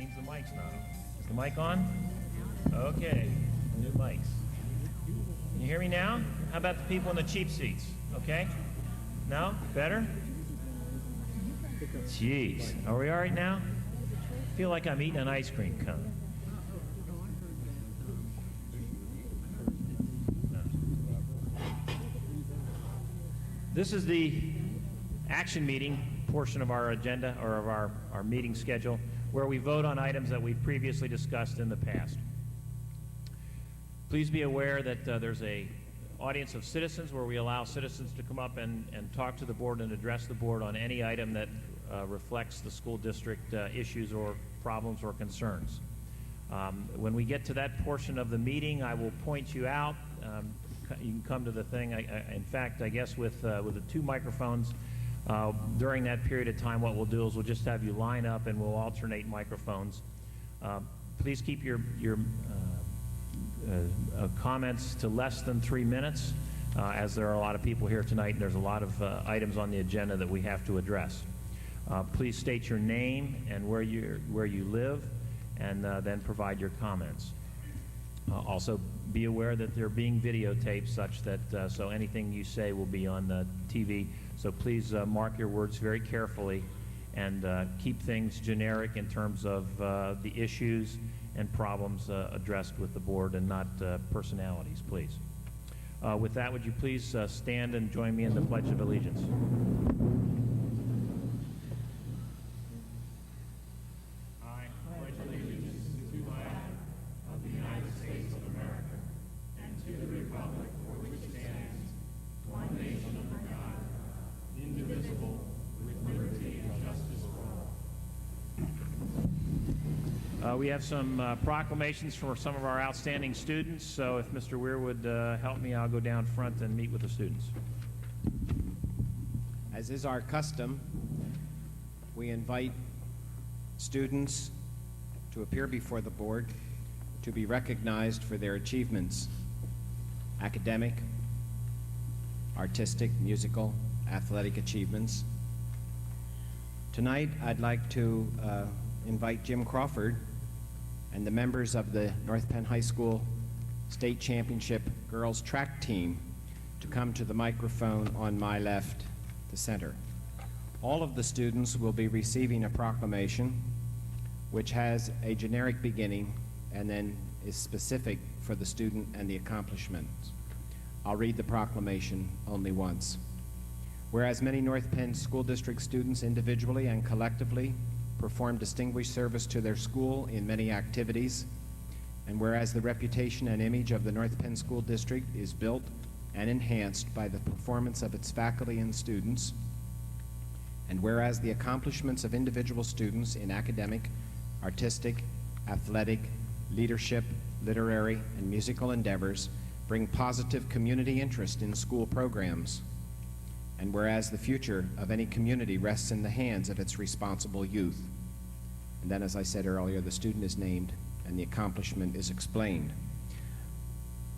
Seems the mic's not on. Is the mic on? Okay, new mics. Can you hear me now? How about the people in the cheap seats? Okay? No? Better? Jeez. Are we all right now? I feel like I'm eating an ice cream cone. This is the action meeting portion of our agenda, or of our meeting schedule, where we vote on items that we've previously discussed in the past. Please be aware that there's a audience of citizens where we allow citizens to come up and talk to the board and address the board on any item that reflects the school district issues or problems or concerns. When we get to that portion of the meeting, I will point you out. You can come to the thing. In fact, I guess with the two microphones, during that period of time, what we'll do is we'll just have you line up and we'll alternate microphones. Please keep your comments to less than 3 minutes, as there are a lot of people here tonight and there's a lot of items on the agenda that we have to address. Please state your name and where you live, and then provide your comments. Also, be aware that they're being videotaped, such that so anything you say will be on the TV. So please mark your words very carefully and keep things generic in terms of the issues and problems addressed with the board, and not personalities, please. With that, would you please stand and join me in the Pledge of Allegiance? We have some proclamations for some of our outstanding students, so if Mr. Weir would help me, I'll go down front and meet with the students. As is our custom, we invite students to appear before the board to be recognized for their achievements: academic, artistic, musical, athletic achievements. Tonight, I'd like to invite Jim Crawford and the members of the North Penn High School State Championship girls track team to come to the microphone on my left, the center. All of the students will be receiving a proclamation which has a generic beginning and then is specific for the student and the accomplishments. I'll read the proclamation only once. Whereas many North Penn School District students individually and collectively perform distinguished service to their school in many activities, and whereas the reputation and image of the North Penn School District is built and enhanced by the performance of its faculty and students, and whereas the accomplishments of individual students in academic, artistic, athletic, leadership, literary, and musical endeavors bring positive community interest in school programs, and whereas the future of any community rests in the hands of its responsible youth. And then, as I said earlier, the student is named and the accomplishment is explained.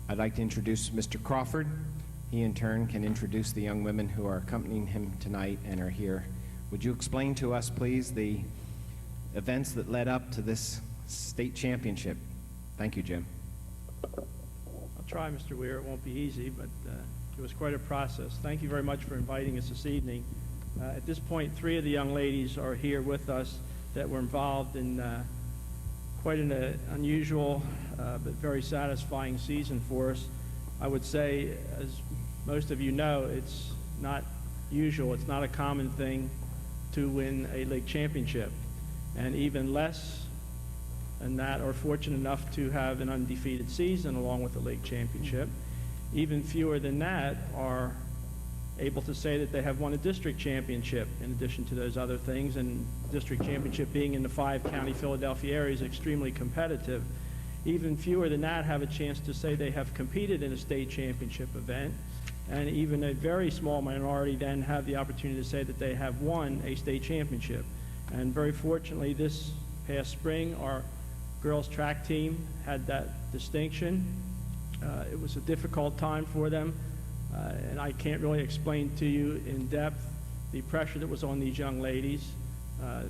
I'd like to introduce Mr. Crawford. He, in turn, can introduce the young women who are accompanying him tonight and are here. Would you explain to us, please, the events that led up to this state championship? Thank you, Jim. I'll try, Mr. Weir. It won't be easy, but it was quite a process. Thank you very much for inviting us this evening. At this point, 3 of the young ladies are here with us that were involved in quite an unusual but very satisfying season for us. I would say, as most of you know, it's not usual, it's not a common thing to win a league championship. And even less than that are fortunate enough to have an undefeated season along with the league championship. Even fewer than that are able to say that they have won a district championship in addition to those other things, and district championship being in the 5-county Philadelphia area is extremely competitive. Even fewer than that have a chance to say they have competed in a state championship event, and even a very small minority then have the opportunity to say that they have won a state championship. And very fortunately, this past spring, our girls track team had that distinction. It was a difficult time for them, and I can't really explain to you in depth the pressure that was on these young ladies.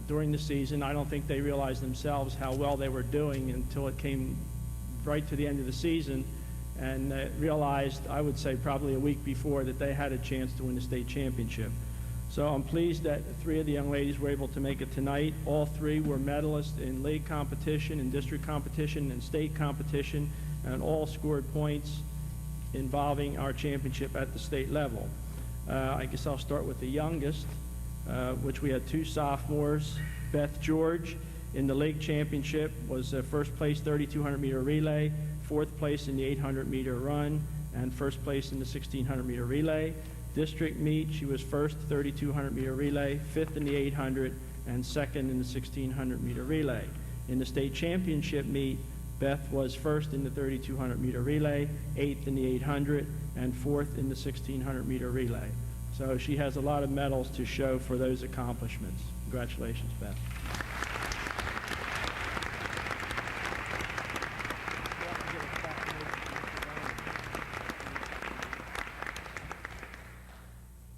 during the season. I don't think they realized themselves how well they were doing until it came right to the end of the season, and realized, I would say probably a week before, that they had a chance to win the state championship. So I'm pleased that 3 of the young ladies were able to make it tonight. All 3 were medalists in league competition, in district competition, and state competition, and all scored points involving our championship at the state level. I guess I'll start with the youngest, which we had 2 sophomores. Beth George in the league championship was first place 3,200 meter relay, 4th place in the 800 meter run, and 1st place in the 1,600 meter relay. District meet, she was first 3,200 meter relay, 5th in the 800, and 2nd in the 1,600 meter relay. In the state championship meet, Beth was first in the 3,200 meter relay, 8th in the 800, and 4th in the 1,600 meter relay. So she has a lot of medals to show for those accomplishments. Congratulations, Beth.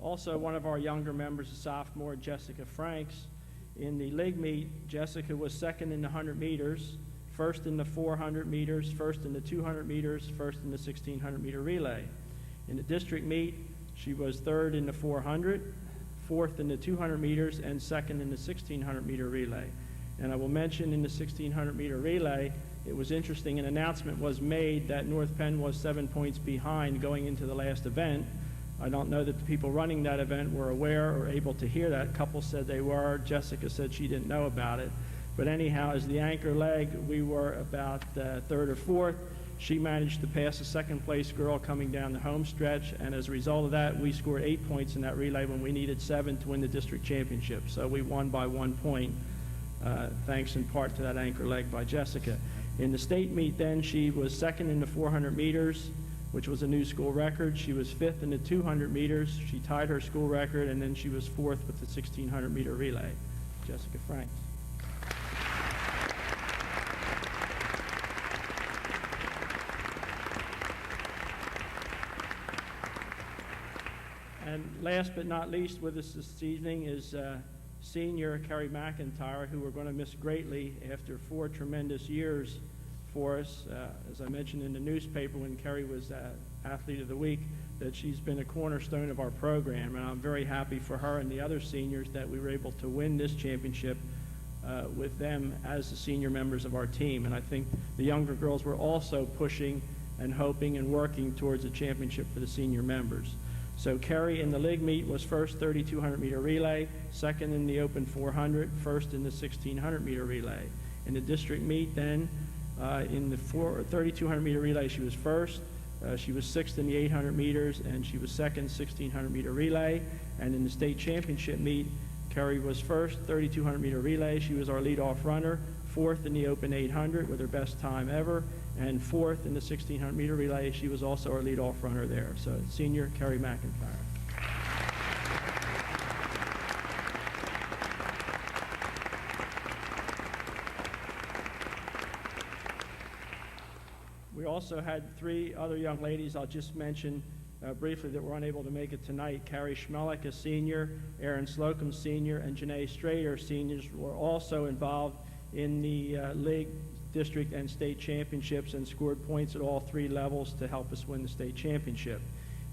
Also, one of our younger members, a sophomore, Jessica Franks. In the league meet, Jessica was 2nd in the 100 meters, 1st in the 400 meters, 1st in the 200 meters, 1st in the 1,600 meter relay. In the district meet, she was 3rd in the 400, 4th in the 200 meters, and 2nd in the 1,600 meter relay. And I will mention in the 1,600 meter relay, it was interesting, an announcement was made that North Penn was 7 points behind going into the last event. I don't know that the people running that event were aware or able to hear that. A couple said they were. Jessica said she didn't know about it. But anyhow, as the anchor leg, we were about 3rd or 4th. She managed to pass a 2nd place girl coming down the home stretch, and as a result of that, we scored 8 points in that relay when we needed 7 to win the district championship. So we won by 1 point, thanks in part to that anchor leg by Jessica. In the state meet then, she was 2nd in the 400 meters, which was a new school record. She was 5th in the 200 meters. She tied her school record, and then she was 4th with the 1,600 meter relay. Jessica Franks. And last but not least with us this evening is senior Kerry McIntyre, who we're going to miss greatly after 4 tremendous years for us. As I mentioned in the newspaper when Kerry was Athlete of the Week, that she's been a cornerstone of our program, and I'm very happy for her and the other seniors that we were able to win this championship with them as the senior members of our team. And I think the younger girls were also pushing and hoping and working towards a championship for the senior members. So Kerry in the league meet was first 3,200 meter relay, 2nd in the open 400, 1st in the 1,600 meter relay. In the district meet then, in the 3,200 meter relay, she was first. She was 6th in the 800 meters, and she was 2nd 1,600 meter relay. And in the state championship meet, Kerry was first, 3,200 meter relay. She was our leadoff runner, 4th in the open 800 with her best time ever, and 4th in the 1,600 meter relay. She was also our leadoff runner there. So senior Kerry McIntyre. We also had 3 other young ladies I'll just mention briefly that were unable to make it tonight. Carrie Schmelik, a senior, Erin Slocum, senior, and Janae Strader, seniors, were also involved in the league, district, and state championships and scored points at all 3 levels to help us win the state championship.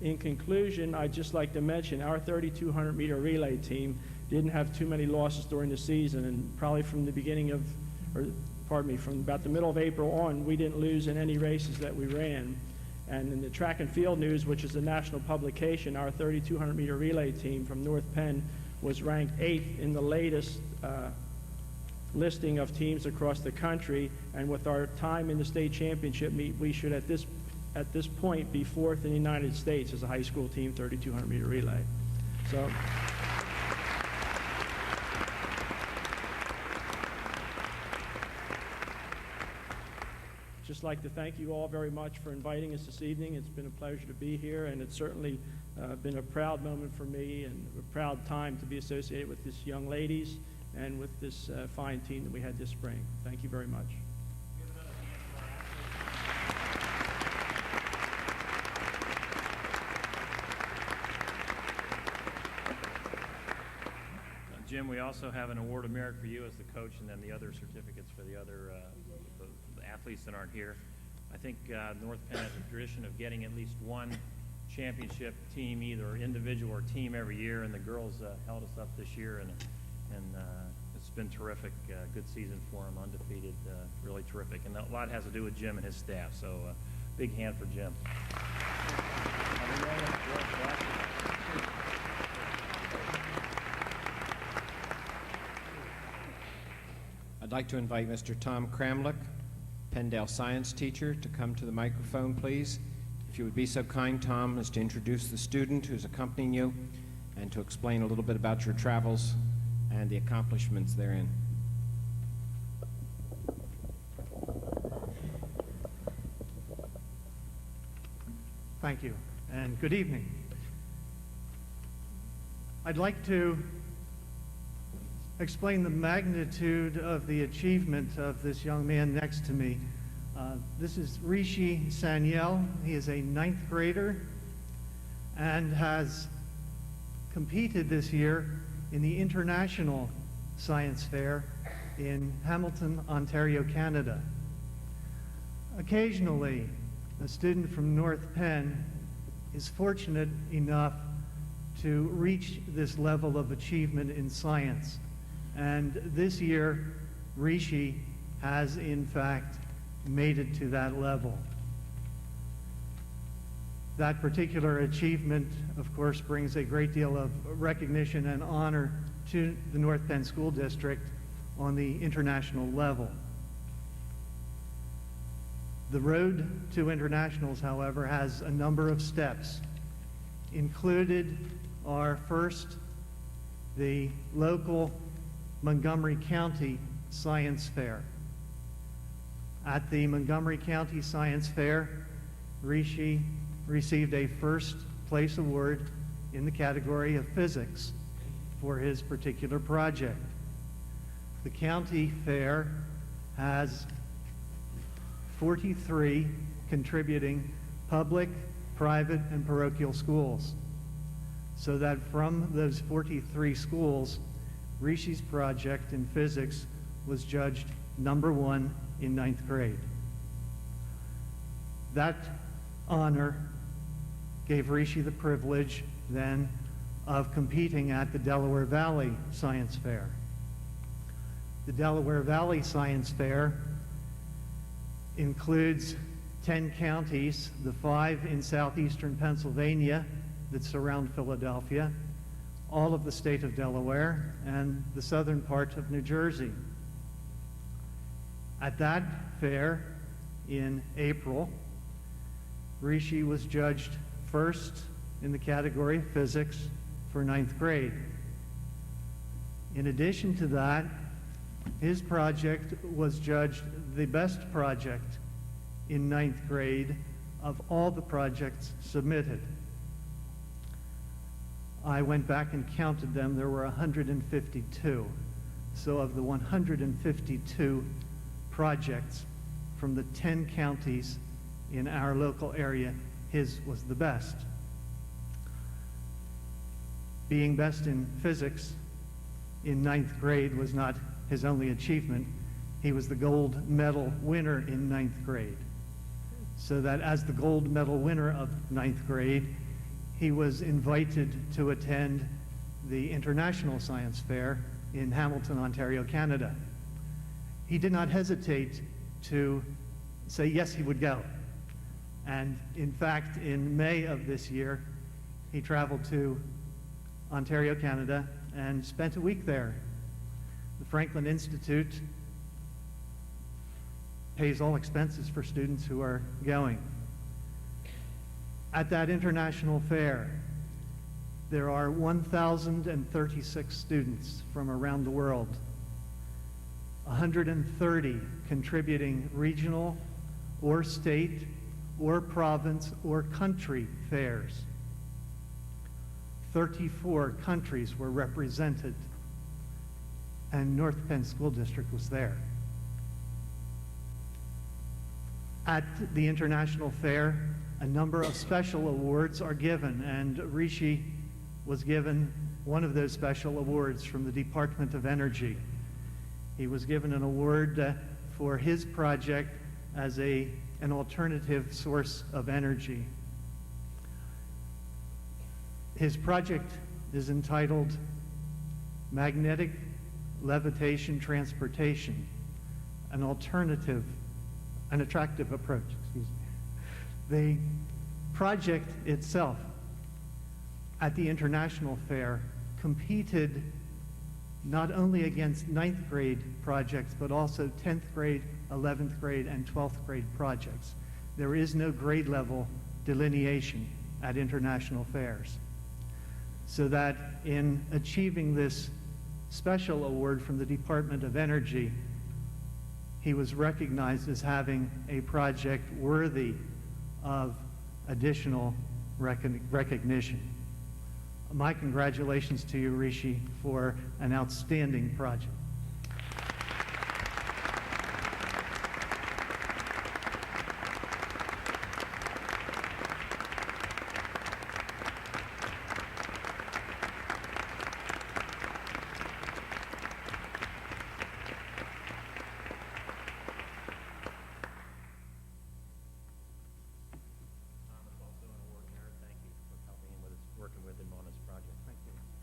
In conclusion, I'd just like to mention our 3,200 meter relay team didn't have too many losses during the season, and probably from the beginning of, from about the middle of April on, we didn't lose in any races that we ran. And in the Track and Field News, which is a national publication, our 3,200 meter relay team from North Penn was ranked 8th in the latest listing of teams across the country. And with our time in the state championship meet, we should at this point be 4th in the United States as a high school team 3,200 meter relay. So. Just like to thank you all very much for inviting us this evening. It's been a pleasure to be here, and it's certainly been a proud moment for me and a proud time to be associated with these young ladies and with this fine team that we had this spring. Thank you very much. Jim, we also have an award of merit for you as the coach, and then the other certificates for the other the athletes that aren't here. I think North Penn has a tradition of getting at least one championship team, either individual or team, every year, and the girls held us up this year, and it's been terrific. Good season for them, undefeated, really terrific, and a lot has to do with Jim and his staff. So, big hand for Jim. I'd like to invite Mr. Tom Kramlich, Penndale science teacher, to come to the microphone, please. If you would be so kind, Tom, as to introduce the student who's accompanying you and to explain a little bit about your travels and the accomplishments therein. Thank you, and good evening. I'd like to explain the magnitude of the achievement of this young man next to me. This is Rishi Sanyel. He is a 9th grader and has competed this year in the International Science Fair in Hamilton, Ontario, Canada. Occasionally, a student from North Penn is fortunate enough to reach this level of achievement in science. And this year, Rishi has, in fact, made it to that level. That particular achievement, of course, brings a great deal of recognition and honor to the North Penn School District on the international level. The road to internationals, however, has a number of steps. Included are first the local Montgomery County Science Fair. At the Montgomery County Science Fair, Rishi received a first place award in the category of physics for his particular project. The county fair has 43 contributing public, private, and parochial schools. So that from those 43 schools, Rishi's project in physics was judged #1 in 9th grade. That honor gave Rishi the privilege then of competing at the Delaware Valley Science Fair. The Delaware Valley Science Fair includes 10 counties, the 5 in southeastern Pennsylvania that surround Philadelphia, all of the state of Delaware, and the southern part of New Jersey. At that fair in April, Rishi was judged first in the category of physics for 9th grade. In addition to that, his project was judged the best project in 9th grade of all the projects submitted. I went back and counted them. There were 152. So of the 152 projects from the 10 counties in our local area, his was the best. Being best in physics in 9th grade was not his only achievement. He was the gold medal winner in 9th grade. So that as the gold medal winner of 9th grade, he was invited to attend the International Science Fair in Hamilton, Ontario, Canada. He did not hesitate to say yes, he would go. And in fact, in May of this year, he traveled to Ontario, Canada, and spent a week there. The Franklin Institute pays all expenses for students who are going. At that international fair, there are 1,036 students from around the world, 130 contributing regional or state or province or country fairs. 34 countries were represented, and North Penn School District was there. At the International Fair, a number of special awards are given, and Rishi was given one of those special awards from the Department of Energy. He was given an award for his project as an alternative source of energy. His project is entitled Magnetic Levitation Transportation, an attractive approach, excuse me. The project itself at the International Fair competed not only against 9th grade projects, but also 10th grade, 11th grade, and 12th grade projects. There is no grade level delineation at international fairs. So that in achieving this special award from the Department of Energy, he was recognized as having a project worthy of additional recognition. My congratulations to you, Rishi, for an outstanding project. Tom is also an award winner. Thank you for helping him with working with him on his project. Thank you. Thank you.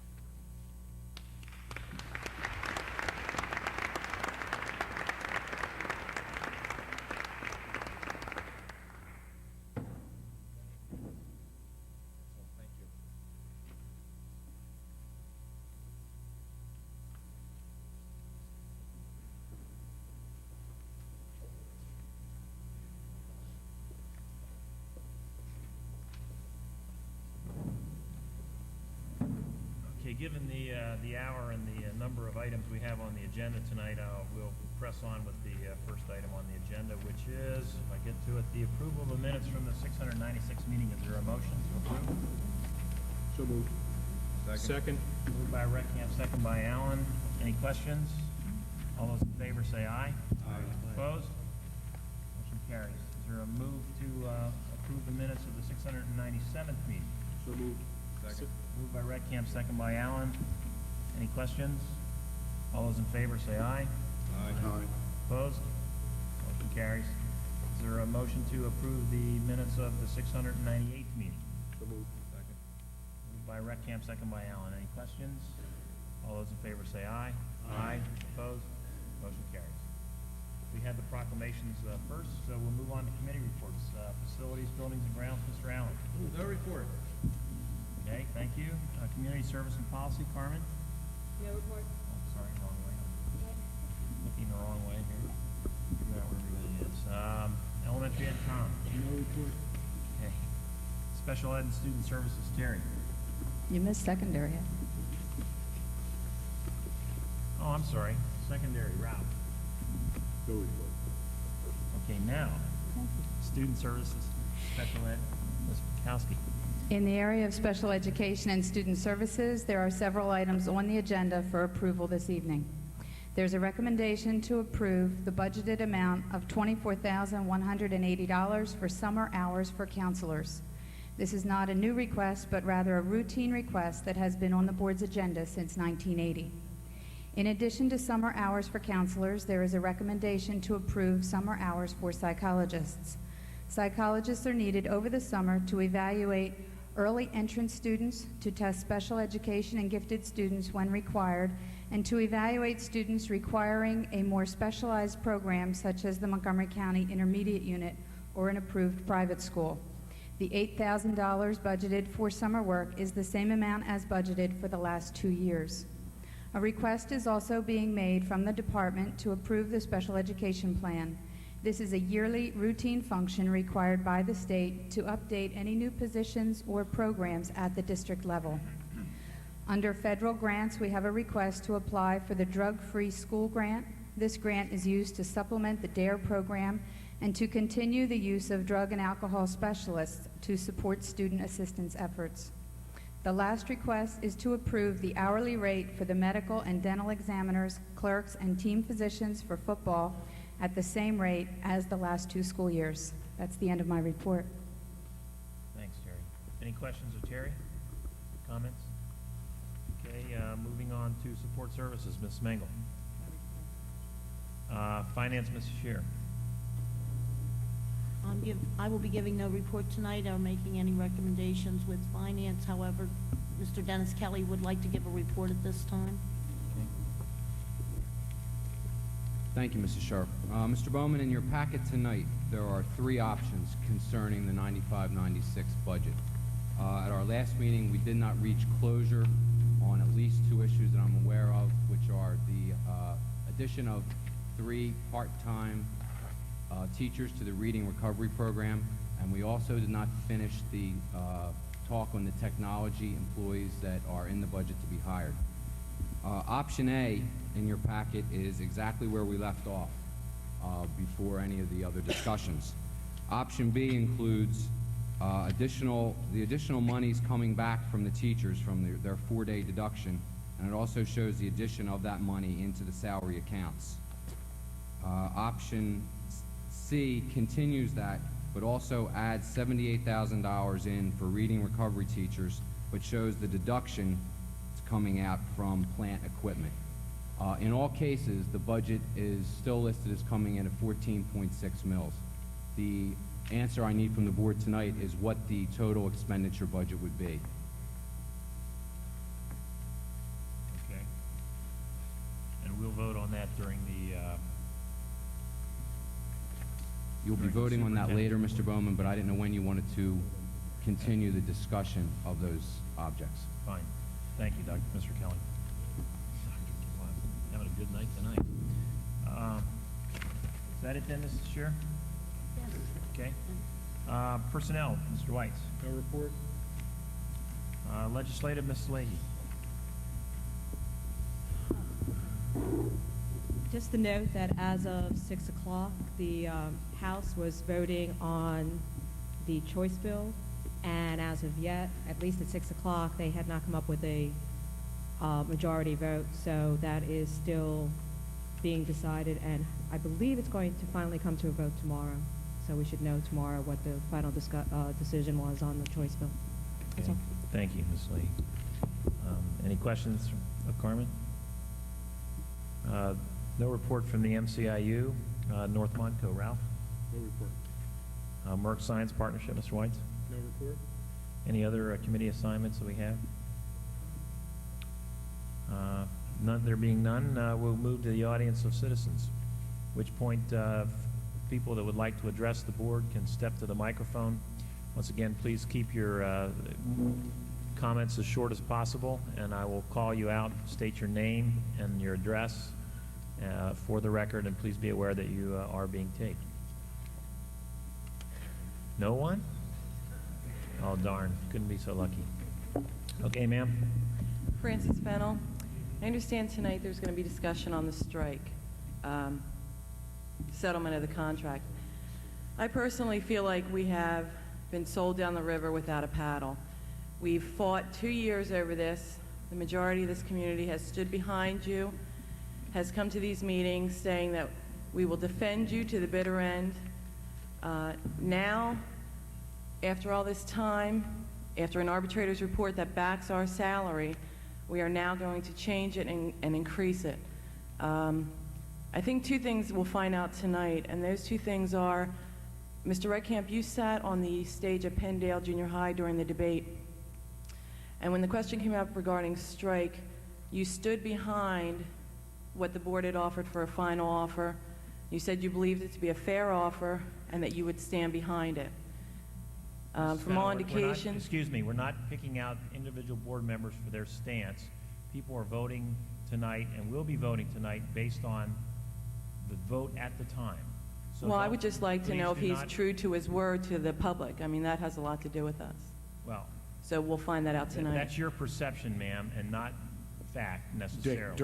Okay, given the hour and the number of items we have on the agenda tonight, we'll press on with the first item on the agenda, which is, if I get to it, the approval of the minutes from the 696 meeting. Is there a motion to approve? So moved. Second. Moved by Reckamp, second by Allen. Any questions? All those in favor say aye. Aye. Opposed? Motion carries. Is there a move to approve the minutes of the 697th meeting? So moved. Second. Moved by Redcamp, second by Allen. Any questions? All those in favor say aye. Aye. Opposed? Motion carries. Is there a motion to approve the minutes of the 698th meeting? So moved. Second. Moved by Redcamp, second by Allen. Any questions? All those in favor say aye. Aye. Opposed? Motion carries. We had the proclamations first, so we'll move on to committee reports. Facilities, buildings, and grounds, Mr. Allen. No report. Okay, thank you. Community service and policy, Carmen? No report. Oh, sorry, wrong way. Looking the wrong way here. Figure out where everybody is. Elementary ed, Tom? No report. Okay. Special ed and student services, Terry? You missed secondary ed. Oh, I'm sorry. Secondary, Ralph. No report. Okay, now, student services, special ed, Ms. Pikowski. In the area of special education and student services, there are several items on the agenda for approval this evening. There's a recommendation to approve the budgeted amount of $24,180 for summer hours for counselors. This is not a new request, but rather a routine request that has been on the board's agenda since 1980. In addition to summer hours for counselors, there is a recommendation to approve summer hours for psychologists. Psychologists are needed over the summer to evaluate early entrance students, to test special education and gifted students when required, and to evaluate students requiring a more specialized program such as the Montgomery County Intermediate Unit or an approved private school. The $8,000 budgeted for summer work is the same amount as budgeted for the last 2 years. A request is also being made from the department to approve the special education plan. This is a yearly routine function required by the state to update any new positions or programs at the district level. Under federal grants, we have a request to apply for the Drug-Free School Grant. This grant is used to supplement the DARE program and to continue the use of drug and alcohol specialists to support student assistance efforts. The last request is to approve the hourly rate for the medical and dental examiners, clerks, and team physicians for football at the same rate as the last 2 school years. That's the end of my report. Thanks, Terry. Any questions of Terry? Comments? Okay, Moving on to support services, Ms. Mengel. Finance, Mrs. Shear. I will be giving no report tonight or making any recommendations with finance. However, Mr. Dennis Kelly would like to give a report at this time. Thank you, Mrs. Sharp. Mr. Bowman, in your packet tonight, there are 3 options concerning the 95-96 budget. At our last meeting, we did not reach closure on at least 2 issues that I'm aware of, which are the addition of 3 part-time teachers to the reading recovery program, and we also did not finish the talk on the technology employees that are in the budget to be hired. Option A in your packet is exactly where we left off before any of the other discussions. Option B includes the additional monies coming back from the teachers from their 4-day deduction, and it also shows the addition of that money into the salary accounts. Option C continues that, but also adds $78,000 in for reading recovery teachers, but shows the deduction coming out from plant equipment. In all cases, the budget is still listed as coming in at 14.6 mils. The answer I need from the board tonight is what the total expenditure budget would be. Okay. And we'll vote on that during the... You'll be voting on that later, Mr. Bowman, but I didn't know when you wanted to continue the discussion of those objects. Fine. Thank you, Mr. Kelly. Having a good night tonight. Is that it then, Mrs. Shear? Yes. Okay. Personnel, Mr. White. No report. Legislative, Mrs. Leahy. Just to note that as of 6 o'clock, the House was voting on the choice bill, and as of yet, at least at 6 o'clock, they had not come up with a majority vote, so that is still being decided, and I believe it's going to finally come to a vote tomorrow, so we should know tomorrow what the final decision was on the choice bill. That's Okay. all. Thank you, Ms. Leahy. Any questions of Carmen? No report from the MCIU. North Monco, Ralph. No report. Merck Science Partnership, Mr. White. No report. Any other committee assignments that we have? None. There being none, we'll move to the audience of citizens, which point people that would like to address the board can step to the microphone. Once again, please keep your comments as short as possible, and I will call you out, state your name and your address for the record, and please be aware that you are being taped. No one? Oh, darn. Couldn't be so lucky. Okay, ma'am. Frances Fennell. I understand tonight there's going to be discussion on the strike, settlement of the contract. I personally feel like we have been sold down the river without a paddle. We've fought 2 years over this. The majority of this community has stood behind you, has come to these meetings saying that we will defend you to the bitter end. Now, after all this time, after an arbitrator's report that backs our salary, we are now going to change it and increase it. I think 2 things we'll find out tonight, and those 2 things are, Mr. Redcamp, you sat on the stage at Penndale Junior High during the debate, and when the question came up regarding strike, you stood behind what the board had offered for a final offer. You said you believed it to be a fair offer and that you would stand behind it. From all indications... Excuse me, we're not picking out individual board members for their stance. People are voting tonight and will be voting tonight based on the vote at the time. So Well, I would just like to know if please do he's not- true to his word to the public. I mean, that has a lot to do with us. Well, So we'll find that out tonight. that's your perception, ma'am, and not fact Dick, necessarily.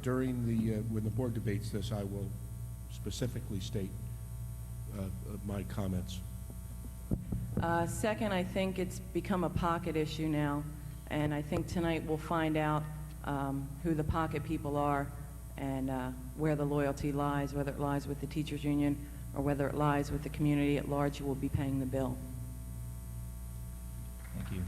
during the, when the board debates this, I will specifically state my comments. Second, I think it's become a pocket issue now, and I think tonight we'll find out who the pocket people are and where the loyalty lies, whether it lies with the teachers union or whether it lies with the community at large who will be paying the bill. Thank you.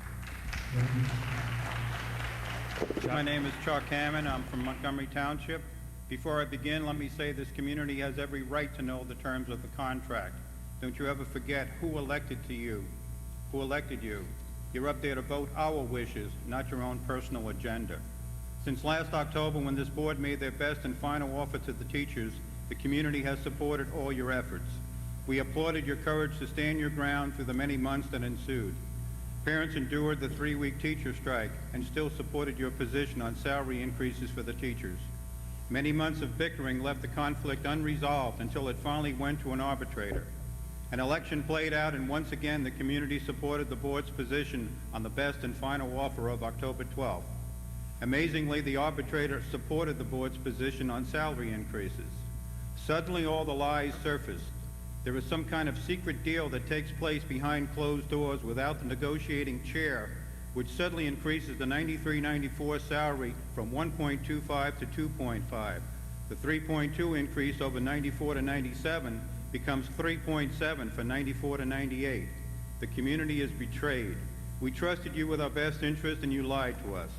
My name is Chuck Hammond. I'm from Montgomery Township. Before I begin, let me say this community has every right to know the terms of the contract. Don't you ever forget who elected you. You're up there to vote our wishes, not your own personal agenda. Since last October, when this board made their best and final offer to the teachers, the community has supported all your efforts. We applauded your courage to stand your ground through the many months that ensued. Parents endured the 3-week teacher strike and still supported your position on salary increases for the teachers. Many months of bickering left the conflict unresolved until it finally went to an arbitrator. An election played out, and once again the community supported the board's position on the best and final offer of October 12th. Amazingly, the arbitrator supported the board's position on salary increases. Suddenly all the lies surfaced. There is some kind of secret deal that takes place behind closed doors without the negotiating chair, which suddenly increases the 93-94 salary from 1.25 to 2.5. The 3.2 increase over 94 to 97 becomes 3.7 for 94 to 98. The community is betrayed. We trusted you with our best interest and you lied to us.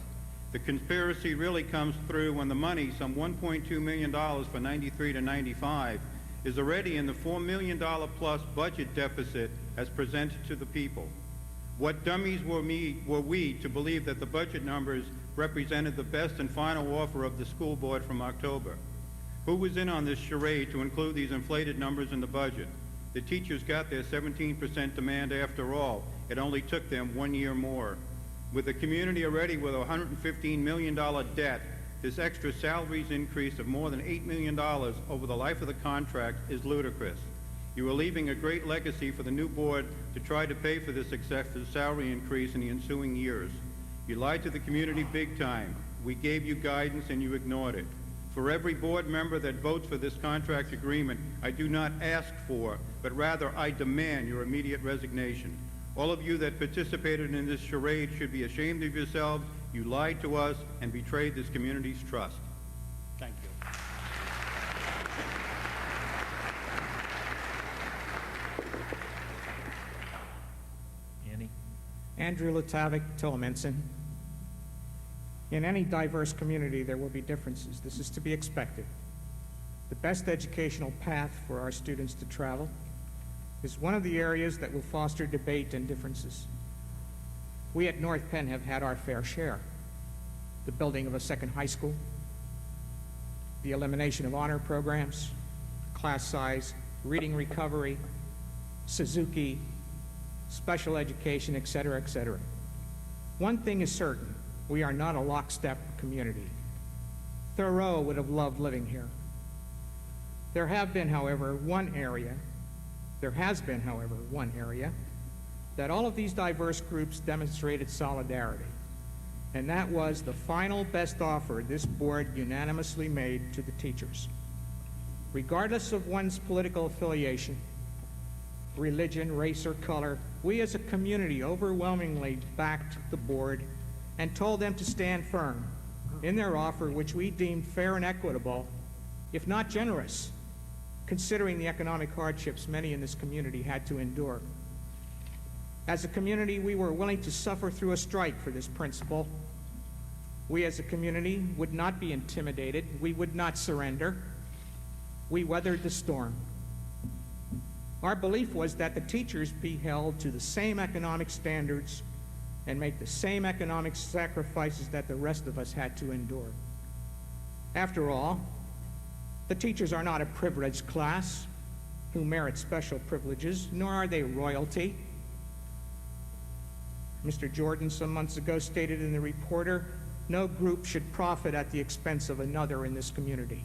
The conspiracy really comes through when the money, some $1.2 million for 93 to 95, is already in the $4 million plus budget deficit as presented to the people. What dummies were we to believe that the budget numbers represented the best and final offer of the school board from October? Who was in on this charade to include these inflated numbers in the budget? The teachers got their 17% demand after all. It only took them 1 year more. With the community already with a $115 million debt, this extra salaries increase of more than $8 million over the life of the contract is ludicrous. You are leaving a great legacy for the new board to try to pay for this excessive salary increase in the ensuing years. You lied to the community big time. We gave you guidance and you ignored it. For every board member that votes for this contract agreement, I do not ask for, but rather I demand your immediate resignation. All of you that participated in this charade should be ashamed of yourselves. You lied to us and betrayed this community's trust. Thank you. Andy? Andrew Latavik, Tillmanson. In any diverse community, there will be differences. This is to be expected. The best educational path for our students to travel is one of the areas that will foster debate and differences. We at North Penn have had our fair share. The building of a second high school, the elimination of honor programs, class size, reading recovery, Suzuki, special education, et cetera, et cetera. One thing is certain, we are not a lockstep community. Thoreau would have loved living here. There has been, however, one area that all of these diverse groups demonstrated solidarity, and that was the final best offer this board unanimously made to the teachers. Regardless of one's political affiliation, religion, race, or color, we as a community overwhelmingly backed the board and told them to stand firm in their offer, which we deemed fair and equitable, if not generous, considering the economic hardships many in this community had to endure. As a community, we were willing to suffer through a strike for this principle. We as a community would not be intimidated. We would not surrender. We weathered the storm. Our belief was that the teachers be held to the same economic standards and make the same economic sacrifices that the rest of us had to endure. After all, the teachers are not a privileged class who merit special privileges, nor are they royalty. Mr. Jordan some months ago stated in the Reporter, no group should profit at the expense of another in this community.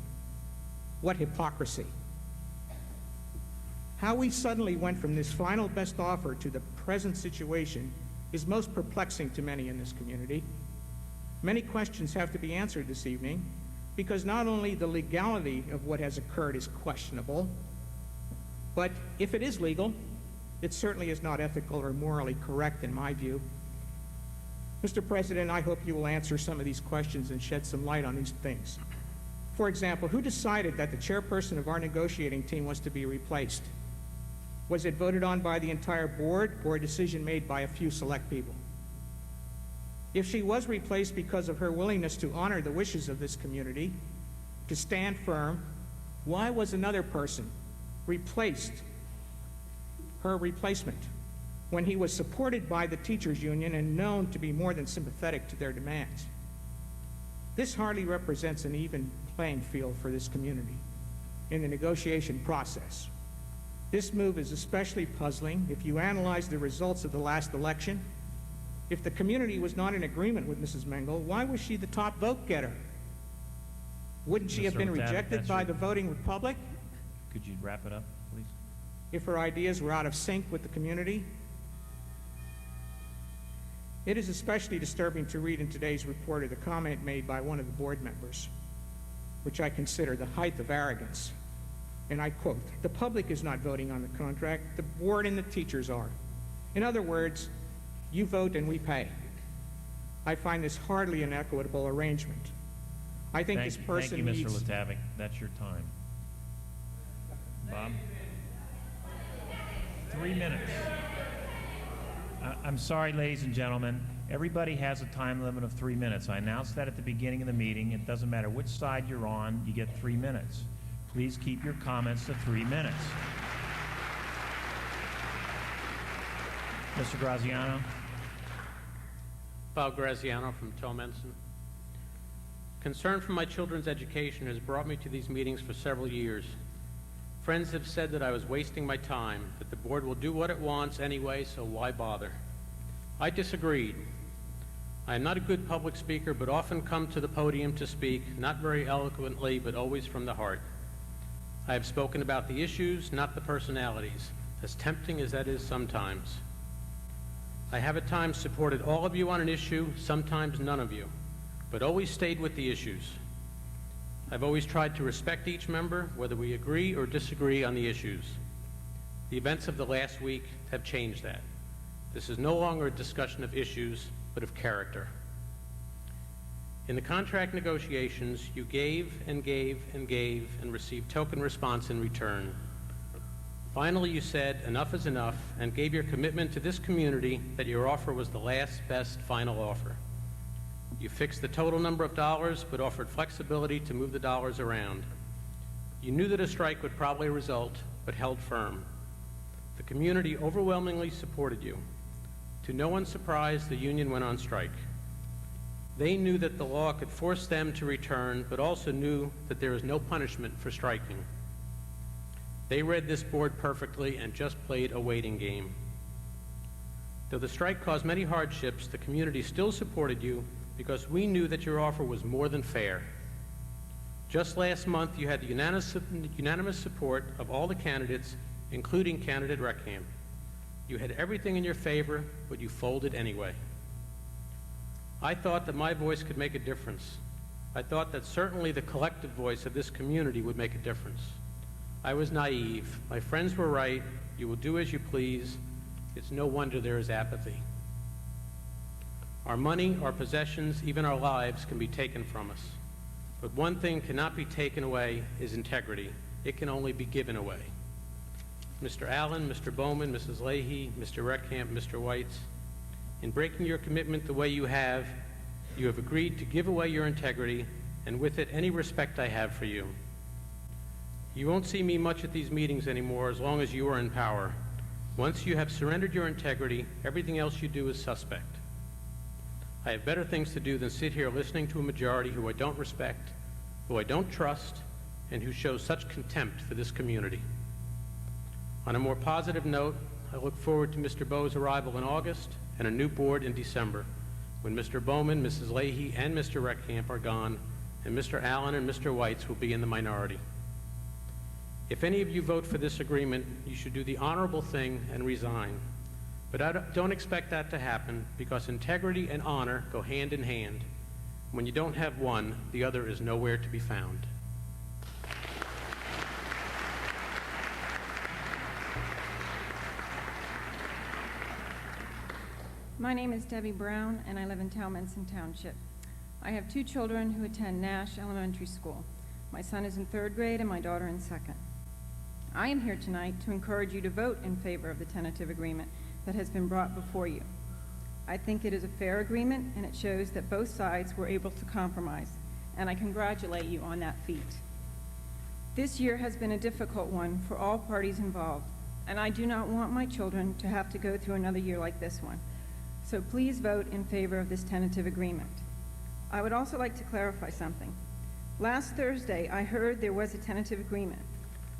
What hypocrisy. How we suddenly went from this final best offer to the present situation is most perplexing to many in this community. Many questions have to be answered this evening, because not only the legality of what has occurred is questionable, but if it is legal, it certainly is not ethical or morally correct in my view. Mr. President, I hope you will answer some of these questions and shed some light on these things. For example, who decided that the chairperson of our negotiating team was to be replaced? Was it voted on by the entire board or a decision made by a few select people? If she was replaced because of her willingness to honor the wishes of this community, to stand firm, why was another person replaced, her replacement, when he was supported by the teachers union and known to be more than sympathetic to their demands? This hardly represents an even playing field for this community in the negotiation process. This move is especially puzzling if you analyze the results of the last election. If the community was not in agreement with Mrs. Mengel, why was she the top vote getter? Wouldn't she have been Mr. Lattav, rejected that's by your- the voting public Could you wrap it up, please? if her ideas were out of sync with the community? It is especially disturbing to read in today's report the comment made by one of the board members, which I consider the height of arrogance. And I quote, "The public is not voting on the contract, the board and the teachers are. In other words, you vote and we pay." I find this hardly an equitable arrangement. I think this person Thank you, Mr. needs... Lattavic. That's your time. Bob? 3 minutes. I'm sorry, ladies and gentlemen. Everybody has a time limit of 3 minutes. I announced that at the beginning of the meeting. It doesn't matter which side you're on, you get 3 minutes. Please keep your comments to 3 minutes. Mr. Graziano? Bob Graziano from Tolmenson. Concern for my children's education has brought me to these meetings for several years. Friends have said that I was wasting my time, that the board will do what it wants anyway, so why bother? I disagreed. I am not a good public speaker, but often come to the podium to speak, not very eloquently, but always from the heart. I have spoken about the issues, not the personalities, as tempting as that is sometimes. I have at times supported all of you on an issue, sometimes none of you, but always stayed with the issues. I've always tried to respect each member, whether we agree or disagree on the issues. The events of the last week have changed that. This is no longer a discussion of issues, but of character. In the contract negotiations, you gave and gave and gave and received token response in return. Finally, you said enough is enough and gave your commitment to this community that your offer was the last best final offer. You fixed the total number of dollars, but offered flexibility to move the dollars around. You knew that a strike would probably result, but held firm. The community overwhelmingly supported you. To no one's surprise, the union went on strike. They knew that the law could force them to return, but also knew that there is no punishment for striking. They read this board perfectly and just played a waiting game. Though the strike caused many hardships, the community still supported you because we knew that your offer was more than fair. Just last month, you had the unanimous support of all the candidates, including candidate Reckamp. You had everything in your favor, but you folded anyway. I thought that my voice could make a difference. I thought that certainly the collective voice of this community would make a difference. I was naive. My friends were right. You will do as you please. It's no wonder there is apathy. Our money, our possessions, even our lives can be taken from us. But one thing cannot be taken away is integrity. It can only be given away. Mr. Allen, Mr. Bowman, Mrs. Leahy, Mr. Reckamp, Mr. Whites, in breaking your commitment the way you have agreed to give away your integrity, and with it, any respect I have for you. You won't see me much at these meetings anymore as long as you are in power. Once you have surrendered your integrity, everything else you do is suspect. I have better things to do than sit here listening to a majority who I don't respect, who I don't trust, and who shows such contempt for this community. On a more positive note, I look forward to Mr. Bowe's arrival in August and a new board in December, when Mr. Bowman, Mrs. Leahy, and Mr. Reckamp are gone, and Mr. Allen and Mr. Whites will be in the minority. If any of you vote for this agreement, you should do the honorable thing and resign. But I don't expect that to happen, because integrity and honor go hand in hand. When you don't have one, the other is nowhere to be found. My name is Debbie Brown, and I live in Towmenson Township. I have two children who attend Nash Elementary School. My son is in 3rd grade and my daughter in 2nd. I am here tonight to encourage you to vote in favor of the tentative agreement that has been brought before you. I think it is a fair agreement, and it shows that both sides were able to compromise, and I congratulate you on that feat. This year has been a difficult one for all parties involved, and I do not want my children to have to go through another year like this one. So please vote in favor of this tentative agreement. I would also like to clarify something. Last Thursday, I heard there was a tentative agreement,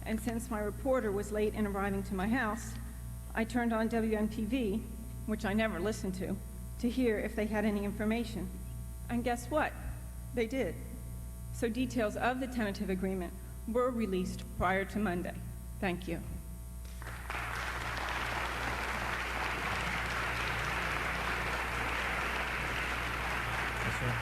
and since my reporter was late in arriving to my house, I turned on WNPV, which I never listened to hear if they had any information. And guess what? They did. So details of the tentative agreement were released prior to Monday. Thank you. Yes, sir.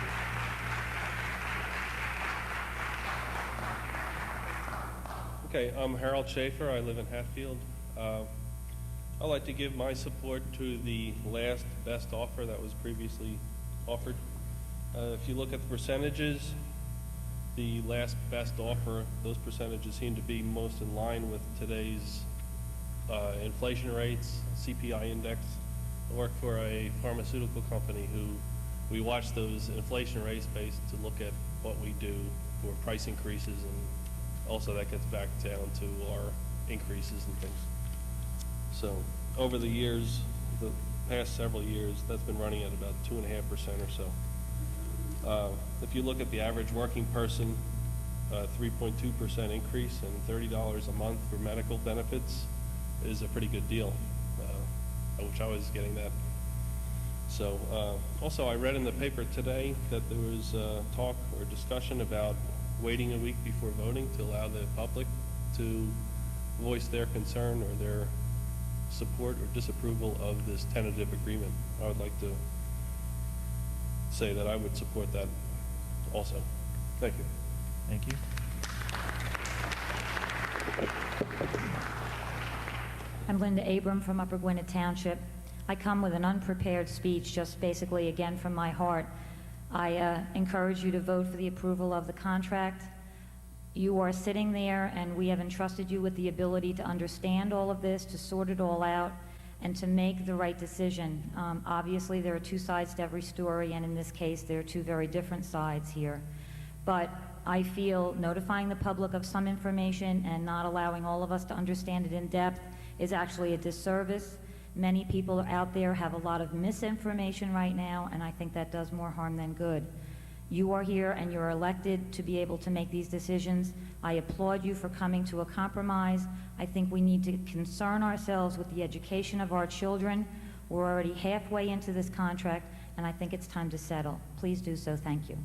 Okay, I'm Harold Schaefer. I live in Hatfield. I'd like to give my support to the last best offer that was previously offered. If you look at the percentages, the last best offer, those percentages seem to be most in line with today's inflation rates, CPI index. I work for a pharmaceutical company who we watch those inflation rates based to look at what we do for price increases, and also that gets back down to our increases and things. So over the years, the past several years, that's been running at about 2.5% or so. If you look at the average working person, 3.2% increase and $30 a month for medical benefits is a pretty good deal. I wish I was getting that. So also I read in the paper today that there was talk or discussion about waiting a week before voting to allow the public to voice their concern or their support or disapproval of this tentative agreement. I would like to say that I would support that also. Thank you. Thank you. I'm Linda Abram from Upper Gwinnett Township. I come with an unprepared speech, just basically again from my heart. I encourage you to vote for the approval of the contract. You are sitting there, and we have entrusted you with the ability to understand all of this, to sort it all out, and to make the right decision. Obviously, there are two sides to every story, and in this case, there are two very different sides here. But I feel notifying the public of some information and not allowing all of us to understand it in depth is actually a disservice. Many people out there have a lot of misinformation right now, and I think that does more harm than good. You are here and you're elected to be able to make these decisions. I applaud you for coming to a compromise. I think we need to concern ourselves with the education of our children. We're already halfway into this contract, and I think it's time to settle. Please do so. Thank you.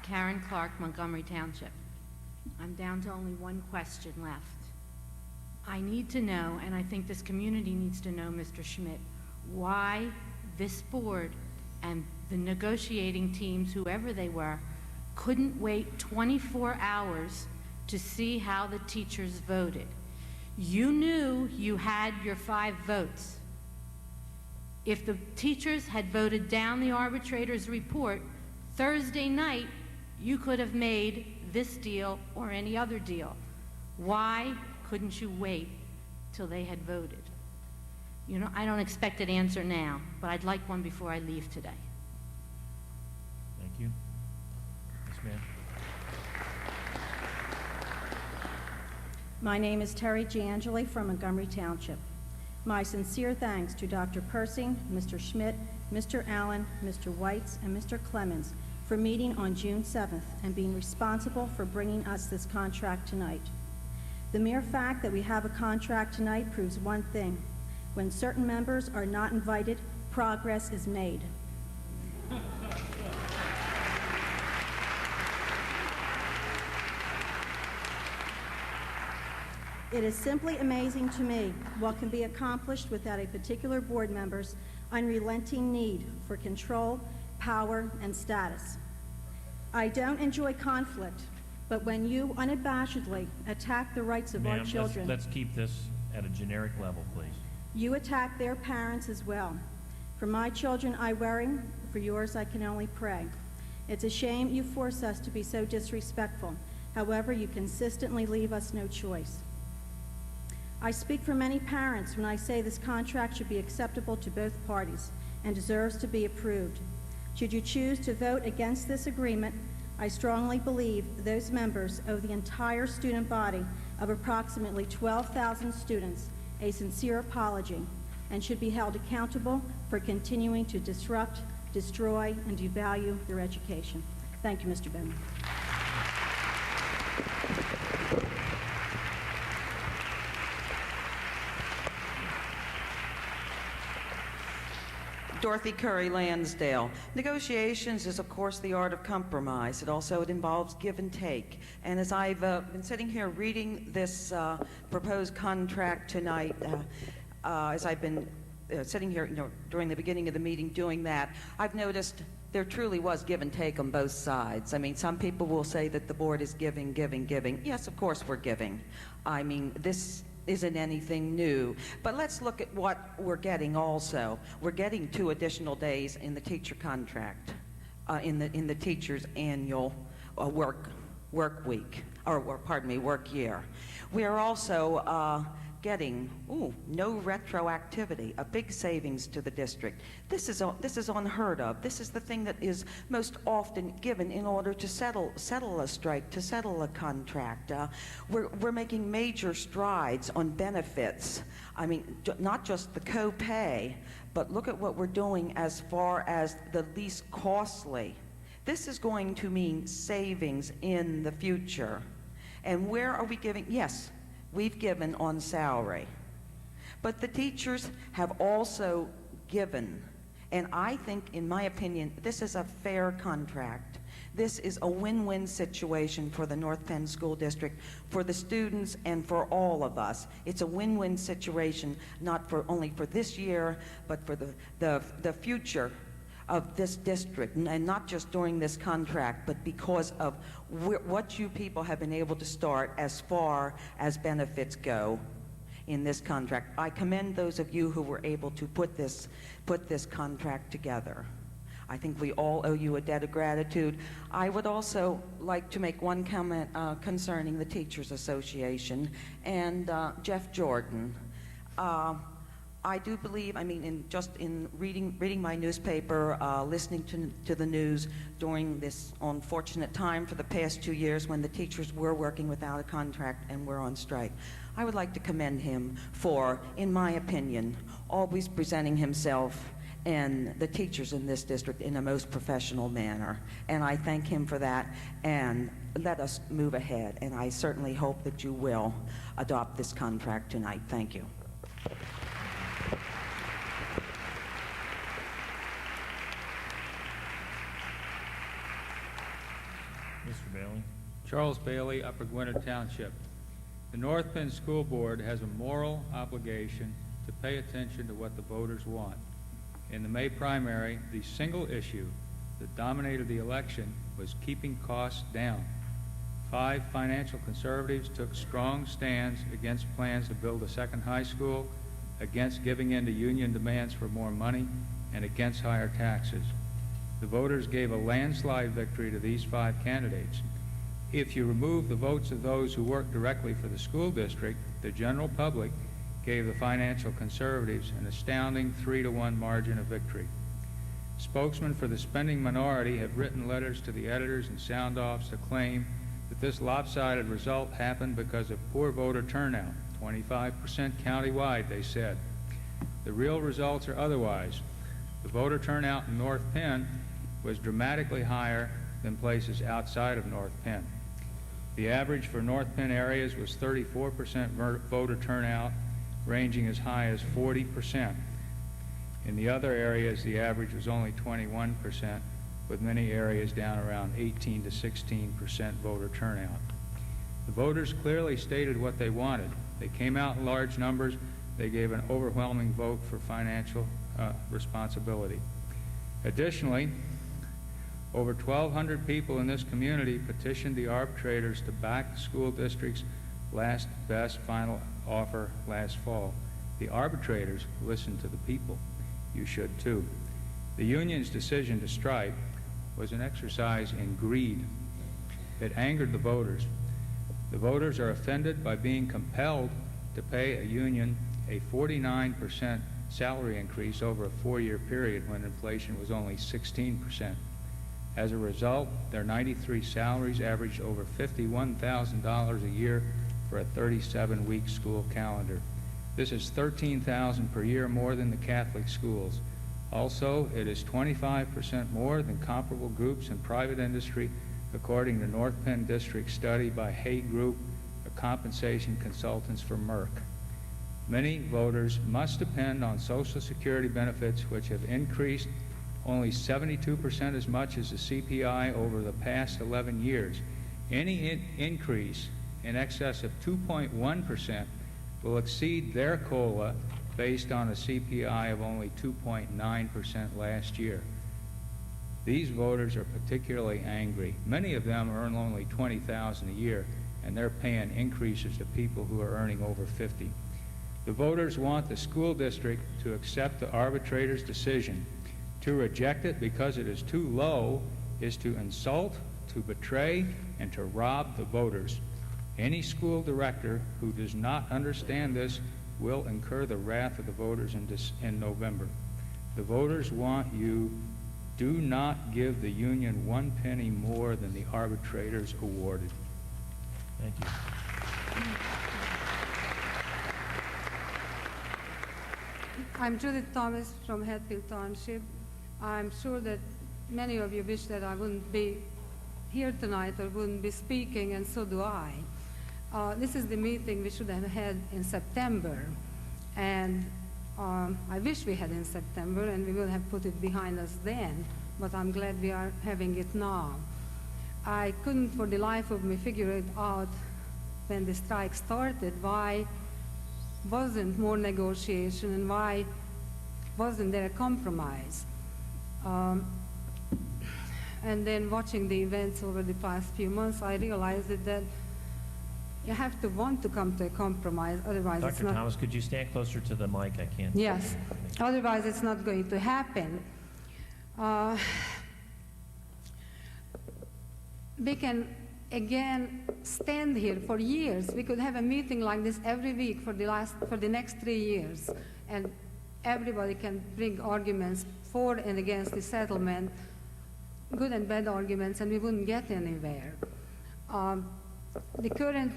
Karen Clark, Montgomery Township. I'm down to only one question left. I need to know, and I think this community needs to know, Mr. Schmidt, why this board and the negotiating teams, whoever they were, couldn't wait 24 hours to see how the teachers voted. You knew you had your 5 votes. If the teachers had voted down the arbitrator's report Thursday night, you could have made this deal or any other deal. Why couldn't you wait till they had voted? You know, I don't expect an answer now, but I'd like one before I leave today. Thank you. Ms. Mann. My name is Terry Giangeli from Montgomery Township. My sincere thanks to Dr. Persing, Mr. Schmidt, Mr. Allen, Mr. Weitz, and Mr. Clemens for meeting on June 7th and being responsible for bringing us this contract tonight. The mere fact that we have a contract tonight proves one thing. When certain members are not invited, progress is made. It is simply amazing to me what can be accomplished without a particular board member's unrelenting need for control, power, and status. I don't enjoy conflict, but when you unabashedly attack the rights of our children, let's keep this at a generic level, please. you attack their parents as well. For my children, I worry. For yours, I can only pray. It's a shame you force us to be so disrespectful. However, you consistently leave us no choice. I speak for many parents when I say this contract should be acceptable to both parties and deserves to be approved. Should you choose to vote against this agreement, I strongly believe those members owe the entire student body of approximately 12,000 students a sincere apology and should be held accountable for continuing to disrupt, destroy, and devalue their education. Thank you, Mr. Bowman. Dorothy Curry Lansdale. Negotiations is, of course, the art of compromise. It involves give and take. And as I've been sitting here reading this proposed contract tonight, as I've been sitting here, during the beginning of the meeting doing that, I've noticed there truly was give and take on both sides. I mean, some people will say that the board is giving. Yes, of course we're giving. I mean, this isn't anything new. But let's look at what we're getting also. We're getting 2 additional days in the teacher contract, in the teacher's annual work week, or pardon me, work year. We are also getting no retroactivity, a big savings to the district. This is unheard of. This is the thing that is most often given in order to settle a strike, to settle a contract. We're making major strides on benefits. I mean, not just the co-pay, but look at what we're doing as far as the least costly. This is going to mean savings in the future. And where are we giving? Yes, we've given on salary. But the teachers have also given. And I think, in my opinion, this is a fair contract. This is a win-win situation for the North Penn School District, for the students, and for all of us. It's a win-win situation, not only for this year, but for the future of this district, and not just during this contract, but because of what you people have been able to start as far as benefits go in this contract. I commend those of you who were able to put this contract together. I think we all owe you a debt of gratitude. I would also like to make one comment concerning the Teachers Association and Jeff Jordan. I do believe, I mean, in reading my newspaper, listening to the news during this unfortunate time for the past 2 years when the teachers were working without a contract and were on strike, I would like to commend him for, in my opinion, always presenting himself and the teachers in this district in a most professional manner. And I thank him for that, and let us move ahead. And I certainly hope that you will adopt this contract tonight. Thank you. Mr. Bailey. Charles Bailey, Upper Gwinnett Township. The North Penn School Board has a moral obligation to pay attention to what the voters want. In the May primary, the single issue that dominated the election was keeping costs down. 5 financial conservatives took strong stands against plans to build a second high school, against giving in to union demands for more money, and against higher taxes. The voters gave a landslide victory to these 5 candidates. If you remove the votes of those who work directly for the school district, the general public gave the financial conservatives an astounding 3-to-1 margin of victory. Spokesmen for the spending minority have written letters to the editors and sound-offs to claim that this lopsided result happened because of poor voter turnout, 25% countywide, they said. The real results are otherwise. The voter turnout in North Penn was dramatically higher than places outside of North Penn. The average for North Penn areas was 34% voter turnout, ranging as high as 40%. In the other areas, the average was only 21%, with many areas down around 18 to 16% voter turnout. The voters clearly stated what they wanted. They came out in large numbers. They gave an overwhelming vote for financial responsibility. Additionally, over 1,200 people in this community petitioned the arbitrators to back the school district's last best final offer last fall. The arbitrators listened to the people. You should too. The union's decision to strike was an exercise in greed. It angered the voters. The voters are offended by being compelled to pay a union a 49% salary increase over a 4-year period when inflation was only 16%. As a result, their 93 salaries averaged over $51,000 a year for a 37-week school calendar. This is $13,000 per year more than the Catholic schools. Also, it is 25% more than comparable groups in private industry, according to North Penn District study by Hay Group, a compensation consultants for Merck. Many voters must depend on Social Security benefits, which have increased only 72% as much as the CPI over the past 11 years. Any increase in excess of 2.1% will exceed their COLA based on a CPI of only 2.9% last year. These voters are particularly angry. Many of them earn only $20,000 a year, and they're paying increases to people who are earning over $50,000. The voters want the school district to accept the arbitrator's decision. To reject it because it is too low is to insult, to betray, and to rob the voters. Any school director who does not understand this will incur the wrath of the voters in November. The voters want you. Do not give the union 1 penny more than the arbitrators awarded. Thank you. I'm Judith Thomas from Hatfield Township. I'm sure that many of you wish that I wouldn't be here tonight or wouldn't be speaking, and so do I. This is the meeting we should have had in September, and I wish we had in September, and we would have put it behind us then, but I'm glad we are having it now. I couldn't for the life of me figure it out when the strike started, why wasn't more negotiation and why wasn't there a compromise? And then watching the events over the past few months, I realized that you have to want to come to a compromise, otherwise it's Dr. not... Thomas, could you stand closer to the mic? I can't. Yes, otherwise it's not going to happen. We can again stand here for years. We could have a meeting like this every week for the next 3 years, and everybody can bring arguments for and against the settlement, good and bad arguments, and we wouldn't get anywhere. The current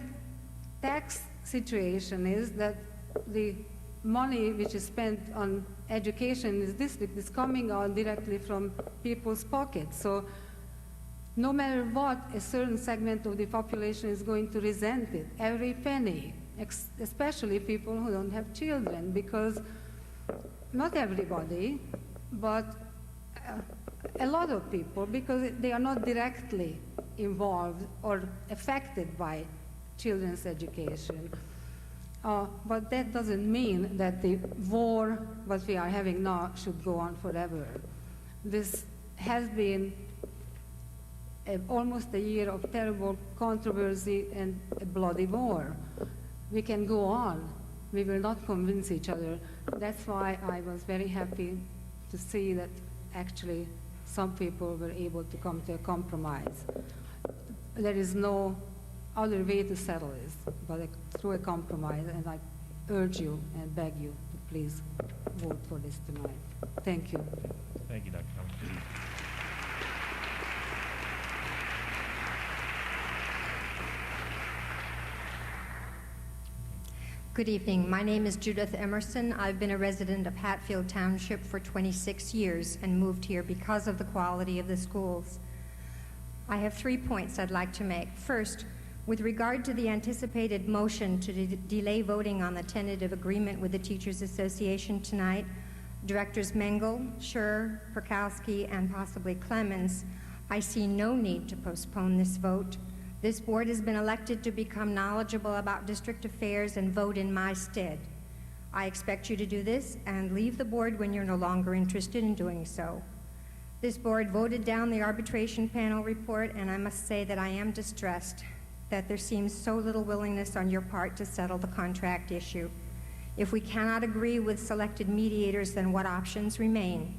tax situation is that the money which is spent on education in this district is coming out directly from people's pockets. So no matter what, a certain segment of the population is going to resent it, every penny, especially people who don't have children, because not everybody, but a lot of people, because they are not directly involved or affected by children's education. But that doesn't mean that the war, what we are having now, should go on forever. This has been almost a year of terrible controversy and a bloody war. We can go on. We will not convince each other. That's why I was very happy to see that actually some people were able to come to a compromise. There is no other way to settle this but through a compromise, and I urge you and beg you to please vote for this tonight. Thank you. Thank you, Dr. Thomas. Good evening. My name is Judith Emerson. I've been a resident of Hatfield Township for 26 years and moved here because of the quality of the schools. I have 3 points I'd like to make. First, with regard to the anticipated motion to delay voting on the tentative agreement with the Teachers Association tonight, Directors Mengel, Scher, Perkowski, and possibly Clemens, I see no need to postpone this vote. This board has been elected to become knowledgeable about district affairs and vote in my stead. I expect you to do this and leave the board when you're no longer interested in doing so. This board voted down the arbitration panel report, and I must say that I am distressed that there seems so little willingness on your part to settle the contract issue. If we cannot agree with selected mediators, then what options remain?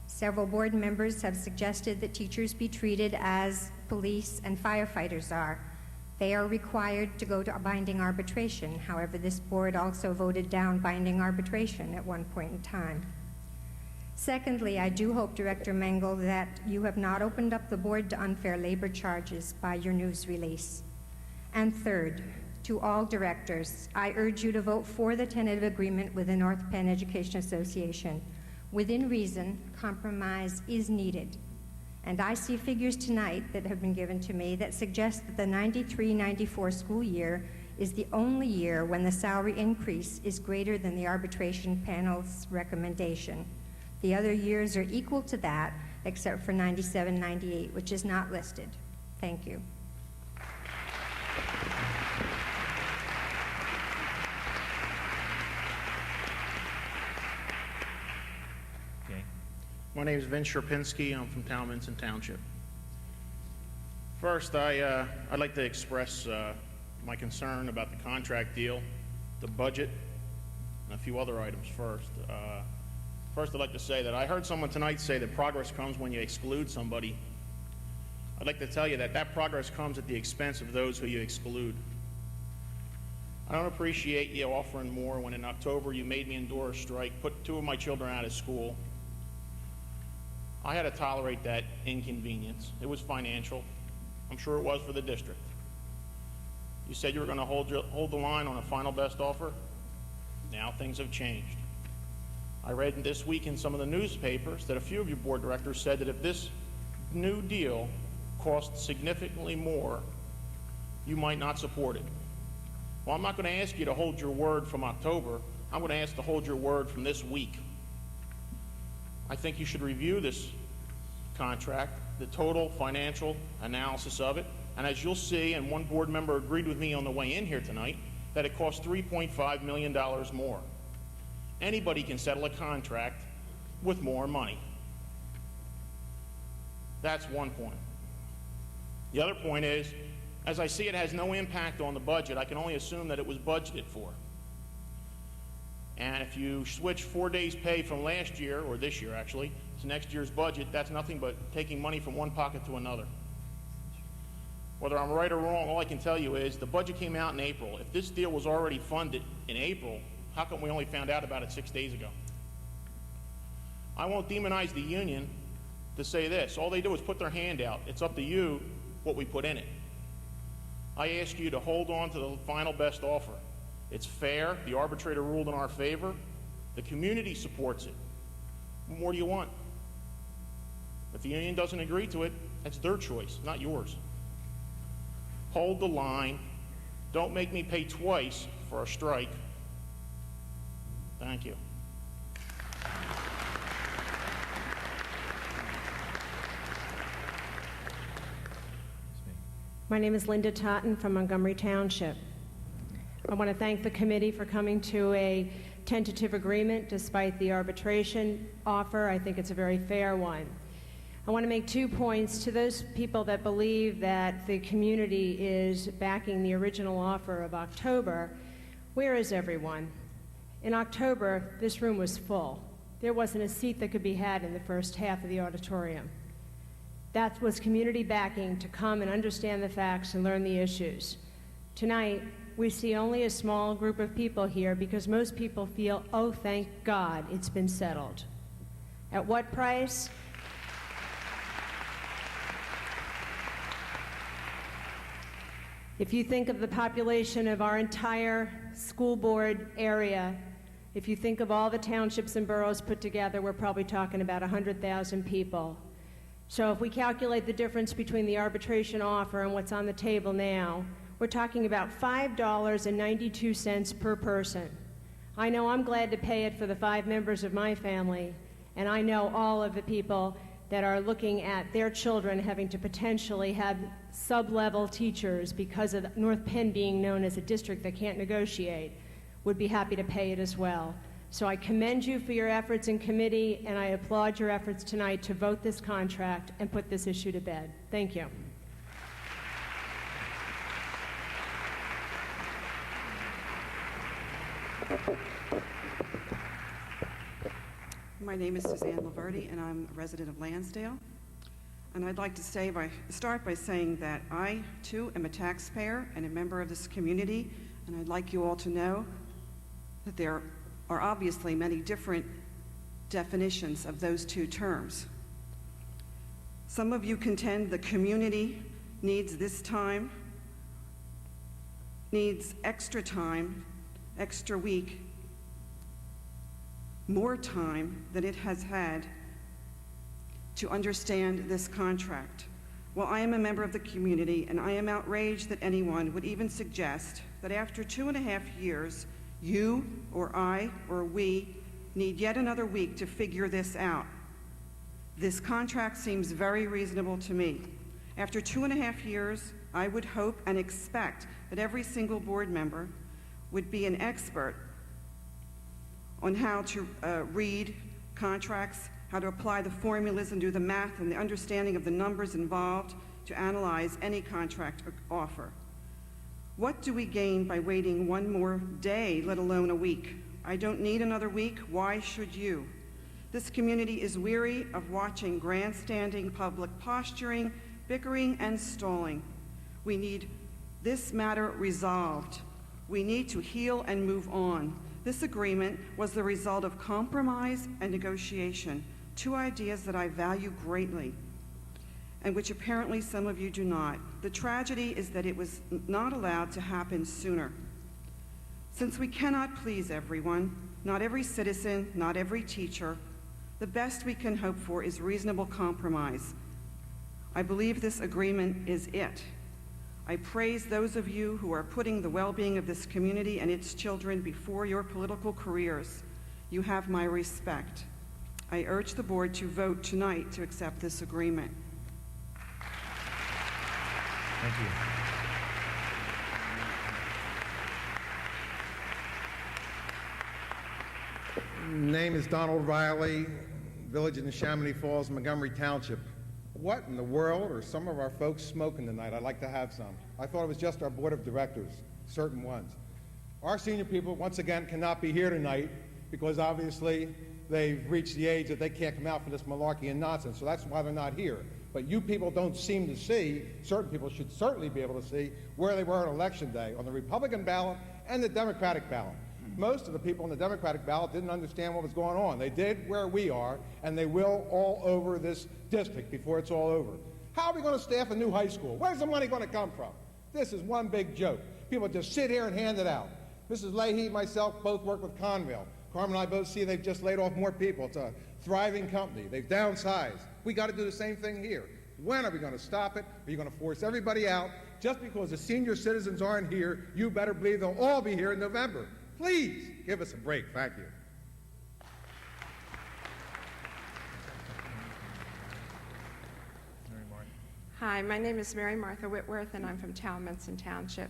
Several board members have suggested that teachers be treated as police and firefighters are. They are required to go to a binding arbitration. However, this board also voted down binding arbitration at one point in time. Secondly, I do hope, Director Mengel, that you have not opened up the board to unfair labor charges by your news release. And third, to all directors, I urge you to vote for the tentative agreement with the North Penn Education Association. Within reason, compromise is needed. And I see figures tonight that have been given to me that suggest that the 93-94 school year is the only year when the salary increase is greater than the arbitration panel's recommendation. The other years are equal to that, except for 97-98, which is not listed. Thank you. Okay. My name is Vince Sherpinski. I'm from Talminson Township. First, I'd like to express my concern about the contract deal, the budget, and a few other items first. First, I'd like to say that I heard someone tonight say that progress comes when you exclude somebody. I'd like to tell you that that progress comes at the expense of those who you exclude. I don't appreciate you offering more when in October you made me endure a strike, put 2 of my children out of school. I had to tolerate that inconvenience. It was financial. I'm sure it was for the district. You said you were going to hold the line on a final best offer. Now things have changed. I read this week in some of the newspapers that a few of your board directors said that if this new deal cost significantly more, you might not support it. Well, I'm not going to ask you to hold your word from October. I'm going to ask to hold your word from this week. I think you should review this contract, the total financial analysis of it, and as you'll see, and one board member agreed with me on the way in here tonight, that it costs $3.5 million more. Anybody can settle a contract with more money. That's one point. The other point is, as I see it has no impact on the budget, I can only assume that it was budgeted for. And if you switch 4 days' pay from last year, or this year actually, to next year's budget, that's nothing but taking money from one pocket to another. Whether I'm right or wrong, all I can tell you is the budget came out in April. If this deal was already funded in April, how come we only found out about it 6 days ago? I won't demonize the union to say this. All they do is put their hand out. It's up to you what we put in it. I ask you to hold on to the final best offer. It's fair. The arbitrator ruled in our favor. The community supports it. What more do you want? If the union doesn't agree to it, that's their choice, not yours. Hold the line. Don't make me pay twice for a strike. Thank you. My name is Linda Totten from Montgomery Township. I want to thank the committee for coming to a tentative agreement despite the arbitration offer. I think it's a very fair one. I want to make 2 points to those people that believe that the community is backing the original offer of October. Where is everyone? In October, this room was full. There wasn't a seat that could be had in the first half of the auditorium. That was community backing to come and understand the facts and learn the issues. Tonight, we see only a small group of people here because most people feel, oh, thank God, it's been settled. At what price? If you think of the population of our entire school board area, if you think of all the townships and boroughs put together, we're probably talking about 100,000 people. So if we calculate the difference between the arbitration offer and what's on the table now, we're talking about $5.92 per person. I know I'm glad to pay it for the 5 members of my family, and I know all of the people that are looking at their children having to potentially have sub-level teachers because of North Penn being known as a district that can't negotiate, would be happy to pay it as well. So I commend you for your efforts in committee, and I applaud your efforts tonight to vote this contract and put this issue to bed. Thank you. My name is Suzanne Laverty, and I'm a resident of Lansdale. And I'd like to start by saying that I, too, am a taxpayer and a member of this community, and I'd like you all to know that there are obviously many different definitions of those two terms. Some of you contend the community needs this time, needs extra time, extra week, more time than it has had to understand this contract. Well, I am a member of the community, and I am outraged that anyone would even suggest that after 2.5 years, you or I or we need yet another week to figure this out. This contract seems very reasonable to me. After 2.5 years, I would hope and expect that every single board member would be an expert on how to read contracts, how to apply the formulas and do the math and the understanding of the numbers involved to analyze any contract offer. What do we gain by waiting one more day, let alone a week? I don't need another week. Why should you? This community is weary of watching grandstanding, public posturing, bickering, and stalling. We need this matter resolved. We need to heal and move on. This agreement was the result of compromise and negotiation, two ideas that I value greatly, and which apparently some of you do not. The tragedy is that it was not allowed to happen sooner. Since we cannot please everyone, not every citizen, not every teacher, the best we can hope for is reasonable compromise. I believe this agreement is it. I praise those of you who are putting the well-being of this community and its children before your political careers. You have my respect. I urge the board to vote tonight to accept this agreement. Thank you. Name is Donald Riley, village in Chamonix Falls, Montgomery Township. What in the world are some of our folks smoking tonight? I'd like to have some. I thought it was just our board of directors, certain ones. Our senior people, once again, cannot be here tonight because obviously they've reached the age that they can't come out for this malarkey and nonsense, so that's why they're not here. But you people don't seem to see, certain people should certainly be able to see, where they were on Election Day, on the Republican ballot and the Democratic ballot. Most of the people on the Democratic ballot didn't understand what was going on. They did where we are, and they will all over this district before it's all over. How are we going to staff a new high school? Where's the money going to come from? This is one big joke. People just sit here and hand it out. Mrs. Leahy and myself both work with Conrail. Carmen and I both see they've just laid off more people. It's a thriving company. They've downsized. We got to do the same thing here. When are we going to stop it? Are you going to force everybody out? Just because the senior citizens aren't here, you better believe they'll all be here in November. Please give us a break. Thank you. Hi, my name is Mary Martha Whitworth, and I'm from Taliesin Township.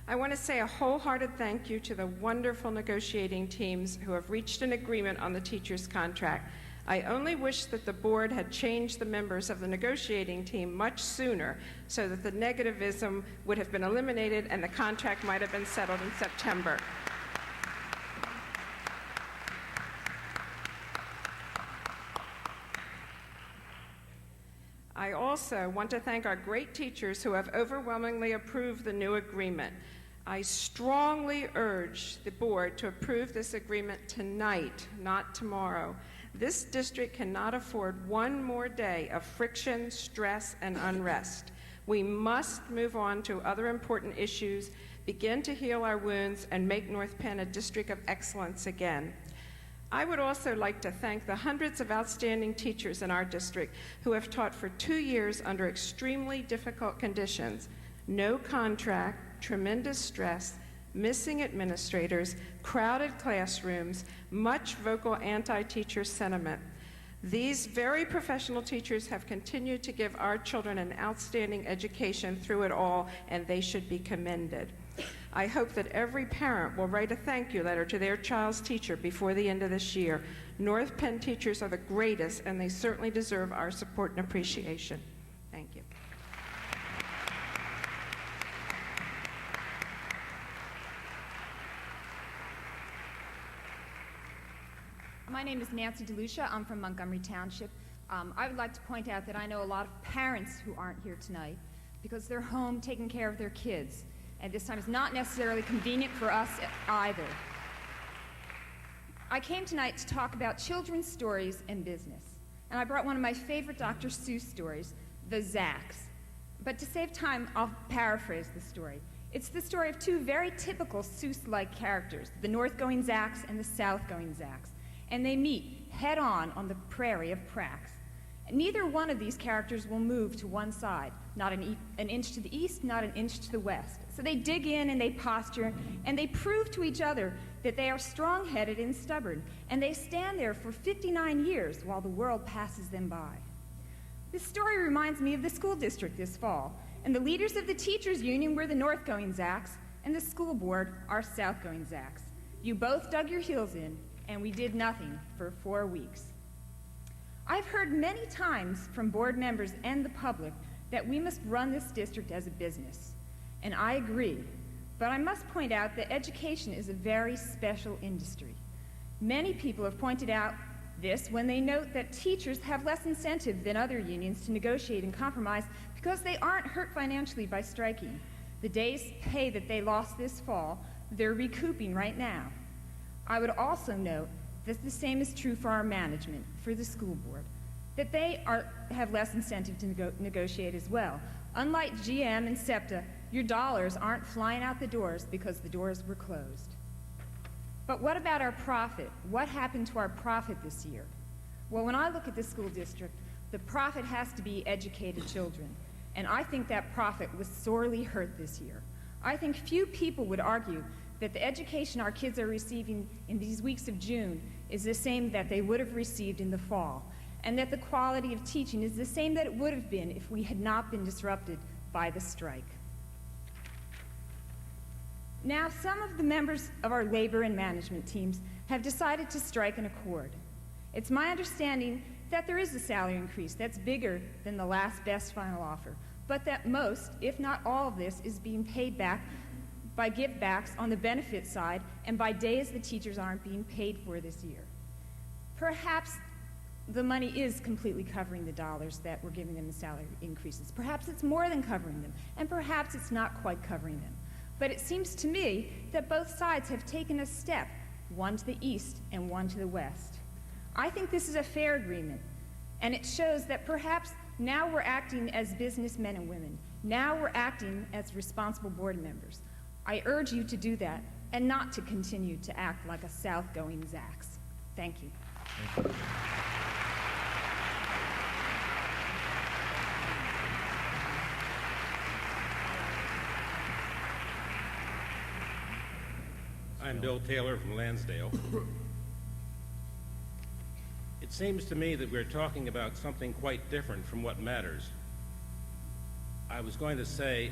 I want to say a wholehearted thank you to the wonderful negotiating teams who have reached an agreement on the teacher's contract. I only wish that the board had changed the members of the negotiating team much sooner so that the negativism would have been eliminated and the contract might have been settled in September. I also want to thank our great teachers who have overwhelmingly approved the new agreement. I strongly urge the board to approve this agreement tonight, not tomorrow. This district cannot afford one more day of friction, stress, and unrest. We must move on to other important issues, begin to heal our wounds, and make North Penn a district of excellence again. I would also like to thank the hundreds of outstanding teachers in our district who have taught for 2 years under extremely difficult conditions. No contract, tremendous stress, missing administrators, crowded classrooms, much vocal anti-teacher sentiment. These very professional teachers have continued to give our children an outstanding education through it all, and they should be commended. I hope that every parent will write a thank you letter to their child's teacher before the end of this year. North Penn teachers are the greatest, and they certainly deserve our support and appreciation. Thank you. My My name is Nancy DeLucia. I'm from Montgomery Township. I would like to point out that I know a lot of parents who aren't here tonight because they're home taking care of their kids. And this time is not necessarily convenient for us either. I came tonight to talk about children's stories and business. And I brought one of my favorite Dr. Seuss stories, The Zacks. But to save time, I'll paraphrase the story. It's the story of two very typical Seuss-like characters, the north-going Zacks and the south-going Zacks. And they meet head-on the prairie of Prax. Neither one of these characters will move to one side, not an inch to the east, not an inch to the west. So they dig in and they posture, and they prove to each other that they are strong-headed and stubborn, and they stand there for 59 years while the world passes them by. This story reminds me of the school district this fall, and the leaders of the teachers' union were the north-going Zacks, and the school board are south-going Zacks. You both dug your heels in, and we did nothing for 4 weeks. I've heard many times from board members and the public that we must run this district as a business, and I agree, but I must point out that education is a very special industry. Many people have pointed out this when they note that teachers have less incentive than other unions to negotiate and compromise because they aren't hurt financially by striking. The day's pay that they lost this fall, they're recouping right now. I would also note that the same is true for our management, for the school board, that they have less incentive to negotiate as well. Unlike GM and SEPTA, your dollars aren't flying out the doors because the doors were closed. But what about our profit? What happened to our profit this year? Well, when I look at the school district, the profit has to be educated children, and I think that profit was sorely hurt this year. I think few people would argue that the education our kids are receiving in these weeks of June is the same that they would have received in the fall, and that the quality of teaching is the same that it would have been if we had not been disrupted by the strike. Now, some of the members of our labor and management teams have decided to strike an accord. It's my understanding that there is a salary increase that's bigger than the last best final offer, but that most, if not all of this, is being paid back by give-backs on the benefit side and by days the teachers aren't being paid for this year. Perhaps the money is completely covering the dollars that we're giving them in salary increases. Perhaps it's more than covering them, and perhaps it's not quite covering them. But it seems to me that both sides have taken a step, one to the east and one to the west. I think this is a fair agreement, and it shows that perhaps now we're acting as businessmen and women. Now we're acting as responsible board members. I urge you to do that and not to continue to act like a south-going Zacks. Thank you. Thank you. I'm Bill Taylor from Lansdale. It seems to me that we're talking about something quite different from what matters. I was going to say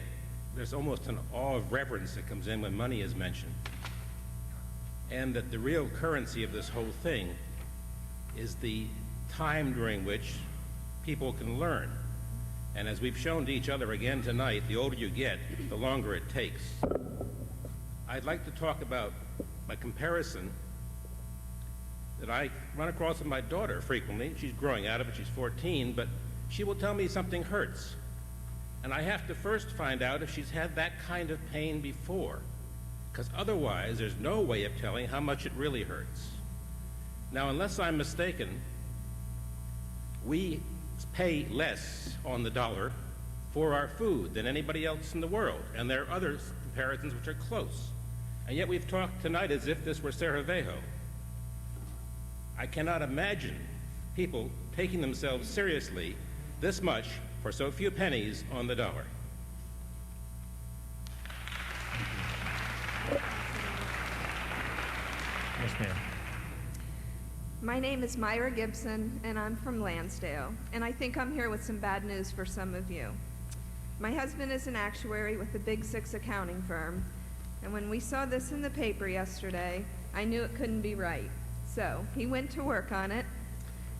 there's almost an awe of reverence that comes in when money is mentioned, and that the real currency of this whole thing is the time during which people can learn. And as we've shown to each other again tonight, the older you get, the longer it takes. I'd like to talk about a comparison that I run across with my daughter frequently. She's growing out of it, she's 14, but she will tell me something hurts. And I have to first find out if she's had that kind of pain before, because otherwise there's no way of telling how much it really hurts. Now, unless I'm mistaken, we pay less on the dollar for our food than anybody else in the world, and there are other comparisons which are close. And yet we've talked tonight as if this were Cervejo. I cannot imagine people taking themselves seriously this much for so few pennies on the dollar. Yes, ma'am. My name is Myra Gibson, and I'm from Lansdale, and I think I'm here with some bad news for some of you. My husband is an actuary with a Big Six accounting firm, and when we saw this in the paper yesterday, I knew it couldn't be right. So he went to work on it,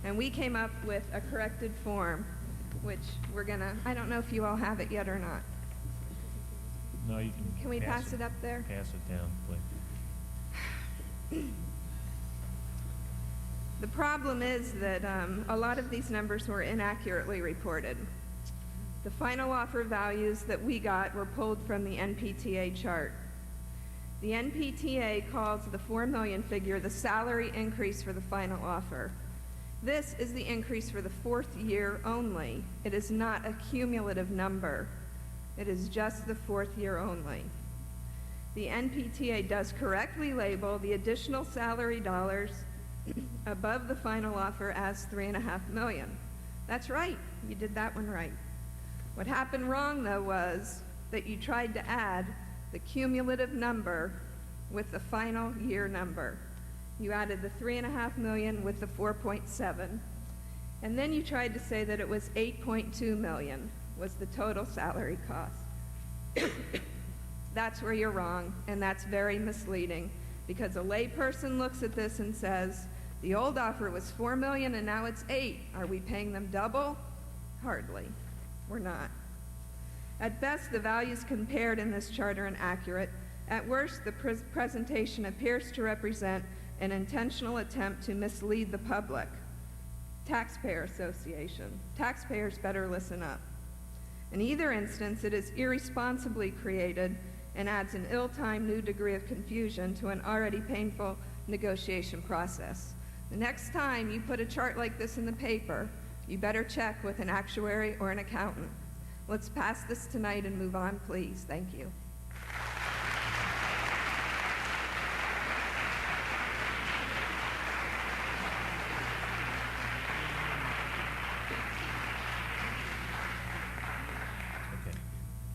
and we came up with a corrected form, which we're gonna, I don't know if you all have it yet or not. No, you Can we pass it up there? Pass it down, please. The problem is that a lot of these numbers were inaccurately reported. The final offer values that we got were pulled from the NPTA chart. The NPTA calls the $4 million figure the salary increase for the final offer. This is the increase for the 4th year only. It is not a cumulative number. It is just the 4th year only. The NPTA does correctly label the additional salary dollars above the final offer as $3.5 million. That's right, you did that one right. What happened wrong, though, was that you tried to add the cumulative number with the final year number. You added the $3.5 million with the 4.7, and then you tried to say that it was $8.2 million was the total salary cost. That's where you're wrong, and that's very misleading, because a layperson looks at this and says, the old offer was $4 million and now it's $8 million. Are we paying them double? Hardly. We're not. At best, the values compared in this chart are inaccurate. At worst, the presentation appears to represent an intentional attempt to mislead the public. Taxpayer Association. Taxpayers better listen up. In either instance, it is irresponsibly created and adds an ill-timed new degree of confusion to an already painful negotiation process. The next time you put a chart like this in the paper, you better check with an actuary or an accountant. Let's pass this tonight and move on, please. Thank you.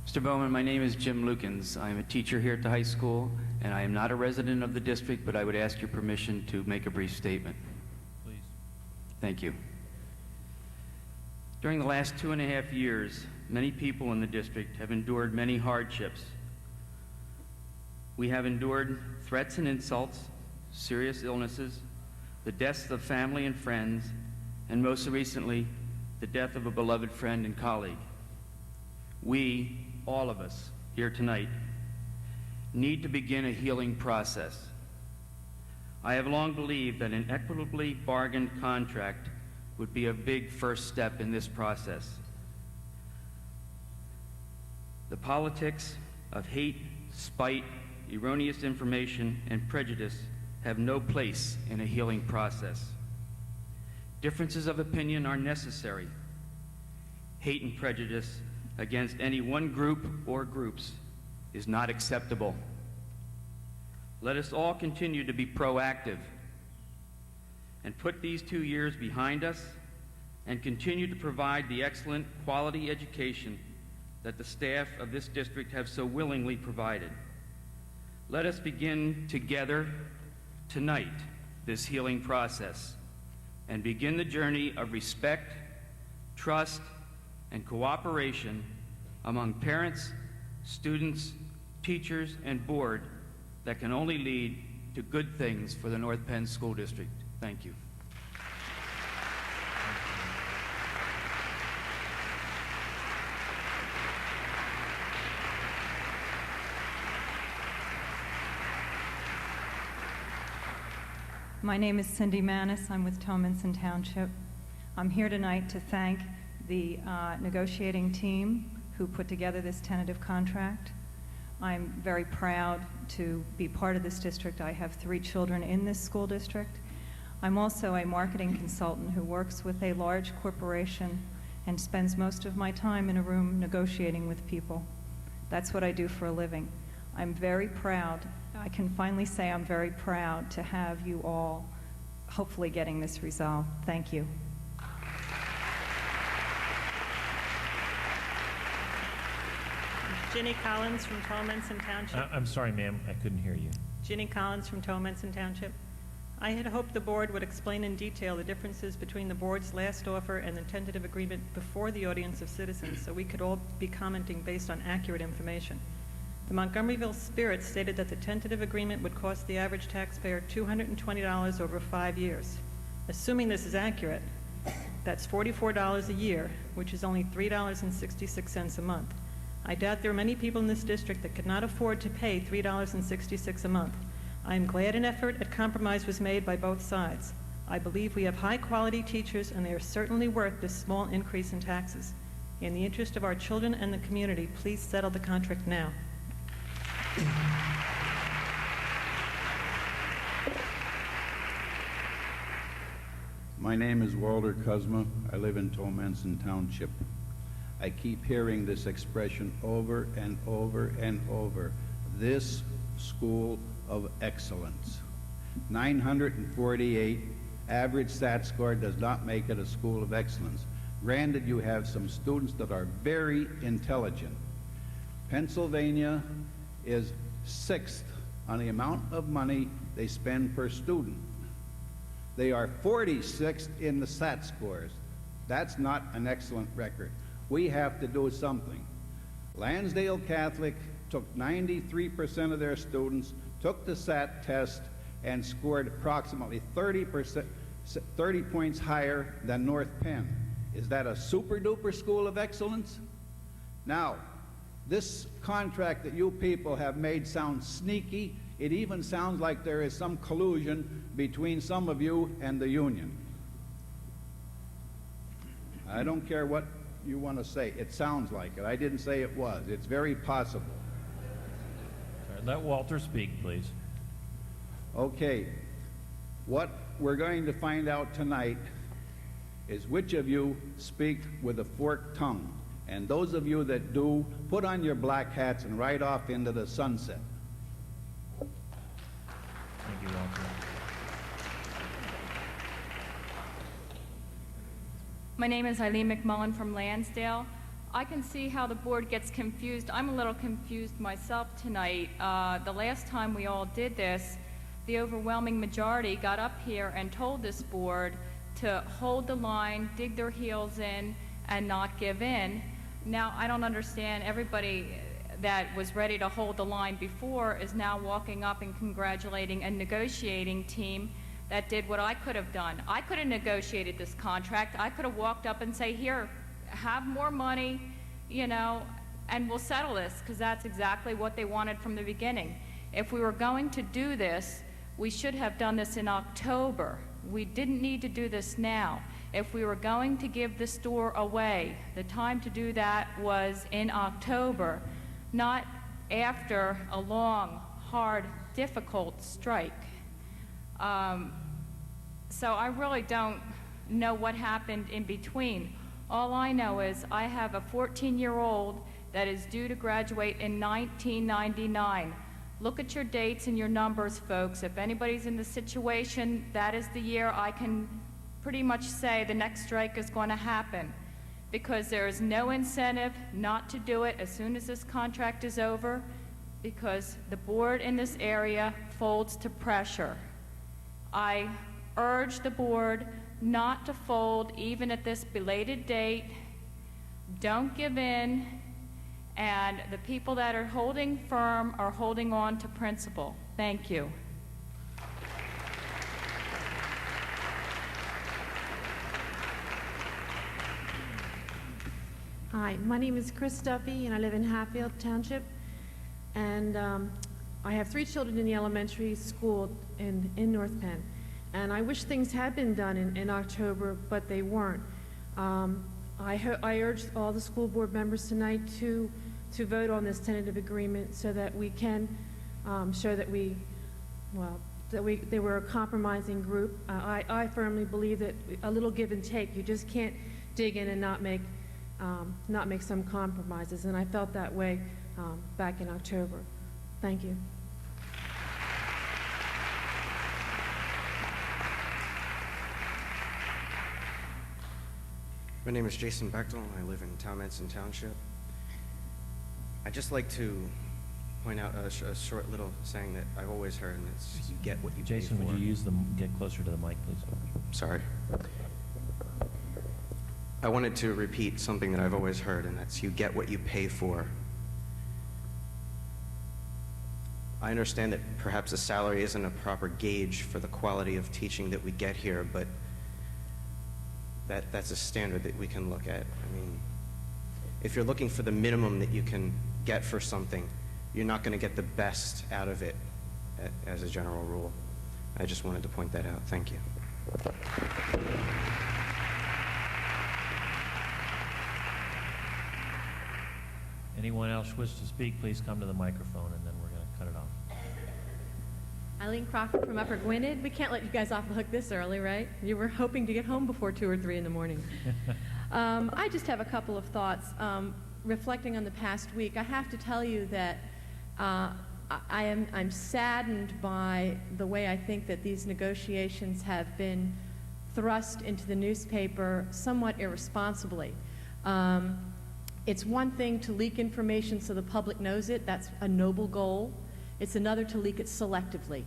Mr. Bowman, my name is Jim Lukens. I am a teacher here at the high school, and I am not a resident of the district, but I would ask your permission to make a brief statement. Please. Thank you. During the last 2.5 years, many people in the district have endured many hardships. We have endured threats and insults, serious illnesses, the deaths of family and friends, and most recently, the death of a beloved friend and colleague. We, all of us here tonight, need to begin a healing process. I have long believed that an equitably bargained contract would be a big first step in this process. The politics of hate, spite, erroneous information, and prejudice have no place in a healing process. Differences of opinion are necessary. Hate and prejudice against any one group or groups is not acceptable. Let us all continue to be proactive and put these 2 years behind us and continue to provide the excellent quality education that the staff of this district have so willingly provided. Let us begin together tonight this healing process and begin the journey of respect, trust, and cooperation among parents, students, teachers, and board that can only lead to good things for the North Penn School District. Thank you. My name is Cindy Manis. I'm with Tomenson Township. I'm here tonight to thank the negotiating team who put together this tentative contract. I'm very proud to be part of this district. I have 3 children in this school district. I'm also a marketing consultant who works with a large corporation and spends most of my time in a room negotiating with people. That's what I do for a living. I'm very proud. I can finally say I'm very proud to have you all hopefully getting this resolved. Thank you. Ginny Collins from Tomenson Township. I'm sorry, ma'am, I couldn't hear you. Ginny Collins from Tomenson Township. I had hoped the board would explain in detail the differences between the board's last offer and the tentative agreement before the audience of citizens, so we could all be commenting based on accurate information. The Montgomeryville Spirit stated that the tentative agreement would cost the average taxpayer $220 over 5 years. Assuming this is accurate, that's $44 a year, which is only $3.66 a month. I doubt there are many people in this district that could not afford to pay $3.66 a month. I am glad an effort at compromise was made by both sides. I believe we have high-quality teachers, and they are certainly worth this small increase in taxes. In the interest of our children and the community, please settle the contract now. My name is Walter Kuzma. I live in Tolmanson Township. I keep hearing this expression over and over and over. This school of excellence. 948 average SAT score does not make it a school of excellence. Granted, you have some students that are very intelligent. Pennsylvania is 6th on the amount of money they spend per student. They are 46th in the SAT scores. That's not an excellent record. We have to do something. Lansdale Catholic took 93% of their students, took the SAT test, and scored approximately 30 points higher than North Penn. Is that a super-duper school of excellence? Now, this contract that you people have made sounds sneaky. It even sounds like there is some collusion between some of you and the union. I don't care what you want to say. It sounds like it. I didn't say it was. It's very possible. Let Walter speak, please. Okay. What we're going to find out tonight is which of you speak with a forked tongue. And those of you that do, put on your black hats and ride off into the sunset. Thank you, Walter. My name is Eileen McMullen from Lansdale. I can see how the board gets confused. I'm a little confused myself tonight. The last time we all did this, the overwhelming majority got up here and told this board to hold the line, dig their heels in, and not give in. Now, I don't understand. Everybody that was ready to hold the line before is now walking up and congratulating a negotiating team that did what I could have done. I could have negotiated this contract. I could have walked up and say, here, have more money, you know, and we'll settle this, because that's exactly what they wanted from the beginning. If we were going to do this, we should have done this in October. We didn't need to do this now. If we were going to give the store away, the time to do that was in October, not after a long, hard, difficult strike. So I really don't know what happened in between. All I know is I have a 14-year-old that is due to graduate in 1999. Look at your dates and your numbers, folks. If anybody's in the situation, that is the year I can pretty much say the next strike is going to happen, because there is no incentive not to do it as soon as this contract is over, because the board in this area folds to pressure. I urge the board not to fold even at this belated date. Don't give in, and the people that are holding firm are holding on to principle. Thank you. Hi, my name is Chris Duffy, and I live in Hatfield Township. And I have 3 children in the elementary school in North Penn. And I wish things had been done in October, but they weren't. I urge all the school board members tonight to vote on this tentative agreement so that we can show that they were a compromising group. I firmly believe that a little give and take. You just can't dig in and not make some compromises, and I felt that way back in October. Thank you. My name is Jason Bechtel, and I live in Towmanson Township. I'd just like to point out a short little saying that I've always heard, and it's, you get what you pay for. Jason, would you get closer to the mic, please? Sorry. I wanted to repeat something that I've always heard, and that's you get what you pay for. I understand that perhaps a salary isn't a proper gauge for the quality of teaching that we get here, but that's a standard that we can look at. I mean, if you're looking for the minimum that you can get for something, you're not going to get the best out of it as a general rule. I just wanted to point that out. Thank you. Anyone else wish to speak, please come to the microphone, and then we're going to cut it off. Eileen Crawford from Upper Gwynedd. We can't let you guys off the hook this early, right? You were hoping to get home before 2 or 3 in the morning. I just have a couple of thoughts. Reflecting on the past week, I have to tell you that I'm saddened by the way I think that these negotiations have been thrust into the newspaper somewhat irresponsibly. It's one thing to leak information so the public knows it. That's a noble goal. It's another to leak it selectively,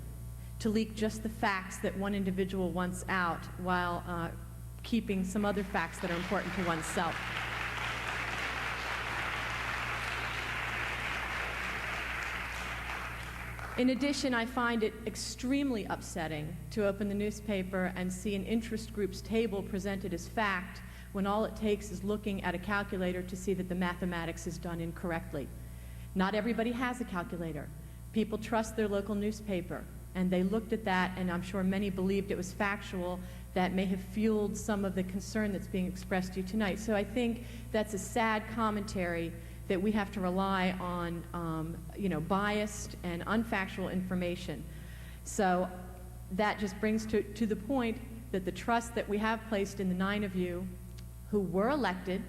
to leak just the facts that one individual wants out while keeping some other facts that are important to oneself. In addition, I find it extremely upsetting to open the newspaper and see an interest group's table presented as fact when all it takes is looking at a calculator to see that the mathematics is done incorrectly. Not everybody has a calculator. People trust their local newspaper, and they looked at that, and I'm sure many believed it was factual. That may have fueled some of the concern that's being expressed to you tonight. So I think that's a sad commentary that we have to rely on biased and unfactual information. So that just brings to the point that the trust that we have placed in the 9 of you who were elected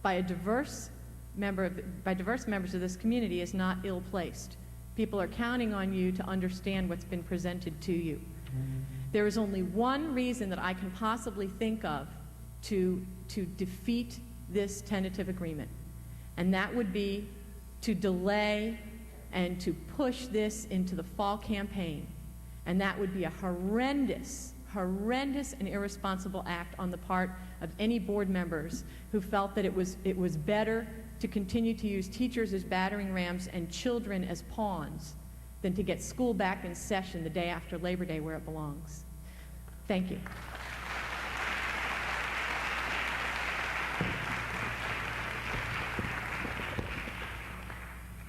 by diverse members of this community is not ill-placed. People are counting on you to understand what's been presented to you. There is only one reason that I can possibly think of to defeat this tentative agreement, and that would be to delay and to push this into the fall campaign. And that would be a horrendous and irresponsible act on the part of any board members who felt that it was better to continue to use teachers as battering rams and children as pawns than to get school back in session the day after Labor Day where it belongs. Thank you.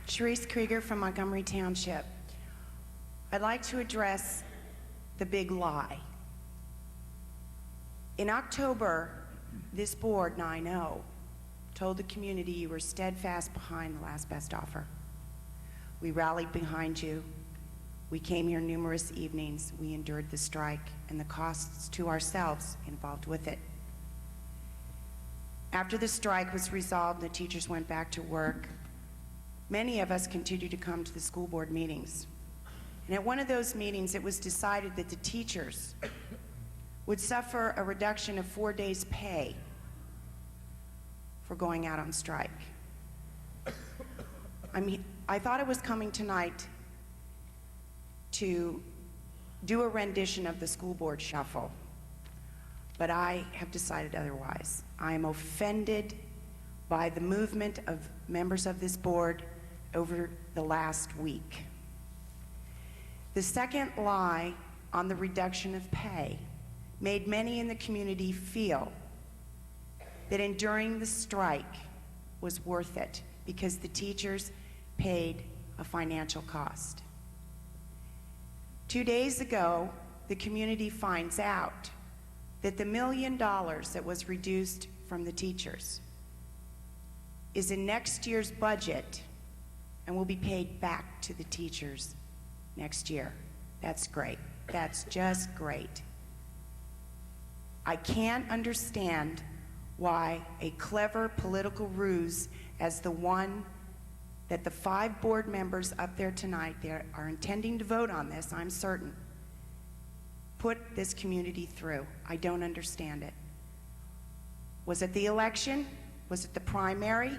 Sharice Krieger from Montgomery Township. I'd like to address the big lie. In October, this board, 9-0, told the community you were steadfast behind the last best offer. We rallied behind you. We came here numerous evenings. We endured the strike and the costs to ourselves involved with it. After the strike was resolved, the teachers went back to work. Many of us continued to come to the school board meetings. And at one of those meetings, it was decided that the teachers would suffer a reduction of 4 days' pay for going out on strike. I thought I was coming tonight to do a rendition of the school board shuffle, but I have decided otherwise. I am offended by the movement of members of this board over the last week. The second lie on the reduction of pay made many in the community feel that enduring the strike was worth it because the teachers paid a financial cost. 2 days ago, the community finds out that the $1 million that was reduced from the teachers is in next year's budget and will be paid back to the teachers next year. That's great. That's just great. I can't understand why a clever political ruse as the one that the 5 board members up there tonight, they are intending to vote on this, I'm certain, put this community through. I don't understand it. Was it the election? Was it the primary?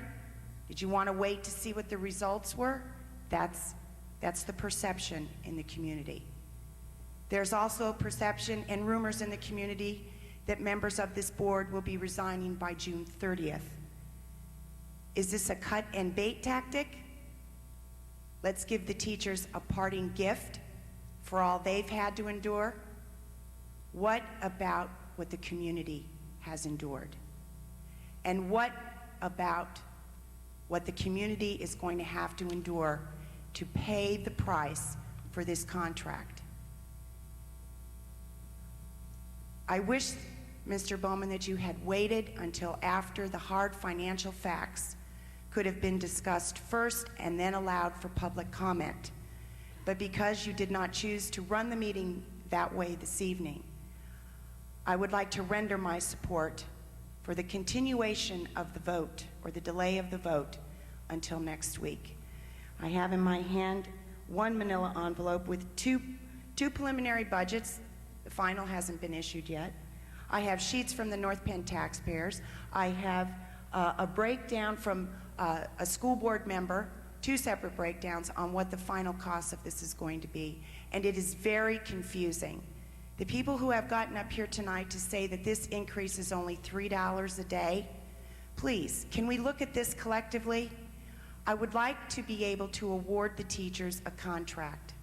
Did you want to wait to see what the results were? That's the perception in the community. There's also a perception and rumors in the community that members of this board will be resigning by June 30th. Is this a cut and bait tactic? Let's give the teachers a parting gift for all they've had to endure. What about what the community has endured? And what about what the community is going to have to endure to pay the price for this contract? I wish, Mr. Bowman, that you had waited until after the hard financial facts could have been discussed first and then allowed for public comment. But because you did not choose to run the meeting that way this evening, I would like to render my support for the continuation of the vote, or the delay of the vote, until next week. I have in my hand one manila envelope with two preliminary budgets. The final hasn't been issued yet. I have sheets from the North Penn taxpayers. I have a breakdown from a school board member, two separate breakdowns on what the final cost of this is going to be. And it is very confusing. The people who have gotten up here tonight to say that this increase is only $3 a day, please, can we look at this collectively? I would like to be able to award the teachers a contract.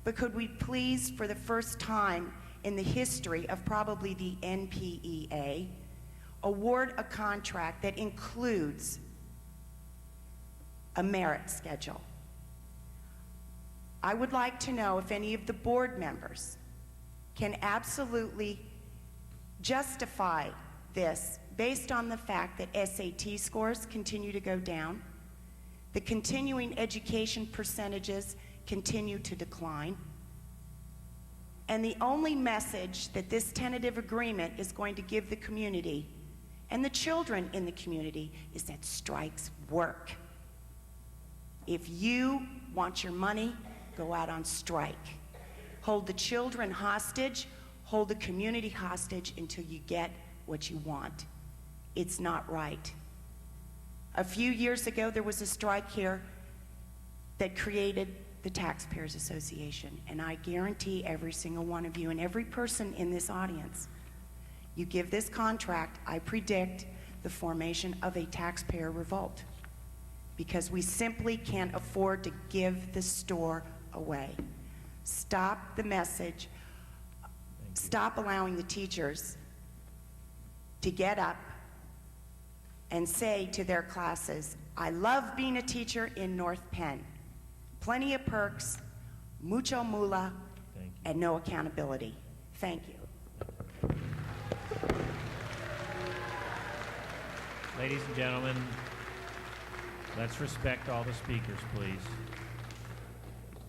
But could we please, for the first time in the history of probably the NPEA, award a contract that includes a merit schedule? I would like to know if any of the board members can absolutely justify this based on the fact that SAT scores continue to go down, the continuing education percentages continue to decline, and the only message that this tentative agreement is going to give the community and the children in the community is that strikes work. If you want your money, go out on strike. Hold the children hostage, hold the community hostage until you get what you want. It's not right. A few years ago, there was a strike here that created the Taxpayers Association, and I guarantee every single one of you and every person in this audience, you give this contract, I predict the formation of a taxpayer revolt, because we simply can't afford to give the store away. Stop the message. Stop allowing the teachers to get up and say to their classes, I love being a teacher in North Penn. Plenty of perks, mucho moolah, and no accountability. Thank you. Ladies and gentlemen, let's respect all the speakers, please.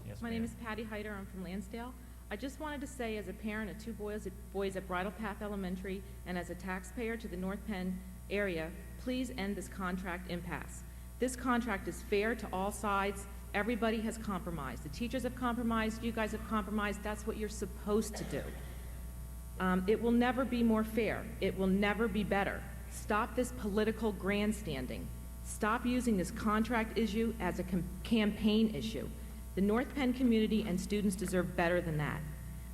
Yes, My name is Patty Hyder. I'm from Lansdale. I just wanted to say, as a parent of two boys at Bridle Path Elementary and as a taxpayer to the North Penn area, please end this contract impasse. This contract is fair to all sides. Everybody has compromised. The teachers have compromised. You guys have compromised. That's what you're supposed to do. It will never be more fair. It will never be better. Stop this political grandstanding. Stop using this contract issue as a campaign issue. The North Penn community and students deserve better than that.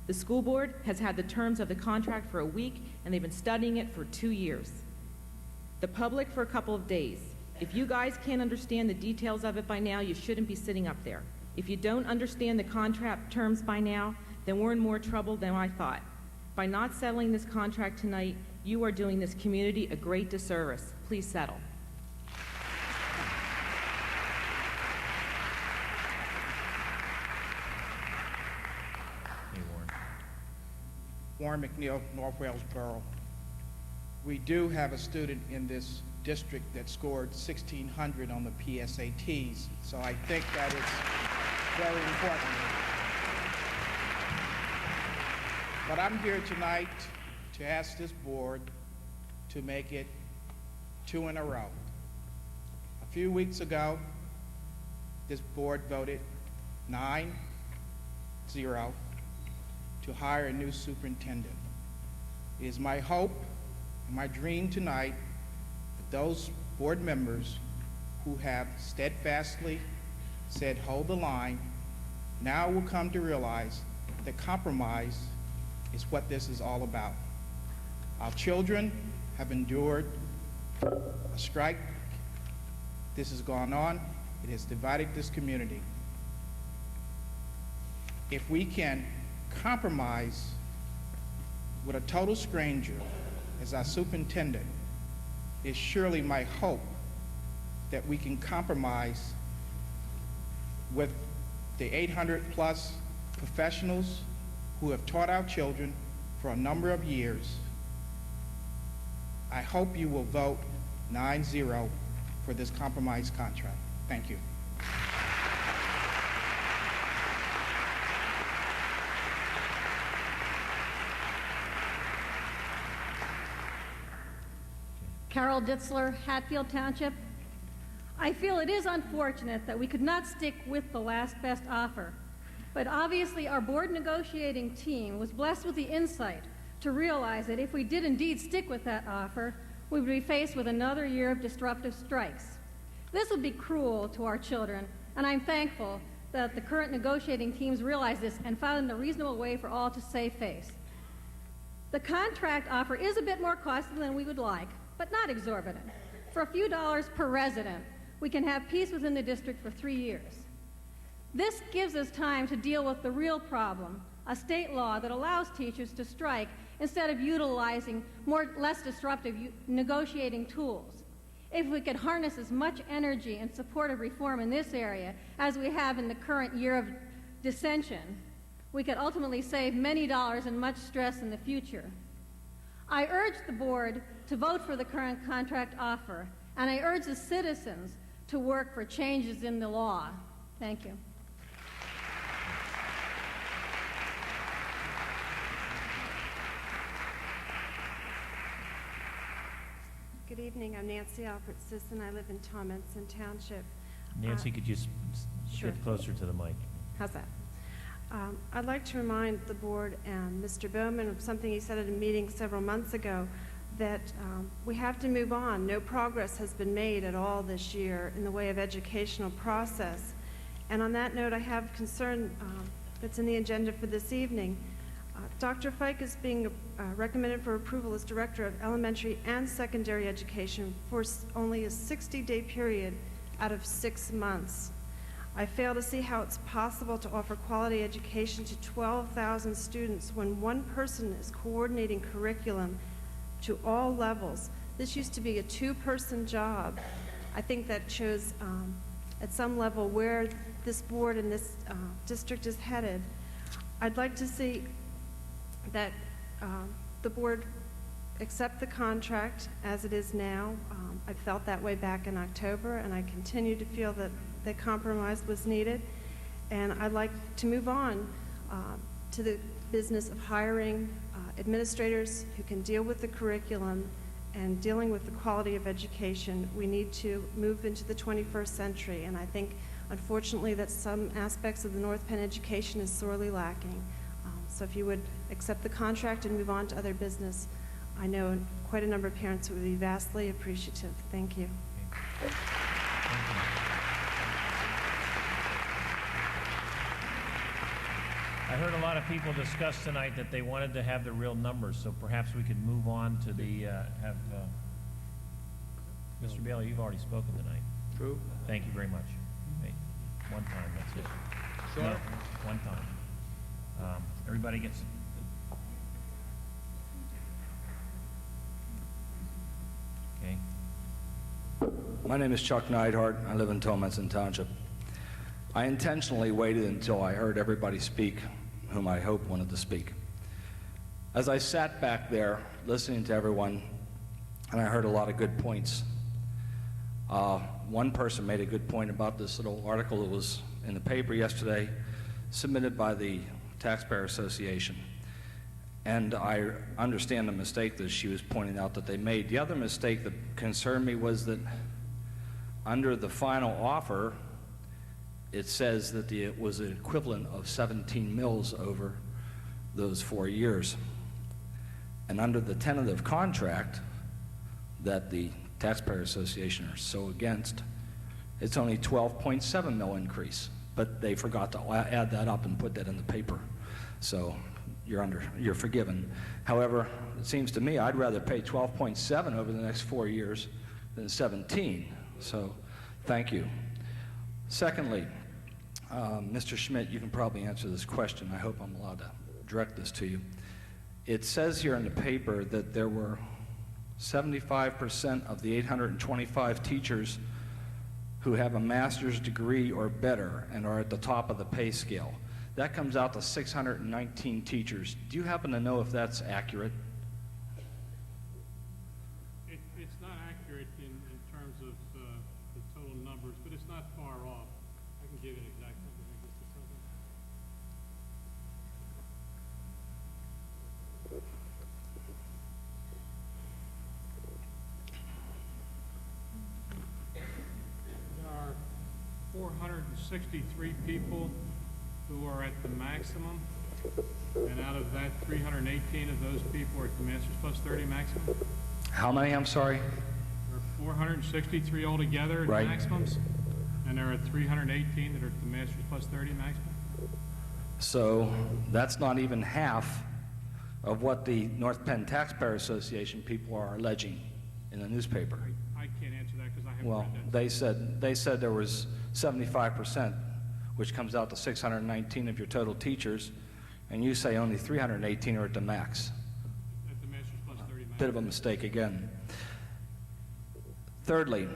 The school board has had the terms of the contract for a week, and they've been studying it for 2 years. The public for a couple of days. If you guys can't understand the details of it by now, you shouldn't be sitting up there. If you don't understand the contract terms by now, then we're in more trouble than I thought. By not settling this contract tonight, you are doing this community a great disservice. Please settle. Warren McNeil, North Wales Borough. We do have a student in this district that scored 1,600 on the PSATs, so I think that is very important. But I'm here tonight to ask this board to make it 2 in a row. A few weeks ago, this board voted 9-0 to hire a new superintendent. It is my hope and my dream tonight that those board members who have steadfastly said hold the line now will come to realize that compromise is what this is all about. Our children have endured a strike. This has gone on. It has divided this community. If we can compromise with a total stranger as our superintendent, it's surely my hope that we can compromise with the 800+ professionals who have taught our children for a number of years. I hope you will vote 9-0 for this compromise contract. Thank you. Carol Ditzler, Hatfield Township. I feel it is unfortunate that we could not stick with the last best offer, but obviously our board negotiating team was blessed with the insight to realize that if we did indeed stick with that offer, we would be faced with another year of disruptive strikes. This would be cruel to our children, and I'm thankful that the current negotiating teams realized this and found a reasonable way for all to save face. The contract offer is a bit more costly than we would like, but not exorbitant. For a few dollars per resident, we can have peace within the district for 3 years. This gives us time to deal with the real problem, a state law that allows teachers to strike instead of utilizing less disruptive negotiating tools. If we could harness as much energy in support of reform in this area as we have in the current year of dissension, we could ultimately save many dollars and much stress in the future. I urge the board to vote for the current contract offer, and I urge the citizens to work for changes in the law. Thank you. Good evening. I'm Nancy Alfred-Sisson. I live in Thompson Township. Nancy, could you Sure. get closer to the mic? How's that? I'd like to remind the board and Mr. Bowman of something he said at a meeting several months ago, that we have to move on. No progress has been made at all this year in the way of educational process. And on that note, I have concern that's in the agenda for this evening. Dr. Fike is being recommended for approval as Director of Elementary and Secondary Education for only a 60-day period out of 6 months. I fail to see how it's possible to offer quality education to 12,000 students when one person is coordinating curriculum to all levels. This used to be a 2-person job. I think that shows at some level where this board and this district is headed. I'd like to see that the board accept the contract as it is now. I felt that way back in October, and I continue to feel that the compromise was needed. And I'd like to move on to the business of hiring administrators who can deal with the curriculum and dealing with the quality of education. We need to move into the 21st century, and I think, unfortunately, that some aspects of the North Penn education is sorely lacking. So if you would accept the contract and move on to other business, I know quite a number of parents would be vastly appreciative. Thank you. I heard a lot of people discuss tonight that they wanted to have the real numbers, so perhaps we could move on to the, Mr. Bailey, you've already spoken tonight. True. Thank you very much. Hey, one time, that's it. Sure. No, one time. Everybody gets... Okay. My name is Chuck Neidhart. I live in Thompson Township. I intentionally waited until I heard everybody speak whom I hope wanted to speak. As I sat back there listening to everyone, and I heard a lot of good points. One person made a good point about this little article that was in the paper yesterday, submitted by the Taxpayer Association. And I understand the mistake that she was pointing out that they made. The other mistake that concerned me was that under the final offer, it says that it was an equivalent of 17 mills over those 4 years. And under the tentative contract that the Taxpayer Association are so against, it's only 12.7 mil increase. But they forgot to add that up and put that in the paper. So you're forgiven. However, it seems to me I'd rather pay 12.7 over the next 4 years than 17. So thank you. Secondly, Mr. Schmidt, you can probably answer this question. I hope I'm allowed to direct this to you. It says here in the paper that there were 75% of the 825 teachers who have a master's degree or better and are at the top of the pay scale. That comes out to 619 teachers. Do you happen to know if that's accurate? It's not accurate in terms of the total numbers, but it's not far off. I can give you an exact number in just a second. There are 463 people who are at the maximum, and out of that, 318 of those people are at the Masters Plus 30 maximum. How many, I'm sorry? There are 463 altogether at Right. maximums, and there are 318 that are at the Masters Plus 30 maximum. So that's not even half of what the North Penn Taxpayer Association people are alleging in the newspaper. I can't answer that because I haven't Well, read that. they said there was 75%, which comes out to 619 of your total teachers, and you say only 318 are at the max. At the Masters Plus 30 max. Bit of a mistake again. Thirdly,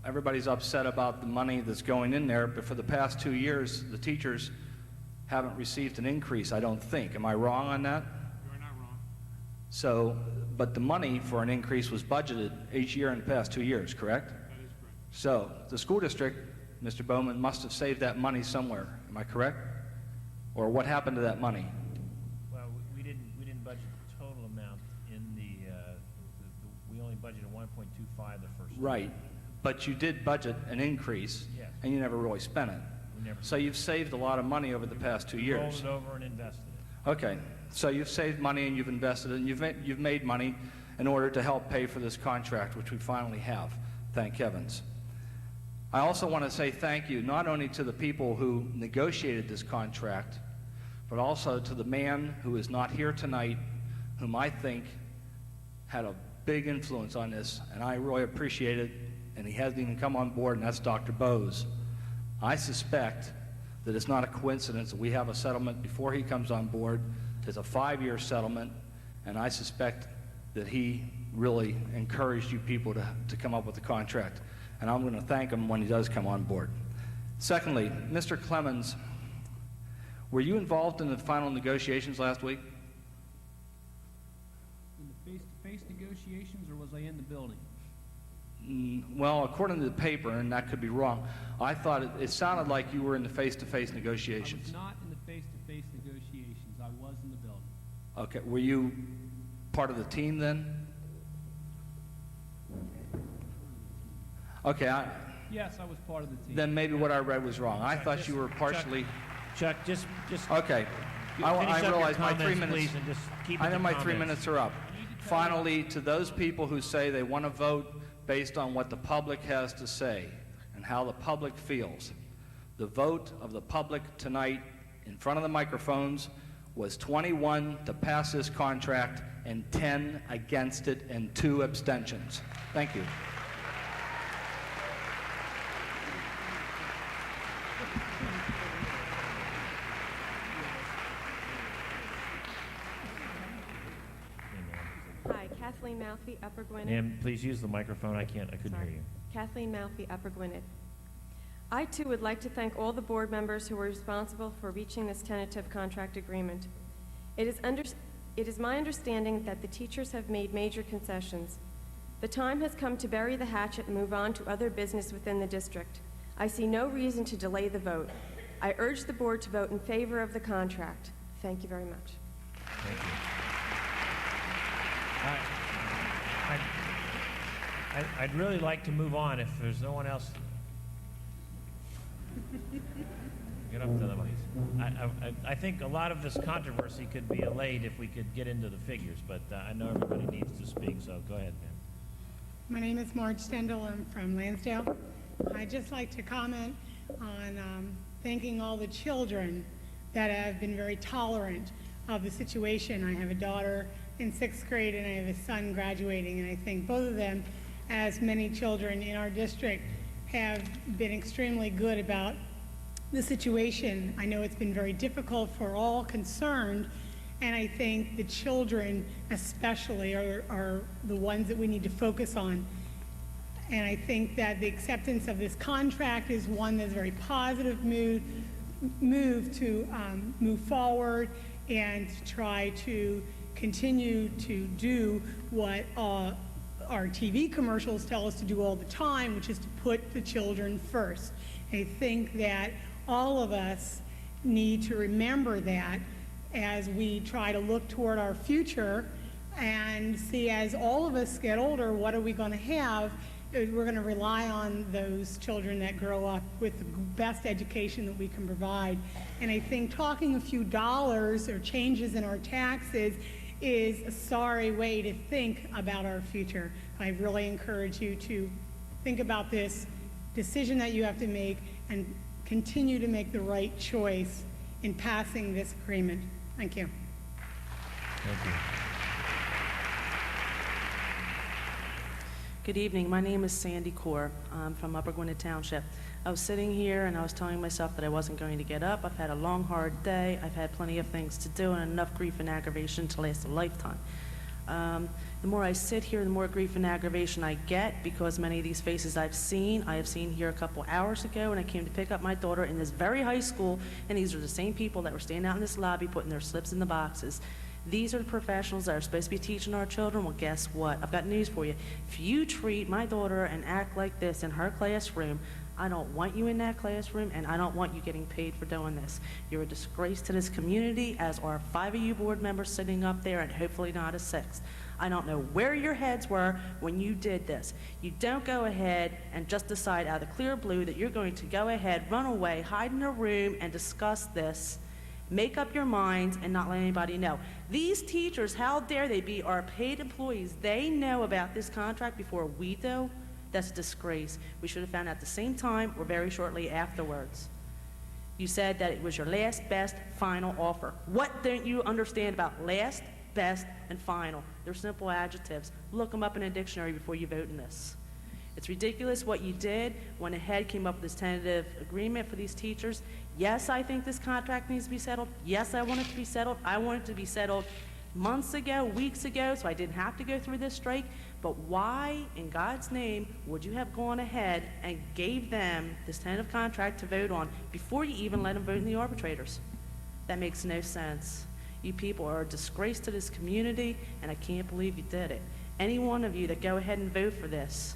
everybody's upset about the money that's going in there, but for the past 2 years, the teachers haven't received an increase, I don't think. Am I wrong on that? You are not wrong. So, but the money for an increase was budgeted each year in the past 2 years, correct? That is correct. So, the school district, Mr. Bowman, must have saved that money somewhere. Am I correct? Or what happened to that money? Well, we didn't budget the total amount in we only budgeted 1.25 the first year. Right. But you did budget an increase, Yes. and you never really spent it. We never So you've saved a lot of money over the past 2 years. rolled it over and invested it. Okay, so you've saved money and you've invested it, and you've made money in order to help pay for this contract, which we finally have. Thank heavens. I also want to say thank you not only to the people who negotiated this contract, but also to the man who is not here tonight, whom I think had a big influence on this, and I really appreciate it, and he hasn't even come on board, and that's Dr. Bose. I suspect that it's not a coincidence that we have a settlement before he comes on board. It's a 5-year settlement, and I suspect that he really encouraged you people to come up with the contract. And I'm going to thank him when he does come on board. Secondly, Mr. Clemens, were you involved in the final negotiations last week? In the face-to-face negotiations, or was I in the building? Well, according to the paper, and that could be wrong, I thought it sounded like you were in the face-to-face I negotiations. was not in the face-to-face negotiations. I was in the building. Okay, were you part of the team then? Okay, Yes, I was part of the team. then maybe what I read was wrong. I thought just- you were partially... Chuck, just Okay. finish up I your realize my 3 comments, minutes... please, and just keep it I know to my 3 comments. minutes are up. Finally, to those people who say they want to vote based on what the public has to say and how the public feels, the vote of the public tonight in front of the microphones was 21 to pass this contract and 10 against it and 2 abstentions. Thank you. Hi, Kathleen Malfi, Upper Gwinnett. Ma'am, please use the microphone. I couldn't hear you. Kathleen Malfi, Upper Gwinnett. I, too, would like to thank all the board members who were responsible for reaching this tentative contract agreement. It is my understanding that the teachers have made major concessions. The time has come to bury the hatchet and move on to other business within the district. I see no reason to delay the vote. I urge the board to vote in favor of the contract. Thank you very much. Thank you. I'd really like to move on if there's no one else. Get up to the mic. I think a lot of this controversy could be allayed if we could get into the figures, but I know everybody needs to speak, so go ahead, ma'am. My name is Marge Stendel. I'm from Lansdale. I'd just like to comment on thanking all the children that have been very tolerant of the situation. I have a daughter in 6th grade and I have a son graduating, and I think both of them, as many children in our district, have been extremely good about the situation. I know it's been very difficult for all concerned, and I think the children especially are the ones that we need to focus on. And I think that the acceptance of this contract is one that's a very positive move to move forward and to try to continue to do what our TV commercials tell us to do all the time, which is to put the children first. I think that all of us need to remember that as we try to look toward our future and see, as all of us get older, what are we going to have? We're going to rely on those children that grow up with the best education that we can provide. And I think talking a few dollars or changes in our taxes is a sorry way to think about our future. I really encourage you to think about this decision that you have to make and continue to make the right choice in passing this agreement. Thank you. Thank you. Good evening. My name is Sandy Core. I'm from Upper Gwinnett Township. I was sitting here and I was telling myself that I wasn't going to get up. I've had a long, hard day. I've had plenty of things to do and enough grief and aggravation to last a lifetime. The more I sit here, the more grief and aggravation I get, because many of these faces I have seen here a couple hours ago when I came to pick up my daughter in this very high school, and these are the same people that were standing out in this lobby putting their slips in the boxes. These are the professionals that are supposed to be teaching our children. Well, guess what? I've got news for you. If you treat my daughter and act like this in her classroom, I don't want you in that classroom, and I don't want you getting paid for doing this. You're a disgrace to this community, as are 5 of you board members sitting up there, and hopefully not a 6th. I don't know where your heads were when you did this. You don't go ahead and just decide out of the clear blue that you're going to go ahead, run away, hide in a room, and discuss this. Make up your minds and not let anybody know. These teachers, how dare they be our paid employees? They know about this contract before we do. That's a disgrace. We should have found out at the same time or very shortly afterwards. You said that it was your last, best, final offer. What don't you understand about last, best, and final? They're simple adjectives. Look them up in a dictionary before you vote in this. It's ridiculous what you did. Went ahead, came up with this tentative agreement for these teachers. Yes, I think this contract needs to be settled. Yes, I want it to be settled. I want it to be settled months ago, weeks ago, so I didn't have to go through this strike. But why, in God's name, would you have gone ahead and gave them this tentative contract to vote on before you even let them vote in the arbitrators? That makes no sense. You people are a disgrace to this community, and I can't believe you did it. Any one of you that go ahead and vote for this,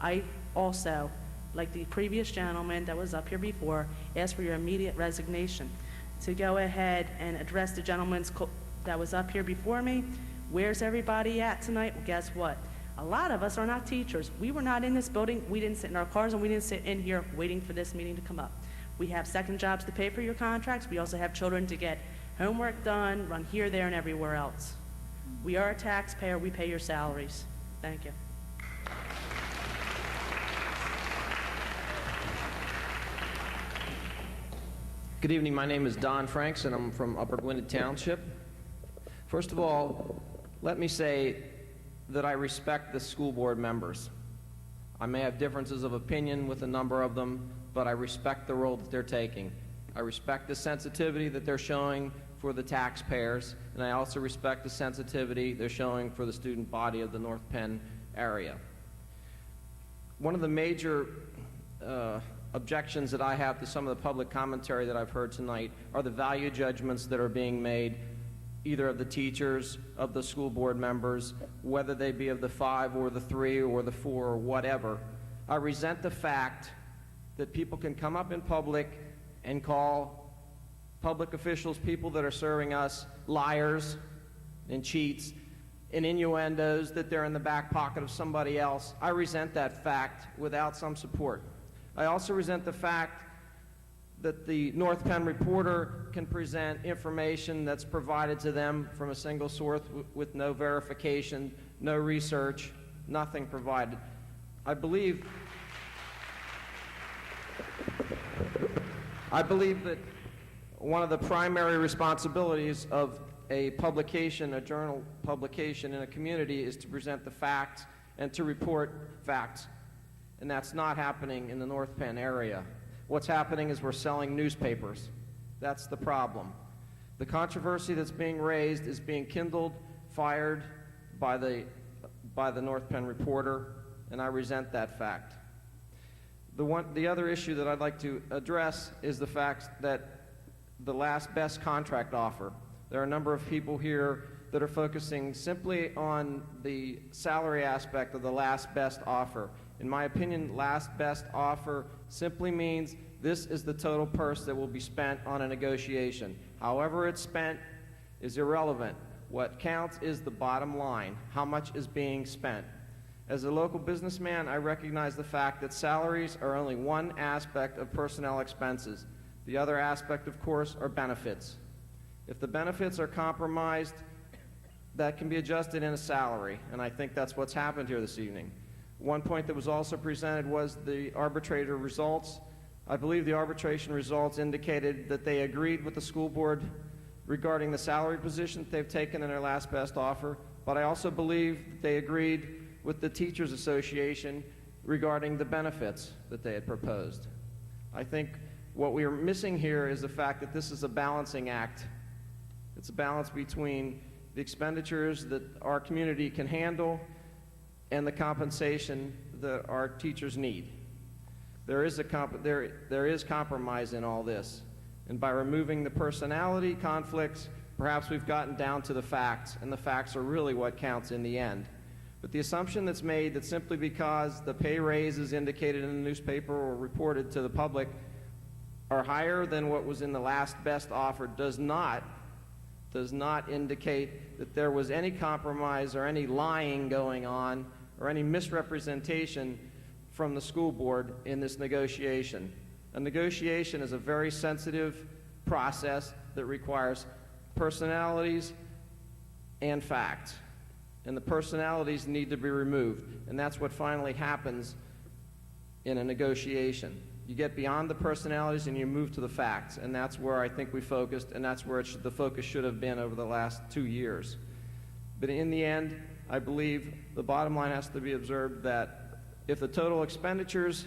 I also, like the previous gentleman that was up here before, ask for your immediate resignation. To go ahead and address the gentleman that was up here before me, where's everybody at tonight? Well, guess what? A lot of us are not teachers. We were not in this building. We didn't sit in our cars, and we didn't sit in here waiting for this meeting to come up. We have second jobs to pay for your contracts. We also have children to get homework done, run here, there, and everywhere else. We are a taxpayer. We pay your salaries. Thank you. Good evening. My name is Don Franks, and I'm from Upper Gwinnett Township. First of all, let me say that I respect the school board members. I may have differences of opinion with a number of them, but I respect the role that they're taking. I respect the sensitivity that they're showing for the taxpayers, and I also respect the sensitivity they're showing for the student body of the North Penn area. One of the major objections that I have to some of the public commentary that I've heard tonight are the value judgments that are being made, either of the teachers, of the school board members, whether they be of the 5 or the 3 or the 4 or whatever. I resent the fact that people can come up in public and call public officials, people that are serving us, liars and cheats, and innuendos that they're in the back pocket of somebody else. I resent that fact without some support. I also resent the fact that the North Penn Reporter can present information that's provided to them from a single source with no verification, no research, nothing provided. I believe that one of the primary responsibilities of a publication, a journal publication in a community, is to present the facts and to report facts. And that's not happening in the North Penn area. What's happening is we're selling newspapers. That's the problem. The controversy that's being raised is being kindled, fired by the North Penn Reporter, and I resent that fact. The other issue that I'd like to address is the fact that the last best contract offer. There are a number of people here that are focusing simply on the salary aspect of the last best offer. In my opinion, last best offer simply means this is the total purse that will be spent on a negotiation. However it's spent is irrelevant. What counts is the bottom line, how much is being spent. As a local businessman, I recognize the fact that salaries are only one aspect of personnel expenses. The other aspect, of course, are benefits. If the benefits are compromised, that can be adjusted in a salary, and I think that's what's happened here this evening. One point that was also presented was the arbitrator results. I believe the arbitration results indicated that they agreed with the school board regarding the salary position that they've taken in their last best offer, but I also believe that they agreed with the Teachers Association regarding the benefits that they had proposed. I think what we are missing here is the fact that this is a balancing act. It's a balance between the expenditures that our community can handle and the compensation that our teachers need. There is compromise in all this, and by removing the personality conflicts, perhaps we've gotten down to the facts, and the facts are really what counts in the end. But the assumption that's made that simply because the pay raises indicated in the newspaper or reported to the public are higher than what was in the last best offer does not indicate that there was any compromise or any lying going on or any misrepresentation from the school board in this negotiation. A negotiation is a very sensitive process that requires personalities and facts. And the personalities need to be removed. And that's what finally happens in a negotiation. You get beyond the personalities and you move to the facts. And that's where I think we focused, and that's where the focus should have been over the last 2 years. But in the end, I believe the bottom line has to be observed that if the total expenditures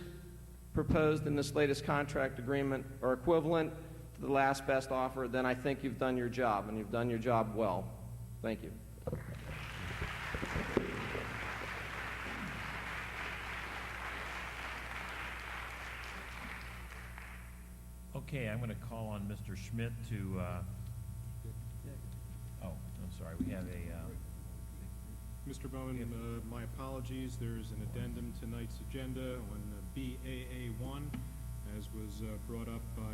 proposed in this latest contract agreement are equivalent to the last best offer, then I think you've done your job, and you've done your job well. Thank you. Okay, I'm going to call on Mr. Schmidt to, oh, I'm sorry, we have a, Mr. Bowman, my apologies. There's an addendum to tonight's agenda on BAA1, as was brought up by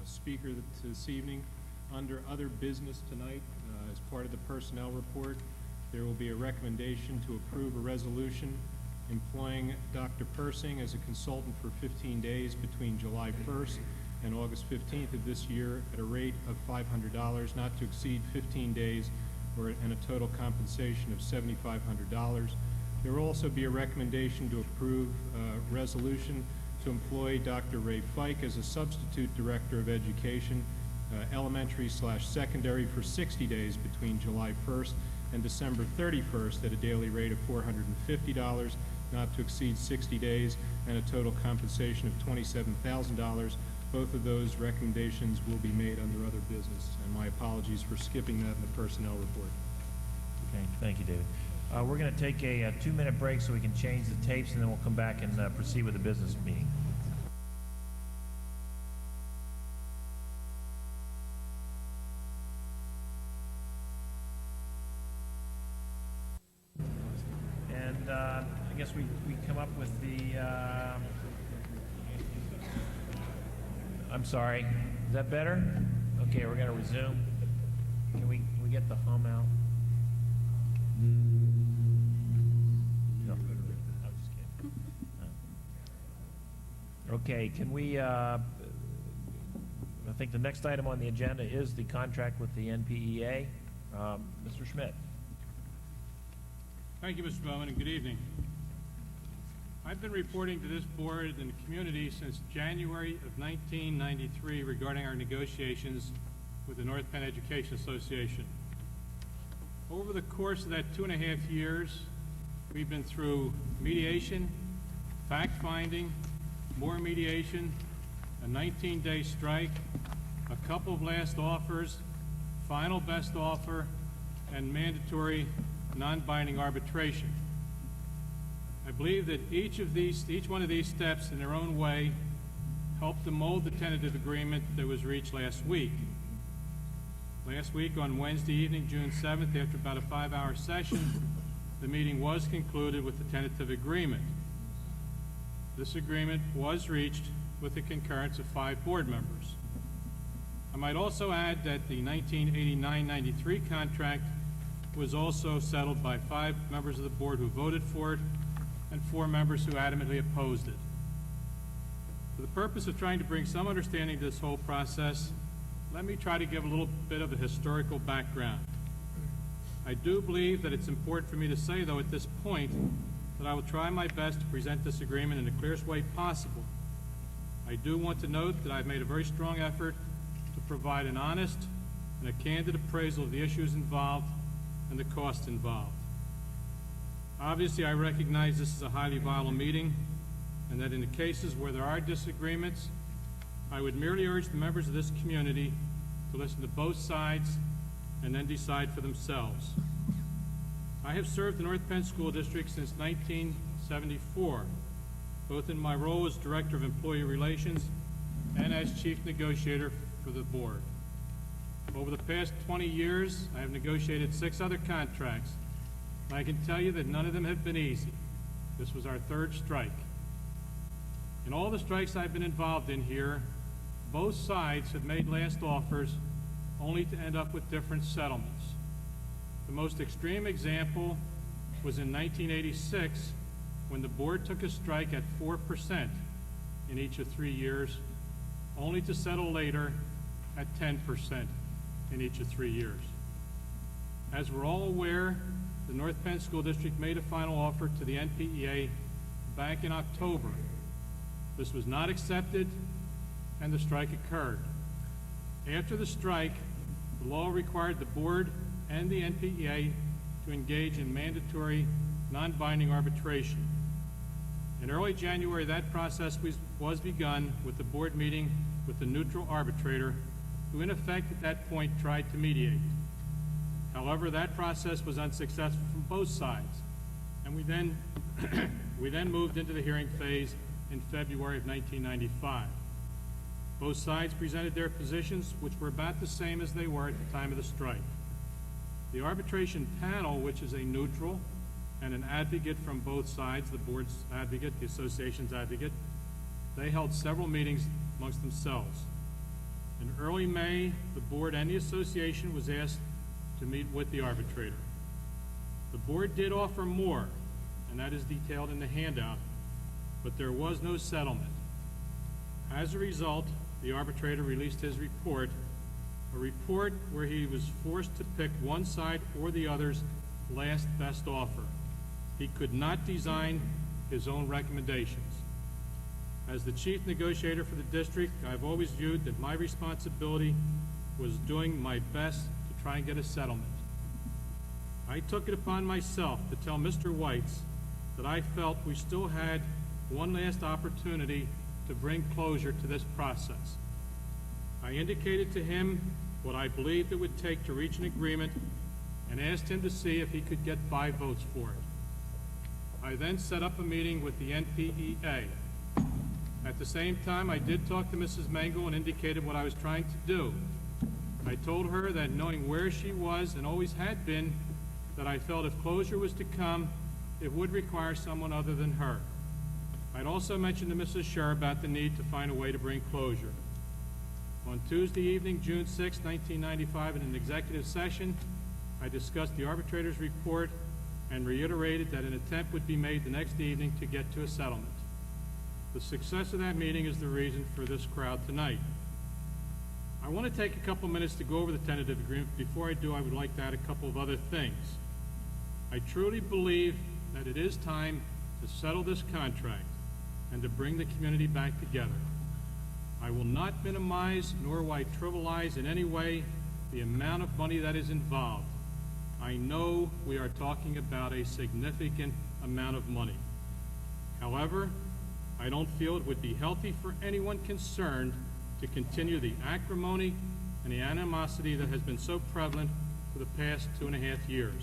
a speaker this evening. Under other business tonight, as part of the personnel report, there will be a recommendation to approve a resolution employing Dr. Persing as a consultant for 15 days between July 1st and August 15th of this year at a rate of $500, not to exceed 15 days, and a total compensation of $7,500. There will also be a recommendation to approve a resolution to employ Dr. Ray Fike as a substitute director of education, elementary/secondary, for 60 days between July 1st and December 31st at a daily rate of $450, not to exceed 60 days, and a total compensation of $27,000. Both of those recommendations will be made under other business, and my apologies for skipping that in the personnel report. okay, thank you, David. We're going to take a 2-minute break so we can change the tapes, and then we'll come back and proceed with the business meeting. And I guess we come up with the, I'm sorry, is that better? Okay, we're going to resume. Can we get the hum out? No, I'm just kidding. Okay, can we, I think the next item on the agenda is the contract with the NPEA. Mr. Schmidt. Thank you, Mr. Bowman, and good evening. I've been reporting to this board and the community since January of 1993 regarding our negotiations with the North Penn Education Association. Over the course of that 2.5 years, we've been through mediation, fact-finding, more mediation, a 19-day strike, a couple of last offers, final best offer, and mandatory non-binding arbitration. I believe that each one of these steps in their own way helped to mold the tentative agreement that was reached last week. Last week on Wednesday evening, June 7th, after about a 5-hour session, the meeting was concluded with the tentative agreement. This agreement was reached with the concurrence of 5 board members. I might also add that the 1989-93 contract was also settled by 5 members of the board who voted for it and 4 members who adamantly opposed it. For the purpose of trying to bring some understanding to this whole process, let me try to give a little bit of a historical background. I do believe that it's important for me to say, though, at this point, that I will try my best to present this agreement in the clearest way possible. I do want to note that I've made a very strong effort to provide an honest and a candid appraisal of the issues involved and the costs involved. Obviously, I recognize this is a highly volatile meeting, and that in the cases where there are disagreements, I would merely urge the members of this community to listen to both sides and then decide for themselves. I have served the North Penn School District since 1974, both in my role as Director of Employee Relations and as Chief Negotiator for the Board. Over the past 20 years, I have negotiated 6 other contracts, and I can tell you that none of them have been easy. This was our 3rd strike. In all the strikes I've been involved in here, both sides have made last offers only to end up with different settlements. The most extreme example was in 1986, when the board took a strike at 4% in each of 3 years, only to settle later at 10% in each of 3 years. As we're all aware, the North Penn School District made a final offer to the NPEA back in October. This was not accepted, and the strike occurred. After the strike, the law required the board and the NPEA to engage in mandatory, non-binding arbitration. In early January, that process was begun with the board meeting with the neutral arbitrator, who in effect at that point tried to mediate. However, that process was unsuccessful from both sides, and we then moved into the hearing phase in February of 1995. Both sides presented their positions, which were about the same as they were at the time of the strike. The arbitration panel, which is a neutral and an advocate from both sides, the board's advocate, the association's advocate, they held several meetings amongst themselves. In early May, the board and the association was asked to meet with the arbitrator. The board did offer more, and that is detailed in the handout, but there was no settlement. As a result, the arbitrator released his report, a report where he was forced to pick one side or the other's last best offer. He could not design his own recommendations. As the chief negotiator for the district, I've always viewed that my responsibility was doing my best to try and get a settlement. I took it upon myself to tell Mr. Weitz that I felt we still had one last opportunity to bring closure to this process. I indicated to him what I believed it would take to reach an agreement and asked him to see if he could get 5 votes for it. I then set up a meeting with the NPEA. At the same time, I did talk to Mrs. Mangle and indicated what I was trying to do. I told her that knowing where she was and always had been, that I felt if closure was to come, it would require someone other than her. I'd also mentioned to Mrs. Scher about the need to find a way to bring closure. On Tuesday evening, June 6, 1995, in an executive session, I discussed the arbitrator's report and reiterated that an attempt would be made the next evening to get to a settlement. The success of that meeting is the reason for this crowd tonight. I want to take a couple minutes to go over the tentative agreement. Before I do, I would like to add a couple of other things. I truly believe that it is time to settle this contract and to bring the community back together. I will not minimize nor will I trivialize in any way the amount of money that is involved. I know we are talking about a significant amount of money. However, I don't feel it would be healthy for anyone concerned to continue the acrimony and the animosity that has been so prevalent for the past 2.5 years.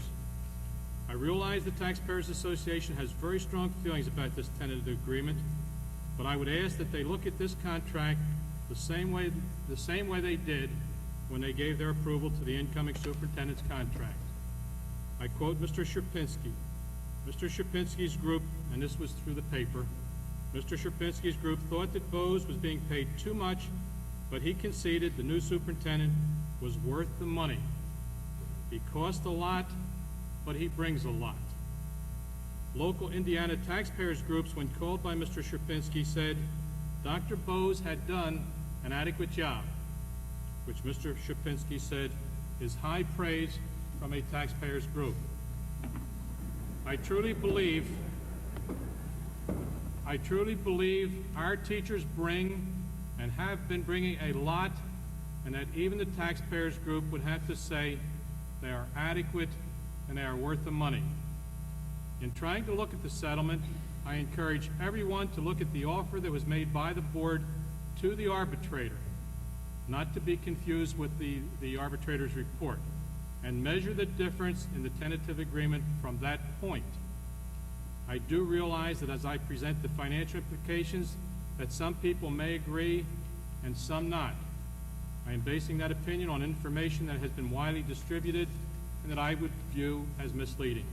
I realize the Taxpayers Association has very strong feelings about this tentative agreement, but I would ask that they look at this contract the same way they did when they gave their approval to the incoming superintendent's contract. I quote Mr. Sherpinski. Mr. Sherpinski's group, and this was through the paper, Mr. Sherpinski's group thought that Bose was being paid too much, but he conceded the new superintendent was worth the money. He cost a lot, but he brings a lot. Local Indiana taxpayers groups, when called by Mr. Sherpinski, said Dr. Bose had done an adequate job, which Mr. Sherpinski said is high praise from a taxpayers group. I truly believe our teachers bring and have been bringing a lot, and that even the taxpayers group would have to say they are adequate and they are worth the money. In trying to look at the settlement, I encourage everyone to look at the offer that was made by the board to the arbitrator, not to be confused with the arbitrator's report, and measure the difference in the tentative agreement from that point. I do realize that as I present the financial implications, that some people may agree and some not. I am basing that opinion on information that has been widely distributed and that I would view as misleading.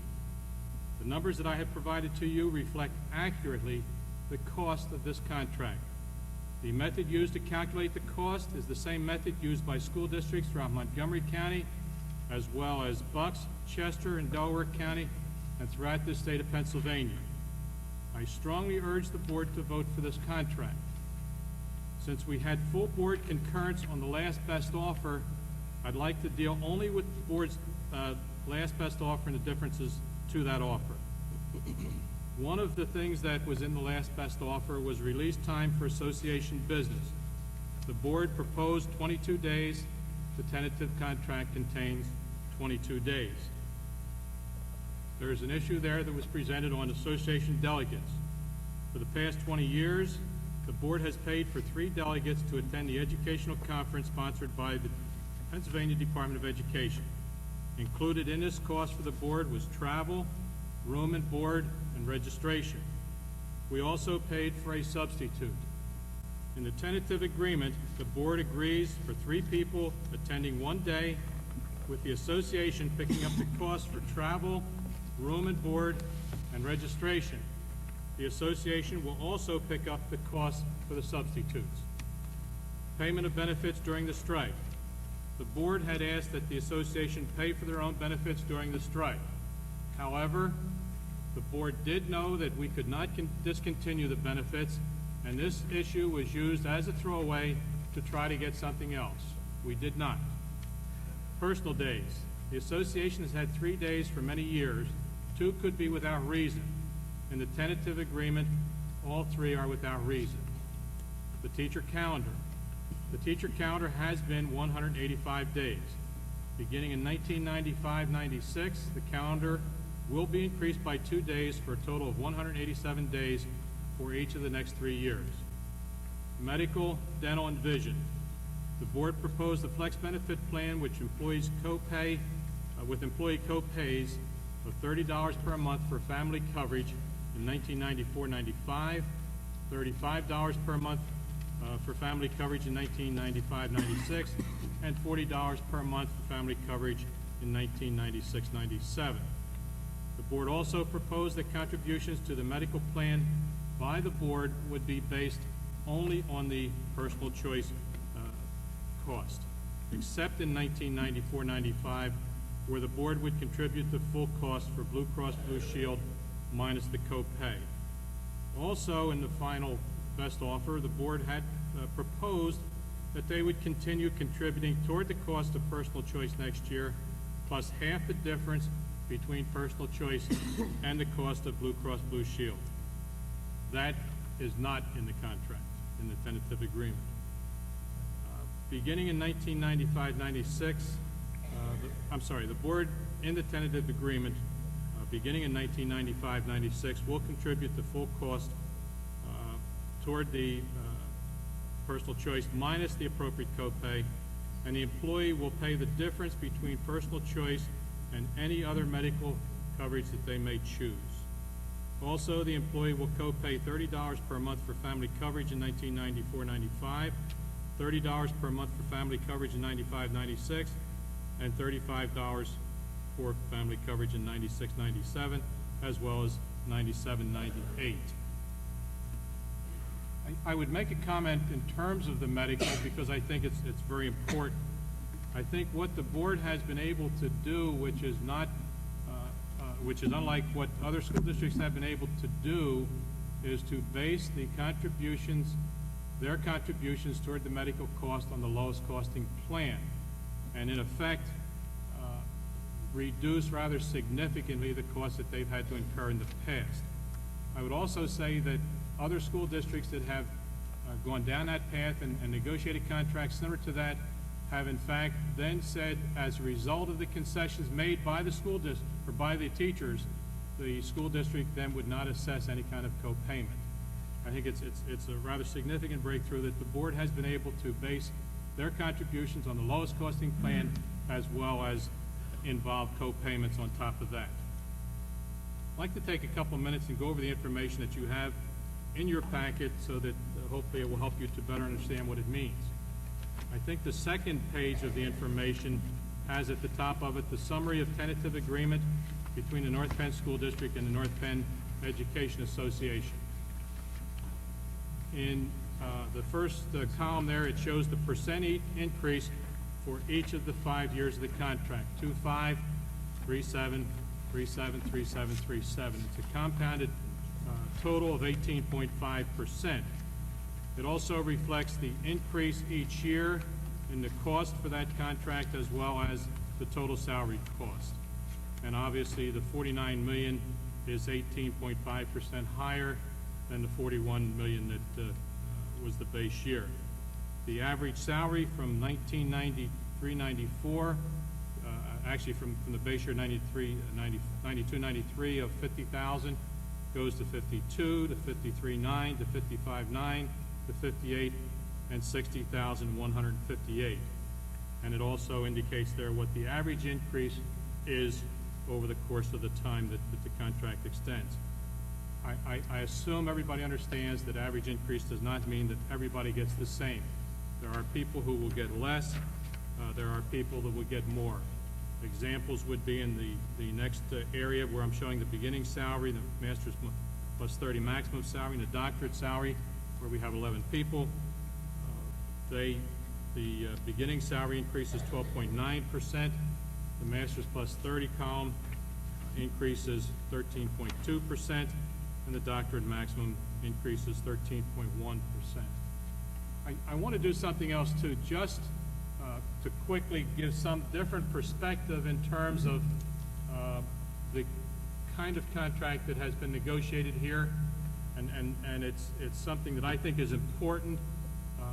The numbers that I have provided to you reflect accurately the cost of this contract. The method used to calculate the cost is the same method used by school districts throughout Montgomery County, as well as Bucks, Chester, and Delaware County, and throughout the state of Pennsylvania. I strongly urge the board to vote for this contract. Since we had full board concurrence on the last best offer, I'd like to deal only with the board's last best offer and the differences to that offer. One of the things that was in the last best offer was release time for association business. The board proposed 22 days. The tentative contract contains 22 days. There is an issue there that was presented on association delegates. For the past 20 years, the board has paid for 3 delegates to attend the educational conference sponsored by the Pennsylvania Department of Education. Included in this cost for the board was travel, room and board, and registration. We also paid for a substitute. In the tentative agreement, the board agrees for 3 people attending 1 day, with the association picking up the cost for travel, room and board, and registration. The association will also pick up the cost for the substitutes. Payment of benefits during the strike. The board had asked that the association pay for their own benefits during the strike. However, the board did know that we could not discontinue the benefits, and this issue was used as a throwaway to try to get something else. We did not. Personal days. The association has had 3 days for many years. 2 could be without reason. In the tentative agreement, all 3 are without reason. The teacher calendar. The teacher calendar has been 185 days. Beginning in 1995-96, the calendar will be increased by 2 days for a total of 187 days for each of the next 3 years. Medical, dental, and vision. The board proposed a flex benefit plan which employees co-pay with employee co-pays of $30 per month for family coverage in 1994-95, $35 per month for family coverage in 1995-96, and $40 per month for family coverage in 1996-97. The board also proposed that contributions to the medical plan by the board would be based only on the personal choice cost, except in 1994-95, where the board would contribute the full cost for Blue Cross Blue Shield minus the co-pay. Also, in the final best offer, the board had proposed that they would continue contributing toward the cost of personal choice next year, plus half the difference between personal choice and the cost of Blue Cross Blue Shield. That is not in the contract, in the tentative agreement. Beginning in 1995-96, the board in the tentative agreement, beginning in 1995-96, will contribute the full cost toward the personal choice minus the appropriate copay, and the employee will pay the difference between personal choice and any other medical coverage that they may choose. Also, the employee will co-pay $30 per month for family coverage in 1994-95, $30 per month for family coverage in 95-96, and $35 for family coverage in 96-97, as well as 97-98. I would make a comment in terms of the medical because I think it's very important. I think what the board has been able to do, which is unlike what other school districts have been able to do, is to base the contributions, their contributions toward the medical cost on the lowest costing plan, and in effect reduce rather significantly the costs that they've had to incur in the past. I would also say that other school districts that have gone down that path and negotiated contracts similar to that have in fact then said, as a result of the concessions made by the school district or by the teachers, the school district then would not assess any kind of co-payment. I think it's a rather significant breakthrough that the board has been able to base their contributions on the lowest costing plan as well as involve co-payments on top of that. I'd like to take a couple minutes and go over the information that you have in your packet so that hopefully it will help you to better understand what it means. I think the second page of the information has at the top of it the summary of tentative agreement between the North Penn School District and the North Penn Education Association. In the first column there, it shows the percent increase for each of the 5 years of the contract, 2.5, 3.7, 3.7, 3.7, 3.7. It's a compounded total of 18.5%. It also reflects the increase each year in the cost for that contract as well as the total salary cost. And obviously the $49 million is 18.5% higher than the $41 million that was the base year. The average salary from 1993-94, actually from the base year 92-93 of $50,000 goes to $52, to $53,900, to $55,900, to $58,000, and $60,158. And it also indicates there what the average increase is over the course of the time that the contract extends. I assume everybody understands that average increase does not mean that everybody gets the same. There are people who will get less. There are people that will get more. Examples would be in the next area where I'm showing the beginning salary, the master's plus 30 maximum salary, and the doctorate salary, where we have 11 people. The beginning salary increase is 12.9%. The master's plus 30 column increases 13.2%, and the doctorate maximum increases 13.1%. I want to do something else too, just to quickly give some different perspective in terms of the kind of contract that has been negotiated here, and it's something that I think is important.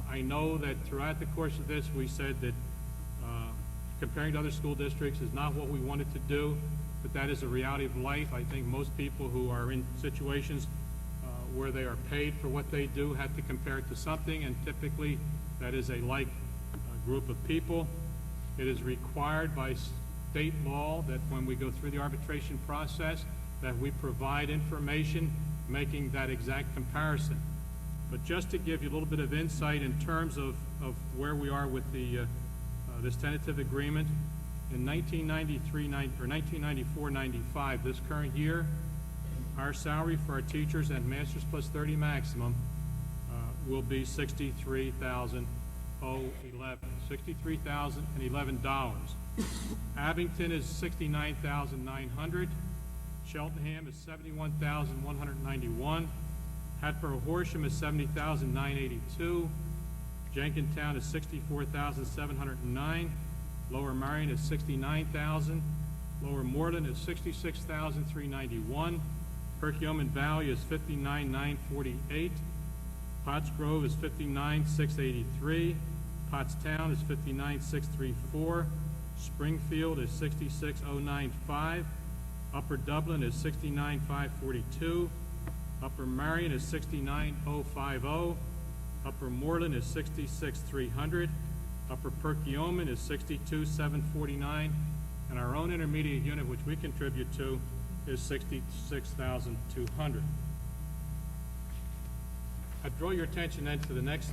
I know that throughout the course of this, we said that comparing to other school districts is not what we wanted to do, but that is a reality of life. I think most people who are in situations where they are paid for what they do have to compare it to something, and typically that is a like group of people. It is required by state law that when we go through the arbitration process that we provide information making that exact comparison. But just to give you a little bit of insight in terms of where we are with the this tentative agreement, in 1994-95, this current year, our salary for our teachers at Masters plus 30 maximum will be $63,011. $63,011. Abington is $69,900. Cheltenham is $71,191. Hatboro-Horsham is $70,982. Jenkintown is $64,709. Lower Marion is $69,000. Lower Moreland is $66,391. Perkiomen Valley is $59,948. Potts Grove is $59,683. Pottstown is $59,634. Springfield is $66,095. Upper Dublin is $69,542. Upper Marion is $69,050. Upper Moreland is $66,300. Upper Perkiomen is $62,749. And our own intermediate unit, which we contribute to, is $66,200. I draw your attention then to the next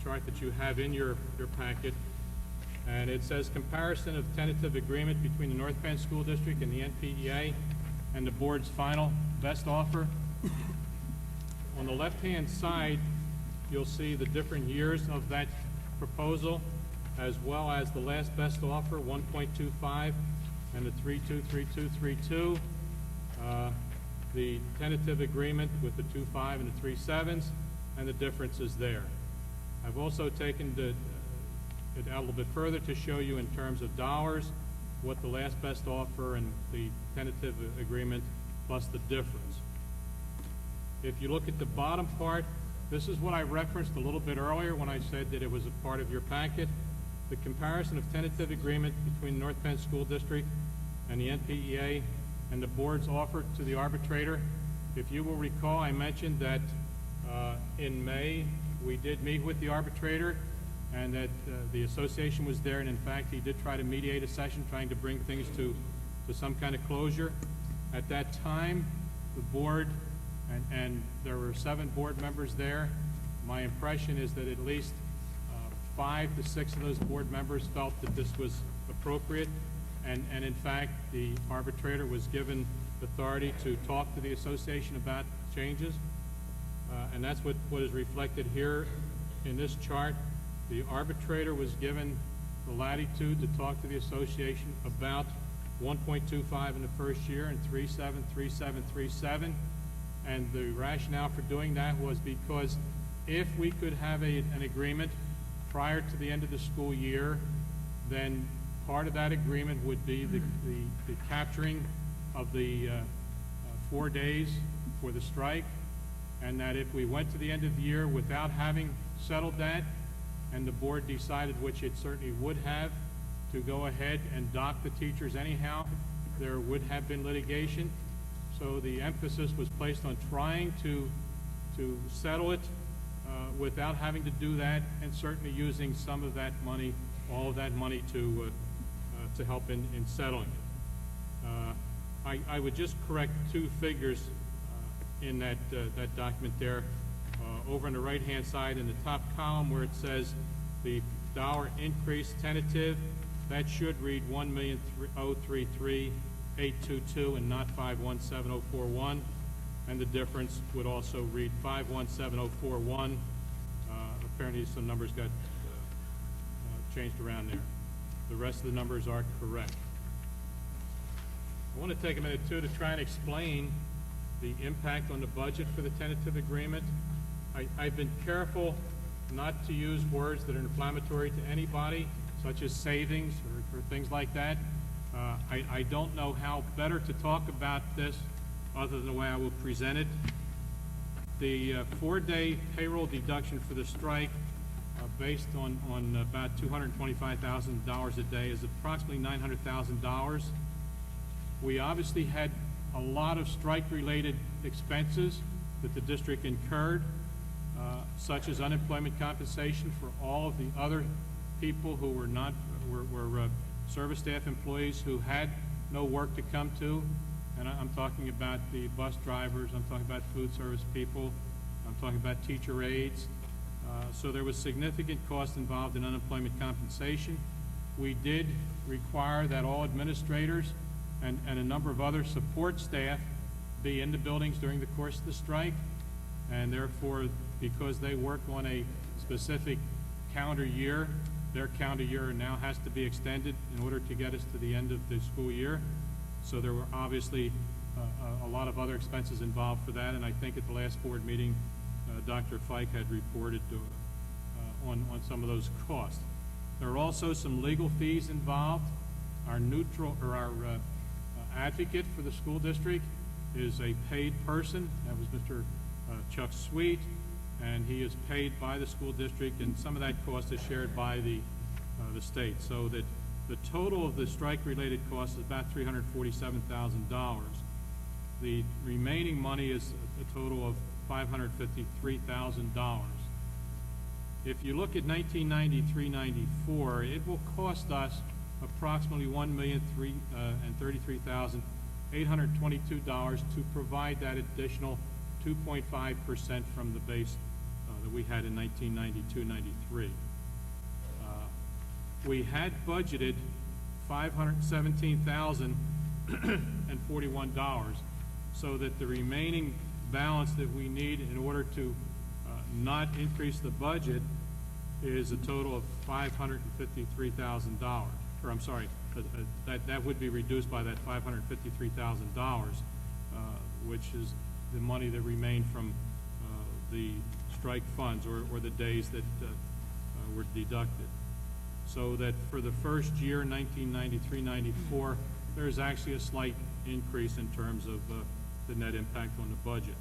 chart that you have in your packet, and it says comparison of tentative agreement between the North Penn School District and the NPEA and the board's final best offer. On the left-hand side, you'll see the different years of that proposal, as well as the last best offer, 1.25, and the 3.23232. The tentative agreement with the 2.5 and the 3.7s, and the difference is there. I've also taken it out a little bit further to show you in terms of dollars what the last best offer and the tentative agreement plus the difference. If you look at the bottom part, this is what I referenced a little bit earlier when I said that it was a part of your packet. The comparison of tentative agreement between the North Penn School District and the NPEA and the board's offer to the arbitrator. If you will recall, I mentioned that in May we did meet with the arbitrator, and that the association was there, and in fact he did try to mediate a session trying to bring things to some kind of closure. At that time, the board, and there were 7 board members there, my impression is that at least 5 to 6 of those board members felt that this was appropriate, and in fact the arbitrator was given authority to talk to the association about changes, and that's what is reflected here in this chart. The arbitrator was given the latitude to talk to the association about 1.25 in the first year and 3.7, 3.7, 3.7, and the rationale for doing that was because if we could have an agreement prior to the end of the school year, then part of that agreement would be the capturing of the 4 days for the strike, and that if we went to the end of the year without having settled that, and the board decided, which it certainly would have, to go ahead and dock the teachers anyhow, there would have been litigation. So the emphasis was placed on trying to settle it without having to do that, and certainly using some of that money, all of that money, to help in settling it. I would just correct 2 figures in that document there. Over on the right-hand side in the top column where it says the dollar increase tentative, that should read 1,033,822 and not 517,041, and the difference would also read 517,041. Apparently some numbers got changed around there. The rest of the numbers are correct. I want to take a minute too to try and explain the impact on the budget for the tentative agreement. I've been careful not to use words that are inflammatory to anybody, such as savings or things like that. I don't know how better to talk about this other than the way I will present it. The 4-day payroll deduction for the strike, based on about $225,000 a day, is approximately $900,000. We obviously had a lot of strike-related expenses that the district incurred, such as unemployment compensation for all of the other people who were service staff employees who had no work to come to, and I'm talking about the bus drivers, I'm talking about food service people, I'm talking about teacher aides. So there was significant cost involved in unemployment compensation. We did require that all administrators and a number of other support staff be in the buildings during the course of the strike, and therefore, because they work on a specific calendar year, their calendar year now has to be extended in order to get us to the end of the school year. So there were obviously a lot of other expenses involved for that, and I think at the last board meeting, Dr. Fike had reported on some of those costs. There are also some legal fees involved. Our advocate for the school district is a paid person. That was Mr. Chuck Sweet, and he is paid by the school district, and some of that cost is shared by the state. So that the total of the strike-related cost is about $347,000. The remaining money is a total of $553,000. If you look at 1993-94, it will cost us approximately $1,033,000 $822 to provide that additional 2.5% from the base that we had in 1992-93. We had budgeted $517,041, so that the remaining balance that we need in order to not increase the budget is a total of $553,000. Or I'm sorry, that would be reduced by that $553,000, which is the money that remained from the strike funds or the days that were deducted. So that for the first year, 1993-94, there's actually a slight increase in terms of the net impact on the budget.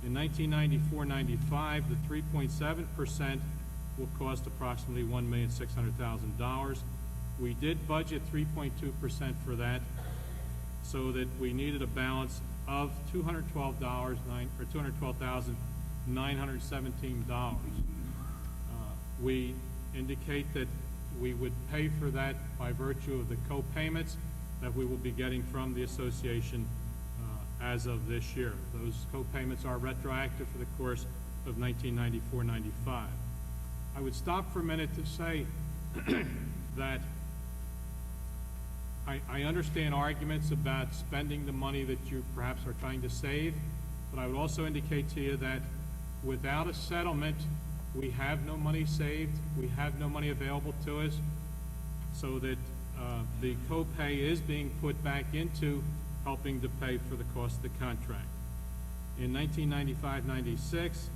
In 1994-95, the 3.7% will cost approximately $1,600,000. We did budget 3.2% for that, so that we needed a balance of $212,917. We indicate that we would pay for that by virtue of the co-payments that we will be getting from the association as of this year. Those co-payments are retroactive for the course of 1994-95. I would stop for a minute to say that I understand arguments about spending the money that you perhaps are trying to save, but I would also indicate to you that without a settlement, we have no money saved, we have no money available to us, so that the copay is being put back into helping to pay for the cost of the contract. In 1995-96,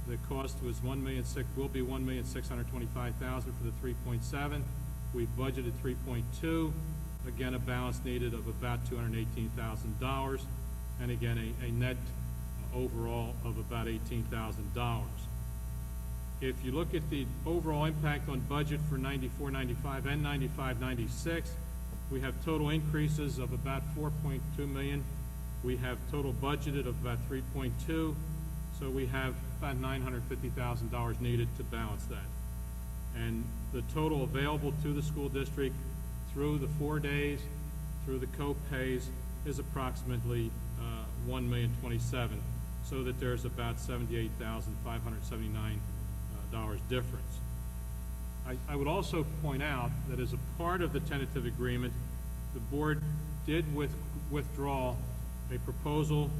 the cost was will be $1,625,000 for the 3.7. We budgeted 3.2. Again, a balance needed of about $218,000, and again, a net overall of about $18,000. If you look at the overall impact on budget for 94-95 and 95-96, we have total increases of about $4.2 million. We have total budgeted of about $3.2, so we have about $950,000 needed to balance that. And the total available to the school district through the 4 days, through the co-pays, is approximately $1,027,000, so that there's about $78,579 difference. I would also point out that as a part of the tentative agreement, the board did withdraw a proposal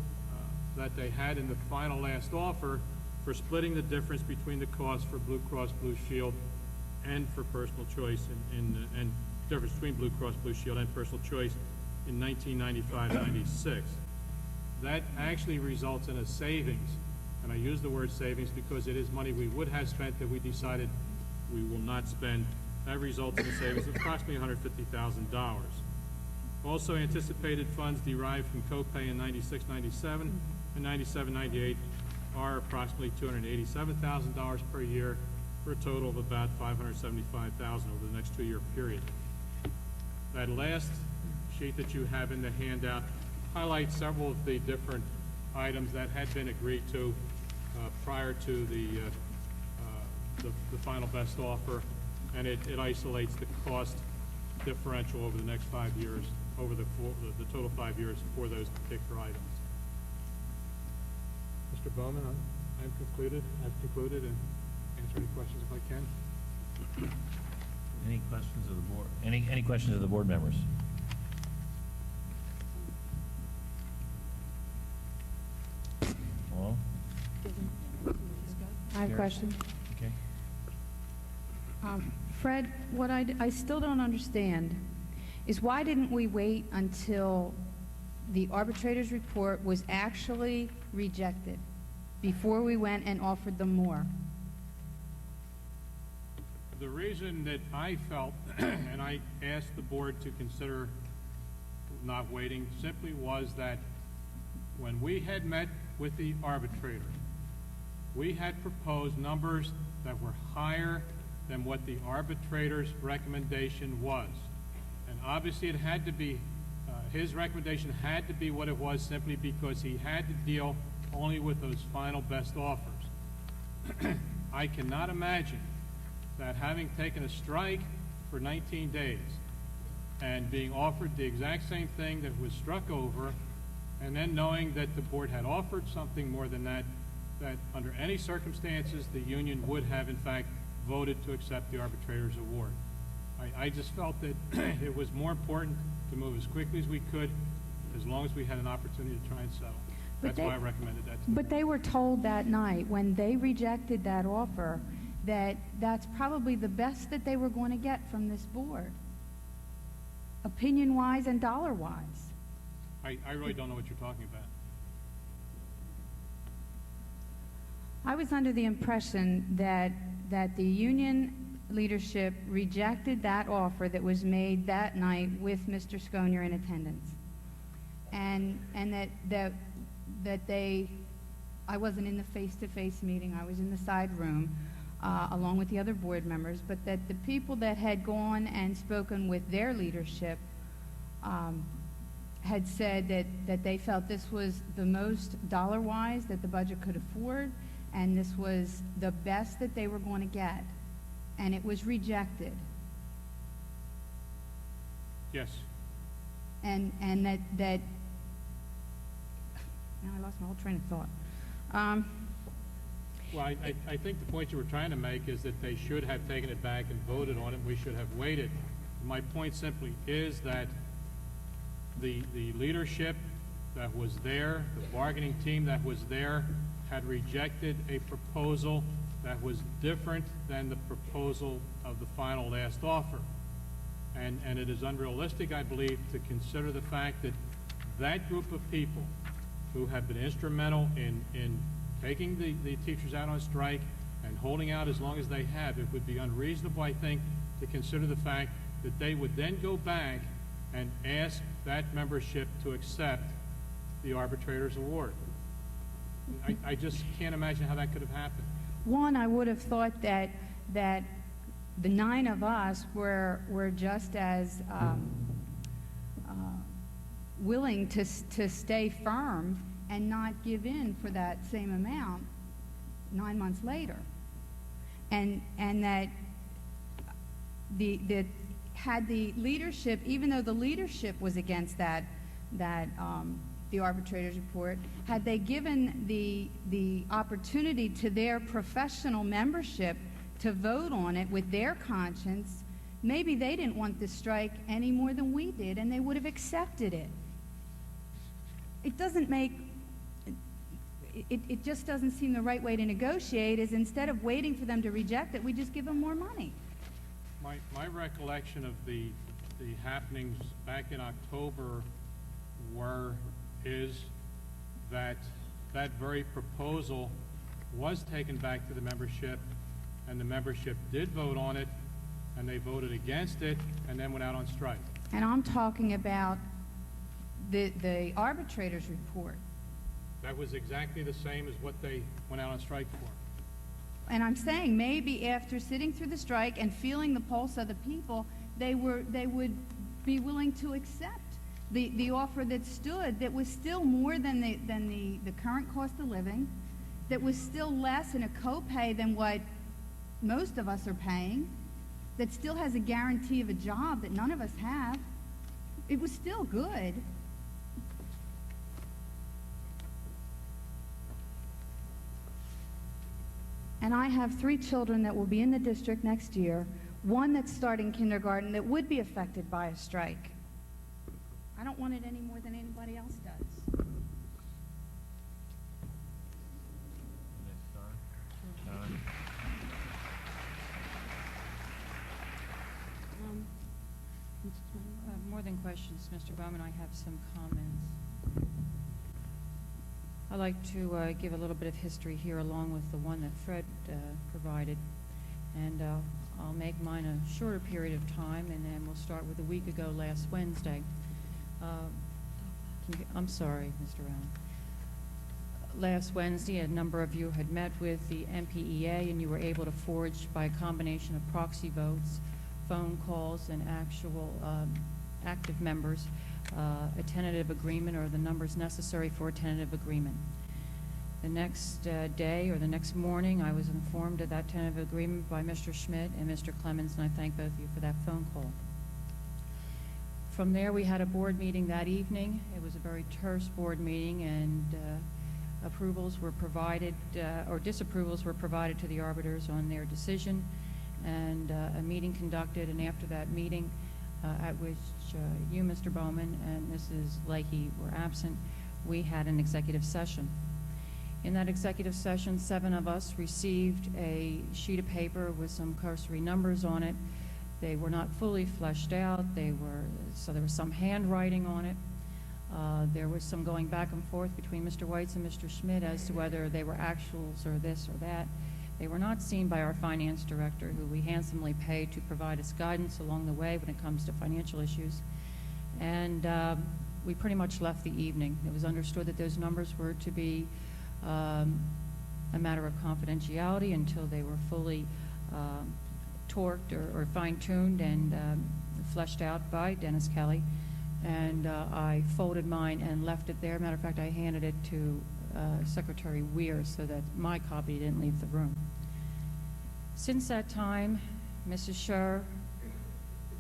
that they had in the final last offer for splitting the difference between the cost for Blue Cross Blue Shield and for personal choice, and difference between Blue Cross Blue Shield and personal choice in 1995-96. That actually results in a savings, and I use the word savings because it is money we would have spent that we decided we will not spend. That results in a savings of approximately $150,000. Also anticipated funds derived from copay in 96-97 and 97-98 are approximately $287,000 per year, for a total of about $575,000 over the next 2-year period. That last sheet that you have in the handout highlights several of the different items that had been agreed to prior to the final best offer, and it isolates the cost differential over the next 5 years, over the total 5 years for those particular items. Mr. Bowman, I've concluded and answer any questions if I can. Any questions of the board? Any questions of the board members? Hello? I have a question. Okay. Fred, what I still don't understand is why didn't we wait until the arbitrator's report was actually rejected before we went and offered them more? The reason that I felt, and I asked the board to consider not waiting, simply was that when we had met with the arbitrator, we had proposed numbers that were higher than what the arbitrator's recommendation was. And obviously it had to be, his recommendation had to be what it was simply because he had to deal only with those final best offers. I cannot imagine that having taken a strike for 19 days, and being offered the exact same thing that was struck over, and then knowing that the board had offered something more than that, that under any circumstances, the union would have in fact voted to accept the arbitrator's award. I just felt that it was more important to move as quickly as we could, as long as we had an opportunity to try and settle. That's why I recommended that. But they were told that night, when they rejected that offer, that that's probably the best that they were going to get from this board, opinion-wise and dollar-wise. I really don't know what you're talking about. I was under the impression that the union leadership rejected that offer that was made that night with Mr. Sconier in attendance, and that they, I wasn't in the face-to-face meeting, I was in the side room along with the other board members, but that the people that had gone and spoken with their leadership had said that they felt this was the most dollar-wise that the budget could afford, and this was the best that they were going to get, and it was rejected. Yes. And that now I lost my whole train of thought. Well, I think the point you were trying to make is that they should have taken it back and voted on it. We should have waited. My point simply is that the leadership that was there, the bargaining team that was there, had rejected a proposal that was different than the proposal of the final last offer. And it is unrealistic, I believe, to consider the fact that that group of people who have been instrumental in taking the teachers out on strike and holding out as long as they have, it would be unreasonable, I think, to consider the fact that they would then go back and ask that membership to accept the arbitrator's award. I just can't imagine how that could have happened. One, I would have thought that the 9 of us were just as willing to stay firm and not give in for that same amount 9 months later, and that had the leadership, even though the leadership was against the arbitrator's report, had they given the opportunity to their professional membership to vote on it with their conscience, maybe they didn't want the strike any more than we did, and they would have accepted it. It doesn't make, it just doesn't seem the right way to negotiate, is instead of waiting for them to reject it, we just give them more money. My recollection of the happenings back in October is that very proposal was taken back to the membership, and the membership did vote on it, and they voted against it, and then went out on strike. And I'm talking about the arbitrator's report. That was exactly the same as what they went out on strike for. And I'm saying maybe after sitting through the strike and feeling the pulse of the people, they would be willing to accept the offer that stood, that was still more than the current cost of living, that was still less in a copay than what most of us are paying, that still has a guarantee of a job that none of us have. It was still good. And I have 3 children that will be in the district next year, one that's starting kindergarten that would be affected by a strike. I don't want it any more than anybody else does. More than questions, Mr. Bowman, I have some comments. I'd like to give a little bit of history here along with the one that Fred provided, and I'll make mine a shorter period of time, and then we'll start with a week ago last Wednesday. I'm sorry, Mr. Allen. Last Wednesday, a number of you had met with the NPEA, and you were able to forge, by a combination of proxy votes, phone calls, and actual active members, a tentative agreement, or the numbers necessary for a tentative agreement. The next day, or the next morning, I was informed of that tentative agreement by Mr. Schmidt and Mr. Clemens, and I thank both of you for that phone call. From there, we had a board meeting that evening. It was a very terse board meeting, and approvals were provided, or disapprovals were provided to the arbiters on their decision, and a meeting conducted, and after that meeting, at which you, Mr. Bowman, and Mrs. Leahy were absent, we had an executive session. In that executive session, 7 of us received a sheet of paper with some cursory numbers on it. They were not fully fleshed out. So there was some handwriting on it. There was some going back and forth between Mr. Weitz and Mr. Schmidt as to whether they were actuals or this or that. They were not seen by our finance director, who we handsomely pay to provide us guidance along the way when it comes to financial issues. And we pretty much left the evening. It was understood that those numbers were to be a matter of confidentiality until they were fully torqued or fine-tuned and fleshed out by Dennis Kelly. And I folded mine and left it there. Matter of fact, I handed it to Secretary Weir so that my copy didn't leave the room. Since that time, Mrs. Scher,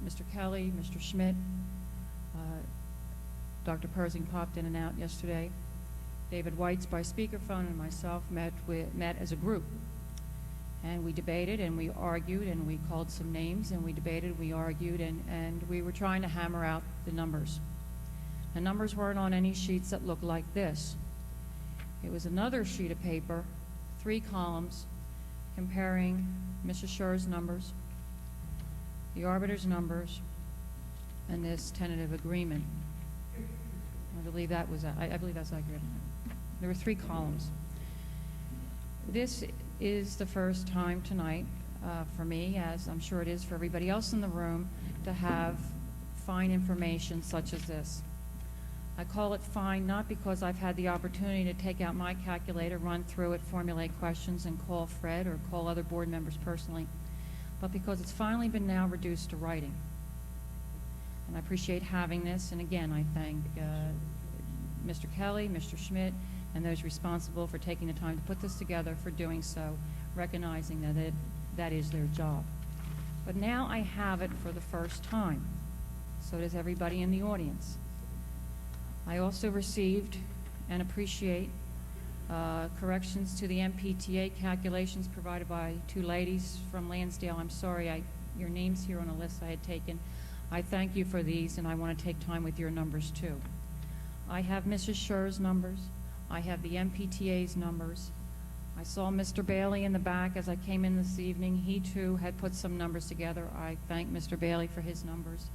Mr. Kelly, Mr. Schmidt, Dr. Persing popped in and out yesterday. David Weitz by speakerphone and myself met as a group. And we debated and we argued and we called some names and we debated, we argued, and we were trying to hammer out the numbers. The numbers weren't on any sheets that looked like this. It was another sheet of paper, 3 columns, comparing Mrs. Scher's numbers, the arbiter's numbers, and this tentative agreement. I believe that was, I believe that's accurate. There were 3 columns. This is the first time tonight for me, as I'm sure it is for everybody else in the room, to have fine information such as this. I call it fine not because I've had the opportunity to take out my calculator, run through it, formulate questions, and call Fred or call other board members personally, but because it's finally been now reduced to writing. And I appreciate having this, and again, I thank Mr. Kelly, Mr. Schmidt, and those responsible for taking the time to put this together, for doing so, recognizing that that is their job. But now I have it for the first time. So does everybody in the audience. I also received and appreciate corrections to the NPTA calculations provided by 2 ladies from Lansdale. I'm sorry, your name's here on a list I had taken. I thank you for these, and I want to take time with your numbers too. I have Mrs. Scher's numbers. I have the NPTA's numbers. I saw Mr. Bailey in the back as I came in this evening. He too had put some numbers together. I thank Mr. Bailey for his numbers.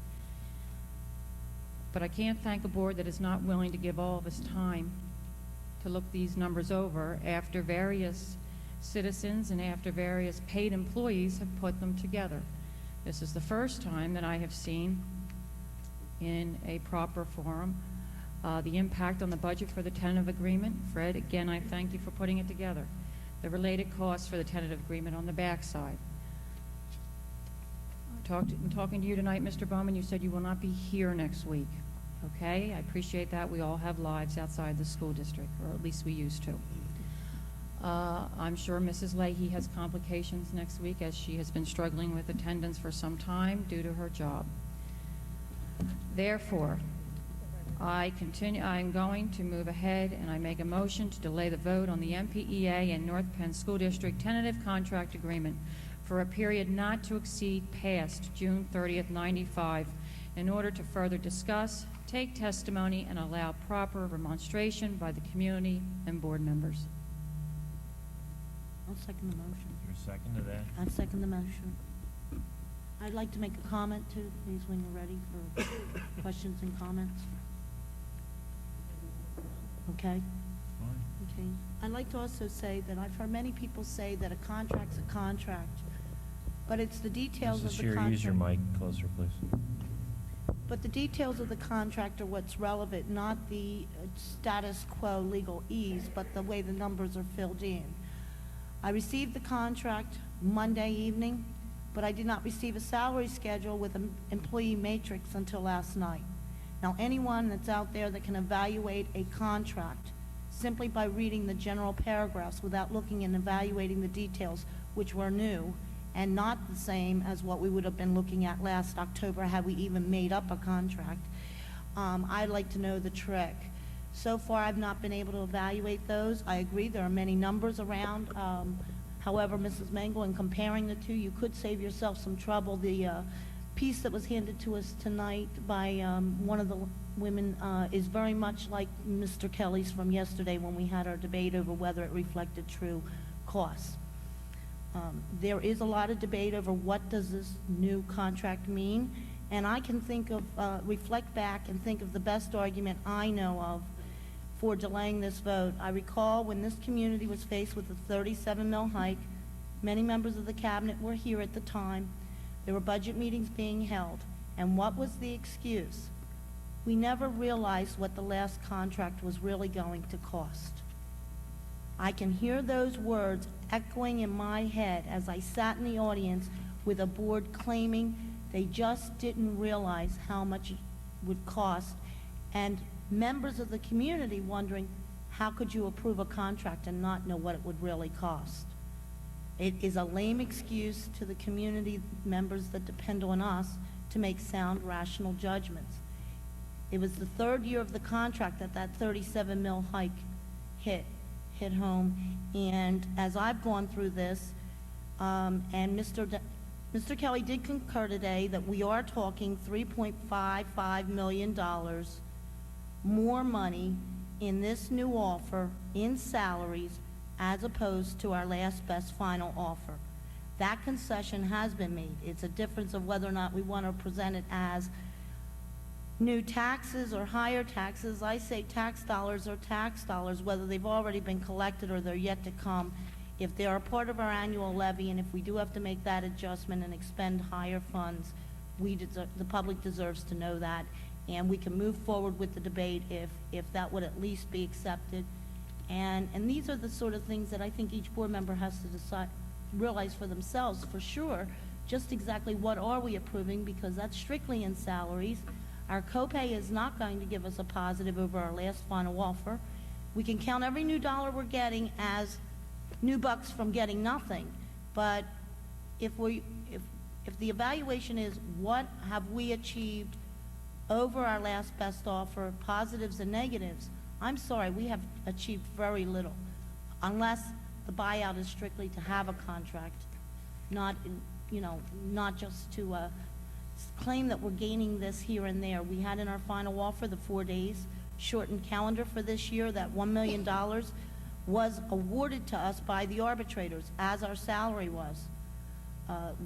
But I can't thank a board that is not willing to give all of us time to look these numbers over after various citizens and after various paid employees have put them together. This is the first time that I have seen in a proper forum the impact on the budget for the tentative agreement. Fred, again, I thank you for putting it together. The related costs for the tentative agreement on the backside. In talking to you tonight, Mr. Bowman, you said you will not be here next week. Okay, I appreciate that. We all have lives outside the school district, or at least we used to. I'm sure Mrs. Leahy has complications next week, as she has been struggling with attendance for some time due to her job. Therefore, I'm going to move ahead and I make a motion to delay the vote on the NPEA and North Penn School District tentative contract agreement for a period not to exceed past June 30th, 95, in order to further discuss, take testimony, and allow proper remonstration by the community and board members. I'll second the motion. Is there a second to that? I'll second the motion. I'd like to make a comment too, please, when you're ready for questions and comments. Okay? Fine. Okay. I'd like to also say that I've heard many people say that a contract's a contract, but it's the details Mrs. of the Scheer, contract. use your mic closer, please. But the details of the contract are what's relevant, not the status quo legalese, but the way the numbers are filled in. I received the contract Monday evening, but I did not receive a salary schedule with an employee matrix until last night. Now, anyone that's out there that can evaluate a contract simply by reading the general paragraphs without looking and evaluating the details, which were new and not the same as what we would have been looking at last October had we even made up a contract, I'd like to know the trick. So far, I've not been able to evaluate those. I agree, there are many numbers around. However, Mrs. Mangle, in comparing the two, you could save yourself some trouble. The piece that was handed to us tonight by one of the women is very much like Mr. Kelly's from yesterday when we had our debate over whether it reflected true costs. There is a lot of debate over what does this new contract mean, and I can think of, reflect back and think of the best argument I know of for delaying this vote. I recall when this community was faced with a 37 mil hike, many members of the cabinet were here at the time. There were budget meetings being held, and what was the excuse? We never realized what the last contract was really going to cost. I can hear those words echoing in my head as I sat in the audience with a board claiming they just didn't realize how much it would cost, and members of the community wondering, how could you approve a contract and not know what it would really cost? It is a lame excuse to the community members that depend on us to make sound, rational judgments. It was the third year of the contract that that 37 mil hike hit home, and as I've gone through this, and Mr. Kelly did concur today that we are talking $3.55 million more money in this new offer in salaries as opposed to our last best final offer. That concession has been made. It's a difference of whether or not we want to present it as new taxes or higher taxes. I say tax dollars are tax dollars, whether they've already been collected or they're yet to come. If they are part of our annual levy, and if we do have to make that adjustment and expend higher funds, the public deserves to know that, and we can move forward with the debate if that would at least be accepted. And these are the sort of things that I think each board member has to decide, realize for themselves for sure, just exactly what are we approving, because that's strictly in salaries. Our copay is not going to give us a positive over our last final offer. We can count every new dollar we're getting as new bucks from getting nothing, but if the evaluation is what have we achieved over our last best offer, positives and negatives, I'm sorry, we have achieved very little, unless the buyout is strictly to have a contract, not just to claim that we're gaining this here and there. We had in our final offer the 4 days shortened calendar for this year. That $1 million was awarded to us by the arbitrators, as our salary was.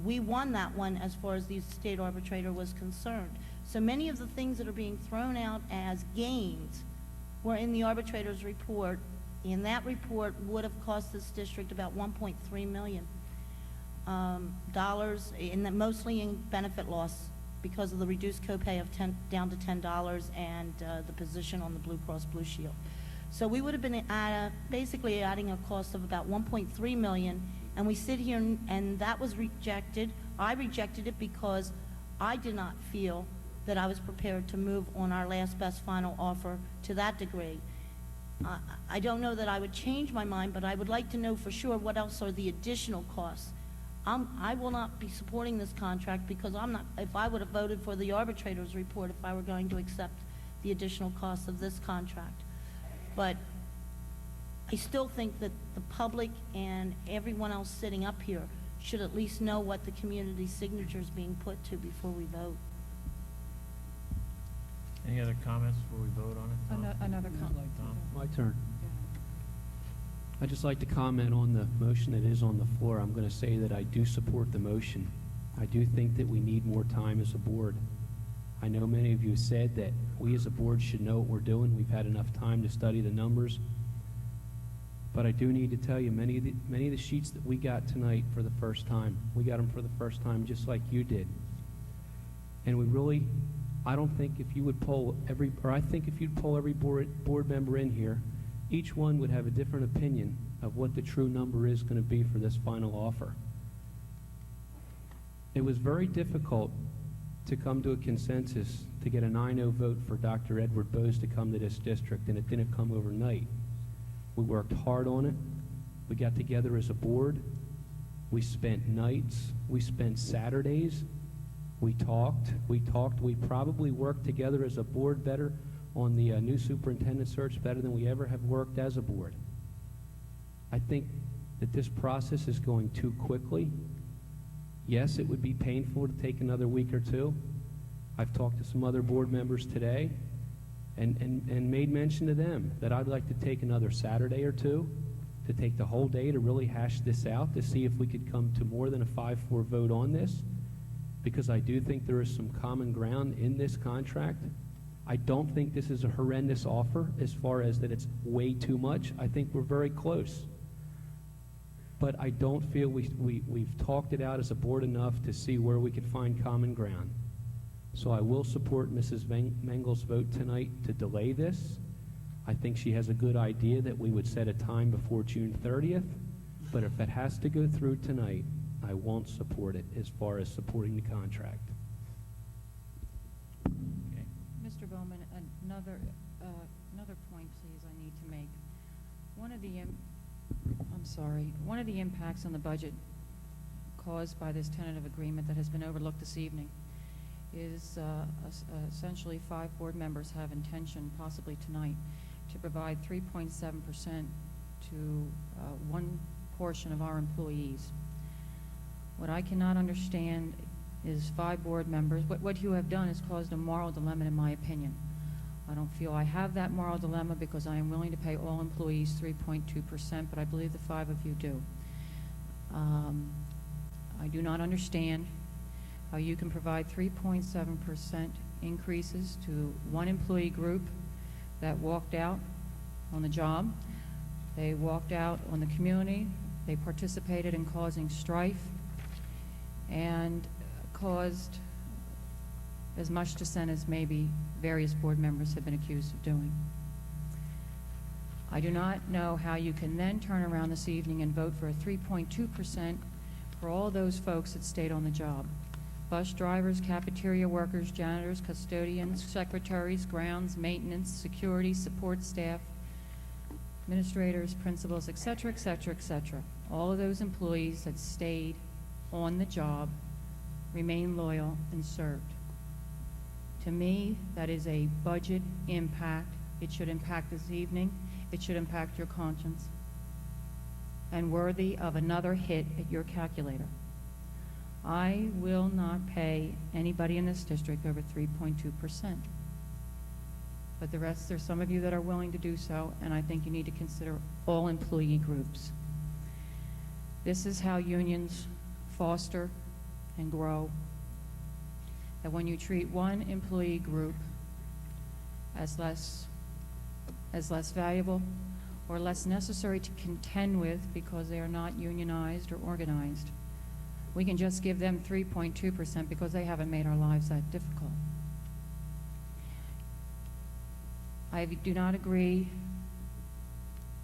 We won that one as far as the state arbitrator was concerned. So many of the things that are being thrown out as gains were in the arbitrator's report, and that report would have cost this district about $1.3 million mostly in benefit loss because of the reduced copay of down to $10 and the position on the Blue Cross Blue Shield. So we would have been basically adding a cost of about $1.3 million, and we sit here and that was rejected. I rejected it because I did not feel that I was prepared to move on our last best final offer to that degree. I don't know that I would change my mind, but I would like to know for sure what else are the additional costs. I will not be supporting this contract because if I would have voted for the arbitrator's report if I were going to accept the additional costs of this contract. But I still think that the public and everyone else sitting up here should at least know what the community signature is being put to before we vote. Any other comments before we vote on it? Tom? Another comment. Tom? My turn. I'd just like to comment on the motion that is on the floor. I'm going to say that I do support the motion. I do think that we need more time as a board. I know many of you said that we as a board should know what we're doing. We've had enough time to study the numbers. But I do need to tell you, many of the sheets that we got tonight for the first time, we got them for the first time just like you did. And I don't think if you would poll I think if you'd poll every board member in here, each one would have a different opinion of what the true number is going to be for this final offer. It was very difficult to come to a consensus to get a 9-0 vote for Dr. Edward Bose to come to this district, and it didn't come overnight. We worked hard on it. We got together as a board. We spent nights. We spent Saturdays. We talked, we probably worked together as a board better on the new superintendent search better than we ever have worked as a board. I think that this process is going too quickly. Yes, it would be painful to take another week or two. I've talked to some other board members today and made mention to them that I'd like to take another Saturday or two to take the whole day to really hash this out, to see if we could come to more than a 5-4 vote on this, because I do think there is some common ground in this contract. I don't think this is a horrendous offer as far as that it's way too much. I think we're very close. But I don't feel we've talked it out as a board enough to see where we could find common ground. So I will support Mrs. Mengel's vote tonight to delay this. I think she has a good idea that we would set a time before June 30th, but if it has to go through tonight, I won't support it as far as supporting the contract. Okay. Mr. Bowman, another point, please, I need to make. One of the impacts on the budget caused by this tentative agreement that has been overlooked this evening is essentially 5 board members have intention, possibly tonight, to provide 3.7% to one portion of our employees. What I cannot understand is 5 board members. What you have done has caused a moral dilemma, in my opinion. I don't feel I have that moral dilemma because I am willing to pay all employees 3.2%, but I believe the 5 of you do. I do not understand how you can provide 3.7% increases to one employee group that walked out on the job. They walked out on the community. They participated in causing strife and caused as much dissent as maybe various board members have been accused of doing. I do not know how you can then turn around this evening and vote for a 3.2% for all those folks that stayed on the job. Bus drivers, cafeteria workers, janitors, custodians, secretaries, grounds, maintenance, security, support staff, administrators, principals, et cetera, et cetera, et cetera. All of those employees that stayed on the job remain loyal and served. To me, that is a budget impact. It should impact this evening. It should impact your conscience and worthy of another hit at your calculator. I will not pay anybody in this district over 3.2%. But the rest, there's some of you that are willing to do so, and I think you need to consider all employee groups. This is how unions foster and grow. That when you treat one employee group as less valuable or less necessary to contend with because they are not unionized or organized, we can just give them 3.2% because they haven't made our lives that difficult. I do not agree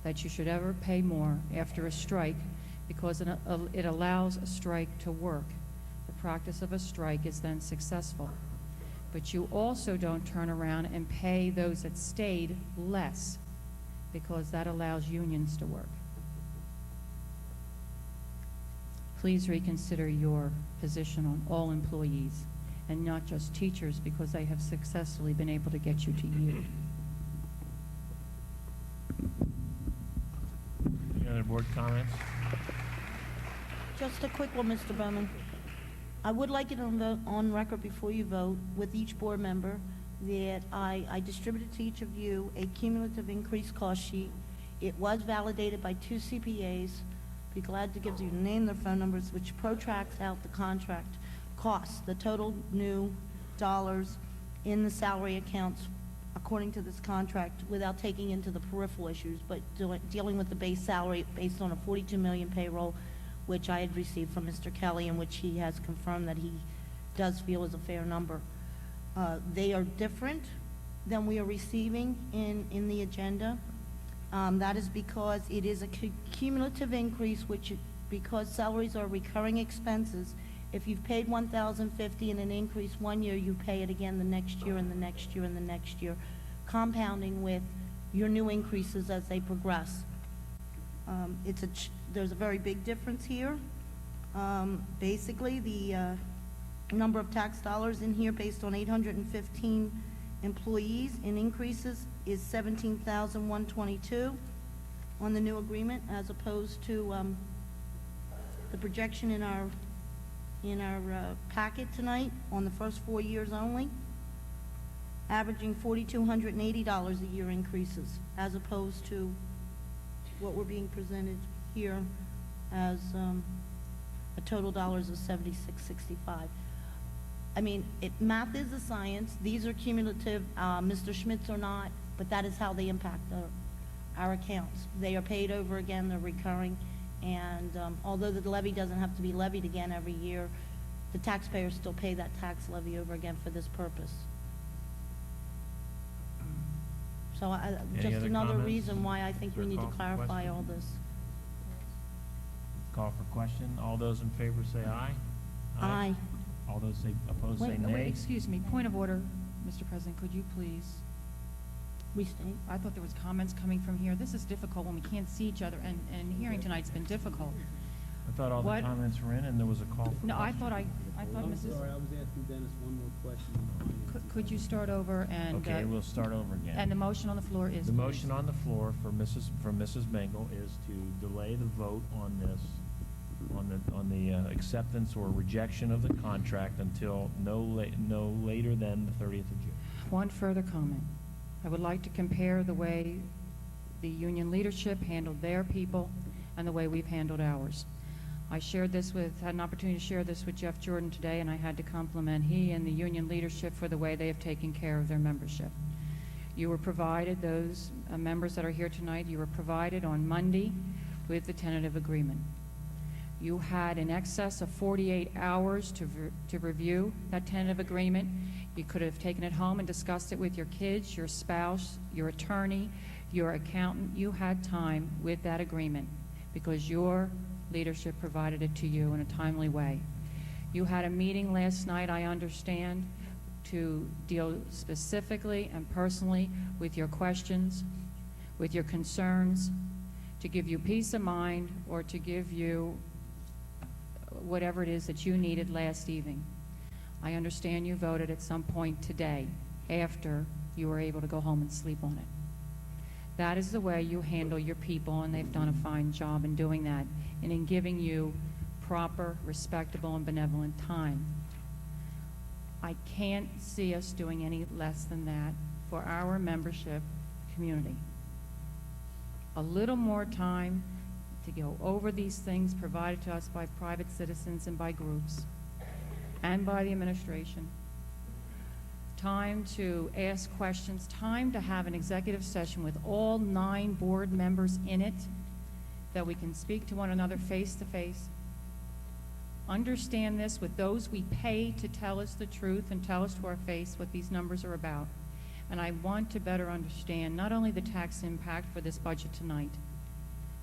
that you should ever pay more after a strike because it allows a strike to work. The practice of a strike is then successful. But you also don't turn around and pay those that stayed less because that allows unions to work. Please reconsider your position on all employees and not just teachers because they have successfully been able to get you to yield. Any other board comments? Just a quick one, Mr. Bowman. I would like it on record before you vote with each board member that I distributed to each of you a cumulative increase cost sheet. It was validated by 2 CPAs. Be glad to give you the name, their phone numbers, which protracts out the contract costs, the total new dollars in the salary accounts according to this contract without taking into the peripheral issues, but dealing with the base salary based on a $42 million payroll, which I had received from Mr. Kelly and which he has confirmed that he does feel is a fair number. They are different than we are receiving in the agenda. That is because it is a cumulative increase, which because salaries are recurring expenses, if you've paid $1,050 in an increase one year, you pay it again the next year and the next year and the next year, compounding with your new increases as they progress. There's a very big difference here. Basically, the number of tax dollars in here based on 815 employees. In increases is 17,122 on the new agreement, as opposed to the projection in our packet tonight on the first 4 years only, averaging $4,280 a year increases, as opposed to what we're being presented here as a total dollars of $76.65. I mean, math is a science. These are cumulative. Mr. Schmidt's are not, but that is how they impact our accounts. They are paid over again. They're recurring. And although the levy doesn't have to be levied again every year, the taxpayers still pay that tax levy over again for this purpose. So just other another comments? reason why I think Is there we a need to call for clarify question? all this. Call for question. All those in favor say aye. Aye. All those opposed say Wait, nay. excuse me, point of order, Mr. President, could you please? Restate. I thought there was comments coming from here. This is difficult when we can't see each other, and hearing tonight's been difficult. I thought all the What? comments were in and there was a call for No, I question. thought I'm Mrs. sorry, I was asking Dennis one more question on finance. Could you start over and? Okay, we'll start over again. And the motion on the floor is? The please. motion on the floor from Mrs. Bengal is to delay the vote on this, on the acceptance or rejection of the contract until no later than the 30th of June. One further comment. I would like to compare the way the union leadership handled their people and the way we've handled ours. I had an opportunity to share this with Jeff Jordan today, and I had to compliment he and the union leadership for the way they have taken care of their membership. You were provided, those members that are here tonight, you were provided on Monday with the tentative agreement. You had in excess of 48 hours to review that tentative agreement. You could have taken it home and discussed it with your kids, your spouse, your attorney, your accountant. You had time with that agreement because your leadership provided it to you in a timely way. You had a meeting last night, I understand, to deal specifically and personally with your questions, with your concerns, to give you peace of mind or to give you whatever it is that you needed last evening. I understand you voted at some point today after you were able to go home and sleep on it. That is the way you handle your people, and they've done a fine job in doing that and in giving you proper, respectable, and benevolent time. I can't see us doing any less than that for our membership community. A little more time to go over these things provided to us by private citizens and by groups and by the administration. Time to ask questions, time to have an executive session with all 9 board members in it, that we can speak to one another face to face. Understand this with those we pay to tell us the truth and tell us to our face what these numbers are about. And I want to better understand not only the tax impact for this budget tonight,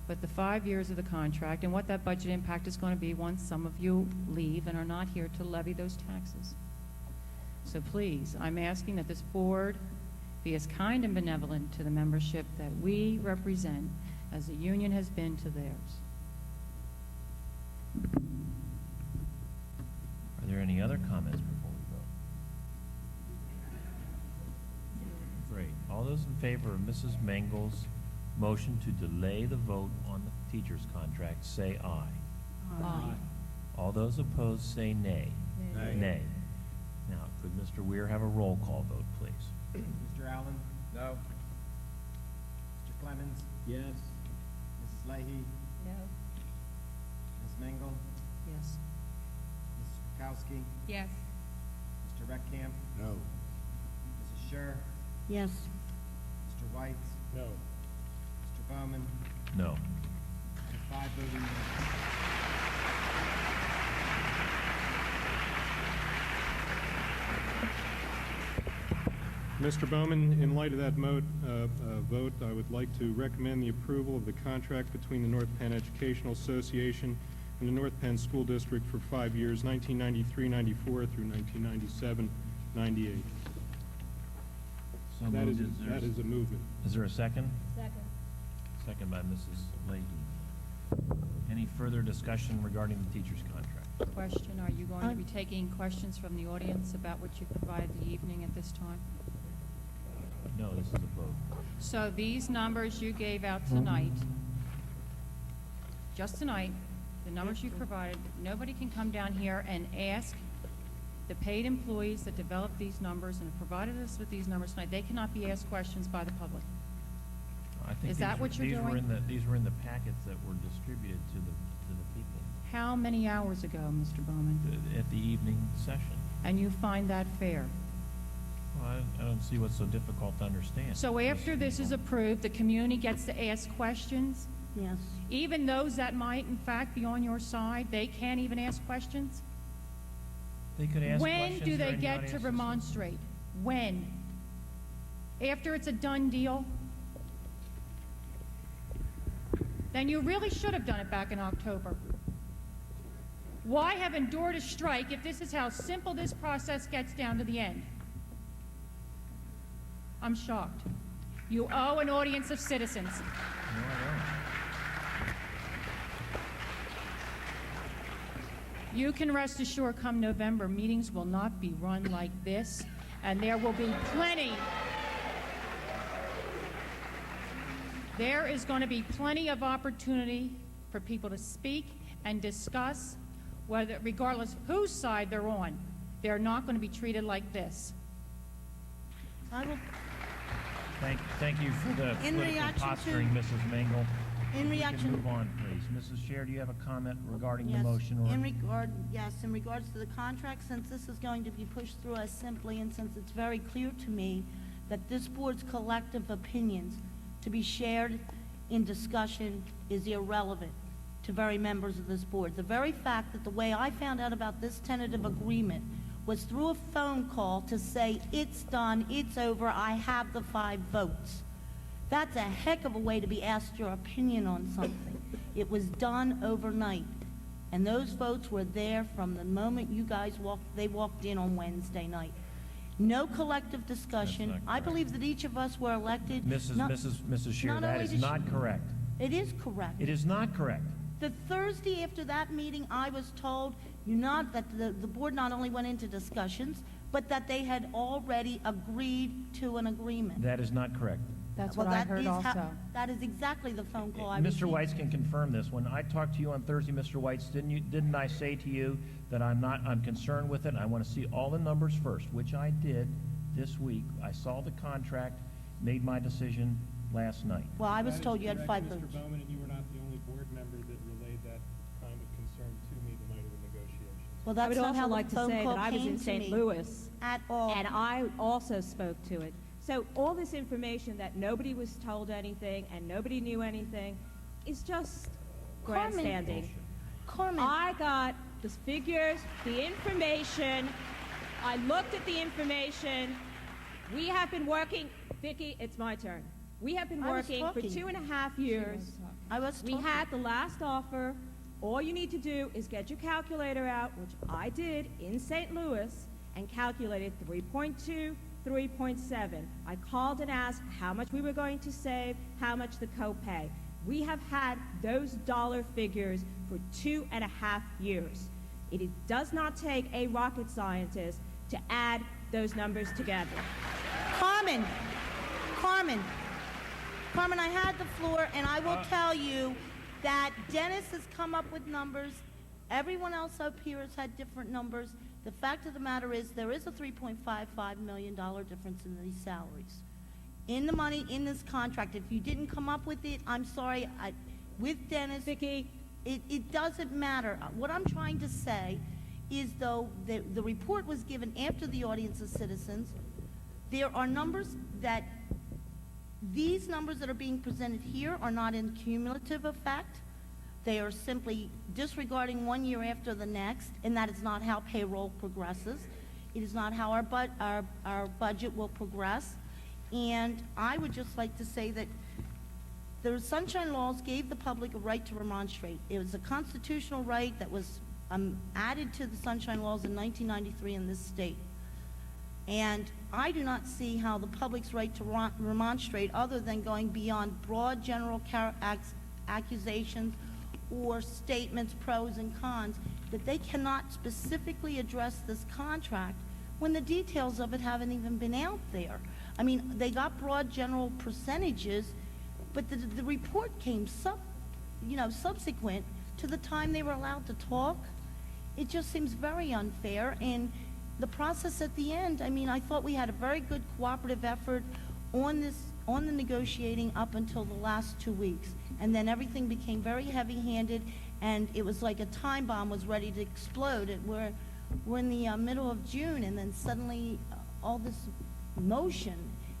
but the 5 years of the contract and what that budget impact is going to be once some of you leave and are not here to levy those taxes. So please, I'm asking that this board be as kind and benevolent to the membership that we represent as the union has been to theirs. Are there any other comments before we vote? Great. All those in favor of Mrs. Mangel's motion to delay the vote on the teacher's contract, say aye. Aye. All those opposed, say nay. Nay. Nay. Now, could Mr. Weir have a roll call vote, please? Mr. Allen? No. Mr. Clemens? Yes. Mrs. Leahy? No. Ms. Mingle? Yes. Mrs. Kukowski? Yes. Mr. Reckcamp? No. Mrs. Scher? Yes. Mr. White? No. Mr. Bowman? No. And 5 voting no. Mr. Bowman, in light of that vote, I would like to recommend the approval of the contract between the North Penn Educational Association and the North Penn School District for 5 years, 1993-94 through 1997-98. So That moved. is, that is a movement. Is there a second? Second. Second by Mrs. Leahy. Any further discussion regarding the teacher's contract? Question, are you going to be taking questions from the audience about what you provided the evening at this time? No, this is a vote. So these numbers you gave out tonight, just tonight, the numbers you provided, nobody can come down here and ask the paid employees that developed these numbers and have provided us with these numbers tonight, they cannot be asked questions by the public. I think Is that what you're doing? These were in the packets that were distributed to the people How many hours ago, Mr. Bowman? at the evening session. And you find that fair? Well, I don't see what's so difficult to understand. So after this is approved, the community gets to ask questions? Yes. Even those that might, in fact, be on your side, they can't even ask questions? They could ask When questions do they during the get to audience. remonstrate? When? After it's a done deal? Then you really should have done it back in October. Why have endured a strike if this is how simple this process gets down to the end? I'm shocked. You owe an audience of citizens. No, I don't. You can rest assured come November, meetings will not be run like this, and there will be plenty. There is going to be plenty of opportunity for people to speak and discuss, whether, regardless whose side they're on. They're not going to be treated like this. I will, Thank you for the In political reaction to- posturing, Mrs. Mingle. in We reaction. can move on, please. Mrs. Chair, do you have a comment regarding the Yes, motion? Or in regards to the contract, since this is going to be pushed through as simply, and since it's very clear to me that this board's collective opinions to be shared in discussion is irrelevant to very members of this board. The very fact that the way I found out about this tentative agreement was through a phone call to say, it's done, it's over, I have the 5 votes. That's a heck of a way to be asked your opinion on something. It was done overnight, and those votes were there from the moment you guys walked in on Wednesday night. No collective discussion. That's not I correct. believe that each of us were elected. Mrs. Scheer, not that only is did not correct. It is correct. It is not correct. The Thursday after that meeting, I was told that the board not only went into discussions, but that they had already agreed to an agreement. That is not correct. That's Well, what I that heard is also. that is exactly the phone call I received. Mr. Weitz can confirm this. When I talked to you on Thursday, Mr. Weitz, didn't I say to you that I'm concerned with it? I want to see all the numbers first, which I did this week. I saw the contract, made my decision last night. Well, I was That is told you had correct, 5 Mr. votes. Bowman, and you were not the only board member that relayed that kind of concern to me the night of the negotiations. Well, I that's would not also how the like to phone say call that I was came in to St. me Louis, at all. and I also spoke to it. So all this information that nobody was told anything and nobody knew anything is just Carmen. grandstanding. Carmen. I got the figures, the information. I looked at the information. We have been working, Vicki, it's my turn. We have been I was working for talking. 2.5 years. I was We talking. had the last offer. All you need to do is get your calculator out, which I did in St. Louis, and calculated 3.2, 3.7. I called and asked how much we were going to save, how much the copay. We have had those dollar figures for 2.5 years. It does not take a rocket scientist to add those numbers together. Carmen, I had the floor, and I will tell you that Dennis has come up with numbers. Everyone else up here has had different numbers. The fact of the matter is there is a $3.55 million difference in these salaries. In the money in this contract, if you didn't come up with it, I'm sorry, with Dennis, Vicki, it doesn't matter. What I'm trying to say is, though, the report was given after the audience of citizens, there are numbers that, these numbers that are being presented here are not in cumulative effect. They are simply disregarding one year after the next, and that is not how payroll progresses. It is not how our budget will progress. And I would just like to say that the Sunshine Laws gave the public a right to remonstrate. It was a constitutional right that was added to the Sunshine Laws in 1993 in this state. And I do not see how the public's right to remonstrate, other than going beyond broad general accusations or statements, pros and cons, that they cannot specifically address this contract when the details of it haven't even been out there. I mean, they got broad general percentages, but the report came subsequent to the time they were allowed to talk. It just seems very unfair, and the process at the end, I mean, I thought we had a very good cooperative effort on the negotiating up until the last 2 weeks, and then everything became very heavy-handed, and it was like a time bomb was ready to explode. We're in the middle of June, and then suddenly all this motion,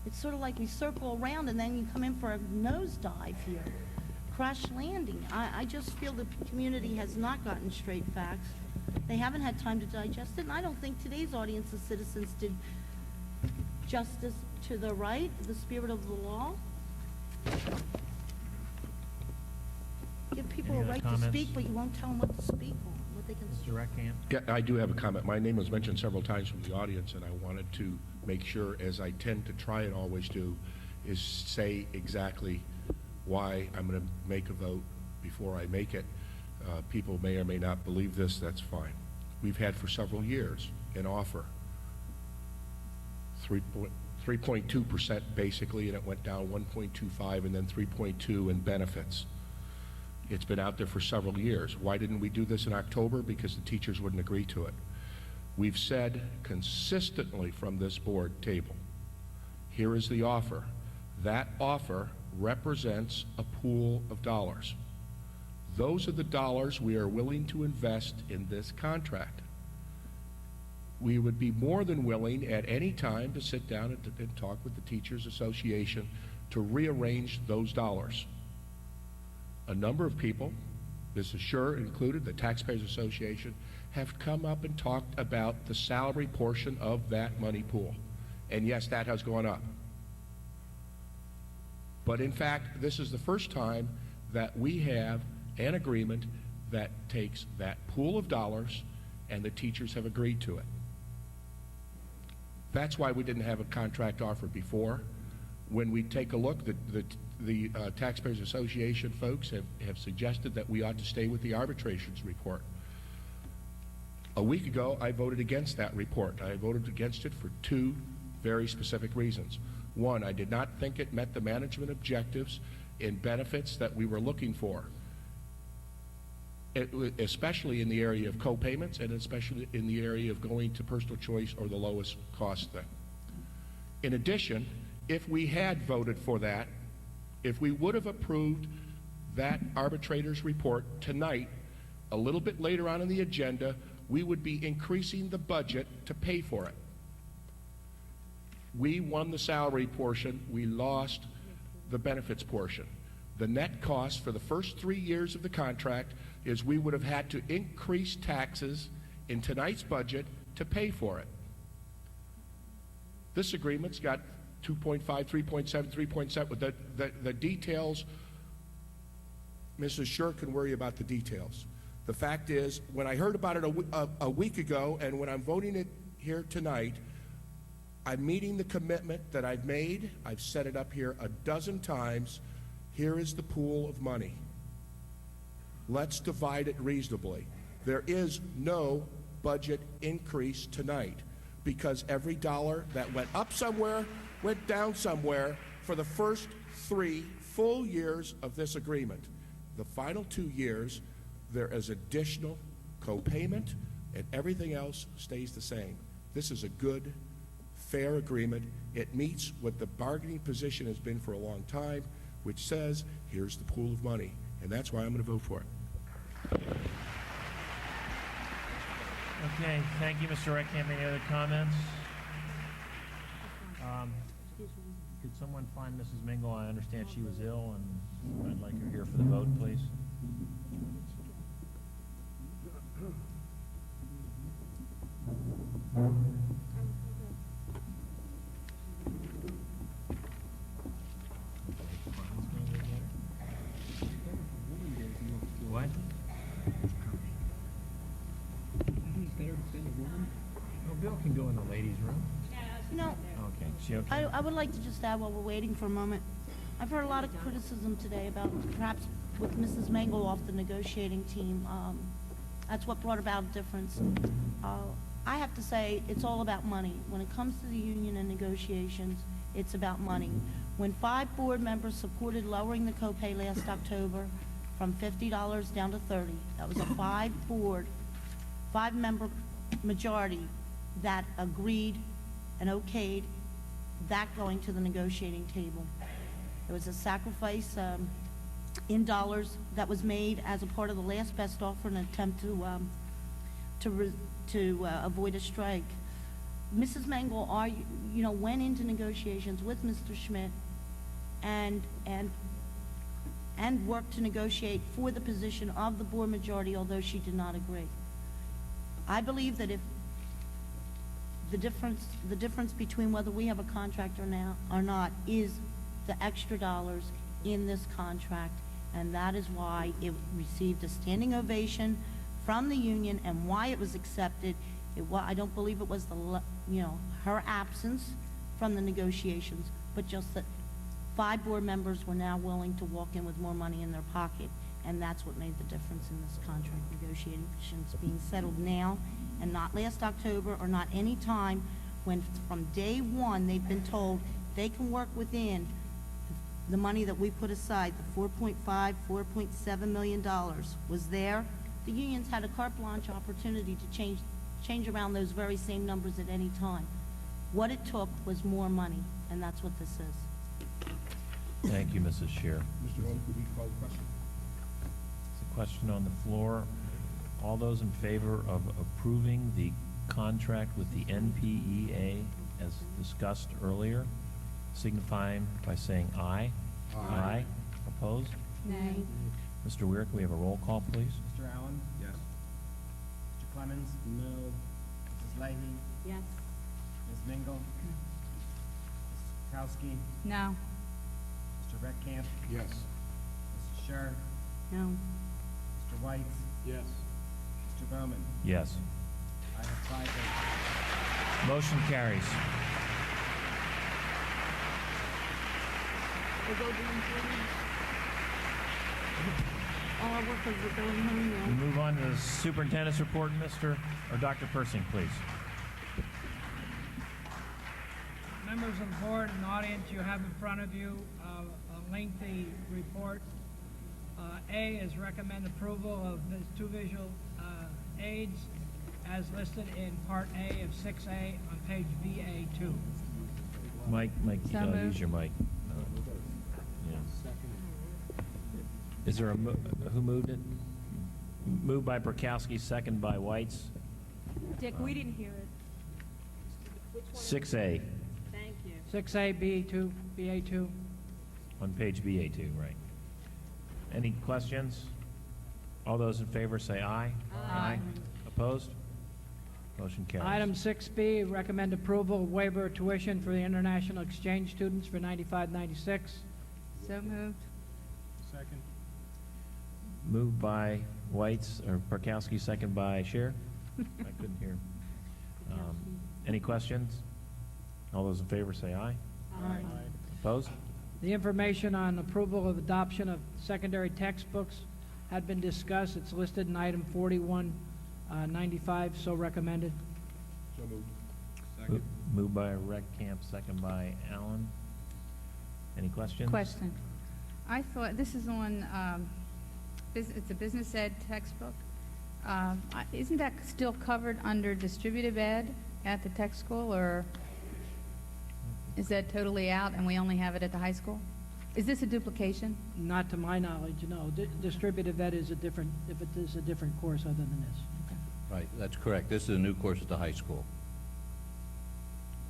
it's sort of like we circle around and then you come in for a nosedive here, crash landing. I just feel the community has not gotten straight facts. They haven't had time to digest it, and I don't think today's audience of citizens did justice to the right, the spirit of the law. Give people a Any other right to comments? speak, but you won't tell them what to speak on, what they can speak. Mr. Reckamp? Yeah, I do have a comment. My name was mentioned several times from the audience, and I wanted to make sure, as I tend to try and always do, is say exactly why I'm going to make a vote before I make it. People may or may not believe this, that's fine. We've had for several years an offer, 3.2% basically, and it went down 1.25 and then 3.2 in benefits. It's been out there for several years. Why didn't we do this in October? Because the teachers wouldn't agree to it. We've said consistently from this board table, here is the offer. That offer represents a pool of dollars. Those are the dollars we are willing to invest in this contract. We would be more than willing at any time to sit down and talk with the Teachers Association to rearrange those dollars. A number of people, Mrs. Scher included, the Taxpayers Association, have come up and talked about the salary portion of that money pool. And yes, that has gone up. But in fact, this is the first time that we have an agreement that takes that pool of dollars and the teachers have agreed to it. That's why we didn't have a contract offer before. When we take a look, the Taxpayers Association folks have suggested that we ought to stay with the arbitrations report. A week ago, I voted against that report. I voted against it for two very specific reasons. One, I did not think it met the management objectives in benefits that we were looking for, especially in the area of co-payments and especially in the area of going to personal choice or the lowest cost thing. In addition, if we had voted for that, if we would have approved that arbitrator's report tonight, a little bit later on in the agenda, we would be increasing the budget to pay for it. We won the salary portion, we lost the benefits portion. The net cost for the first 3 years of the contract is we would have had to increase taxes in tonight's budget to pay for it. This agreement's got 2.5, 3.7, 3.7. The details, Mrs. Scher can worry about the details. The fact is, when I heard about it a week ago and when I'm voting it here tonight, I'm meeting the commitment that I've made. I've set it up here a dozen times. Here is the pool of money. Let's divide it reasonably. There is no budget increase tonight because every dollar that went up somewhere went down somewhere for the first 3 full years of this agreement. The final 2 years, there is additional co-payment and everything else stays the same. This is a good, fair agreement. It meets what the bargaining position has been for a long time, which says, here's the pool of money. And that's why I'm going to vote for it. Okay, thank you, Mr. Reckamp. Any other comments? Could someone find Mrs. Mingle? I understand she was ill, and I'd like her here for the vote, please. What? Oh, Bill can go in the ladies' room. You know, Okay, she okay? I would like to just add while we're waiting for a moment. I've heard a lot of criticism today about perhaps with Mrs. Mangle off the negotiating team, That's what brought about a difference. I have to say, it's all about money. When it comes to the union and negotiations, it's about money. When 5 board members supported lowering the copay last October from $50 down to $30, that was a 5-member majority that agreed and okayed that going to the negotiating table. There was a sacrifice in dollars that was made as a part of the last best offer in an attempt to avoid a strike. Mrs. Mengel went into negotiations with Mr. Schmidt and worked to negotiate for the position of the board majority, although she did not agree. I believe that if the difference between whether we have a contract or not is the extra dollars in this contract, and that is why it received a standing ovation from the union and why it was accepted. I don't believe it was her absence from the negotiations, but just that 5 board members were now willing to walk in with more money in their pocket, and that's what made the difference in this contract negotiations being settled now and not last October or not any time when from day one they've been told they can work within the money that we put aside, the $4.7 million was there. The unions had a carte blanche opportunity to change around those very same numbers at any time. What it took was more money, and that's what this is. Thank you, Mrs. Scheer. Mr. Holmes, could we call the question? There's a question on the floor. All those in favor of approving the contract with the NPEA as discussed earlier, signifying by saying aye. Aye. Opposed? Nay. Mr. Weir, can we have a roll call, please? Mr. Allen? Yes. Mr. Clemens? No. Mrs. Leahy? Yes. Ms. Mingle? Mrs. Kowski? No. Mr. Rettkamp? Yes. Mrs. Scher? No. Mr. White? Yes. Mr. Bowman? Yes. I have 5 votes. Motion carries. All our workers are going home now. We move on to the superintendent's report, Dr. Persing, please. Members of the board and audience, you have in front of you a lengthy report. A is recommend approval of the 2 visual aids as listed in Part A of 6A on page VA2. Mike, So moved. use your mic. Yeah. Is there who moved it? Moved by Perkowski, second by Whites. Dick, we didn't hear it. 6A Thank you. 6A, BA2, BA2. on page BA2, right. Any questions? All those in favor say aye. Aye. Opposed? Motion carries. Item 6B, recommend approval of waiver of tuition for the international exchange students for 95-96. So moved. Second. Moved by Whites, or Perkowski, second by Scheer. I couldn't hear. Any questions? All those in favor say aye. Aye. Opposed? The information on approval of adoption of secondary textbooks had been discussed. It's listed in item 4195, so recommended. So moved. Moved by Rettkamp, second by Allen. Any questions? Question. I thought, this is on, it's a business ed textbook. Isn't that still covered under distributive ed at the tech school, or is that totally out and we only have it at the high school? Is this a duplication? Not to my knowledge, no. Distributive ed is a different, if it is a different course other than this. Right, that's correct. This is a new course at the high school.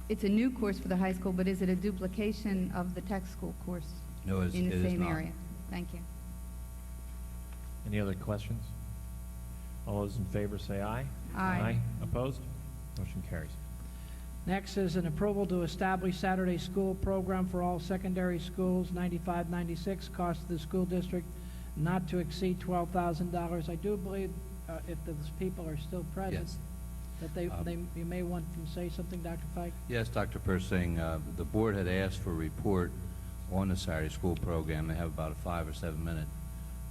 It's a new course for the high school, but is it a duplication of the tech school course? No, it is in the same not. area? Thank you. Any other questions? All those in favor say aye. Aye. Opposed? Motion carries. Next is an approval to establish Saturday school program for all secondary schools, 95-96, cost of the school district not to exceed $12,000. I do believe, if those people are still present, Yes. that you may want to say something, Dr. Fike? Yes, Dr. Persing, the board had asked for a report on the Saturday school program. They have about a 5 or 7 minute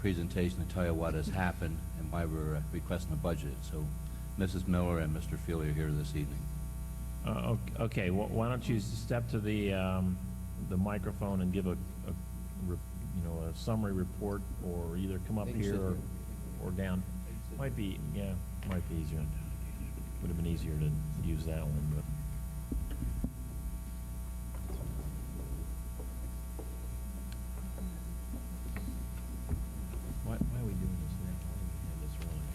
presentation to tell you what has happened and why we're requesting a budget. So Mrs. Miller and Mr. Feely are here this evening. Okay, why don't you step to the microphone and give a summary report, or either come up here or down. Might be easier. Would have been easier to use that one, but. Why are we doing this now? Why do we have this running?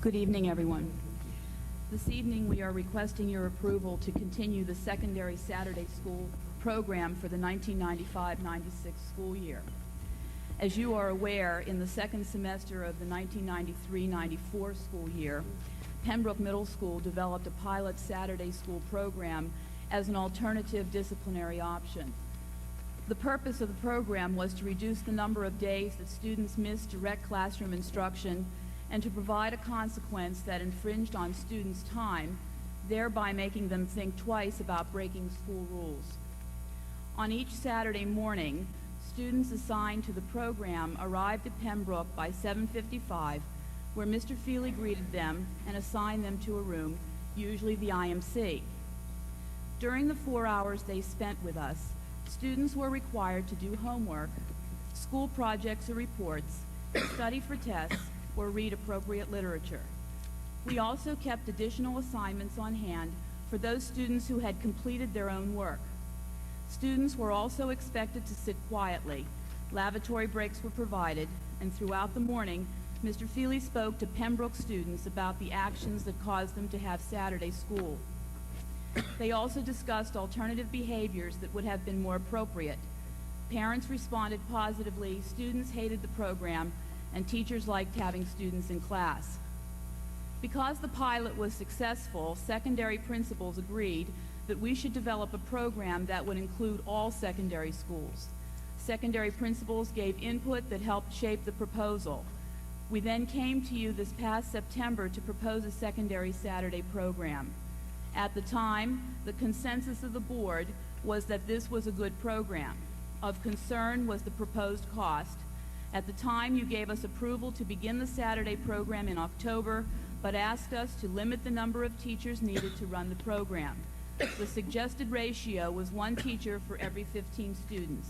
Good evening, everyone. This evening, we are requesting your approval to continue the secondary Saturday school program for the 1995-96 school year. As you are aware, in the second semester of the 1993-94 school year, Pembroke Middle School developed a pilot Saturday school program as an alternative disciplinary option. The purpose of the program was to reduce the number of days that students missed direct classroom instruction and to provide a consequence that infringed on students' time, thereby making them think twice about breaking school rules. On each Saturday morning, students assigned to the program arrived at Pembroke by 7:55, where Mr. Feely greeted them and assigned them to a room, usually the IMC. During the 4 hours they spent with us, students were required to do homework, school projects or reports, study for tests, or read appropriate literature. We also kept additional assignments on hand for those students who had completed their own work. Students were also expected to sit quietly. Lavatory breaks were provided, and throughout the morning, Mr. Feely spoke to Pembroke students about the actions that caused them to have Saturday school. They also discussed alternative behaviors that would have been more appropriate. Parents responded positively, students hated the program, and teachers liked having students in class. Because the pilot was successful, secondary principals agreed that we should develop a program that would include all secondary schools. Secondary principals gave input that helped shape the proposal. We then came to you this past September to propose a secondary Saturday program. At the time, the consensus of the board was that this was a good program. Of concern was the proposed cost. At the time, you gave us approval to begin the Saturday program in October, but asked us to limit the number of teachers needed to run the program. The suggested ratio was 1 teacher for every 15 students.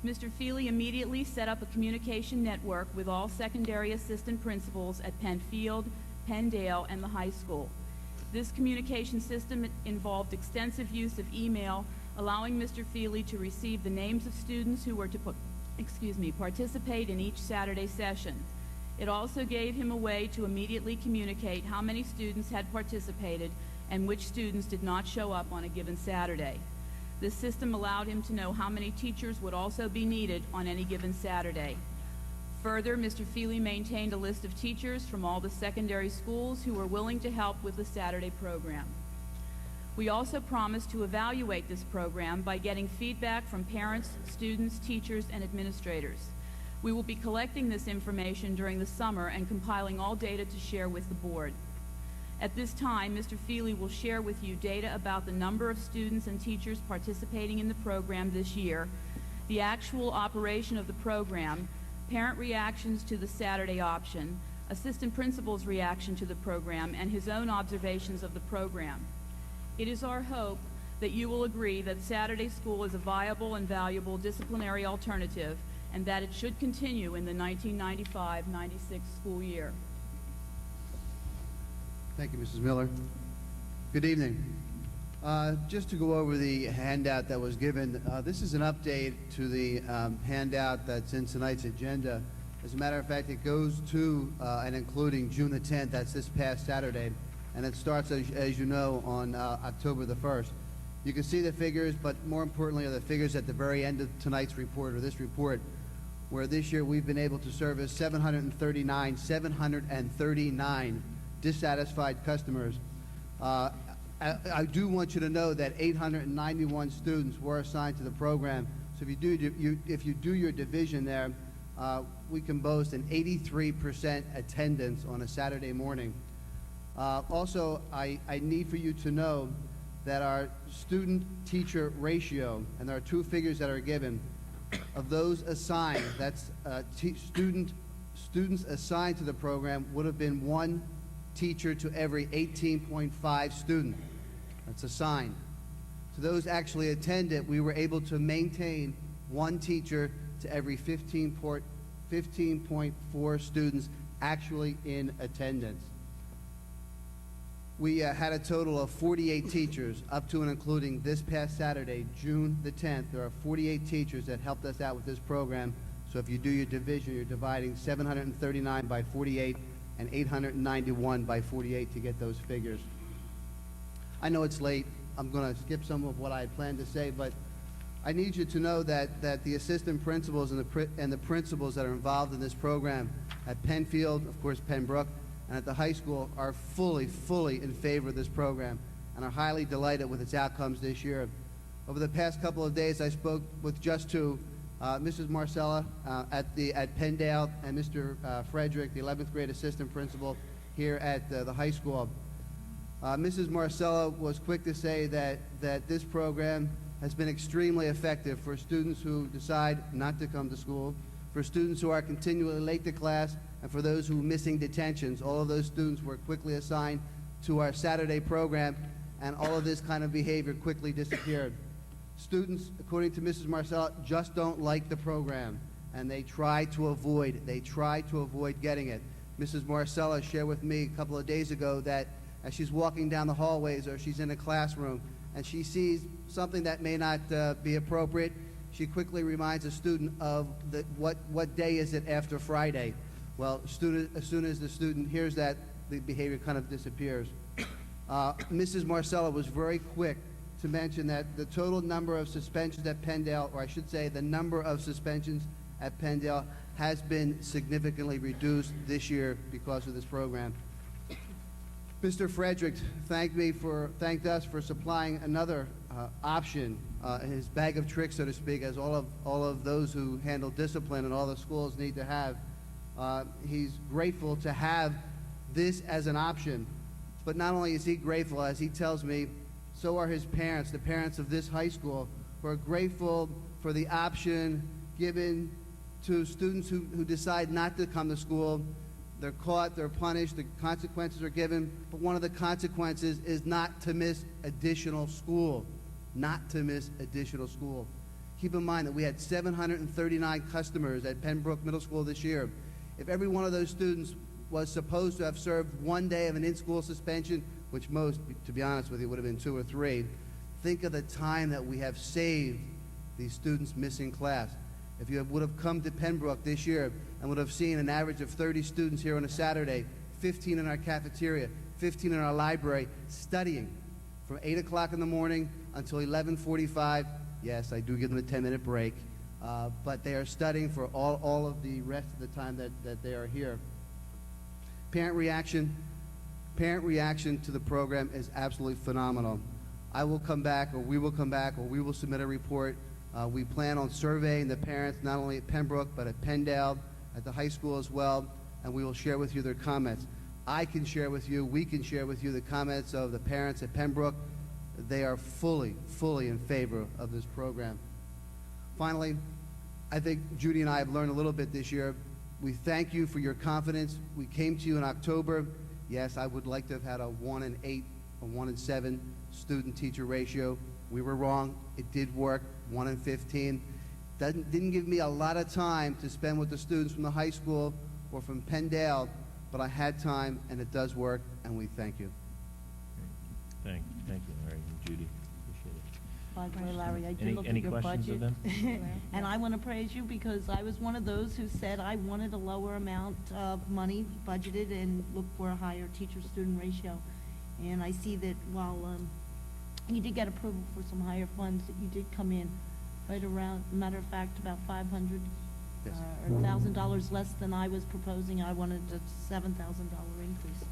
Mr. Feely immediately set up a communication network with all secondary assistant principals at Penfield, Penndale, and the high school. This communication system involved extensive use of email, allowing Mr. Feely to receive the names of students who were to participate in each Saturday session. It also gave him a way to immediately communicate how many students had participated and which students did not show up on a given Saturday. This system allowed him to know how many teachers would also be needed on any given Saturday. Further, Mr. Feely maintained a list of teachers from all the secondary schools who were willing to help with the Saturday program. We also promised to evaluate this program by getting feedback from parents, students, teachers, and administrators. We will be collecting this information during the summer and compiling all data to share with the board. At this time, Mr. Feely will share with you data about the number of students and teachers participating in the program this year, the actual operation of the program, parent reactions to the Saturday option, assistant principal's reaction to the program, and his own observations of the program. It is our hope that you will agree that Saturday school is a viable and valuable disciplinary alternative and that it should continue in the 1995-96 school year. Thank you, Mrs. Miller. Good evening. Just to go over the handout that was given, this is an update to the handout that's in tonight's agenda. As a matter of fact, it goes to and including June the 10th, that's this past Saturday, and it starts, as you know, on October the 1st. You can see the figures, but more importantly are the figures at the very end of tonight's report, or this report, where this year we've been able to service 739 dissatisfied customers. I do want you to know that 891 students were assigned to the program. So if you do your division there, we can boast an 83% attendance on a Saturday morning. Also, I need for you to know that our student-teacher ratio, and there are two figures that are given, of those assigned, that's students assigned to the program would have been one teacher to every 18.5 student. That's assigned. To those actually attended, we were able to maintain one teacher to every 15.4 students actually in attendance. We had a total of 48 teachers, up to and including this past Saturday, June the 10th. There are 48 teachers that helped us out with this program. So if you do your division, you're dividing 739 by 48 and 891 by 48 to get those figures. I know it's late. I'm going to skip some of what I had planned to say, but I need you to know that the assistant principals and the principals that are involved in this program at Penfield, of course Pembroke, and at the high school are fully in favor of this program and are highly delighted with its outcomes this year. Over the past couple of days, I spoke with just two, Mrs. Marcella at Penndale and Mr. Frederick, the 11th grade assistant principal here at the high school. Mrs. Marcella was quick to say that this program has been extremely effective for students who decide not to come to school, for students who are continually late to class, and for those who are missing detentions. All of those students were quickly assigned to our Saturday program, and all of this kind of behavior quickly disappeared. Students, according to Mrs. Marcella, just don't like the program, and they try to avoid getting it. Mrs. Marcella shared with me a couple of days ago that as she's walking down the hallways or she's in a classroom and she sees something that may not be appropriate, she quickly reminds a student of what day is it after Friday. Well, as soon as the student hears that, the behavior kind of disappears. Mrs. Marcella was very quick to mention that the total number of suspensions at Penndale, or I should say the number of suspensions at Penndale, has been significantly reduced this year because of this program. Mr. Frederick thanked us for supplying another option, his bag of tricks, so to speak, as all of those who handle discipline and all the schools need to have. He's grateful to have this as an option, but not only is he grateful, as he tells me, so are his parents, the parents of this high school, who are grateful for the option given to students who decide not to come to school. They're caught, they're punished, the consequences are given, but one of the consequences is not to miss additional school. Not to miss additional school. Keep in mind that we had 739 customers at Pembroke Middle School this year. If every one of those students was supposed to have served one day of an in-school suspension, which most, to be honest with you, would have been 2 or 3, think of the time that we have saved these students missing class. If you would have come to Pembroke this year and would have seen an average of 30 students here on a Saturday, 15 in our cafeteria, 15 in our library, studying from 8 o'clock in the morning until 11:45. Yes, I do give them a 10-minute break, but they are studying for all of the rest of the time that they are here. Parent reaction to the program is absolutely phenomenal. I will come back, or we will come back, or we will submit a report. We plan on surveying the parents not only at Pembroke but at Penndale, at the high school as well, and we will share with you their comments. We can share with you the comments of the parents at Pembroke. They are fully in favor of this program. Finally, I think Judy and I have learned a little bit this year. We thank you for your confidence. We came to you in October. Yes, I would like to have had a 1 in 8 or 1 in 7 student-teacher ratio. We were wrong. It did work, 1 in 15. Didn't give me a lot of time to spend with the students from the high school or from Penndale, but I had time, and it does work, and we thank you. Thank you, Larry and Judy. Appreciate it. By the way, Larry, I did look at Any your questions of budget. them? And I want to praise you because I was one of those who said I wanted a lower amount of money budgeted and look for a higher teacher-student ratio. And I see that while you did get approval for some higher funds, that you did come in right around, matter of fact, about $500 Yes. or $1,000 less than I was proposing. I wanted a $7,000 increase.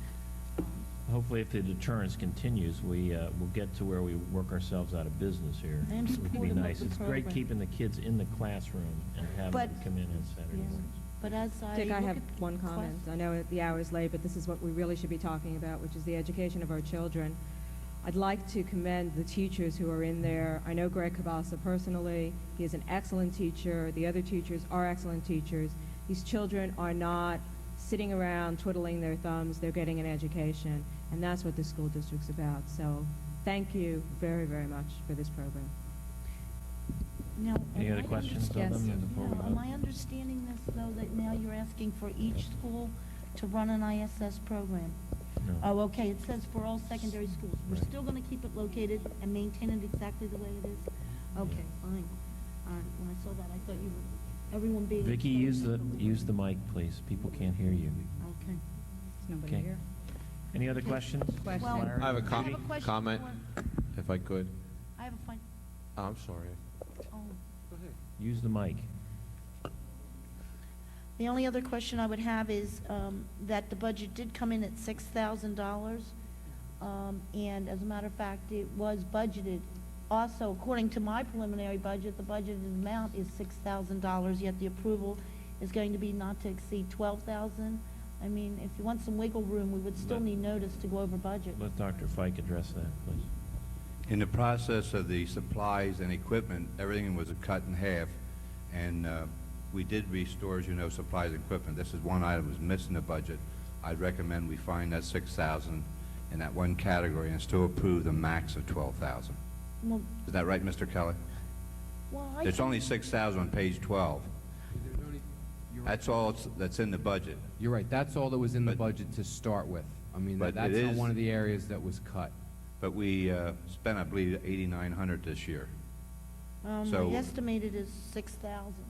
Hopefully, if the deterrence continues, we will get to where we work ourselves out of business here. I am Which would be supportive of nice. the It's great program. keeping the kids in the classroom and having But- them come in on Saturday Yes. mornings. But as I Dick, I look have at the one comment. quest- I know the hour is late, but this is what we really should be talking about, which is the education of our children. I'd like to commend the teachers who are in there. I know Greg Cabasa personally. He is an excellent teacher. The other teachers are excellent teachers. These children are not sitting around twiddling their thumbs. They're getting an education, and that's what the school district's about. So thank you very, very much for this program. Now, Any am other I questions understand- of them before we now, Am vote? I understanding this, though, that now you're asking for each school to run an ISS program? No. Oh, okay, it says for all secondary schools. We're Right. still gonna keep it located and maintain it exactly the way it is? Okay, fine. All right, when I saw that, I thought you were, everyone being. Vicki, use the mic, please. People can't hear you. Okay. There's nobody Okay. here. Any other questions? Well, Larry? I have a I have a question comment, for- if I could. I have a fine, Oh, I'm sorry. oh. Use the mic. The only other question I would have is that the budget did come in at $6,000. And as a matter of fact, it was budgeted. Also, according to my preliminary budget, the budgeted amount is $6,000, yet the approval is going to be not to exceed $12,000. I mean, if you want some wiggle room, we would still Let- need notice to go over budget. Let Dr. Fike address that, please. In the process of the supplies and equipment, everything was cut in half, and we did restore, as you know, supplies and equipment. This is one item that was missing the budget. I'd recommend we find that $6,000 in that one category and still approve the max of $12,000. Well, Is that right, Mr. Kelly? well, I There's think- only $6,000 on page 12. That's all that's in the budget. You're right, that's all that was in the But- budget to start with. I mean, But that's it not is- one of the areas that was cut. But we spent, I believe, $8,900 this year. So- The estimated is 6,000.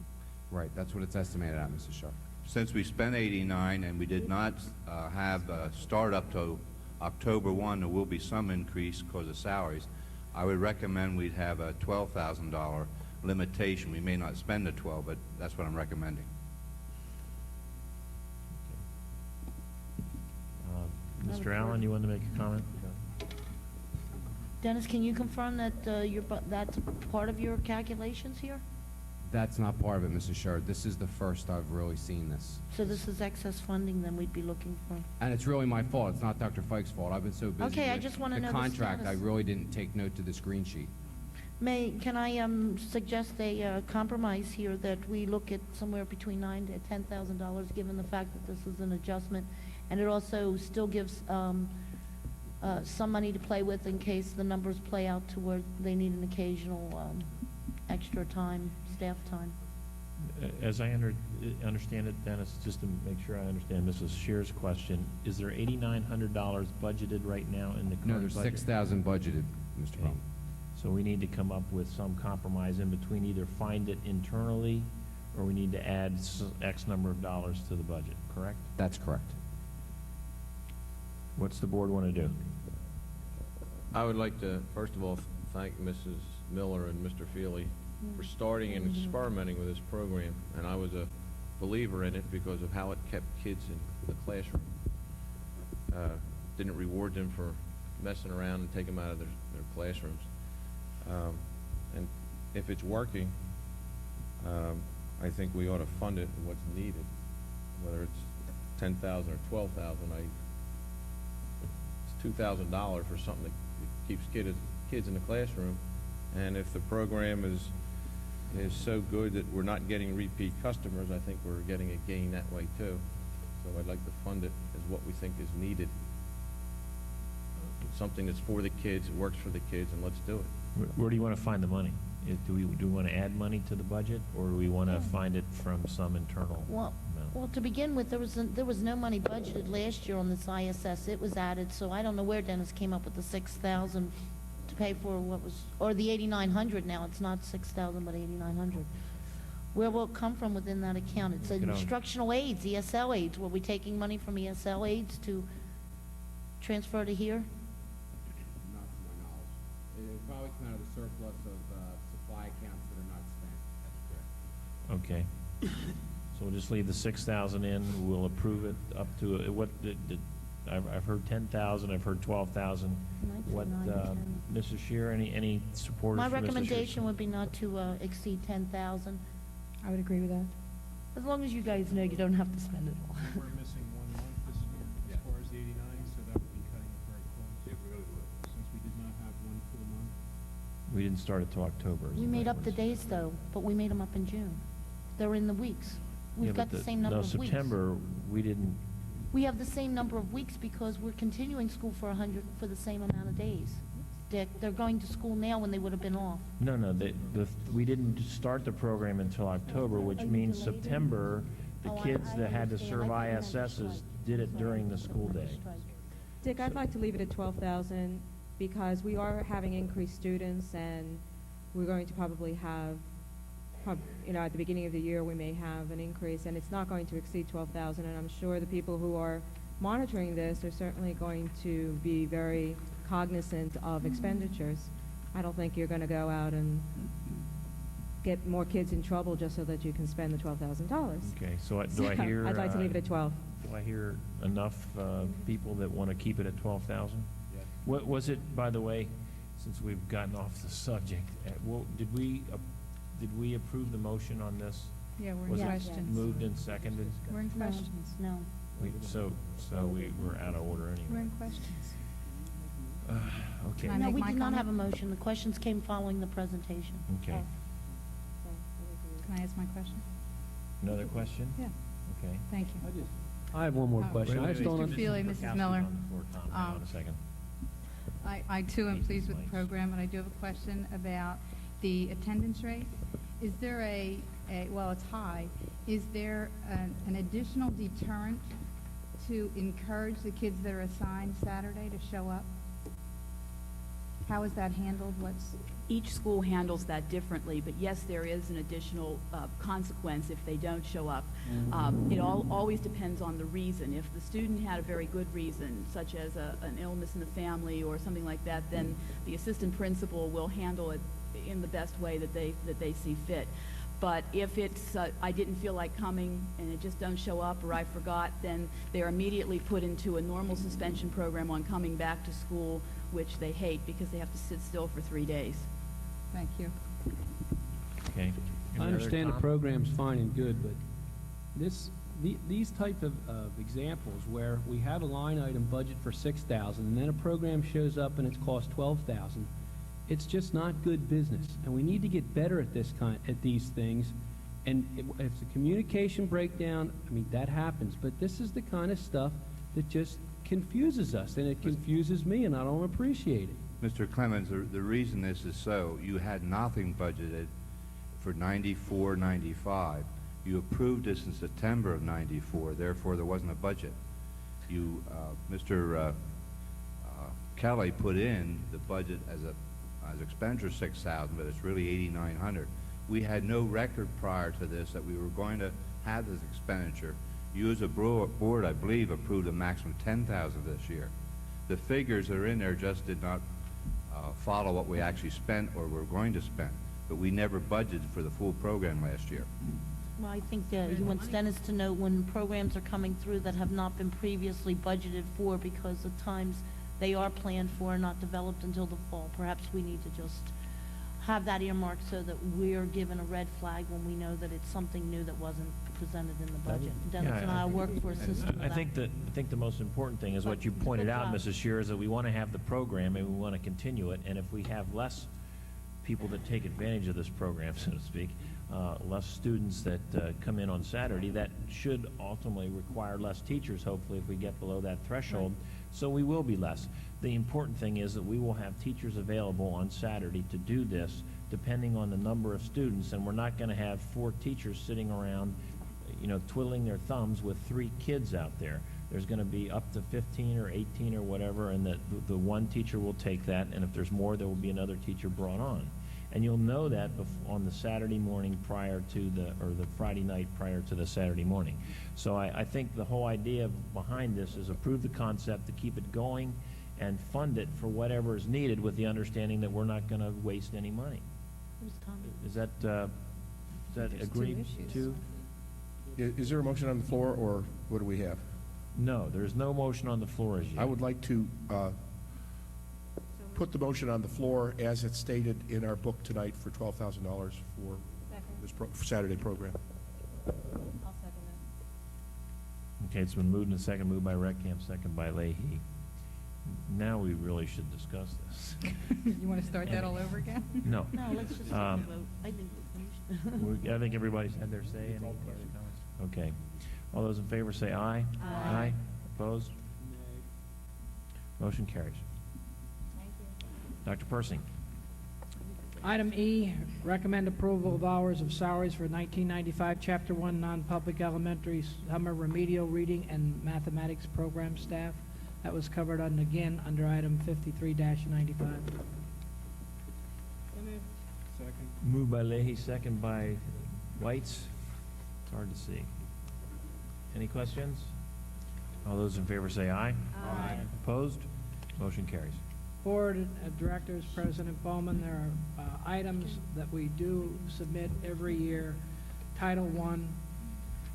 Right, that's what it's estimated at, Mrs. Sharp. Since we spent 89 and we did not have start up to October 1, there will be some increase because of salaries. I would recommend we'd have a $12,000 limitation. We may not spend the 12, but that's what I'm recommending. Mr. Allen, you wanted to make a comment? Dennis, can you confirm that that's part of your calculations here? That's not part of it, Mrs. Sharp. This is the first I've really seen this. So this is excess funding then we'd be looking for? And it's really my fault. It's not Dr. Fike's fault. I've been so busy Okay, I with just wanna the know the contract, I status. really didn't take note to the screen sheet. Can I suggest a compromise here that we look at somewhere between $9,000 to $10,000, given the fact that this is an adjustment, and it also still gives some money to play with in case the numbers play out to where they need an occasional extra time, staff time. As I understand it, Dennis, just to make sure I understand Mrs. Shear's question, is there $8,900 budgeted right now in the current budget? No, there's 6,000 budgeted, Mr. Okay. Bowman. So we need to come up with some compromise in between, either find it internally, or we need to add X number of dollars to the budget, correct? That's correct. What's the board want to do? I would like to, first of all, thank Mrs. Miller and Mr. Feely for starting and experimenting with this program. And I was a believer in it because of how it kept kids in the classroom. Didn't reward them for messing around and take them out of their classrooms. And if it's working, I think we ought to fund it what's needed, whether it's $10,000 or $12,000. It's $2,000 for something that keeps kids in the classroom. And if the program is so good that we're not getting repeat customers, I think we're getting a gain that way too. So I'd like to fund it as what we think is needed. Something that's for the kids, it works for the kids, and let's do it. Where do you want to find the money? Do we want to add money to the budget, or do we want to find it from some internal amount? Well, to begin with, there was no money budgeted last year on this ISS. It was added, so I don't know where Dennis came up with the 6,000 to pay for what was, or the 8,900 now. It's not 6,000, but 8,900. Where will it come from within that account? It's instructional aids, ESL aids. Were we taking money from ESL aids to transfer to here? Not to my knowledge. It would probably come out of the surplus of supply accounts that are not spent. Okay. So we'll just leave the 6,000 in, we'll approve it up to, I've heard 10,000, I've heard 12,000. What, Mrs. Shear, any support for Mrs. My Shear? recommendation would be not to exceed 10,000. I would agree with that. As long as you guys know you don't have to spend it all. We're missing 1 month this year as far as the 89, so that would be cutting it very close. It really would. Since we did not have 1 full month. We didn't start it till October. We made up the days though, but we made them up in June. They're in the weeks. Yeah, We've but got the same number no, of weeks. September, we didn't, We have the same number of weeks because we're continuing school for the same amount of days. Dick, they're going to school now when they would have been off. no, we didn't start the program until October, which means September, the kids that had to serve ISSs did it during the school day. Dick, I'd like to leave it at 12,000 because we are having increased students and we're going to probably have, at the beginning of the year, we may have an increase and it's not going to exceed 12,000, and I'm sure the people who are monitoring this are certainly going to be very cognizant of expenditures. I don't think you're going to go out and get more kids in trouble just so that you can spend the $12,000. Okay, so do I hear? I'd like to leave it at 12. Do I hear enough people that want to keep it at 12,000? Yes. What was it, by the way, since we've gotten off the subject, did we approve the motion on this? Yeah, we're Was in it questions. moved and seconded? We're in questions. No. So we were out of order We're anyway. in questions. Okay. Can I No, make we my did not comment? have a motion. The questions came following the presentation. Okay. Can I ask my question? Another question? Yeah. Okay. Thank you. I have one more Oh. question. I just don't Mr. Feely, Mrs. Miller. Hang on a second. I too am pleased with the program, but I do have a question about the attendance rate. Is there well, it's high. Is there an additional deterrent to encourage the kids that are assigned Saturday to show up? How is that handled? Each school handles that differently, but yes, there is an additional consequence if they don't show up. It always depends on the reason. If the student had a very good reason, such as an illness in the family or something like that, then the assistant principal will handle it in the best way that they see fit. But if it's, I didn't feel like coming and it just don't show up or I forgot, then they're immediately put into a normal suspension program on coming back to school, which they hate because they have to sit still for 3 days. Thank you. Okay. I understand the program's fine and good, but these type of examples where we have a line item budget for $6,000 and then a program shows up and it's cost $12,000, it's just not good business, and we need to get better at these things. And if it's a communication breakdown, I mean, that happens, but this is the kind of stuff that just confuses us, and it confuses me, and I don't appreciate it. Mr. Clemens, the reason this is so, you had nothing budgeted for 94, 95. You approved this in September of 94, therefore there wasn't a budget. Mr. Kelly put in the budget as expenditure 6,000, but it's really 8,900. We had no record prior to this that we were going to have this expenditure. You as a board, I believe, approved a maximum 10,000 this year. The figures that are in there just did not follow what we actually spent or were going to spend, but we never budgeted for the full program last year. Well, I think that he wants Dennis to know when programs are coming through that have not been previously budgeted for because at times they are planned for and not developed until the fall. Perhaps we need to just have that earmarked so that we're given a red flag when we know that it's something new that wasn't presented in the budget. Dennis and I work for a system of I think the most important thing is what you pointed out, Mrs. Shear, is that we want to have the program and we want to continue it, and if we have less people that take advantage of this program, so to speak, less students that come in on Saturday, that should ultimately require less teachers, hopefully, if we get below that threshold. Right. So we will be less. The important thing is that we will have teachers available on Saturday to do this, depending on the number of students, and we're not going to have 4 teachers sitting around, twiddling their thumbs with 3 kids out there. There's going to be up to 15 or 18 or whatever, and the one teacher will take that, and if there's more, there will be another teacher brought on. And you'll know that on the Saturday morning prior to or the Friday night prior to the Saturday morning. So I think the whole idea behind this is approve the concept to keep it going and fund it for whatever is needed with the understanding that we're not going to waste any money. Is that agreed to? Is there a motion on the floor, or what do we have? No, there's no motion on the floor as yet. I would like to put the motion on the floor as it's stated in our book tonight for $12,000 for this Saturday program. I'll Okay, it's been moved and second, moved by Reckamp, second by Leahy. Now we really should discuss this. You want to start that all over again? No. No, let's just vote. I think we're finished. I think everybody's had their say. Any other comments? Okay. All those in favor say aye. Aye. Opposed? Motion carries. Thank you. Dr. Persing. Item E, recommend approval of hours of salaries for 1995 Chapter 1 non-public elementary summer remedial reading and mathematics program staff. That was covered on, again, under item 53-95. Second. Moved by Leahy, second by Whites. It's hard to see. Any questions? All those in favor say aye. Aye. Opposed? Motion carries. Board of Directors, President Bowman, there are items that we do submit every year. Title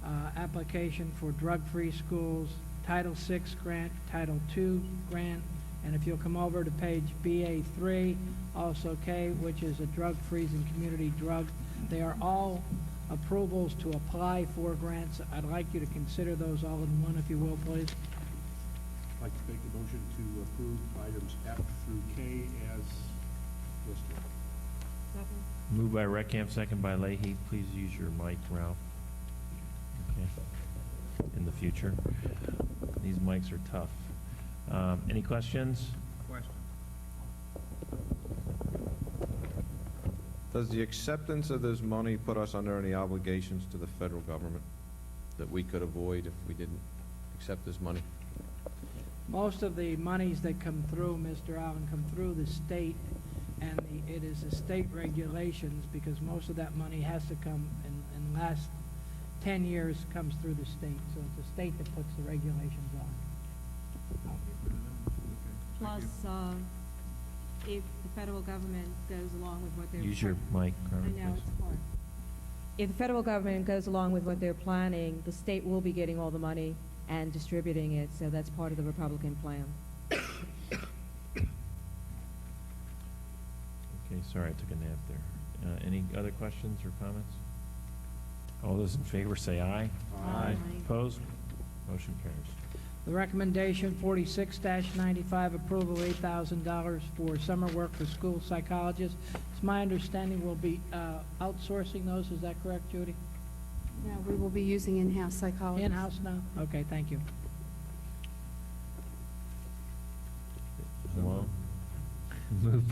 I application for drug-free schools, Title VI grant, Title II grant, and if you'll come over to page BA3, also K, which is a drug-free and community drug, they are all approvals to apply for grants. I'd like you to consider those all in one, if you will, please. I'd like to make a motion to approve items F through K as listed. Second. Moved by Reckamp, second by Leahy. Please use your mic, Ralph. Okay. In the future. These mics are tough. Any questions? Question. Does the acceptance of this money put us under any obligations to the federal government that we could avoid if we didn't accept this money? Most of the monies that come through, Mr. Allen, come through the state, and it is the state regulations, because most of that money has to come in the last 10 years comes through the state. So it's the state that puts the regulations on. Plus, if the federal government goes along with what they're... Use your mic, I Carmen, know, please. it's hard. If the federal government goes along with what they're planning, the state will be getting all the money and distributing it, so that's part of the Republican plan. Okay, sorry, I took a nap there. Any other questions or comments? All those in favor say aye. Aye. Opposed? Motion carries. The recommendation 46-95, approval $8,000 for summer work for school psychologists. It's my understanding we'll be outsourcing those. Is that correct, Judy? No, we will be using in-house psychologists. In-house now? Okay, thank you. Hello? Moved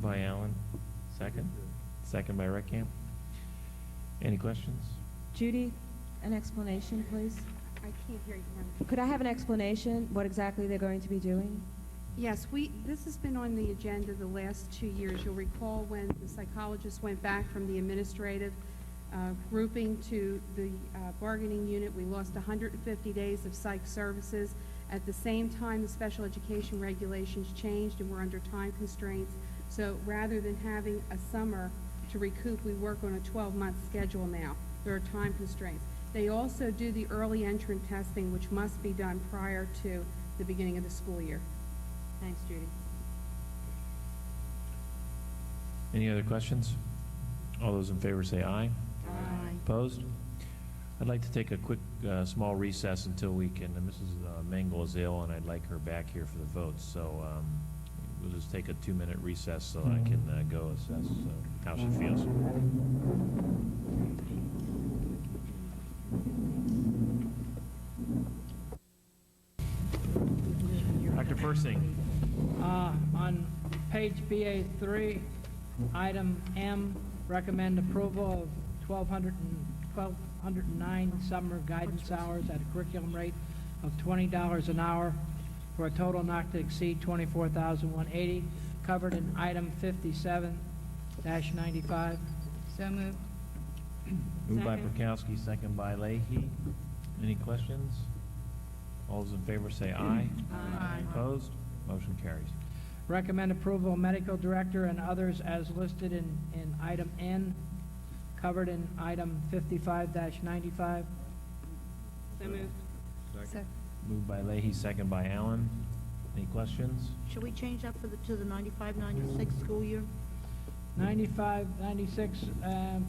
by Allen. Second? Second by Reckamp. Any questions? Judy, an explanation, please? I can't hear you, ma'am. Could I have an explanation what exactly they're going to be doing? Yes, this has been on the agenda the last 2 years. You'll recall when the psychologists went back from the administrative grouping to the bargaining unit, we lost 150 days of psych services. At the same time, the special education regulations changed and we're under time constraints. So rather than having a summer to recoup, we work on a 12-month schedule now. There are time constraints. They also do the early entrant testing, which must be done prior to the beginning of the school year. Thanks, Judy. Any other questions? All those in favor say aye. Aye. Opposed? I'd like to take a quick, small recess until we can, Mrs. Mangle is ill, and I'd like her back here for the votes. So we'll just take a 2-minute recess so I can go assess how she feels. Dr. Persing. On page BA3, item M, recommend approval of 1,209 summer guidance hours at a curriculum rate of $20 an hour for a total not to exceed $24,180, covered in item 57-95. So moved. Moved by Prokowski, second by Leahy. Any questions? All those in favor say aye. Aye. Opposed? Motion carries. Recommend approval of medical director and others as listed in item N, covered in item 55-95. So moved. Second. Moved by Leahy, second by Allen. Any questions? Should we change that to the 95-96 school year? 95, 96,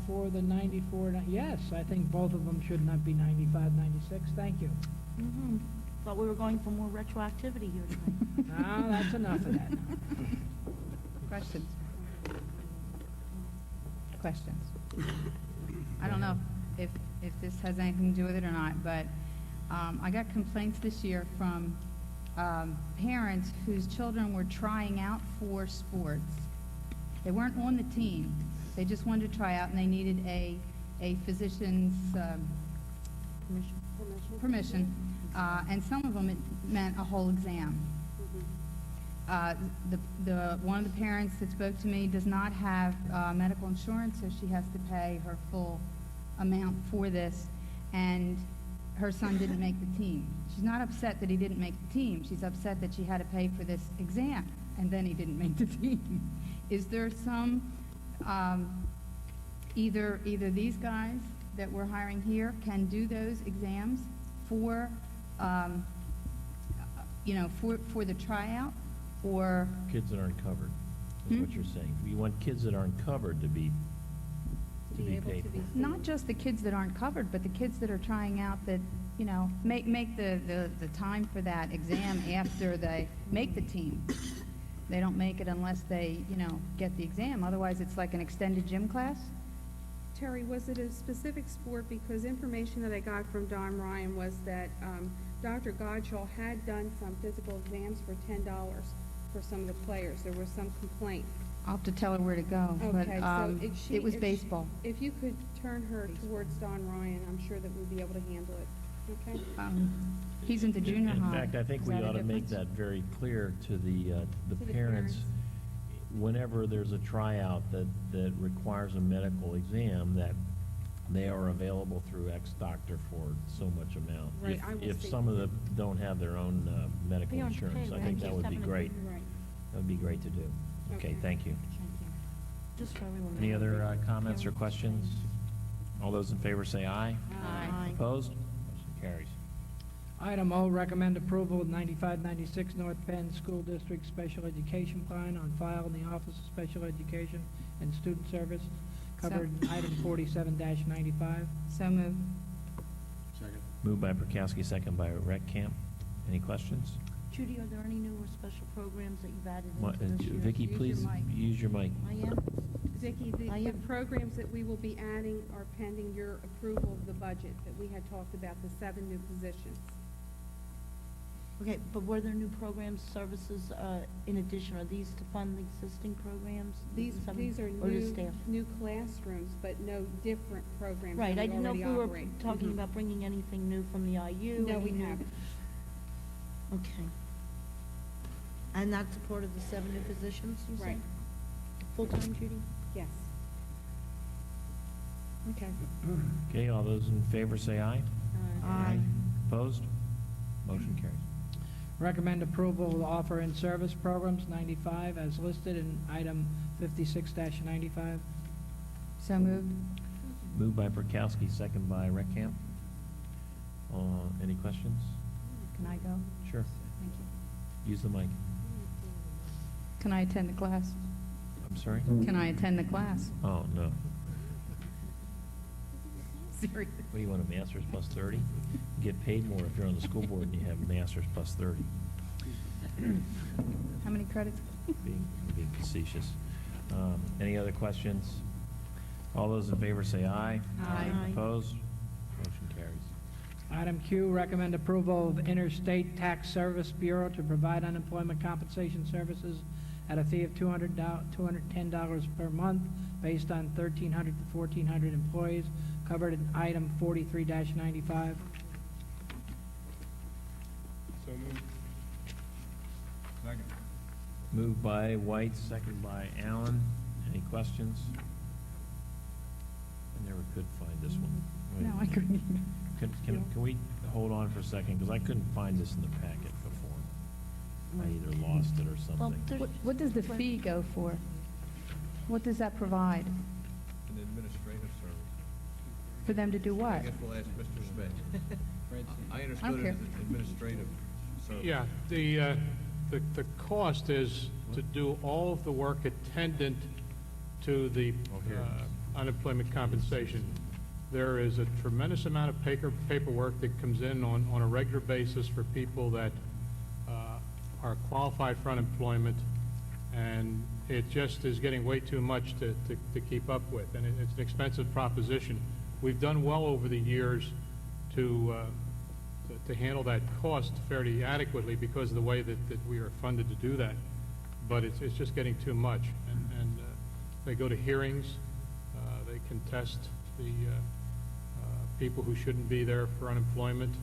for the 94, yes, I think both of them should not be 95, 96, thank you. Thought we were going for more retroactivity here tonight. No, that's enough of that. Questions? Questions? I don't know if this has anything to do with it or not, but I got complaints this year from parents whose children were trying out for sports. They weren't on the team. They just wanted to try out, and they needed a physician's permission. And some of them, it meant a whole exam. One of the parents that spoke to me does not have medical insurance, so she has to pay her full amount for this, and her son didn't make the team. She's not upset that he didn't make the team. She's upset that she had to pay for this exam, and then he didn't make the team. Is there some, either these guys that we're hiring here can do those exams for, for the tryout, or? Kids that aren't covered, is what you're saying. You want kids that aren't covered to be paid for. Not just the kids that aren't covered, but the kids that are trying out that, make the time for that exam after they make the team. They don't make it unless they, get the exam. Otherwise, it's like an extended gym class. Terry, was it a specific sport? Because information that I got from Don Ryan was that Dr. Godshaw had done some physical exams for $10 for some of the players. There was some complaint. I'll have to tell her where to go, but Okay, so if it was baseball. If you could turn her towards Don Ryan, I'm sure that we'll be able to handle it. Okay? He's in the junior high. In fact, I think Is we that a ought to make difference? that very clear to the parents. Whenever there's a tryout that requires a medical exam, that they are available through X doctor for so much amount. Right, I will If state some of them don't have their own medical They aren't insurance, paid, I right? think that would be Just great. Right. That would be great to do. Okay, thank you. Just for everyone. Any other comments or questions? All those in favor say aye. Aye. Opposed? Motion carries. Item O, recommend approval of 9596 North Penn School District Special Education Plan on file in the Office of Special Education and Student Service, covered in item 47-95. So moved. Second. Moved by Prokowski, second by Reckcamp. Any questions? Judy, are there any new or special programs that you've added What- into this year? Vicki, Use your please mic. use your mic. I am. Vicki, I the am. programs that we will be adding are pending your approval of the budget that we had talked about, the 7 new positions. Okay, but were there new programs, services, in addition? Are these to fund the existing programs? These are Or to staff? new classrooms, but no different programs Right, than I we didn't know if already we were operate. talking Mhm. about bringing anything new from the IU. No, we any new- haven't. Okay. And that's a part of the 7 new positions, you said? Right. Full-time, Judy? Yes. Okay. Okay, all those in favor say aye. Aye. Opposed? Motion carries. Recommend approval of the offer and service programs 95 as listed in item 56-95. So moved. Moved by Prokowski, second by Reckcamp. Any questions? Can I go? Sure. Thank you. Use the mic. Can I attend the class? I'm sorry? Can I attend the class? Oh, no. Seriously. What, do you want a master's plus 30? You get paid more if you're on the school board and you have master's plus 30. How many credits? Being facetious. Any other questions? All those in favor say aye. Aye. Opposed? Motion carries. Item Q, recommend approval of Interstate Tax Service Bureau to provide unemployment compensation services at a fee of $210 per month based on 1,300 to 1,400 employees, covered in item 43-95. So moved. Second. Moved by White, second by Allen. Any questions? I never could find this one. Wait. No, I couldn't either. Can we hold on for a second? Because I couldn't find this in the packet before. I either lost it or Well, something. there's- What does the fee go for? What does that provide? An administrative service. For them to do I what? guess we'll ask Mr. Smith. I I understood don't it care. as an administrative service. Yeah, the cost is to do all of the work attendant to the unemployment compensation. There is a tremendous amount of paperwork that comes in on a regular basis for people that are qualified for unemployment, and it just is getting way too much to keep up with, and it's an expensive proposition. We've done well over the years to handle that cost fairly adequately because of the way that we are funded to do that, but it's just getting too much, and they go to hearings, they contest the people who shouldn't be there for unemployment,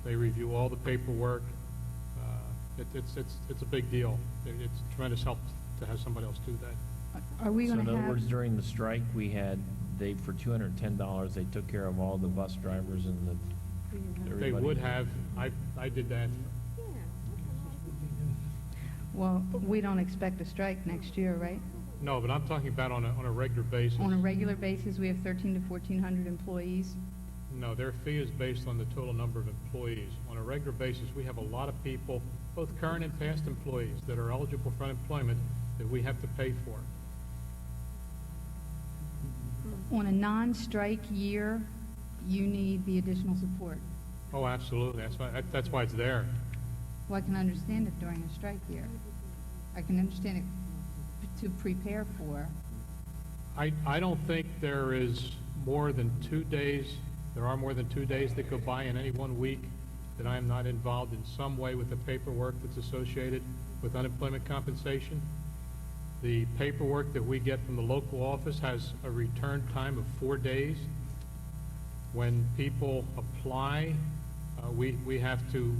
they review all the paperwork. It's a big deal. It's a tremendous help to have somebody else do that. Are we So going in to other have... words, during the strike, for $210, they took care of all the bus drivers and They everybody? would have. I did that. Well, we don't expect a strike next year, right? No, but I'm talking about on a regular basis. On a regular basis, we have 1,300 to 1,400 employees. No, their fee is based on the total number of employees. On a regular basis, we have a lot of people, both current and past employees, that are eligible for unemployment that we have to pay for. On a non-strike year, you need the additional support. Oh, absolutely. That's why it's there. Well, I can understand it during a strike year. I can understand it to prepare for. I don't think there is more than 2 days, there are more than 2 days that go by in any 1 week that I am not involved in some way with the paperwork that's associated with unemployment compensation. The paperwork that we get from the local office has a return time of 4 days. When people apply, we have to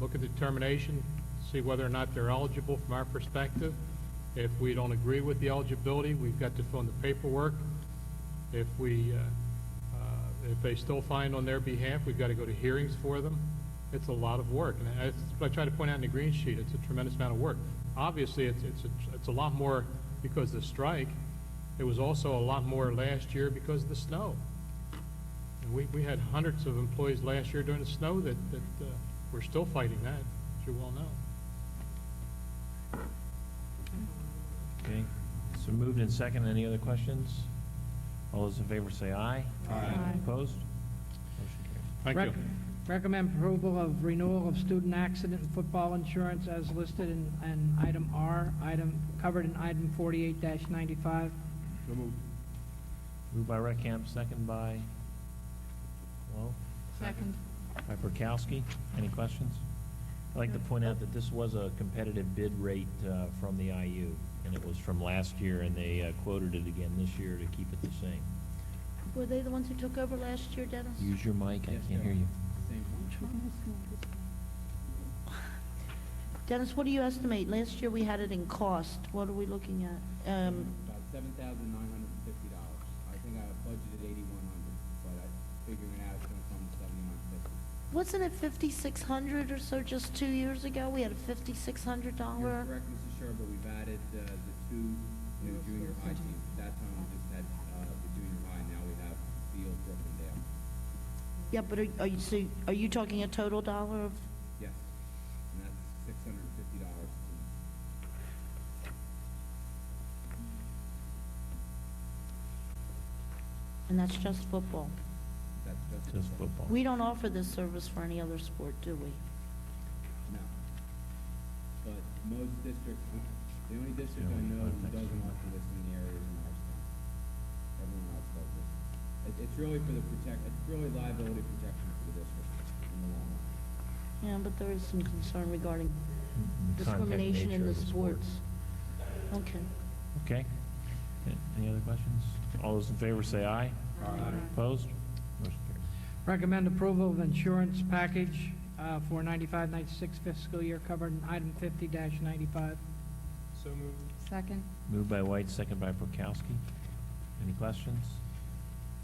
look at the determination, see whether or not they're eligible from our perspective. If we don't agree with the eligibility, we've got to fill in the paperwork. If they still find on their behalf, we've got to go to hearings for them. It's a lot of work, and that's what I try to point out in the green sheet. It's a tremendous amount of work. Obviously, it's a lot more because of the strike. It was also a lot more last year because of the snow. And we had hundreds of employees last year during the snow that we're still fighting that, as you well know. Okay, so moved and second. Any other questions? All those in favor say aye. Aye. Opposed? Motion carries. Thank you. Recommend approval of renewal of student accident and football insurance as listed in item R, covered in item 48-95. So moved. Moved by Reckamp, second by, well, Second. by Perkowski. Any questions? I'd like to point out that this was a competitive bid rate from the IU, and it was from last year, and they quoted it again this year to keep it the same. Were they the ones who took over last year, Dennis? Use your mic, I can't hear you. Dennis, what do you estimate? Last year we had it in cost. What are we looking at? About $7,950. I think I budgeted $8,100, but I'm figuring out it's going to come to $7,950. Wasn't it $5,600 or so just 2 years ago? We had a $5,600. You're correct, Mrs. Sher, but we've added the two new junior high teams. At that time, we just had the junior high. Now we have Field, Brook, and Dale. Yeah, but are you talking a total dollar of? Yes, and that's $650 a team. And that's just football. That's Just football. We don't offer this service for any other sport, do we? No. But most districts, the only district I know who doesn't offer this in the area is Morristown. Everyone else does it. It's really for it's really liability protection for the district in the long run. Yeah, but there is some concern regarding The contact discrimination in nature the of the sport. sports. Okay. Okay. Any other questions? All those in favor say aye. Aye. Opposed? Motion carries. Recommend approval of insurance package for 95-96 fiscal year covered in item 50-95. So moved. Second. Moved by White, second by Prokowski. Any questions?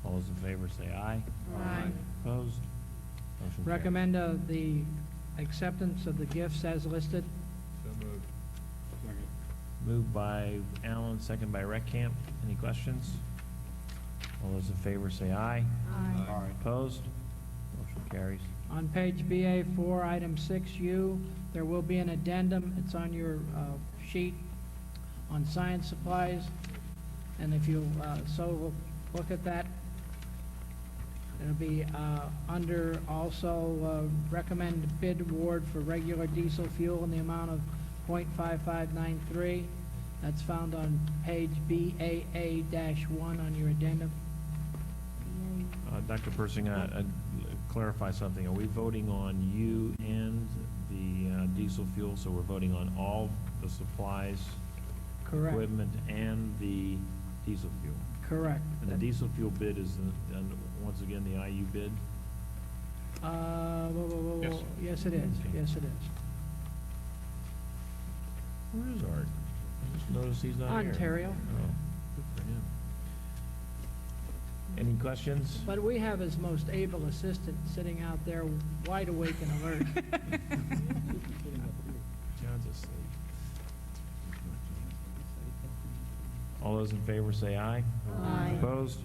All those in favor say aye. Aye. Opposed? Motion carries. Recommend the acceptance of the gifts as listed. So moved. Second. Moved by Allen, second by Reckamp. Any questions? All those in favor say aye. Aye. Opposed? Motion carries. On page BA4, item 6U, there will be an addendum. It's on your sheet on science supplies. And if you look at that, it'll be under also recommend bid award for regular diesel fuel in the amount of .5593. That's found on page BAA-1 on your addendum. Dr. Persing, clarify something. Are we voting on you and the diesel fuel? So we're voting on all the supplies, Correct. equipment, and the diesel fuel? Correct. And the diesel fuel bid is, once again, the IU bid? Yes. Yes, it is. Yes, it is. Where is Art? I just noticed he's not here. Ontario. Oh, good for him. Any questions? But we have his most able assistant sitting out there, wide awake and alert. John's asleep. All those in favor say aye. Aye. Opposed?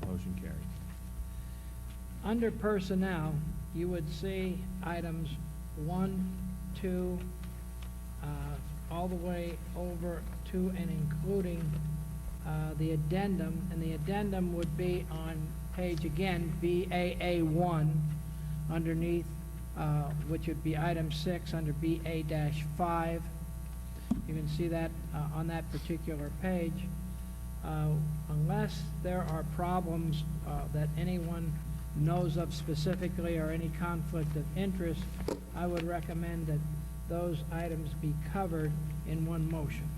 Motion carried. Under personnel, you would see items 1, 2, all the way over to and including the addendum, and the addendum would be on page, again, BAA1, underneath, which would be item 6 under BA-5. You can see that on that particular page. Unless there are problems that anyone knows of specifically or any conflict of interest, I would recommend that those items be covered in one motion.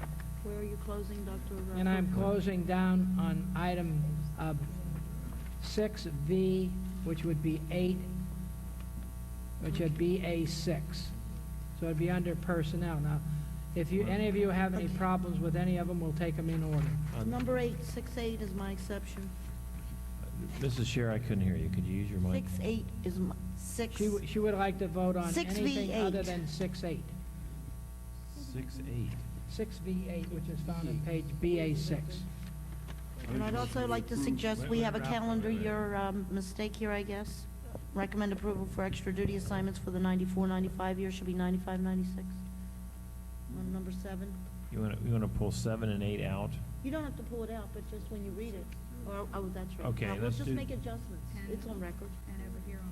Where are you closing, Dr. And I'm closing down on item 6V, which would be 8, which would be A6. So it'd be under personnel. Now, if any of you have any problems with any of them, we'll take them in order. Number 8, 6-8 is my exception. Mrs. Scher, I couldn't hear you. Could you use your mic? 6-8 is my, 6. She would like to vote on 6V8. anything other than 6-8. 6-8. 6V8, which is found on page BA6. And I'd also like to suggest we have a calendar year mistake here, I guess. Recommend approval for extra duty assignments for the 94-95 year, should be 95-96. On number 7. You want to pull 7 and 8 out? You don't have to pull it out, but just when you read it. Or, oh, that's right. Okay, No, we'll let's just do- make adjustments. It's on record. And over here on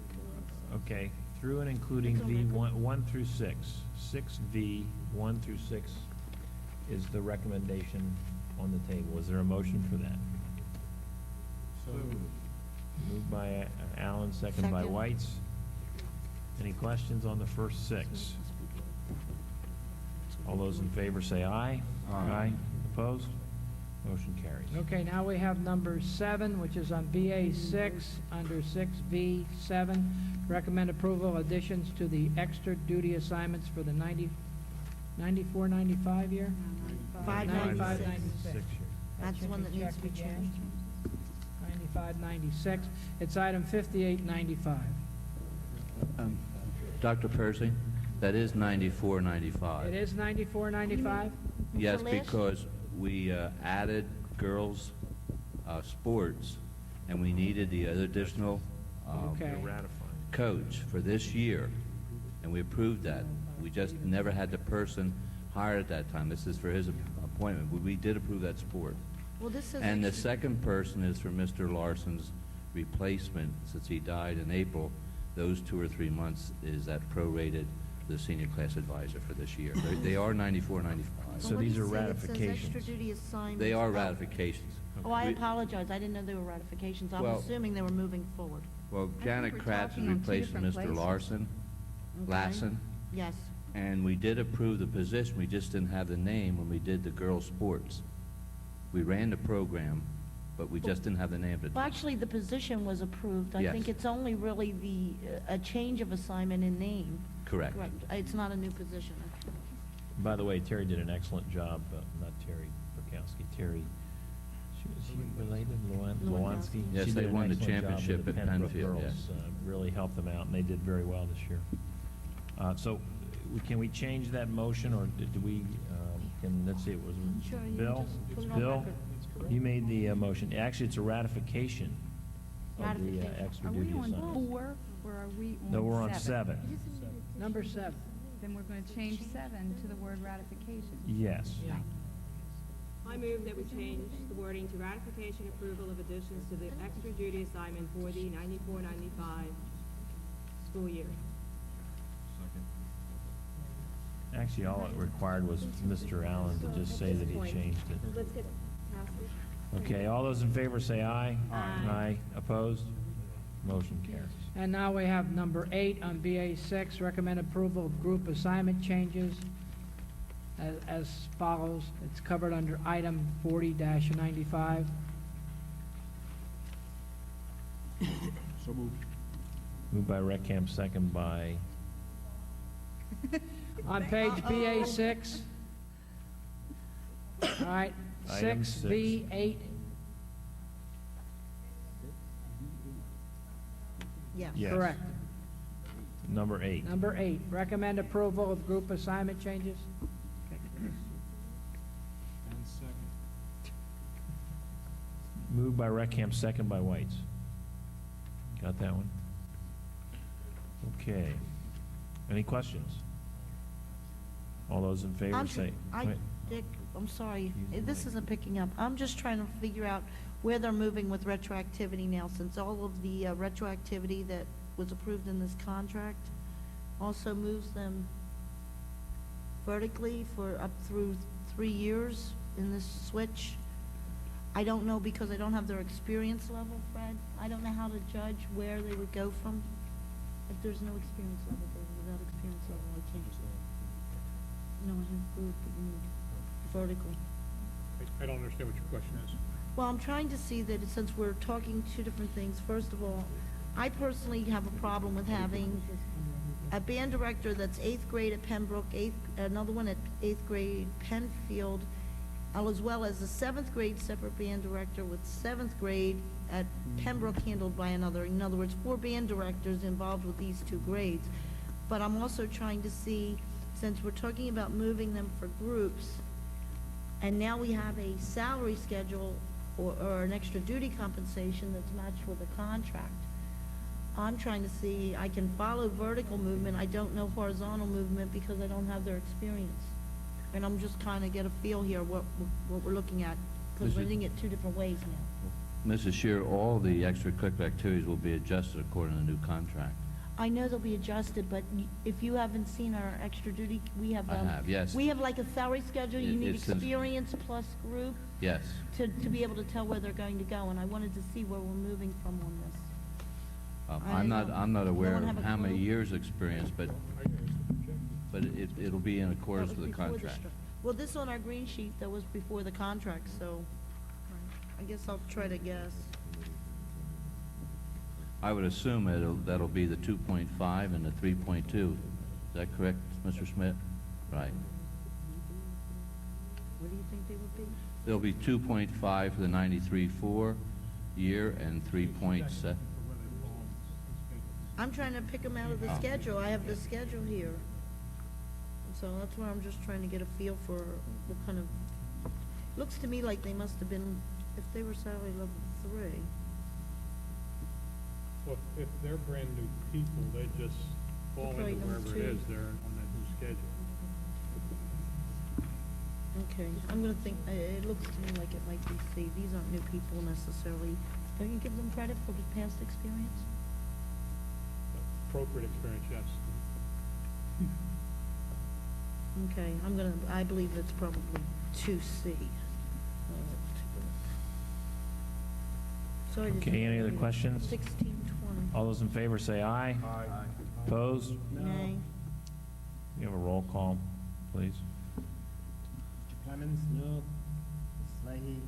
4. Okay, through and including It's on V record. 1 through 6. 6V 1 through 6 is the recommendation on the table. Is there a motion for that? Moved by Allen, second by Second. Whites. Any questions on the first 6? All those in favor say aye. Aye. Opposed? Motion carries. Okay, now we have number 7, which is on BA6, under 6V7. Recommend approval additions to the extra duty assignments for the 94-95 year? 5-96. 95-96. That's the one that needs to be changed. 95-96. It's item 5895. Dr. Persing, that is 94-95. It is 94-95? Yes, For last- because we added girls' sports, and we needed the other additional Okay. You're ratifying. coach for this year, and we approved that. We just never had the person hired at that time. This is for his appointment. We did approve that sport. Well, this says And the extra- second person is for Mr. Larson's replacement, since he died in April. Those 2 or 3 months is that prorated the senior class advisor for this year. They are 94-95. So what these does are it say? It says extra ratifications. duty assignments. They are Oh. ratifications. Oh, I We- apologize. I didn't know they were ratifications. I'm Well- assuming they were moving forward. Well, think Janet we're Kratz is talking on two replacing different Mr. places. Larson, Okay. Lassen, Yes. and we did approve the position. We just didn't have the name when we did the girls' sports. We ran the program, but we just didn't have the name at the Well, time. actually, the position was approved. I Yes. think it's only really a change of assignment in name. Correct. It's not a new position. By the way, Terry did an excellent job, not Terry Bukowski, Terry, is she related, Lewanski? Yes, She they did an won the excellent job with championship the at Pembroke Penfield, girls, yes. Really helped them out, and they did very well this year. So, can we change that motion, or do we, let's see, it was Sure, you can Bill? just put it on Bill, record. you made the motion. Actually, it's a ratification of the Ratification. extra Are we duty on assignment. 4 or are we on 7? No, we're on 7. Number 7. Then we're going to change 7 to the word ratification. Yes. Yeah. I move that we change the wording to ratification approval of additions to the extra duty assignment for the 94-95 school year. Actually, all it required was Mr. Allen to just say that he changed it. Let's get past it. Okay, all those in favor say aye. Aye. Opposed? Motion carries. And now we have number 8 on BA6, recommend approval of group assignment changes as follows. It's covered under item 40-95. So moved. Moved by Reckamp, second by, On page BA6. All right, Item 6B8. Yes. yes. Correct. Number 8. Number 8, recommend approval of group assignment changes. And second. Moved by Reckamp, second by Whites. Got that one? Okay. Any questions? All those in favor say... Wait. Dick, I'm sorry, this isn't picking up. I'm just trying to figure out where they're moving with retroactivity now, since all of the retroactivity that was approved in this contract also moves them vertically for up through 3 years in this switch. I don't know, because I don't have their experience level, Fred. I don't know how to judge where they would go from. If there's no experience level, David, without experience level, I can't. No, I have group, but you need vertical. I don't understand what your question is. Well, I'm trying to see that since we're talking two different things, first of all, I personally have a problem with having a band director that's 8th grade at Pembroke, another one at 8th grade Penfield, as well as a 7th grade separate band director with 7th grade at Pembroke handled by another. In other words, 4 band directors involved with these 2 grades. But I'm also trying to see, since we're talking about moving them for groups, and now we have a salary schedule or an extra duty compensation that's matched with a contract. I'm trying to see, I can follow vertical movement, I don't know horizontal movement because I don't have their experience. And I'm just trying to get a feel here what we're looking at, because we're looking at 2 different ways now. Mrs. Shear, all the extracurricular activities will be adjusted according to the new contract. I know they'll be adjusted, but if you haven't seen our extra duty, we have. I have, yes. We have like a salary schedule, you need It's in- experience plus group Yes. to be able to tell where they're going to go, and I wanted to see where we're moving from on this. I I'm don't know. not No aware one of have a how many clue? years' experience, but it'll be in accordance That was with the before contract. Well, this on our green sheet, that was before the contract, so I guess I'll try to guess. I would assume that'll be the 2.5 and the 3.2. Is that correct, Mr. Schmidt? Right. What do you think they would be? There'll be 2.5 for the 93-4 year and 3.7. I'm trying to pick them out of the Oh. schedule. I have the schedule here. So that's where I'm just trying to get a feel for what kind of, looks to me like they must have been, if they were salary level 3. Well, if they're brand-new people, they just fall Probably into number wherever it 2. is they're on that new schedule. Okay, I'm gonna think, it looks to me like it might be C. These aren't new people necessarily. Don't you give them credit for the past experience? Appropriate experience, yes. Okay, I believe it's probably 2C. Sorry to Okay, any other take- questions? 1620. All those in favor say aye. Aye. Opposed? Nay. You have a roll call, please. Mr. Clemens? No. Ms. Leahy?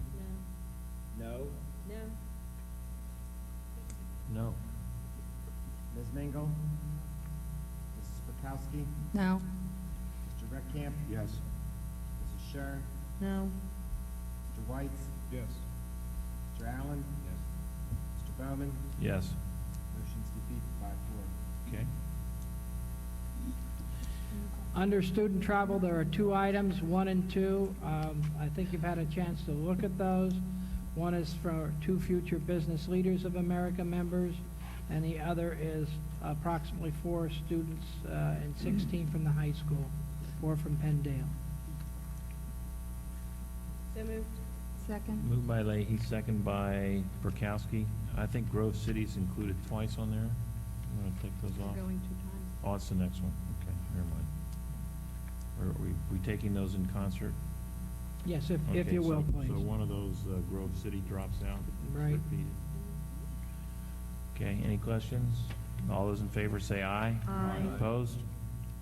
No. No? No. No. Ms. Mingle? Mrs. Spakowski? No. Mr. Reckcamp? Yes. Mrs. Scher? No. Mr. Whites? Yes. Mr. Allen? Yes. Mr. Bowman? Yes. Motion's defeated 5-4. Okay. Under student travel, there are 2 items, 1 and 2. I think you've had a chance to look at those. One is for 2 future Business Leaders of America members, and the other is approximately 4 students and 16 from the high school, 4 from Penndale. So moved. Second. Moved by Leahy, second by Burkowski. I think Grove City's included twice on there. You want to take those off? Going 2 times. Oh, it's the next one. Okay, never mind. Are we taking those in concert? Yes, if Okay, you will, please. So one of those Grove City drops out? Right. Repeated. Okay, any questions? All those in favor say aye. Aye. Opposed?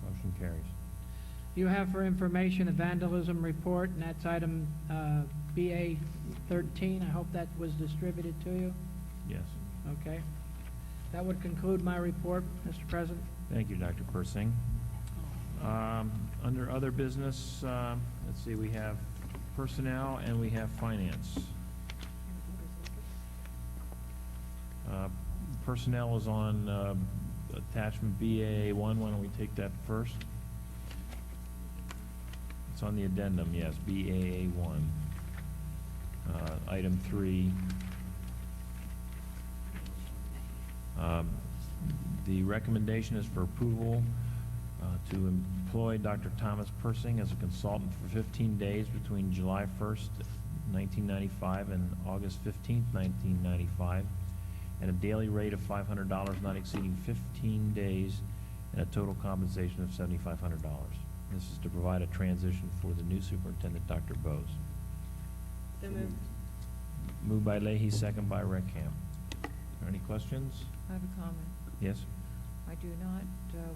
Motion carries. You have for information a vandalism report, and that's item BA 13. I hope that was distributed to you. Yes. Okay. That would conclude my report, Mr. President. Thank you, Dr. Persing. Under other business, let's see, we have personnel and we have finance. Personnel is on attachment BAA1. Why don't we take that first? It's on the addendum, yes, BAA1. Item 3. The recommendation is for approval to employ Dr. Thomas Persing as a consultant for 15 days between July 1st, 1995 and August 15th, 1995, at a daily rate of $500 not exceeding 15 days and a total compensation of $7,500. This is to provide a transition for the new superintendent, Dr. Bose. So moved. Moved by Leahy, second by Reckham. Are there any questions? I have a comment. Yes? I do not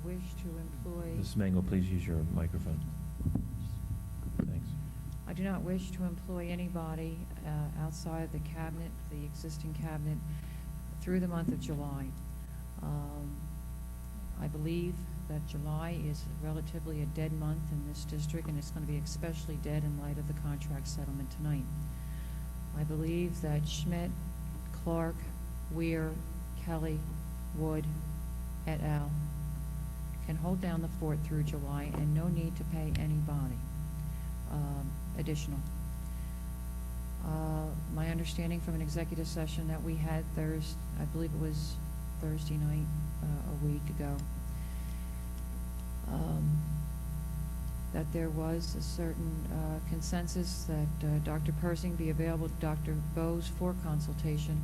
wish to employ... Mrs. Mango, please use your microphone. Thanks. I do not wish to employ anybody outside the cabinet, the existing cabinet, through the month of July. I believe that July is relatively a dead month in this district, and it's going to be especially dead in light of the contract settlement tonight. I believe that Schmidt, Clark, Weir, Kelly, Wood, et al. Can hold down the fort through July, and no need to pay anybody additional. My understanding from an executive session that we had I believe it was Thursday night a week ago, that there was a certain consensus that Dr. Persing be available to Dr. Bose for consultation,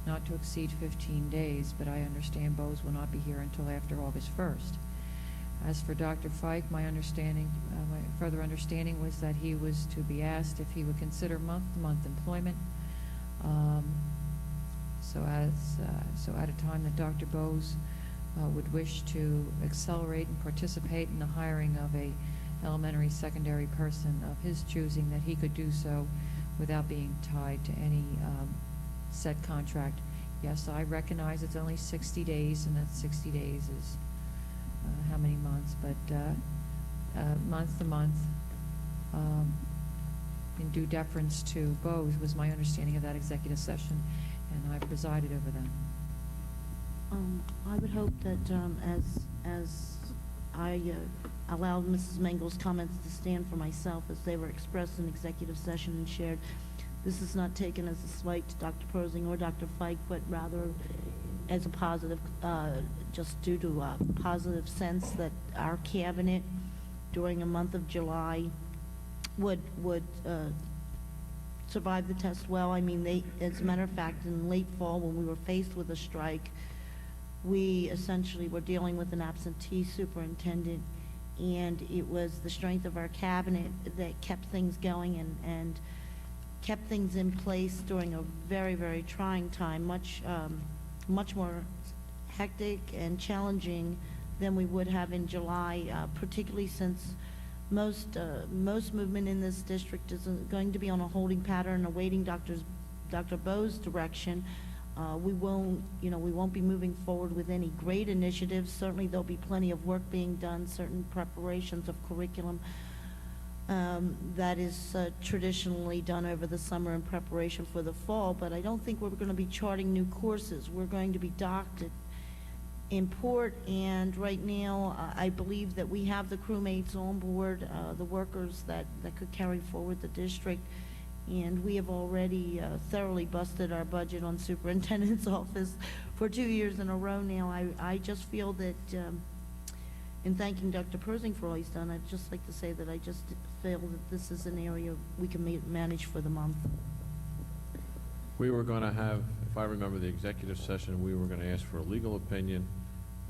not to exceed 15 days, but I understand Bose will not be here until after August 1st. As for Dr. Fike, my further understanding was that he was to be asked if he would consider month-to-month employment. So at a time that Dr. Bose would wish to accelerate and participate in the hiring of a elementary, secondary person of his choosing, that he could do so without being tied to any set contract. Yes, I recognize it's only 60 days, and that 60 days is how many months, but month to month, in due deference to Bose, was my understanding of that executive session, and I presided over that. I would hope that as I allowed Mrs. Mangel's comments to stand for myself as they were expressed in executive session and shared, this is not taken as a slight to Dr. Persing or Dr. Fike, but rather as a positive, just due to a positive sense that our cabinet during a month of July would survive the test well. I mean, as a matter of fact, in late fall when we were faced with a strike, we essentially were dealing with an absentee superintendent, and it was the strength of our cabinet that kept things going and kept things in place during a very, very trying time, much more hectic and challenging than we would have in July, particularly since most movement in this district is going to be on a holding pattern, awaiting Dr. Bowe's direction. We won't be moving forward with any great initiatives. Certainly there'll be plenty of work being done, certain preparations of curriculum that is traditionally done over the summer in preparation for the fall, but I don't think we're going to be charting new courses. We're going to be docked at import, and right now I believe that we have the crewmates on board, the workers that could carry forward the district, and we have already thoroughly busted our budget on superintendent's office for 2 years in a row now. I just feel that in thanking Dr. Persing for all he's done, I'd just like to say that I just feel that this is an area we can manage for the month. We were going to have, if I remember the executive session, we were going to ask for a legal opinion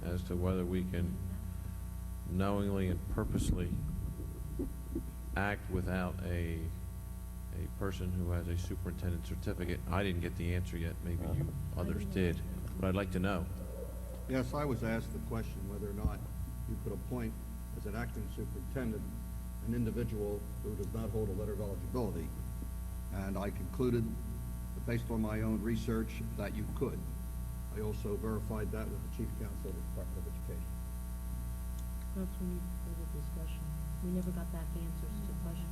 as to whether we can knowingly and purposely act without a person who has a superintendent certificate. I didn't get the answer yet. Maybe you others did, but I'd like to know. Yes, I was asked the question whether or not you could appoint as an acting superintendent an individual who does not hold a letter of eligibility. And I concluded, based on my own research, that you could. I also verified that with the Chief Counsel of the Department of Education. That's when you further discussion. We never got back answers to questions.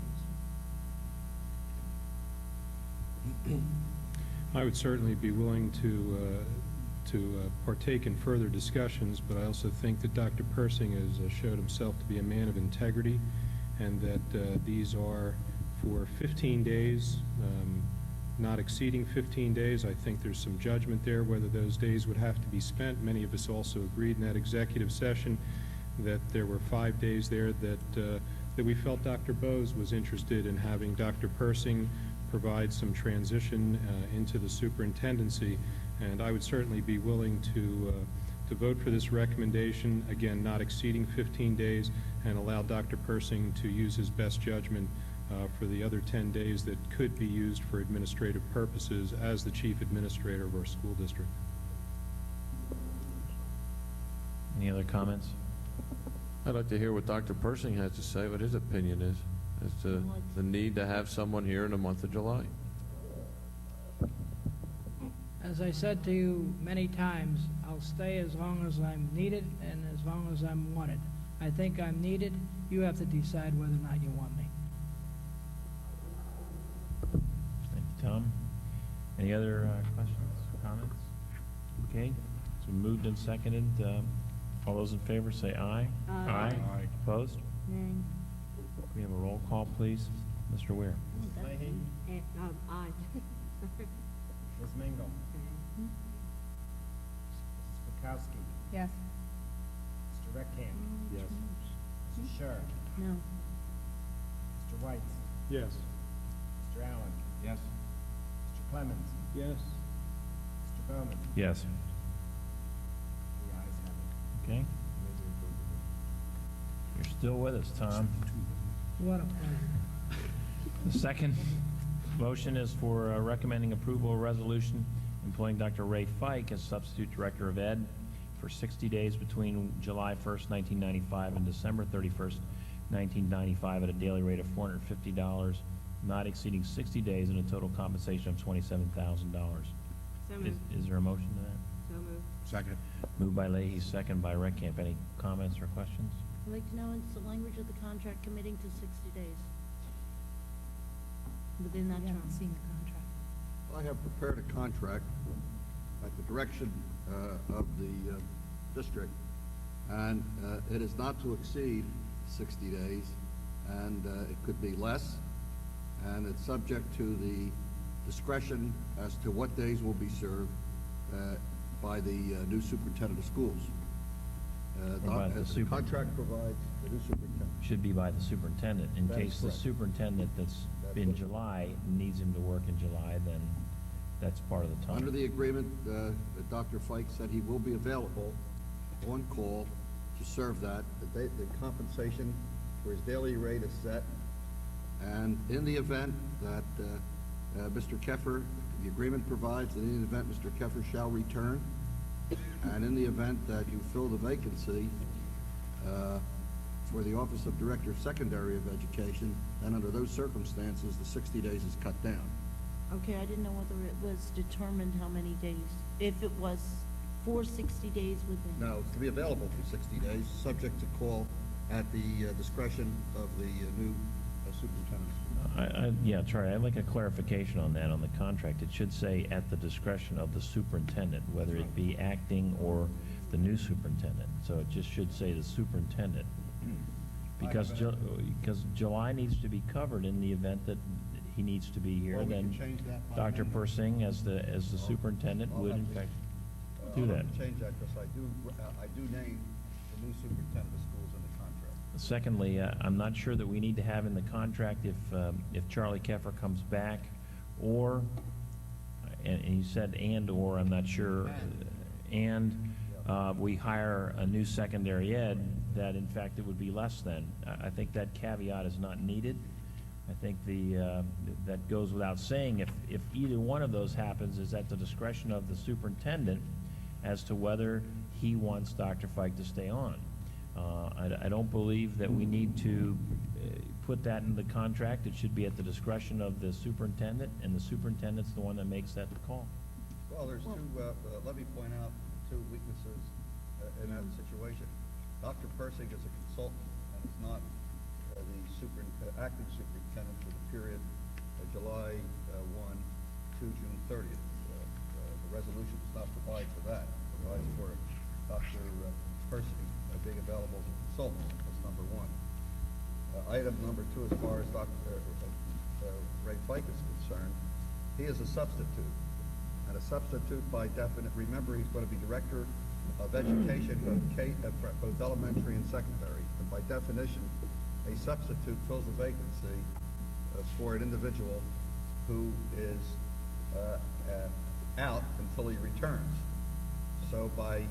I would certainly be willing to partake in further discussions, but I also think that Dr. Persing has showed himself to be a man of integrity, and that these are for 15 days, not exceeding 15 days. I think there's some judgment there whether those days would have to be spent. Many of us also agreed in that executive session that there were 5 days there that we felt Dr. Bose was interested in having Dr. Persing provide some transition into the superintendency, and I would certainly be willing to vote for this recommendation, again, not exceeding 15 days, and allow Dr. Persing to use his best judgment for the other 10 days that could be used for administrative purposes as the chief administrator of our school district. Any other comments? I'd like to hear what Dr. Persing has to say, what his opinion is as to the need to have someone here in the month of July. As I said to you many times, I'll stay as long as I'm needed and as long as I'm wanted. I think I'm needed. You have to decide whether or not you want me. Thank you, Tom. Any other questions, comments? Okay, so moved and seconded. All those in favor say aye. Aye. Opposed? Nay. We have a roll call, please. Mr. Ware. Leahy? Aye. Ms. Mingle? Mrs. Bukowski? Yes. Mr. Reckham? Yes. Mrs. Scher? No. Mr. White? Yes. Mr. Allen? Yes. Mr. Clemens? Yes. Mr. Bowman? Yes. The ayes have it. Okay. You're still with us, Tom. What a pleasure. The second motion is for recommending approval of resolution employing Dr. Ray Fike as substitute director of ed for 60 days between July 1st, 1995 and December 31st, 1995 at a daily rate of $450, not exceeding 60 days, and a total compensation of $27,000. So moved. Is there a motion to that? So moved. Second. Moved by Leahy, second by Reckamp. Any comments or questions? I'd like to know, is the language of the contract committing to 60 days? Within that We term? haven't seen the contract. I have prepared a contract at the direction of the district, and it is not to exceed 60 days, and it could be less, and it's subject to the discretion as to what days will be served by the new superintendent of schools. Or by the The contract provides the new superintendent. Should be by the superintendent. In That is case the correct. superintendent that's in July needs him to work in July, then that's part of the time. Under the agreement, that Dr. Fike said he will be available on call to serve that. The compensation for his daily rate is set, and in the event that Mr. Keffer, the agreement provides that in the event Mr. Keffer shall return, and in the event that you fill the vacancy for the Office of Director Secondary of Education, then under those circumstances, the 60 days is cut down. Okay, I didn't know whether it was determined how many days, if it was for 60 days within. No, it's to be available for 60 days, subject to call at the discretion of the new superintendent. Yeah, Charlie, I'd like a clarification on that, on the contract. It should say at the discretion of the superintendent, whether it be acting or the new superintendent. So it just should say the superintendent. Because July needs to be covered in the event that he needs to be here, Well, we then can change that by Dr. amendment. Persing, as the superintendent, would in fact do that. Change that, because I do name the the new superintendent of schools in the contract. Secondly, I'm not sure that we need to have in the contract if Charlie Keffer comes back, or, and you said and/or, I'm not sure, and we hire a new secondary ed, that in fact it would be less than. I think that caveat is not needed. I think that goes without saying. If either one of those happens, is at the discretion of the superintendent as to whether he wants Dr. Fike to stay on. I don't believe that we need to put that in the contract. It should be at the discretion of the superintendent, and the superintendent's the one that makes that call. Well, there's let me point out two weaknesses in that situation. Dr. Persing is a consultant and is not the acting superintendent for the period July 1 to June 30th. The resolution does not provide for that. It provides for Dr. Persing being available as a consultant. That's number one. Item number two, as far as Dr. Ray Fike is concerned, he is a substitute. And a substitute by definite, remember, he's going to be director of education, both elementary and secondary. And by definition, a substitute fills a vacancy for an individual who is out until he returns. So by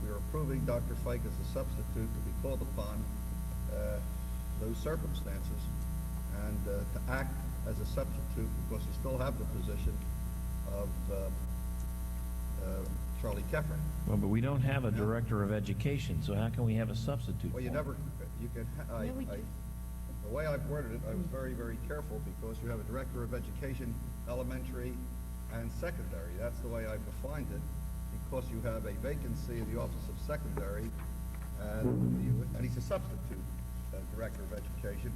we're approving Dr. Fike as a substitute to be called upon those circumstances and to act as a substitute because you still have the position of Charlie Keffer. Well, but we don't have a director of education, so how can we have a substitute? Well, you for him? never, you can, the way I've worded it, I was very, very careful because you have a director of education, elementary and secondary. That's the way I've defined it, because you have a vacancy in the Office of Secondary, and he's a substitute director of education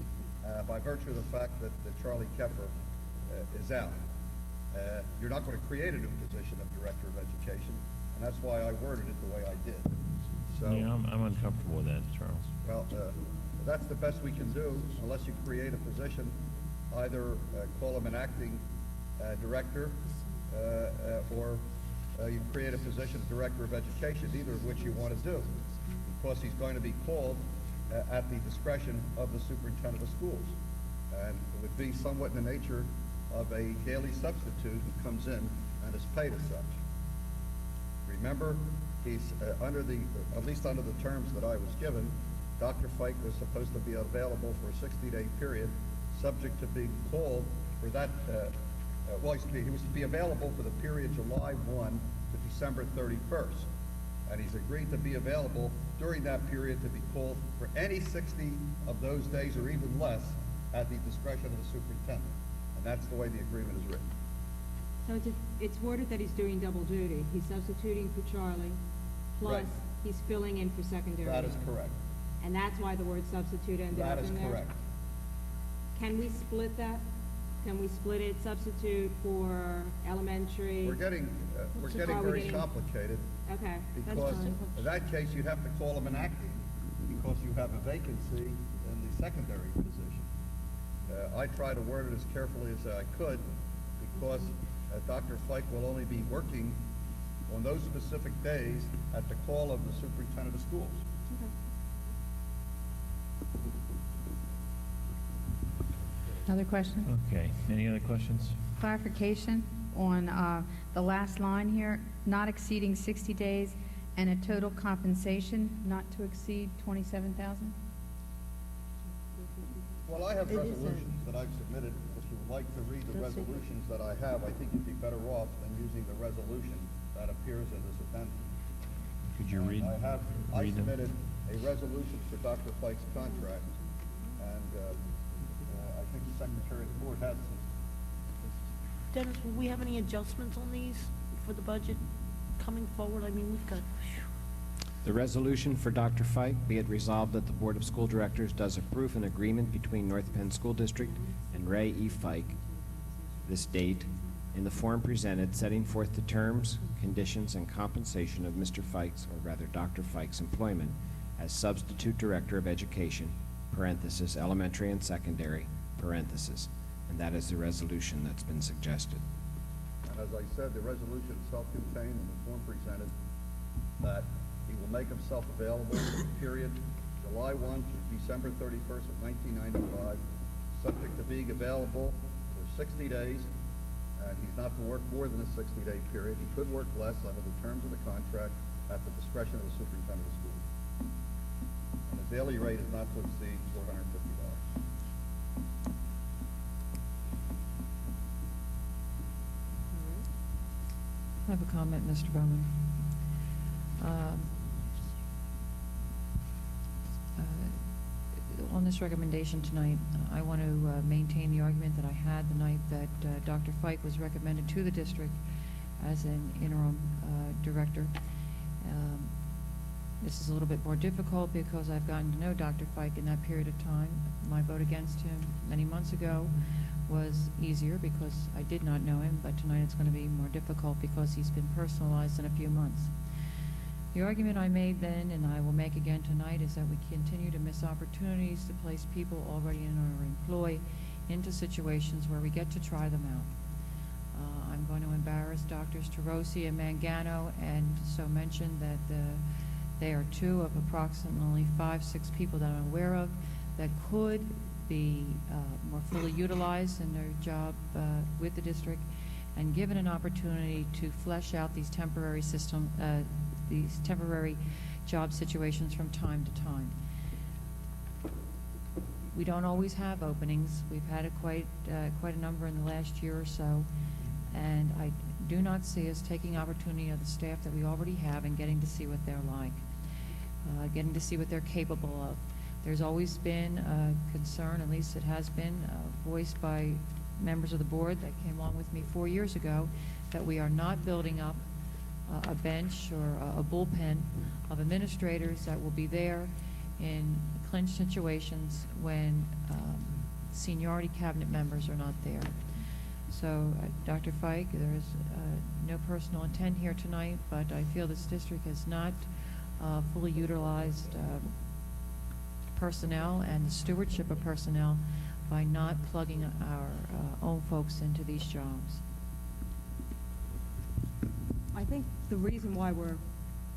by virtue of the fact that Charlie Keffer is out. You're not going to create a new position of director of education, and that's why I worded it the way I did. So, Yeah, I'm uncomfortable with that, Charles. well, that's the best we can do, unless you create a position, either call him an acting director, or you create a position of director of education, either of which you want to do, because he's going to be called at the discretion of the superintendent of schools. And it would be somewhat in the nature of a daily substitute who comes in and is paid as such. Remember, he's at least under the terms that I was given, Dr. Fike was supposed to be available for a 60-day period, subject to being called for that, he was to be available for the period July 1 to December 31st. And he's agreed to be available during that period to be called for any 60 of those days or even less at the discretion of the superintendent. And that's the way the agreement is written. So it's worded that he's doing double duty. He's substituting for Charlie, plus Right. he's filling in for secondary. That is correct. And that's why the word substitute ended That up is in there? correct. Can we split that? Can we split it, substitute for elementary? We're getting very complicated. Okay, that's Because fine. in that case, you'd have to call him an acting, because you have a vacancy in the secondary position. I tried to word it as carefully as I could, because Dr. Fike will only be working on those specific days at the call of the superintendent of schools. Another question? Okay, any other questions? Clarification on the last line here, not exceeding 60 days, and a total compensation not to exceed $27,000? Well, I have resolutions that I've submitted. If you would like to read the resolutions that I have, I think you'd be better off than using the resolution that appears in this appendix. Could you read I read them? submitted a resolution for Dr. Fike's contract, and I think the Secretary of the Board has some. Dennis, will we have any adjustments on these for the budget coming forward? I mean, we've got, The resolution for Dr. Fike, be it resolved that the Board of School Directors does approve an agreement between North Penn School District and Ray E. Fike, this date, in the form presented, setting forth the terms, conditions, and compensation of Mr. Fike's, or rather Dr. Fike's employment as Substitute Director of Education, parenthesis, elementary and secondary, parenthesis. And that is the resolution that's been suggested. And as I said, the resolution is self-contained in the form presented, that He will make himself available for the period July 1 to December 31st of 1995, subject to being available for 60 days. And he's not to work more than a 60-day period. He could work less under the terms of the contract at the discretion of the superintendent of schools. And his daily rate is not to exceed $450. I have a comment, Mr. Bowman. On this recommendation tonight, I want to maintain the argument that I had the night that Dr. Fike was recommended to the district as an interim director. This is a little bit more difficult because I've gotten to know Dr. Fike in that period of time. My vote against him many months ago was easier because I did not know him, but tonight it's going to be more difficult because he's been personalized in a few months. The argument I made then, and I will make again tonight, is that we continue to miss opportunities to place people already in our employ into situations where we get to try them out. I'm going to embarrass Drs. Tarosi and Mangano and so mention that they are two of approximately 5-6 people that I'm aware of that could be more fully utilized in their job with the district and given an opportunity to flesh out these temporary job situations from time to time. We don't always have openings. We've had quite a number in the last year or so, and I do not see us taking opportunity of the staff that we already have and getting to see what they're like, getting to see what they're capable of. There's always been a concern, at least it has been voiced by members of the board that came along with me 4 years ago, that we are not building up a bench or a bullpen of administrators that will be there in clinch situations when seniority cabinet members are not there. So, Dr. Fike, there is no personal intent here tonight, but I feel this district has not fully utilized personnel and the stewardship of personnel by not plugging our own folks into these jobs. I think the reason why we're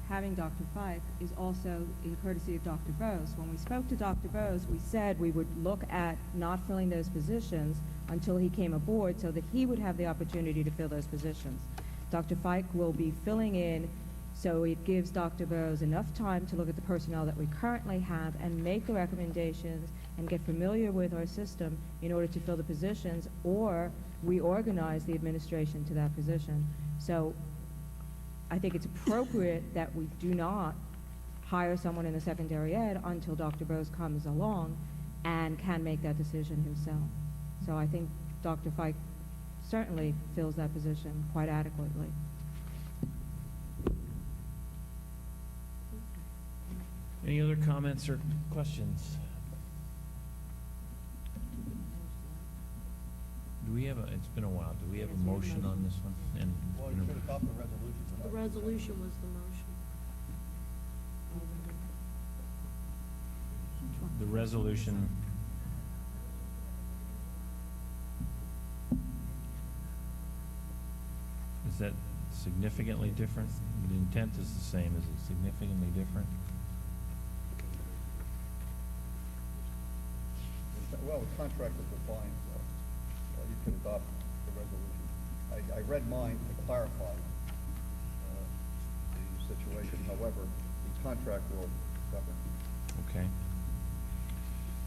having Dr. Fike is also in courtesy of Dr. Bose. When we spoke to Dr. Bose, we said we would look at not filling those positions until he came aboard so that he would have the opportunity to fill those positions. Dr. Fike will be filling in, so it gives Dr. Bose enough time to look at the personnel that we currently have and make the recommendations and get familiar with our system in order to fill the positions or reorganize the administration to that position. So I think it's appropriate that we do not hire someone in the secondary ed until Dr. Bose comes along and can make that decision himself. So I think Dr. Fike certainly fills that position quite adequately. Any other comments or questions? Do we have it's been a while, do we have a motion on this one? And, Well, you should adopt the resolution. The resolution was the motion. the resolution is that significantly different? The intent is the same. Is it significantly different? Well, the contract is defined, so you can adopt the resolution. I read mine to clarify the situation. However, the contract will govern. Okay.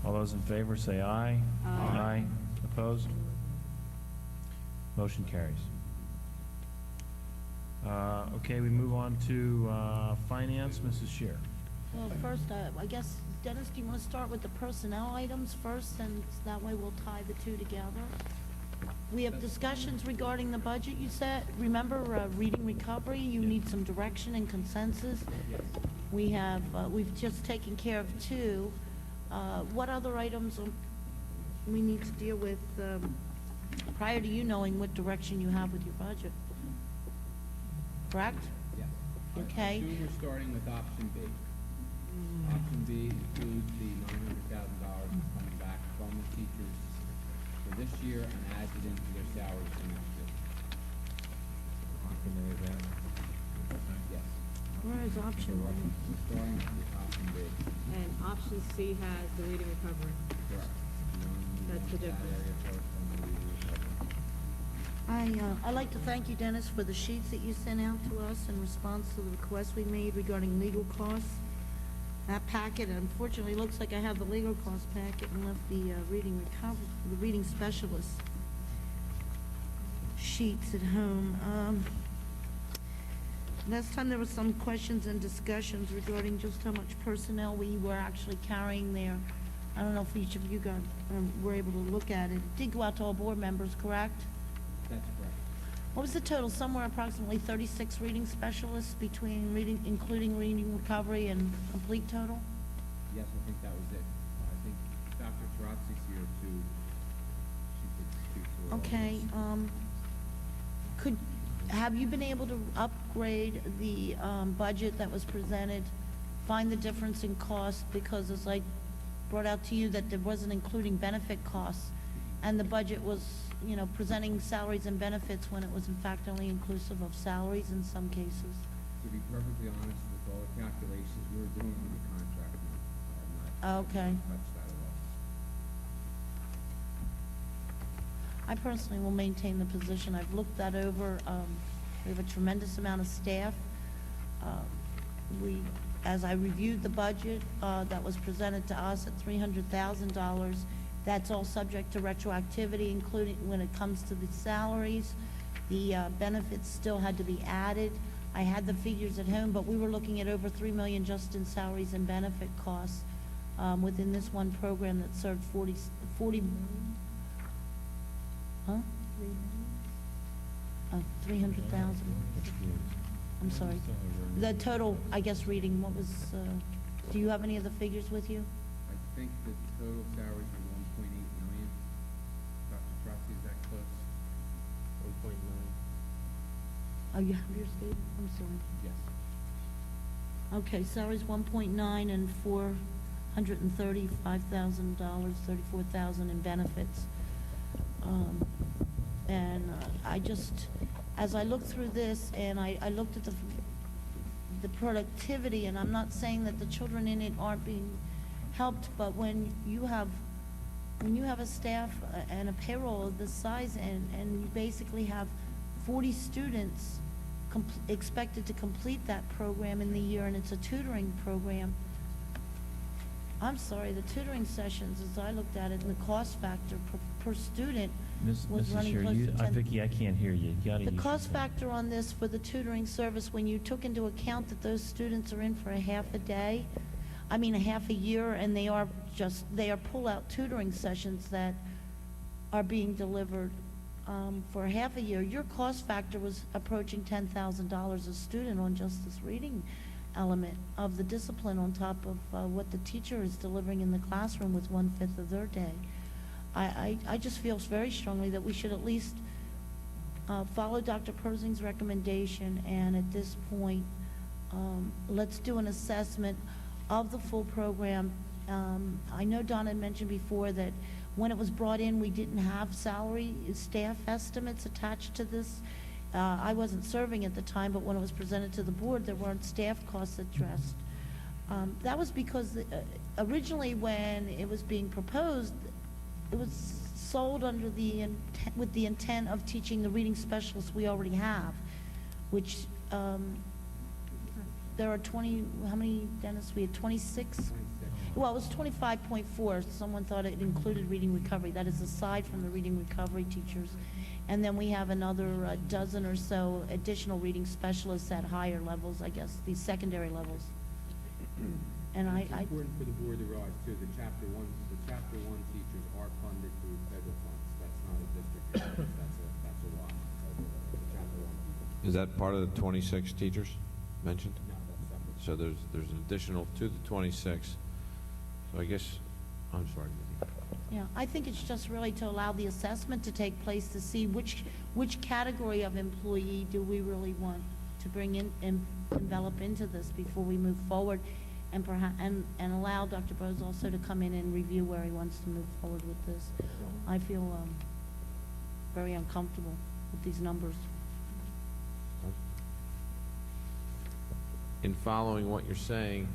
All those in favor say aye. Aye. Opposed? Motion carries. Okay, we move on to finance. Mrs. Scheer. Well, first, I guess, Dennis, do you want to start with the personnel items first, and that way we'll tie the two together? We have discussions regarding the budget, you said. Remember, reading recovery, you need some direction and consensus. Yes. We have, we've just taken care of two. What other items we need to deal with prior to you knowing what direction you have with your budget? Correct? Yes. Okay. I assume we're starting with option B. Option B includes the $900,000 coming back from the teachers for this year and adds it into their salaries for next year. Yes. Where is Where's option one? Starting with option B. And option C has the reading recovery. Correct. That's the That difference. area first, then the reading recovery. I'd like to thank you, Dennis, for the sheets that you sent out to us in response to the request we made regarding legal costs. That packet, unfortunately, looks like I have the legal cost packet and left the reading specialist sheets at home. Last time there were some questions and discussions regarding just how much personnel we were actually carrying there. I don't know if each of you were able to look at it. It did go out to all board members, correct? That's correct. What was the total? Somewhere approximately 36 reading specialists between reading, including reading recovery and complete total? Yes, I think that was it. I think Dr. Tarazzi's here too. She could speak to it. Okay, have you been able to upgrade the, budget that was presented? Find the difference in cost, because as I brought out to you that there wasn't including benefit costs, and the budget was, presenting salaries and benefits when it was in fact only inclusive of salaries in some cases. To be perfectly honest, with all the calculations we were doing on the contract, no, I have not Okay. touched that at all. I personally will maintain the position. I've looked that over. We have a tremendous amount of staff. As I reviewed the budget that was presented to us at $300,000, that's all subject to retroactivity, including when it comes to the salaries. The benefits still had to be added. I had the figures at home, but we were looking at over $3 million just in salaries and benefit costs within this one program that served 40 huh? 300,000. I'm sorry. The total, I guess, reading, what was, do you have any of the figures with you? I think the total salaries were 1.8 million. Dr. Tarazzi, is that close? 1.9. Oh, you have your statement? I'm sorry. Yes. Okay, salaries 1.9 and $435,000, 34,000 in benefits. I just, as I looked through this and I looked at the productivity, and I'm not saying that the children in it aren't being helped, but when you have a staff and a payroll of this size and you basically have 40 students expected to complete that program in the year, and it's a tutoring program, I'm sorry, the tutoring sessions, as I looked at it, and the cost factor per student was Mrs. running Sher, close to 10. Vicki, I can't hear you. You gotta The use cost your- factor on this for the tutoring service, when you took into account that those students are in for a half a year, and they are pull-out tutoring sessions that are being delivered for half a year, your cost factor was approaching $10,000 a student on just this reading element of the discipline, on top of what the teacher is delivering in the classroom with 1/5 of their day. I just feel very strongly that we should at least follow Dr. Persing's recommendation, and at this point, let's do an assessment of the full program. I know Don had mentioned before that when it was brought in, we didn't have salary staff estimates attached to this. I wasn't serving at the time, but when it was presented to the board, there weren't staff costs addressed. That was because originally when it was being proposed, it was sold under with the intent of teaching the reading specialists we already have, which there are 20, how many, Dennis? We had 26? 26. Well, it was 25.4. Someone thought it included reading recovery. That is aside from the reading recovery teachers. And then we have another dozen or so additional reading specialists at higher levels, I guess, these secondary levels. And It's important for the board to realize too, the chapter one teachers are funded through federal funds. That's not a district expense, that's a lot. The chapter one people. Is that part of the 26 teachers mentioned? No, that's separate. So there's an additional to the 26. So I guess, I'm sorry. Yeah, I think it's just really to allow the assessment to take place to see which category of employee do we really want to bring in and envelop into this before we move forward, and perhaps and allow Dr. Bose also to come in and review where he wants to move forward with this. I feel very uncomfortable with these numbers. in following what you're saying,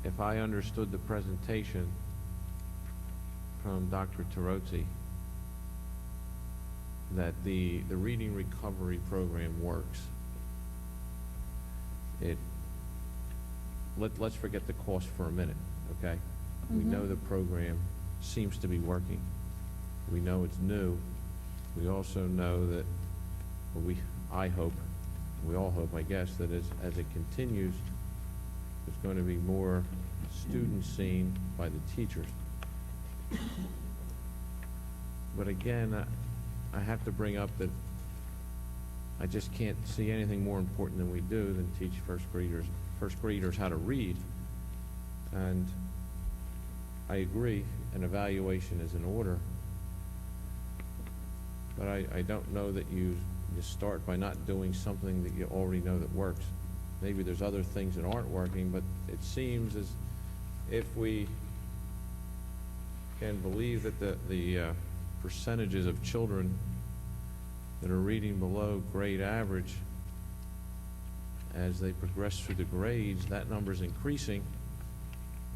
if I understood the presentation from Dr. Tarozzi, that the reading recovery program works. Let's forget the cost for a minute, okay? We know the program seems to be working. We know it's new. We also know that, I hope, we all hope, I guess, that as it continues, there's going to be more students seen by the teachers. But again, I have to bring up that I just can't see anything more important than we do than teach first graders how to read. And I agree, an evaluation is in order. But I don't know that you start by not doing something that you already know that works. Maybe there's other things that aren't working, but it seems as if we can believe that the percentages of children that are reading below grade average, as they progress through the grades, that number is increasing.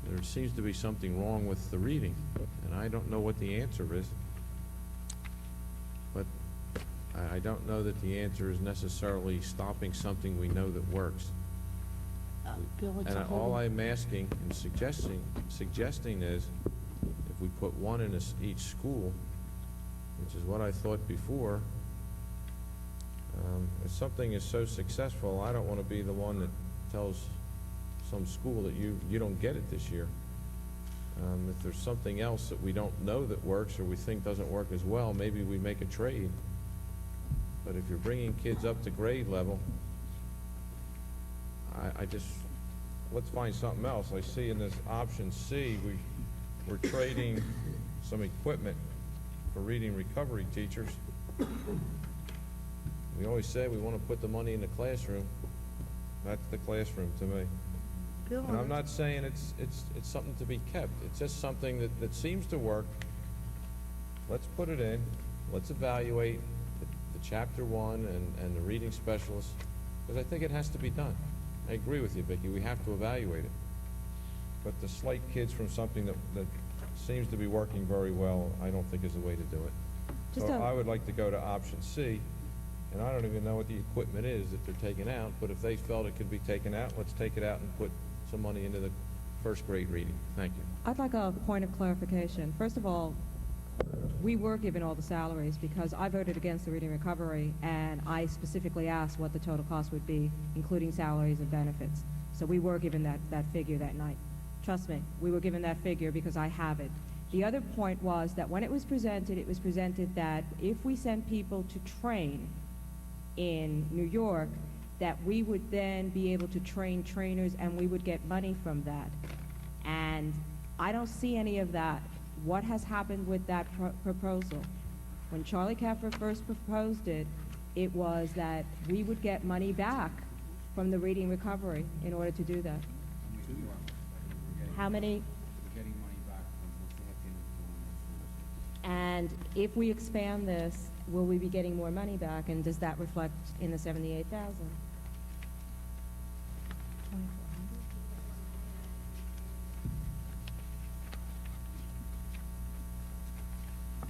There seems to be something wrong with the reading, and I don't know what the answer is. But I don't know that the answer is necessarily stopping something we know that works. Bill, it's And a all whole- I'm asking and suggesting is, if we put one in each school, which is what I thought before, if something is so successful, I don't want to be the one that tells some school that you don't get it this year. If there's something else that we don't know that works or we think doesn't work as well, maybe we make a trade. But if you're bringing kids up to grade level, let's find something else. I see in this option C, we're trading some equipment for reading recovery teachers. We always say we want to put the money in the classroom. That's the classroom to me. Bill, And I'm not saying it's something to be kept. It's just something that seems to work. Let's put it in. Let's evaluate the chapter 1 and the reading specialists, because I think it has to be done. I agree with you, Vicki. We have to evaluate it. But to slight kids from something that seems to be working very well, I don't think is the way to do it. So I would like to go to option C, and I don't even know what the equipment is that they're taking out, but if they felt it could be taken out, let's take it out and put some money into the first grade reading. Thank you. I'd like a point of clarification. First of all, we were given all the salaries because I voted against the reading recovery, and I specifically asked what the total cost would be, including salaries and benefits. So we were given that figure that night. Trust me, we were given that figure because I have it. The other point was that when it was presented that if we send people to train in New York, that we would then be able to train trainers and we would get money from that. And I don't see any of that. What has happened with that proposal? When Charlie Keffer first proposed it, it was that we would get money back from the reading recovery in order to do that. How many? We're getting money back from what they have been doing. And if we expand this, will we be getting more money back? And does that reflect in the 78,000?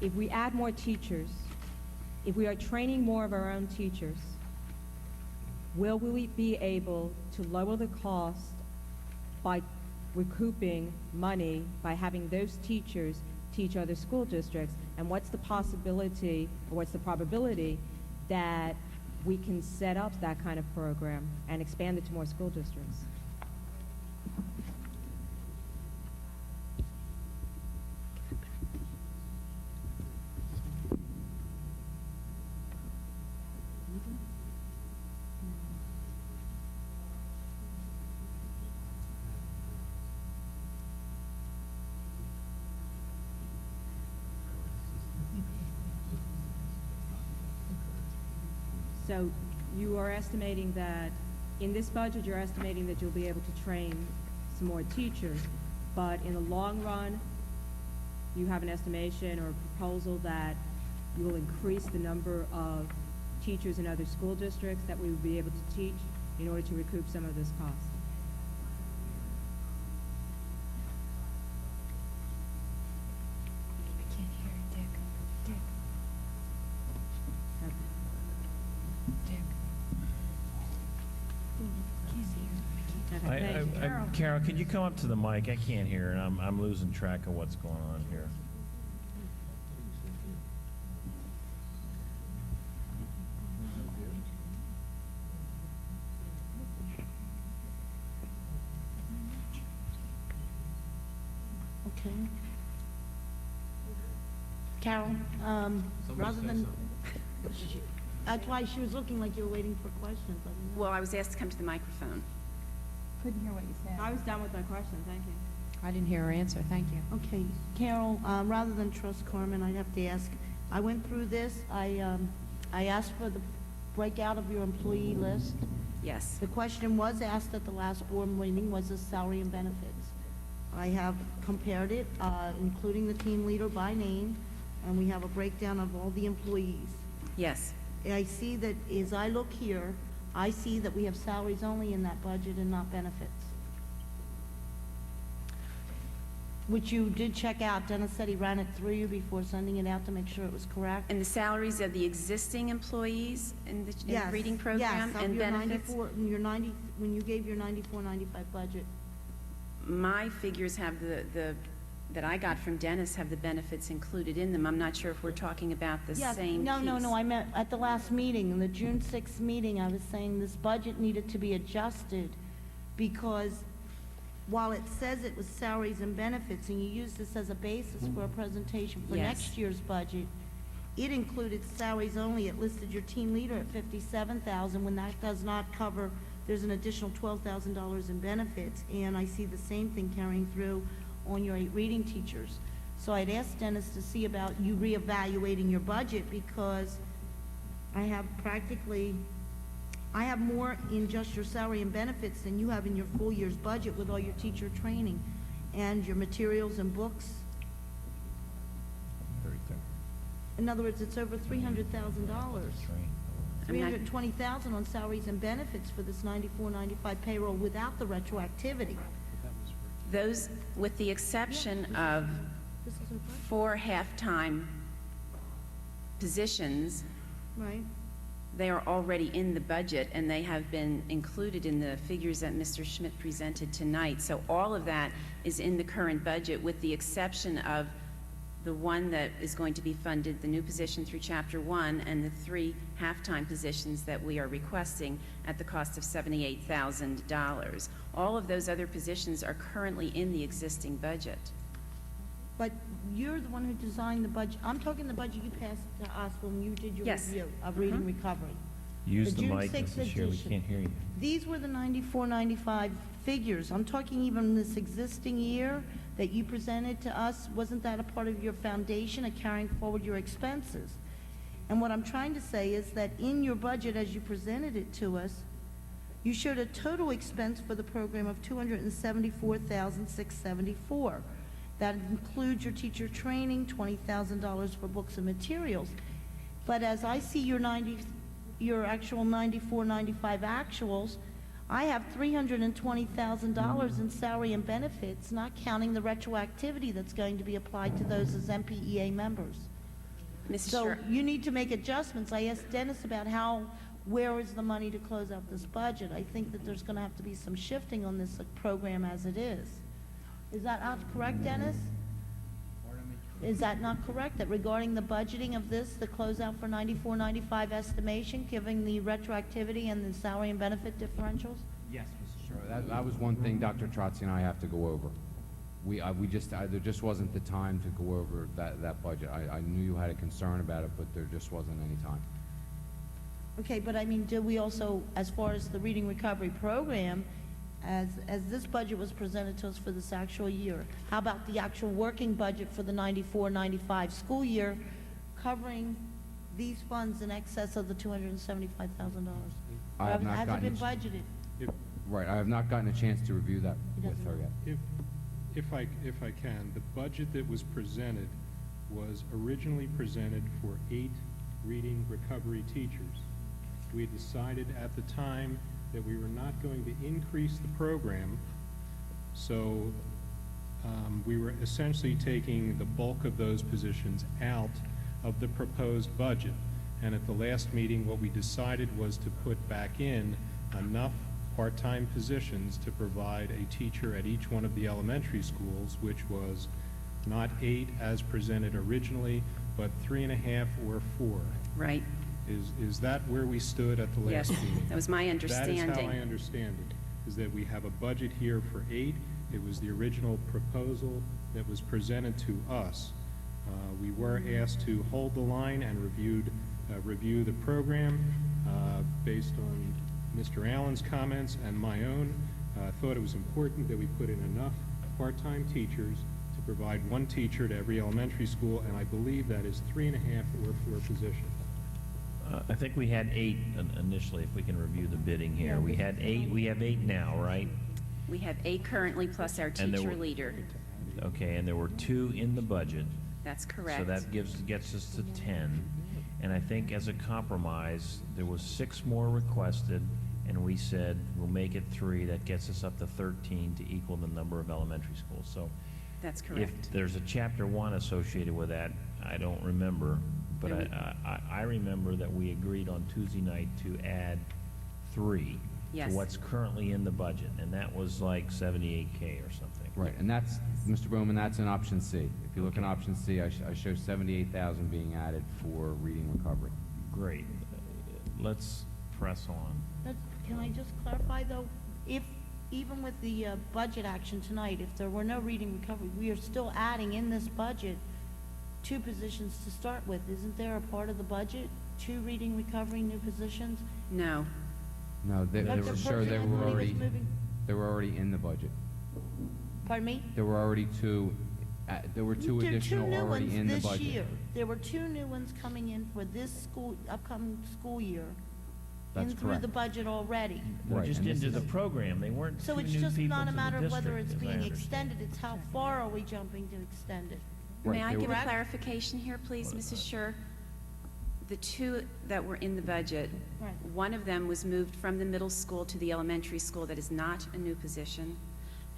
If we add more teachers, if we are training more of our own teachers, will we be able to lower the cost by recouping money by having those teachers teach other school districts? And what's the possibility, or what's the probability that we can set up that kind of program and expand it to more school districts? So you are estimating that, in this budget, you're estimating that you'll be able to train some more teachers, but in the long run, you have an estimation or proposal that you will increase the number of teachers in other school districts that we will be able to teach in order to recoup some of this cost. Carol, can you come up to the mic? I can't hear, and I'm losing track of what's going on here. Okay. Carol, rather than, that's why she was looking like you were waiting for questions. I didn't know. Well, I was asked to come to the microphone. Couldn't hear what you said. I was done with my question, thank you. I didn't hear her answer, thank you. Okay, Carol, rather than trust Carmen, I'd have to ask, I went through this, I asked for the breakout of your employee list. Yes. The question was asked at the last board meeting, was this salary and benefits? I have compared it, including the team leader by name, and we have a breakdown of all the employees. Yes. I see that, as I look here, I see that we have salaries only in that budget and not benefits. Which you did check out. Dennis said he ran it through you before sending it out to make sure it was correct. And the salaries of the existing employees in the Yes, reading program yes, and of your benefits? 94, when you gave your 94-95 budget. My figures have that I got from Dennis have the benefits included in them. I'm not sure if we're talking about the Yes, same no, piece. I meant at the last meeting, in the June 6th meeting, I was saying this budget needed to be adjusted because while it says it was salaries and benefits, and you use this as a basis for a presentation for Yes. next year's budget, it included salaries only. It listed your team leader at $57,000 when that does not cover, there's an additional $12,000 in benefits. And I see the same thing carrying through on your 8 reading teachers. So I'd asked Dennis to see about you reevaluating your budget because I have more in just your salary and benefits than you have in your full year's budget with all your teacher training and your materials and books. In other words, it's over $300,000. $320,000 on salaries and benefits for this 94-95 payroll without the retroactivity. Those, with the exception of 4 half-time positions, Right. they are already in the budget, and they have been included in the figures that Mr. Schmidt presented tonight. So all of that is in the current budget, with the exception of the one that is going to be funded, the new position through Chapter 1, and the 3 half-time positions that we are requesting at the cost of $78,000. All of those other positions are currently in the existing budget. But you're the one who designed the budget. I'm talking the budget you passed to us when you did your Yes. review of reading recovery. Use the June mic, 6th Mrs. Shear, we edition. can't hear you. These were the 94-95 figures. I'm talking even this existing year that you presented to us. Wasn't that a part of your foundation of carrying forward your expenses? And what I'm trying to say is that in your budget, as you presented it to us, you showed a total expense for the program of $274,674. That includes your teacher training, $20,000 for books and materials. But as I see your actual 94-95 actuals, I have $320,000 in salary and benefits, not counting the retroactivity that's going to be applied to those as NPEA members. So you need to make adjustments. I asked Dennis about where is the money to close out this budget. I think that there's going to have to be some shifting on this program as it is. Is that not correct, Dennis? Is that not correct, that regarding the budgeting of this, the closeout for 94-95 estimation, given the retroactivity and the salary and benefit differentials? Yes, Mrs. Sure. That was one thing Dr. Trotzi and I have to go over. There just wasn't the time to go over that budget. I knew you had a concern about it, but there just wasn't any time. Okay, but I mean, do we also, as far as the reading recovery program, as this budget was presented to us for this actual year, how about the actual working budget for the 94-95 school year covering these funds in excess of the $275,000? I have not Has it gotten been budgeted? Right, I have not gotten a chance to review that with her yet. If I can, the budget that was presented was originally presented for 8 reading recovery teachers. We decided at the time that we were not going to increase the program, so we were essentially taking the bulk of those positions out of the proposed budget. And at the last meeting, what we decided was to put back in enough part-time positions to provide a teacher at each one of the elementary schools, which was not 8 as presented originally, but 3.5 or 4. Right. Is that where we stood at the last Yes, meeting? that was my understanding. That is how I understand it, is that we have a budget here for 8. It was the original proposal that was presented to us. We were asked to hold the line and review the program based on Mr. Allen's comments and my own. I thought it was important that we put in enough part-time teachers to provide 1 teacher to every elementary school, and I believe that is 3.5 or 4 positions. I think we had 8 initially, if we can review the bidding here. Yeah, We had 8, we have 8 now, right? We have 8 currently plus our And there teacher were- leader. Okay, and there were 2 in the budget. That's correct. So that gets us to 10. And I think as a compromise, there was 6 more requested, and we said, we'll make it 3. That gets us up to 13 to equal the number of elementary schools. So That's correct. if there's a chapter 1 associated with that, I don't remember, but I remember that we agreed on Tuesday night to add 3 Yes. to what's currently in the budget, and that was like 78K or something. Right, and that's, Mr. Bowman, that's in option C. If you look in option C, I show 78,000 being added for reading recovery. Great. Let's press on. Can I just clarify, though? If, even with the budget action tonight, if there were no reading recovery, we are still adding in this budget 2 positions to start with. Isn't there a part of the budget, 2 reading recovery new positions? No. No, they Dr. were, Percy, sure, I thought he was moving- they were already in the budget. Pardon me? There were already 2, there were 2 There are additional 2 new already ones in the this budget. year. There were 2 new ones coming in for this upcoming school year. That's In through correct. the budget already. They Right, just and this into the is- program. They weren't So 2 it's new just people not to a the matter of whether district, it's as I being understand. extended, it's how far are we jumping to extend it? Right, May I they give were- a clarification here, please, Mrs. Scher? The 2 that were in the budget, Right. one of them was moved from the middle school to the elementary school. That is not a new position.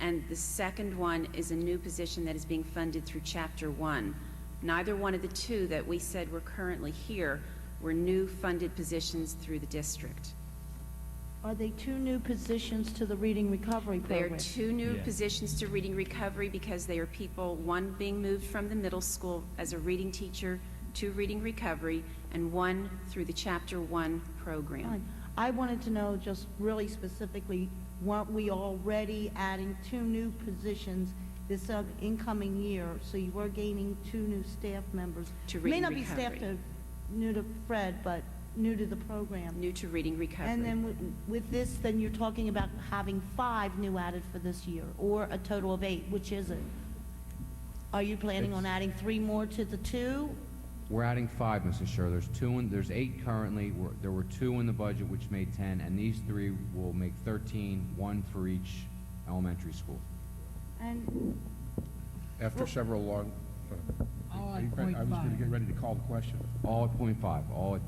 And the second one is a new position that is being funded through Chapter 1. Neither one of the 2 that we said were currently here were new funded positions through the district. Are they 2 new positions to the reading recovery They program? are 2 new Yeah. positions to reading recovery because they are people, one being moved from the middle school as a reading teacher to reading recovery, and 1 through the Chapter 1 program. Fine. I wanted to know just really specifically, weren't we already adding 2 new positions this incoming year? So you were gaining 2 new staff members. To May reading not be staff recovery. new to Fred, but new to the program. New to reading recovery. And then with this, then you're talking about having 5 new added for this year, or a total of 8, which is it? Are you planning on adding 3 more to the 2? We're adding 5, Mrs. Scher. There's 8 currently. There were 2 in the budget, which made 10, and these 3 will make 13, 1 for each elementary school. And After several long, All I at was going to .5. get ready to call the question. All at .5,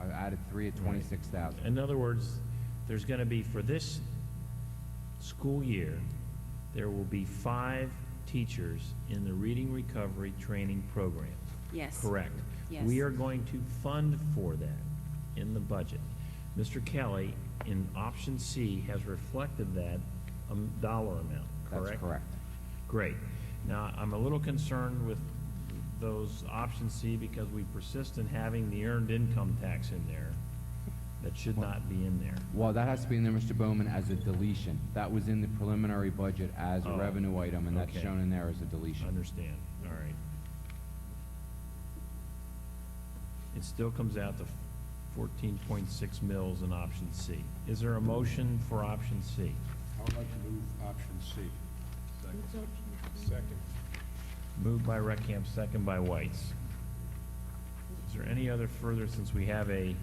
I added 3 at 26,000. In other words, there's going to be, for this school year, there will be 5 teachers in the reading recovery training program. Yes. Correct. Yes. We are going to fund for that in the budget. Mr. Kelly, in option C, has reflected that dollar amount, correct? That's correct. Great. Now, I'm a little concerned with those option C because we persist in having the earned income tax in there. That should not be in there. Well, that has to be in there, Mr. Bowman, as a deletion. That was in the preliminary budget as a Oh, revenue item, and that's okay. shown in there as a deletion. Understand, all right. It still comes out to 14.6 mils in option C. Is there a motion for option C? I would like to move option C. Second. Moved by Reckamp, second by Whites. Is there any other further, since we have a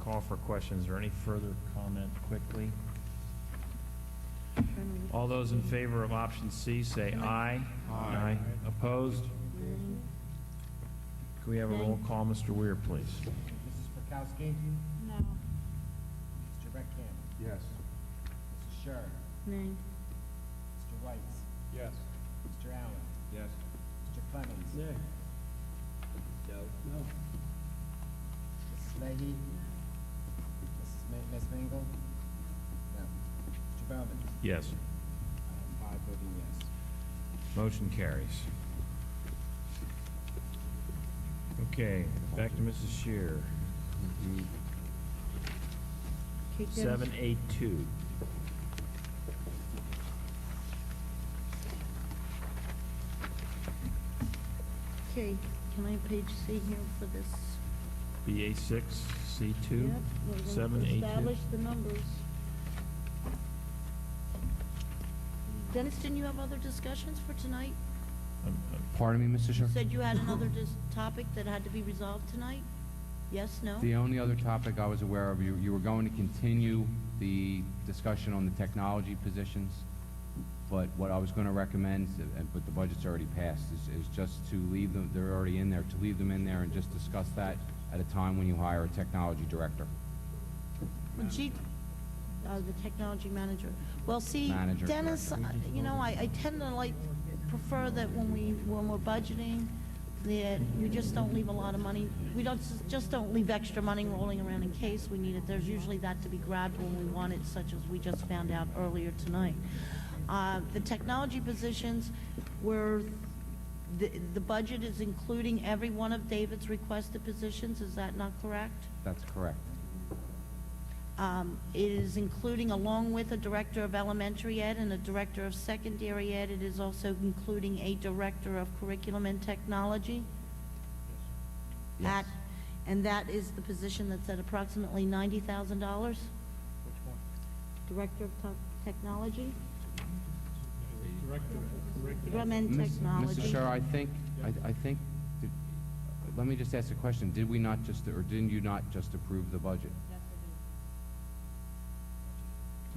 call for questions, or any further comment quickly? All those in favor of option C, say aye. Aye. Opposed? Can we have a roll call, Mr. Weir, please? Mrs. Perkowski? No. Mr. Reckamp? Yes. Mrs. Sherr? Nay. Mr. Weitz? Yes. Mr. Allen? Yes. Mr. Clemens? Nay. Joe? No. Mrs. Leahy? Ms. Mingle? No. Mr. Bowman? Yes. I have 5 voting yes. Motion carries. Okay, back to Mrs. Shear. Okay, Dennis. 782. Okay, can I have page C here for this? BA6, C2, Yep, we're going to 782. establish the numbers. Dennis, didn't you have other discussions for tonight? Pardon me, Mr. You Sherr? said you had another topic that had to be resolved tonight? Yes, no? The only other topic I was aware of, you were going to continue the discussion on the technology positions, but what I was going to recommend, but the budget's already passed, is just to leave them, they're already in there, to leave them in there and just discuss that at a time when you hire a technology director. When she, the technology manager. Well, see, Manager, Dennis, correct. you know, I tend to prefer that when we're budgeting, that we just don't leave a lot of money. We just don't leave extra money rolling around in case we need it. There's usually that to be grabbed when we want it, such as we just found out earlier tonight. The technology positions, where the budget is including every one of David's requested positions, is that not correct? That's correct. It is including, along with a director of elementary ed and a director of secondary ed, it is also including a director of curriculum and technology? Yes. And that is the position that's at approximately $90,000? Which one? Director of technology? Director of Curriculum and technology. Mr. Sherr, I think, let me just ask a question. Did we not just, or didn't you not just approve the budget?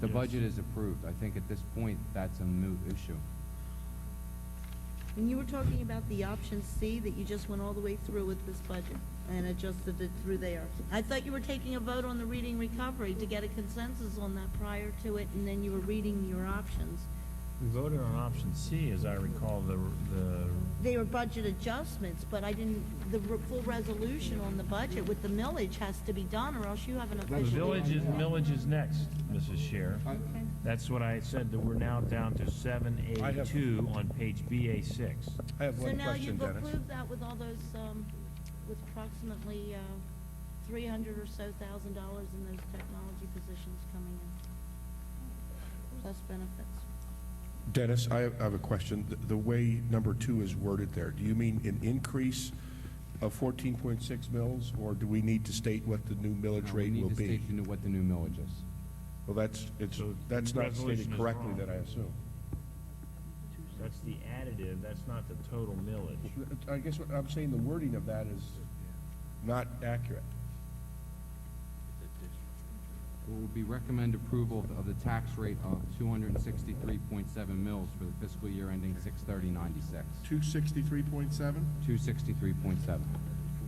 The budget is approved. I think at this point, that's a moot issue. And you were talking about the option C that you just went all the way through with this budget and adjusted it through there. I thought you were taking a vote on the reading recovery to get a consensus on that prior to it, and then you were reading your options. We voted on option C, as I recall, They were budget adjustments, but I didn't, full resolution on the budget with the millage has to be done, or else you have an the official. millage is next, Mrs. Shear. Okay. That's what I said, that we're now down to 782 on page BA6. I have So one now question, you've Dennis. approved that with all those, with approximately, $300,000 or so in those technology positions coming in. Plus benefits. Dennis, I have a question. The way number 2 is worded there, do you mean an increase of 14.6 mils, or do we need to state what the new millage rate will We be? need to state what the new millage is. Well, that's not resolution stated is correctly, wrong. that I assume. That's the additive, that's not the total millage. I guess what I'm saying, the wording of that is not accurate. Will be recommend approval of the tax rate of 263.7 mils for the fiscal year ending 6/30/96. 263.7? 263.7.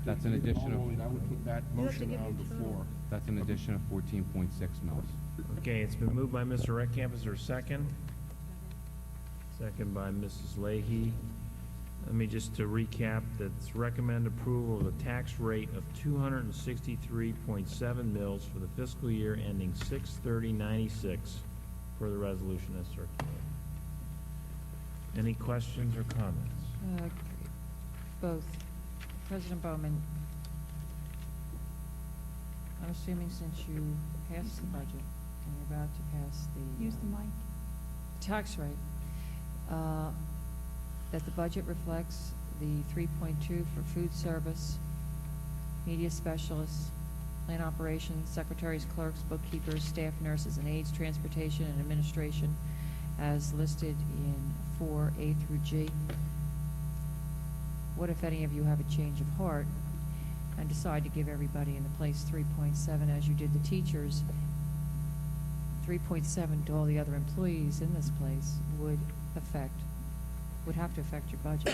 That's an addition of, I would put that motion on the floor. that's an addition of 14.6 mils. Okay, it's been moved by Mr. Reckcamp. Is there a second? Second by Mrs. Leahy. Let me just to recap, that's recommend approval of the tax rate of 263.7 mils for the fiscal year ending 6/30/96 for the resolution as circulated. Any questions or comments? Both. President Bowman, I'm assuming since you passed the budget and you're about to pass the Use the mic. tax rate, that the budget reflects the 3.2 for food service, media specialists, plant operations, secretaries, clerks, bookkeepers, staff nurses, and aides, transportation and administration, as listed in 4A through G. What if any of you have a change of heart and decide to give everybody in the place 3.7 as you did the teachers? 3.7 to all the other employees in this place would have to affect your budget.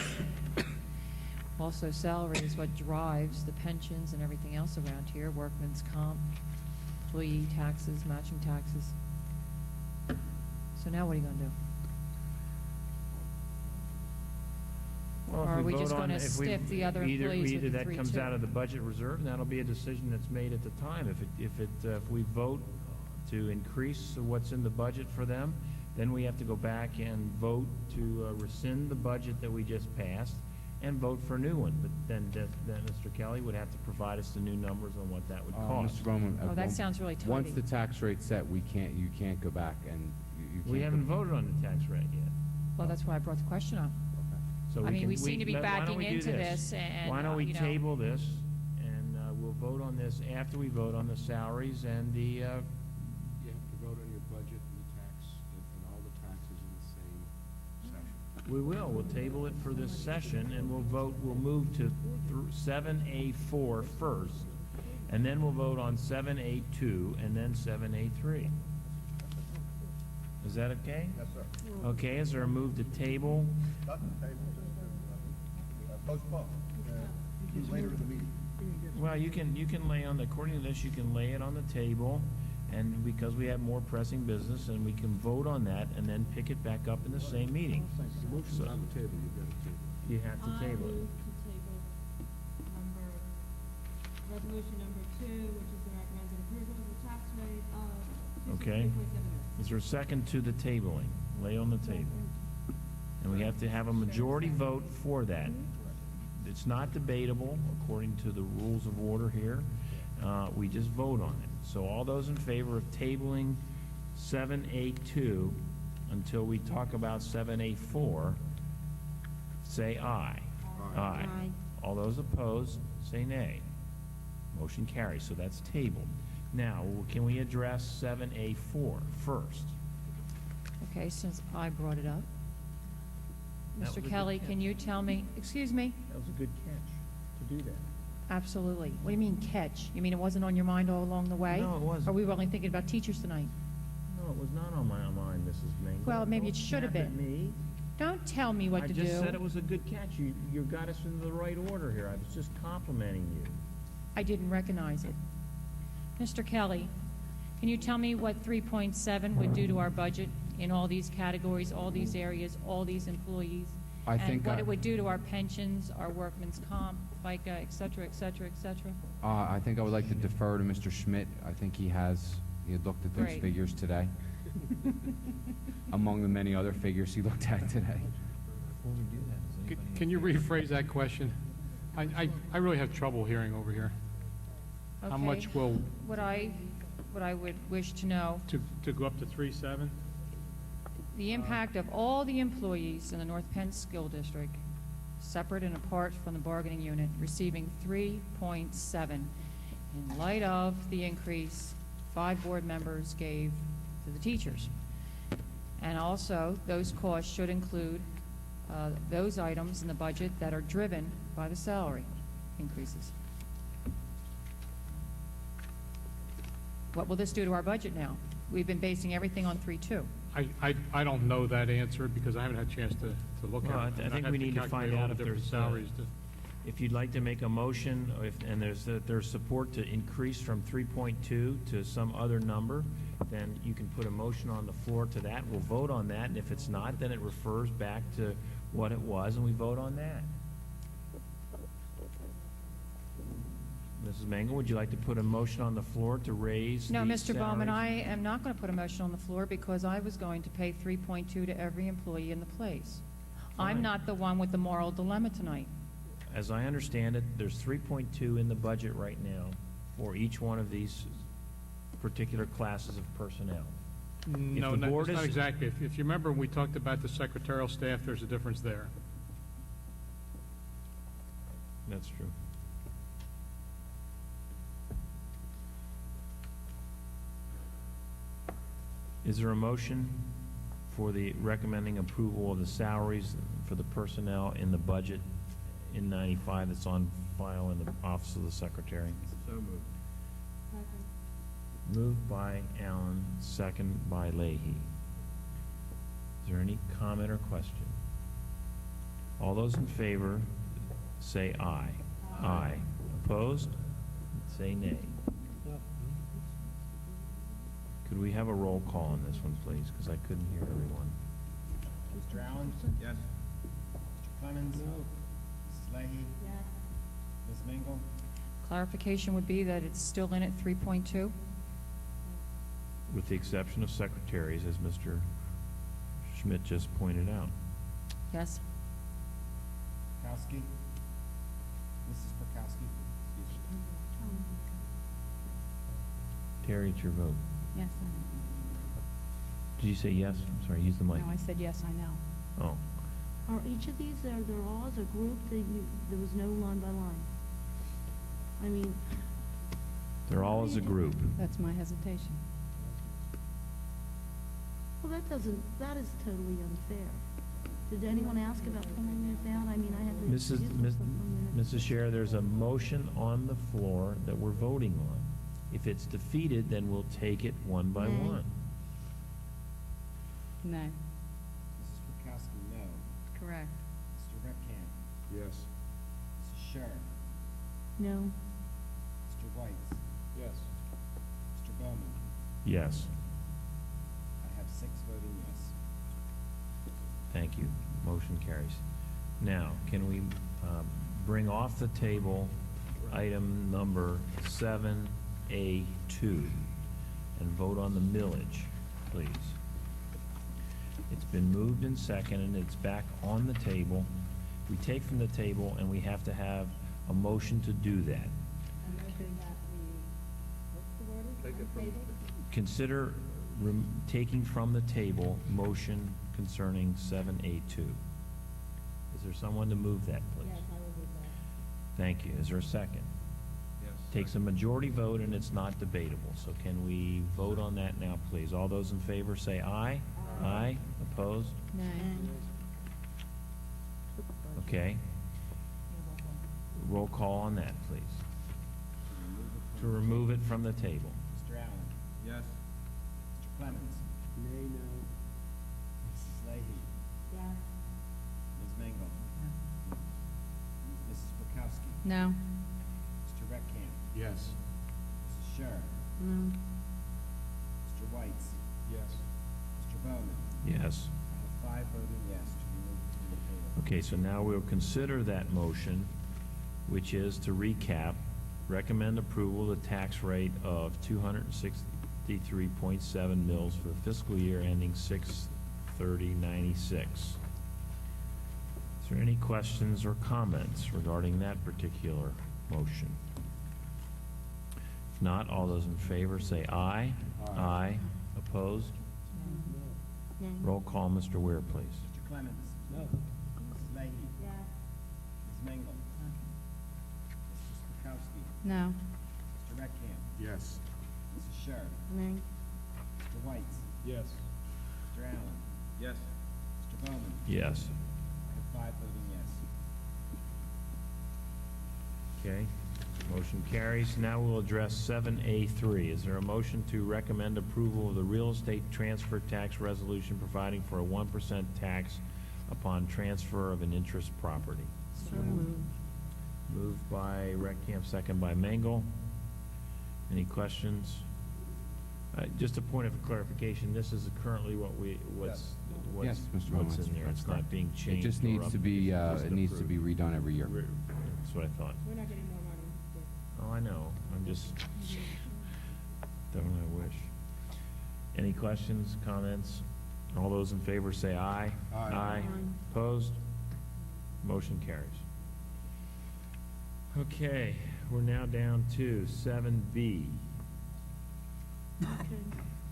Also, salary is what drives the pensions and everything else around here, workman's comp, employee taxes, matching taxes. So now what are you going to do? Well, if Or are we vote just on- going to if we- stiff the other either- employees Either with the that comes 3-2? out of the budget reserve, and that'll be a decision that's made at the time. If we vote to increase what's in the budget for them, then we have to go back and vote to rescind the budget that we just passed and vote for a new one. But then Mr. Kelly would have to provide us the new numbers on what that would cost. Mr. Bowman. Oh, that sounds really tidy. Once the tax rate's set, you can't go back and you can't. We haven't voted on the tax rate yet. Well, that's why I brought the question up. So I mean, can- we seem to be why don't backing we do into this and, Why don't we you know. table this, and we'll vote on this after we vote on the salaries and the, You have to vote on your budget and the tax, and all the taxes in the same session. we will, we'll table it for this session, and we'll move to 7A4 first, and then we'll vote on 7A2, and then 7A3. Is that okay? Yes, sir. Okay, is there a move to table? Not the table, just postpone. Later in the meeting. Well, you can lay on, according to this, you can lay it on the table, and because we have more pressing business, and we can vote on that, and then pick it back up in the same meeting. The motion's So- on the table, you've got to table. You have to table it. Resolution number 2, which is the recommended approval of the tax rate of Okay. Is there a second to the tabling? Lay on the table. And we have to have a majority vote for that. It's not debatable according to the rules of order here. We just vote on it. So all those in favor of tabling 7A2 until we talk about 7A4, say aye. Aye. All those opposed, say nay. Motion carries, so that's tabled. Now, can we address 7A4 first? Okay, since I brought it up. That was a Mr. good Kelly, catch. can you tell me, excuse me? That was a good catch, to do that. Absolutely. What do you mean catch? You mean it wasn't on your mind all along the way? No, it wasn't. Or we were only thinking about teachers tonight? No, it was not on my mind, Mrs. Mango. Well, maybe it Don't should have snap at been. me. Don't tell me what to do. I just said it was a good catch. You got us into the right order here. I was just complimenting you. I didn't recognize it. Mr. Kelly, can you tell me what 3.7 would do to our budget in all these categories, all these areas, all these employees? I think And what it would do to our pensions, our workman's comp, FICA, et cetera, et cetera, et cetera? I think I would like to defer to Mr. Schmidt. I think he had looked at those Great. figures today, among the many other figures he looked at today. Before we do that, does anybody Can you rephrase that question? I really have trouble hearing over here. How Okay. much will, What I would wish to know, to go up to 3.7? the impact of all the employees in the North Penn School District, separate and apart from the bargaining unit, receiving 3.7 in light of the increase 5 board members gave to the teachers. And also, those costs should include those items in the budget that are driven by the salary increases. What will this do to our budget now? We've been basing everything on 3.2. I don't know that answer because I haven't had a chance to look Well, at it. I And think have we to need to find calculate all out the if different there's, salaries if you'd like to make a motion, and there's support to increase from 3.2 to some other number, then you can put a motion on the floor to that. We'll vote on that, and if it's not, then it refers back to what it was, and we vote on that. Mrs. Mangle, would you like to put a motion on the floor to raise No, the Mr. Bowman, salaries? I am not going to put a motion on the floor because I was going to pay 3.2 to every employee in the place. I'm Fine. not the one with the moral dilemma tonight. As I understand it, there's 3.2 in the budget right now for each one of these particular classes of personnel. No, the no, board it's not is- exactly. If you remember, when we talked about the secretarial staff, there's a difference there. That's true. Is there a motion for the recommending approval of the salaries for the personnel in the budget in 95 that's on file in the Office of the Secretary? So moved. Moved by Allen, second by Leahy. Is there any comment or question? All those in favor, say aye. Aye. Opposed? Say nay. we have a roll call on this one, please? Because I couldn't hear everyone. Mr. Allen? Yes. Mr. Clemens? No. Mrs. Leahy? Yes. Ms. Mingle? Clarification would be that it's still in at 3.2? With the exception of secretaries, as Mr. Schmidt just pointed out. Yes? Prokowski? Mrs. Prokowski? Excuse me. Terry, it's your vote. Yes, Did you say yes? I'm sorry, use the mic. no, I said yes, I know. Oh, Are each of these, they're all as a group, there was no line by line? I mean, they're all as a group. That's my hesitation. well, that is totally unfair. Did anyone ask about pulling this out? I mean, I had to. Mrs. Scher, there's a motion on the floor that we're voting on. If it's defeated, then we'll take it one by Nay. one. No. Mrs. Prokowski, no. Correct. Mr. Repkamp? Yes. Mrs. Scher? No. Mr. White? Yes. Mr. Bowman? Yes, I have 6 voting yes. thank you. Motion carries. Now, can we bring off the table item number 7A2 and vote on the millage, please? It's been moved and seconded, it's back on the table. We take from the table and we have to have a motion to do that. Consider taking from the table motion concerning 7A2. Is there someone to move that, please? Yes, I will move that. Thank you. Is there a second? Yes. Takes a majority vote and it's not debatable. So can we vote on that now, please? All those in favor say aye. Aye. Opposed? No. Okay. Roll call on that, please. To remove it from the table. Mr. Allen? Yes. Mr. Clemens? Nay, no. Mrs. Leahy? Yes. Ms. Mingle? Mrs. Prokowski? No. Mr. Repkamp? Yes. Mrs. Scher? No. Mr. White? Yes. Mr. Bowman? Yes. I have 5 voting yes to remove it from the table. Okay, so now we'll consider that motion, which is to recap, recommend approval of the tax rate of 263.7 mils for the fiscal year ending 6/30/96. Is there any questions or comments regarding that particular motion? If not, all those in favor say aye. Aye. Opposed? Nay. Roll call, Mr. Weir, please. Mr. Clemens? No. Mrs. Leahy? Yes. Ms. Mingle? Mrs. Prokowski? No. Mr. Repkamp? Yes. Mrs. Scher? Nay. Mr. White? Yes. Mr. Allen? Yes. Mr. Bowman? Yes. I have 5 voting yes. Okay, motion carries. Now we'll address 7A3. Is there a motion to recommend approval of the real estate transfer tax resolution providing for a 1% tax upon transfer of an interest property? So moved. Moved by Reckcamp, second by Mangle. Any questions? Just a point of clarification, this is currently what's Yes, Mr. Bowman, what's in there. that's It's not correct. being It changed. just or needs to be, updated, it's it needs to be approved. redone every year. That's what I thought. We're not getting more money. Oh, I know. I'm just throwing a wish. Any questions, comments? All those in favor say aye. Aye. Opposed? Motion carries. Okay, we're now down to 7B.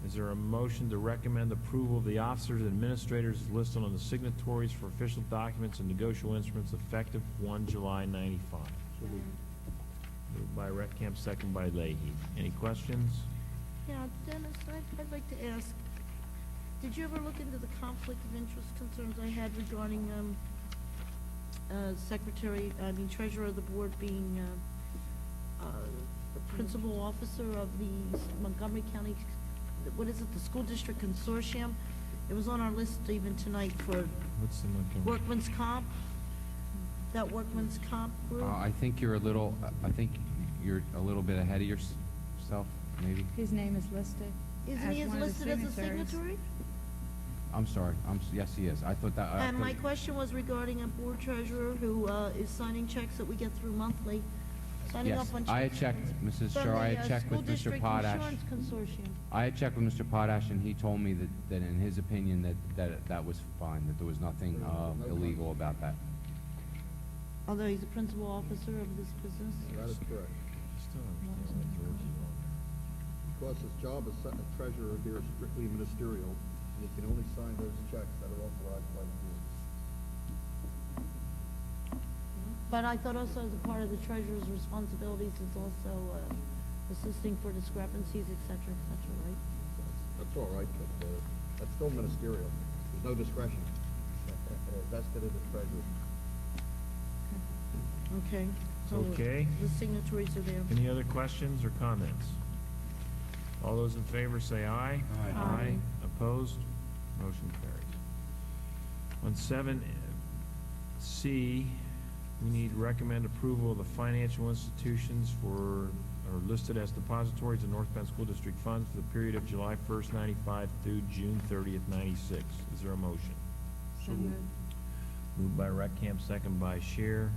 Is there a motion to recommend approval of the officers and administrators listed on the signatories for official documents and negotiable instruments effective 1 July 95? Moved by Reckcamp, second by Leahy. Any questions? Yeah, Dennis, I'd like to ask, did you ever look into the conflict of interest concerns I had regarding, treasurer of the board being, the principal officer of the Montgomery County, what is it, the school district consortium? It was on our list even tonight for What's the Montgomery? workman's comp, that workman's comp group. I think you're a little bit ahead of yourself. maybe? His name is listed Isn't he as one of the listed as a signatories. signatory? I'm sorry, yes, he is. I thought that, And my question was regarding a board treasurer who is signing checks that we get through monthly, signing yes, off on checks. I had checked, Mrs. from Sher, I the, had checked School with Mr. District Potash. Insurance Consortium. I had checked with Mr. Potash, and he told me that in his opinion, that was fine, that there was nothing illegal about that. Although he's a principal officer of this business. That is correct. Because his job as treasurer here is strictly ministerial, and he can only sign those checks that are authorized by the board. But I thought also as a part of the treasurer's responsibilities is also assisting for discrepancies, et cetera, right? That's all right, but that's still ministerial. There's no discretion vested in the treasurer. Okay. So Okay. The signatories are there. Any other questions or comments? All those in favor say aye. Aye. Aye. Opposed? Motion carries. On 7C, we need recommend approval of the financial institutions are listed as depositories of North Penn School District funds for the period of July 1st, 95 through June 30th, 96. Is there a motion? So moved. Moved by Reckcamp, second by Shear.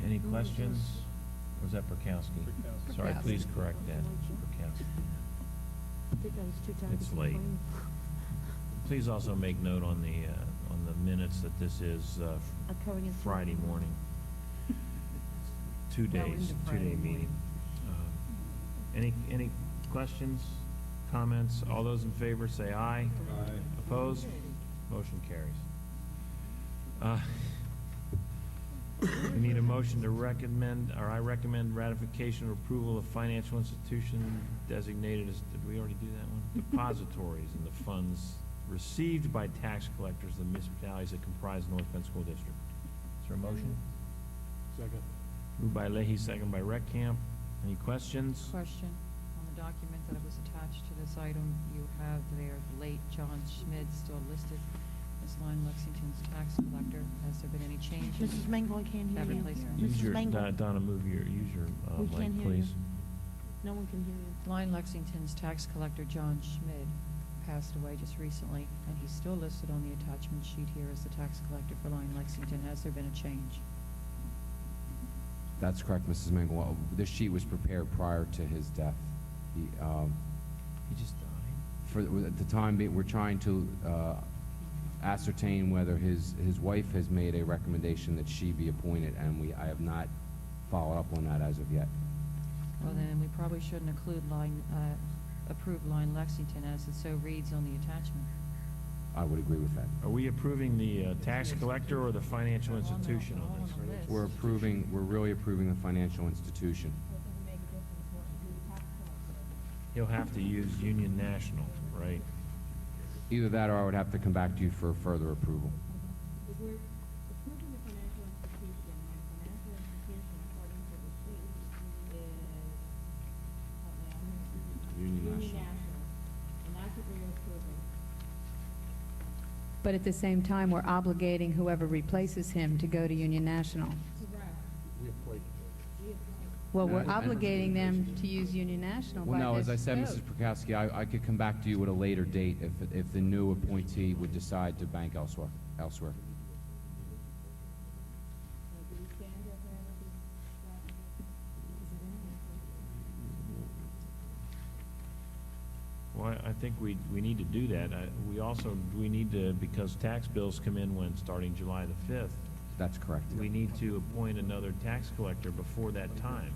Any questions? Or was that Perkowski? Perkowski. Sorry, Perkowski. please correct that. Perkowski. I think I was too tired It's to late. complain. Please also make note on the minutes that this is Occurring in Friday morning. 2 Well days, into Friday two-day meeting. Any questions, comments? All those in favor say aye. Aye. Opposed? Motion carries. We need a motion to recommend, or I recommend ratification or approval of financial institution designated as, did we already do that one? Depositories in the funds received by tax collectors of the municipalities that comprise North Penn School District. Is there a motion? Second. Moved by Leahy, second by Reckcamp. Any questions? Question, on the document that was attached to this item, you have there the late John Schmid still listed as Line Lexington's tax collector. Has there been any changes? Mrs. Mengel, I can't hear That you. replacement. Use Mrs. your, Mengel. Donna, use your We mic, can't hear you. please. No one can hear you. Line Lexington's tax collector, John Schmid, passed away just recently, and he's still listed on the attachment sheet here as the tax collector for Line Lexington. Has there been a change? That's correct, Mrs. Mengel. Well, this sheet was prepared prior to his death. He just died? at the time being, we're trying to ascertain whether his wife has made a recommendation that she be appointed, and I have not followed up on that as of yet. Well, then we probably shouldn't approve Line Lexington as it so reads on the attachment. I would agree with that. Are we approving the tax collector or the financial institution on this? We're really approving the financial institution. He'll have to use Union National, right? Either that or I would have to come back to you for further approval. If we're approving the financial institution, and the financial institution, according to the sheet, is, Union National. and that's what we're approving. But at the same time, we're obligating whoever replaces him to go to Union National. We appoint. Well, we're And- obligating them to use Union National by Well, no, this as I said, vote. Mrs. Prokowski, I could come back to you at a later date if the new appointee would decide to bank elsewhere. Well, I think we need to do that. We need to, because tax bills come in starting July the 5th. That's correct. We need to appoint another tax collector before that time.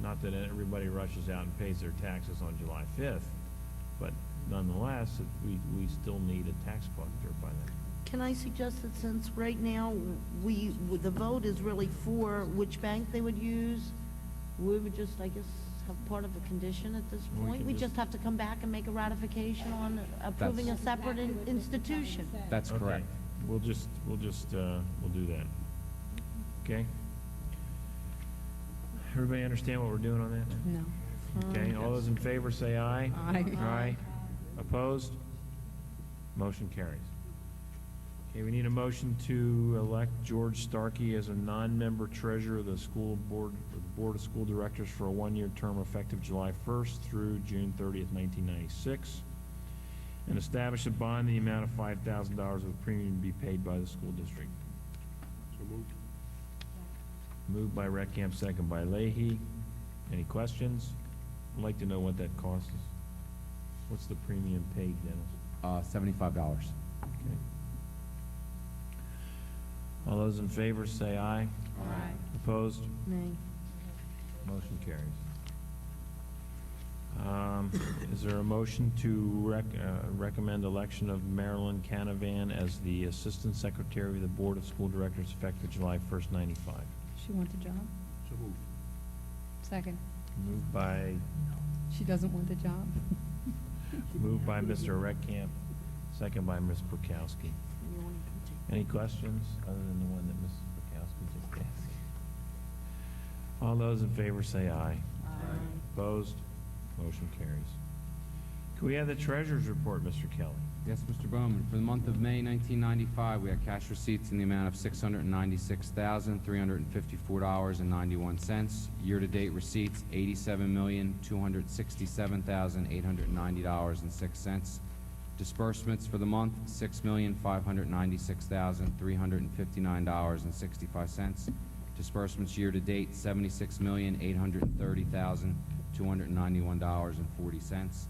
Not that everybody rushes out and pays their taxes on July 5th, but nonetheless, we still need a tax collector by then. Can I suggest that since right now, the vote is really for which bank they would use, we would just, I guess, have part of a condition at this Well, we point? can We just- just have to come back and make a ratification on approving a separate institution. That's Okay. correct. We'll do that. Okay? Everybody understand what we're doing on that? No. Okay, all those in favor say aye. Aye. Aye. Opposed? Motion carries. Okay, we need a motion to elect George Starkey as a non-member treasurer of the school board, or the Board of School Directors for a one-year term effective July 1st through June 30th, 1996, and establish a bond in the amount of $5,000 of premium to be paid by the school district. So moved. Moved by Reckamp, second by Leahy. Any questions? I'd like to know what that costs us. What's the premium paid, Dennis? $75. Okay. All those in favor say aye. Aye. Opposed? Nay. Motion carries. Is there a motion to recommend election of Marilyn Canavan as the Assistant Secretary of the Board of School Directors effective July 1st, 95? She wants a job? So moved. Second. Moved by Mr. Reckamp, second by Ms. Bukowski. Any questions other than the one that Mrs. Bukowski just asked? All those in favor say aye. Aye. Opposed? Motion carries. Can we have the treasurer's report, Mr. Kelly? Yes, Mr. Bowman. For the month of May 1995, we had cash receipts in the amount of $696,354.91. Year-to-date receipts, $87,267,890.06. Disbursements for the month, $6,596,359.65. Disbursements year-to-date, $76,830,291.40.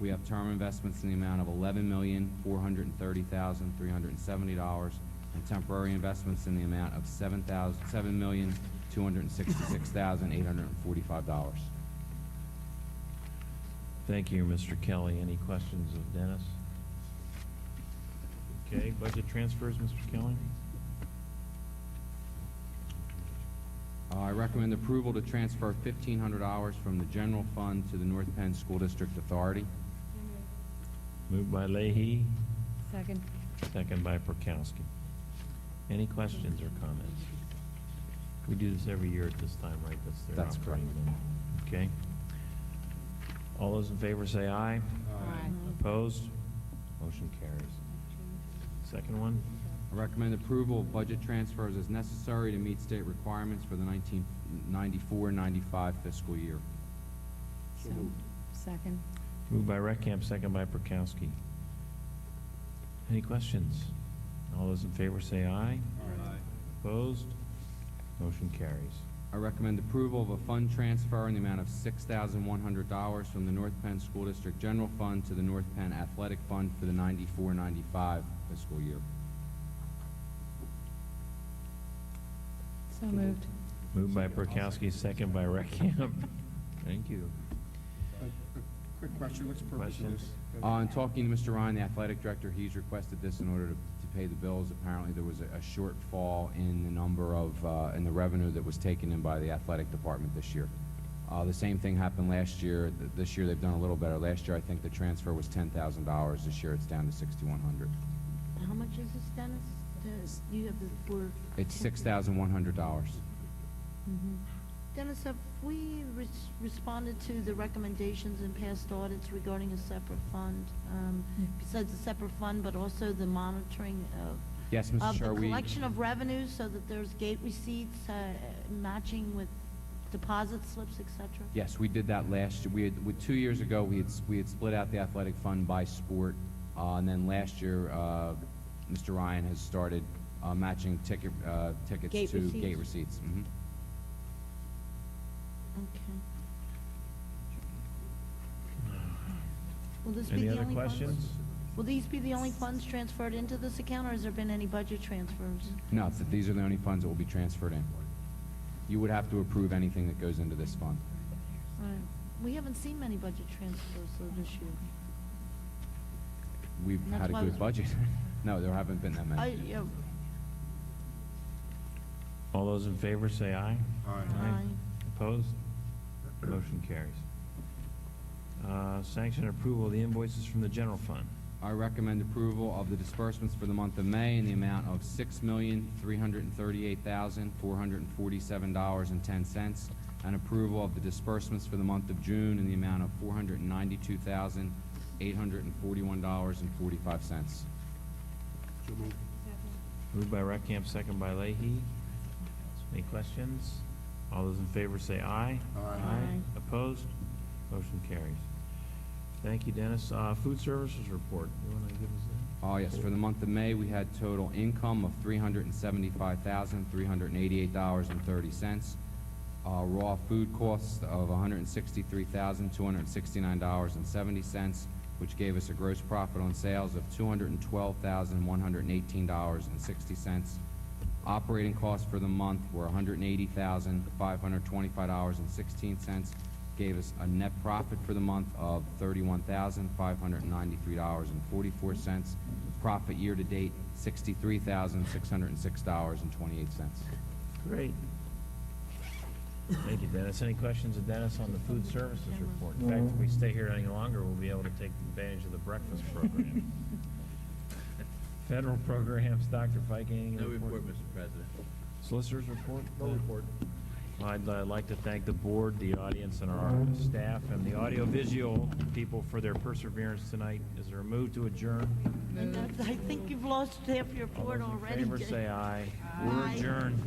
We have term investments in the amount of $11,430,370 and temporary investments in the amount of $7,266,845. Thank you, Mr. Kelly. Any questions of Dennis? Okay, budget transfers, Mr. Kelly? I recommend approval to transfer $1,500 from the general fund to the North Penn School District Authority. Moved by Leahy, Second. second by Perkowski. Any questions or comments? We do this every year at this time, right? That's operating budget. Okay. All those in favor say aye. Aye. Opposed? Motion carries. Second one? I recommend approval of budget transfers as necessary to meet state requirements for the 1994-95 fiscal year. So moved. Second. Moved by Reckamp, second by Perkowski. Any questions? All those in favor say aye. Aye. Opposed? Motion carries. I recommend approval of a fund transfer in the amount of $6,100 from the North Penn School District General Fund to the North Penn Athletic Fund for the 94-95 fiscal year. So moved. Moved by Perkowski, second by Reckamp. Thank you. Quick question, what's the purpose of this? In talking to Mr. Ryan, the athletic director, he's requested this in order to pay the bills. Apparently, there was a shortfall in the number of, in the revenue that was taken in by the athletic department this year. The same thing happened last year. This year, they've done a little better. Last year, I think the transfer was $10,000. This year, it's down to $6,100. How much is this, Dennis? You have the word. It's $6,100. Dennis, have we responded to the recommendations in past audits regarding a separate fund? Besides the separate fund, but also the monitoring of Yes, Mrs. of Sher, the we... collection of revenues so that there's gate receipts matching with deposit slips, et cetera? Yes, we did that last year. 2 years ago, we had split out the athletic fund by sport, and then last year, Mr. Ryan has started matching tickets Gate to receipts? gate receipts. Okay. Will this be Any the other only funds? questions? Will these be the only funds transferred into this account, or has there been any budget transfers? No, these are the only funds that will be transferred in. You would have to approve anything that goes into this fund. Right. We haven't seen many budget transfers though this year. We've That's had a why I good was- budget. No, there haven't been that many. All those in favor say aye. Aye. Opposed? Motion carries. Sanction and approval of the invoices from the general fund. I recommend approval of the disbursements for the month of May in the amount of $6,338,447.10, and approval of the disbursements for the month of June in the amount of $492,841.45. So moved. Moved by Reckamp, second by Leahy. Any questions? All those in favor say aye. Aye. Opposed? Motion carries. Thank you, Dennis. Food services report. You want to give us that? Oh, yes, for the month of May, we had total income of $375,388.30. Raw food costs of $163,269.70, which gave us a gross profit on sales of $212,118.60. Operating costs for the month were $180,525.16, gave us a net profit for the month of $31,593.44. Profit year-to-date, $63,606.28. Great. Thank you, Dennis. Any questions of Dennis on the food services report? In fact, if we stay here any longer, we'll be able to take advantage of the breakfast program. Federal programs, Dr. Fike, anything? No report, Mr. President. Solicitors report? No report. I'd like to thank the board, the audience, and our staff, and the audio-visual people for their perseverance tonight. Is there a move to adjourn? I think you've lost half your board All those already. in favor say aye. Aye. We're adjourned.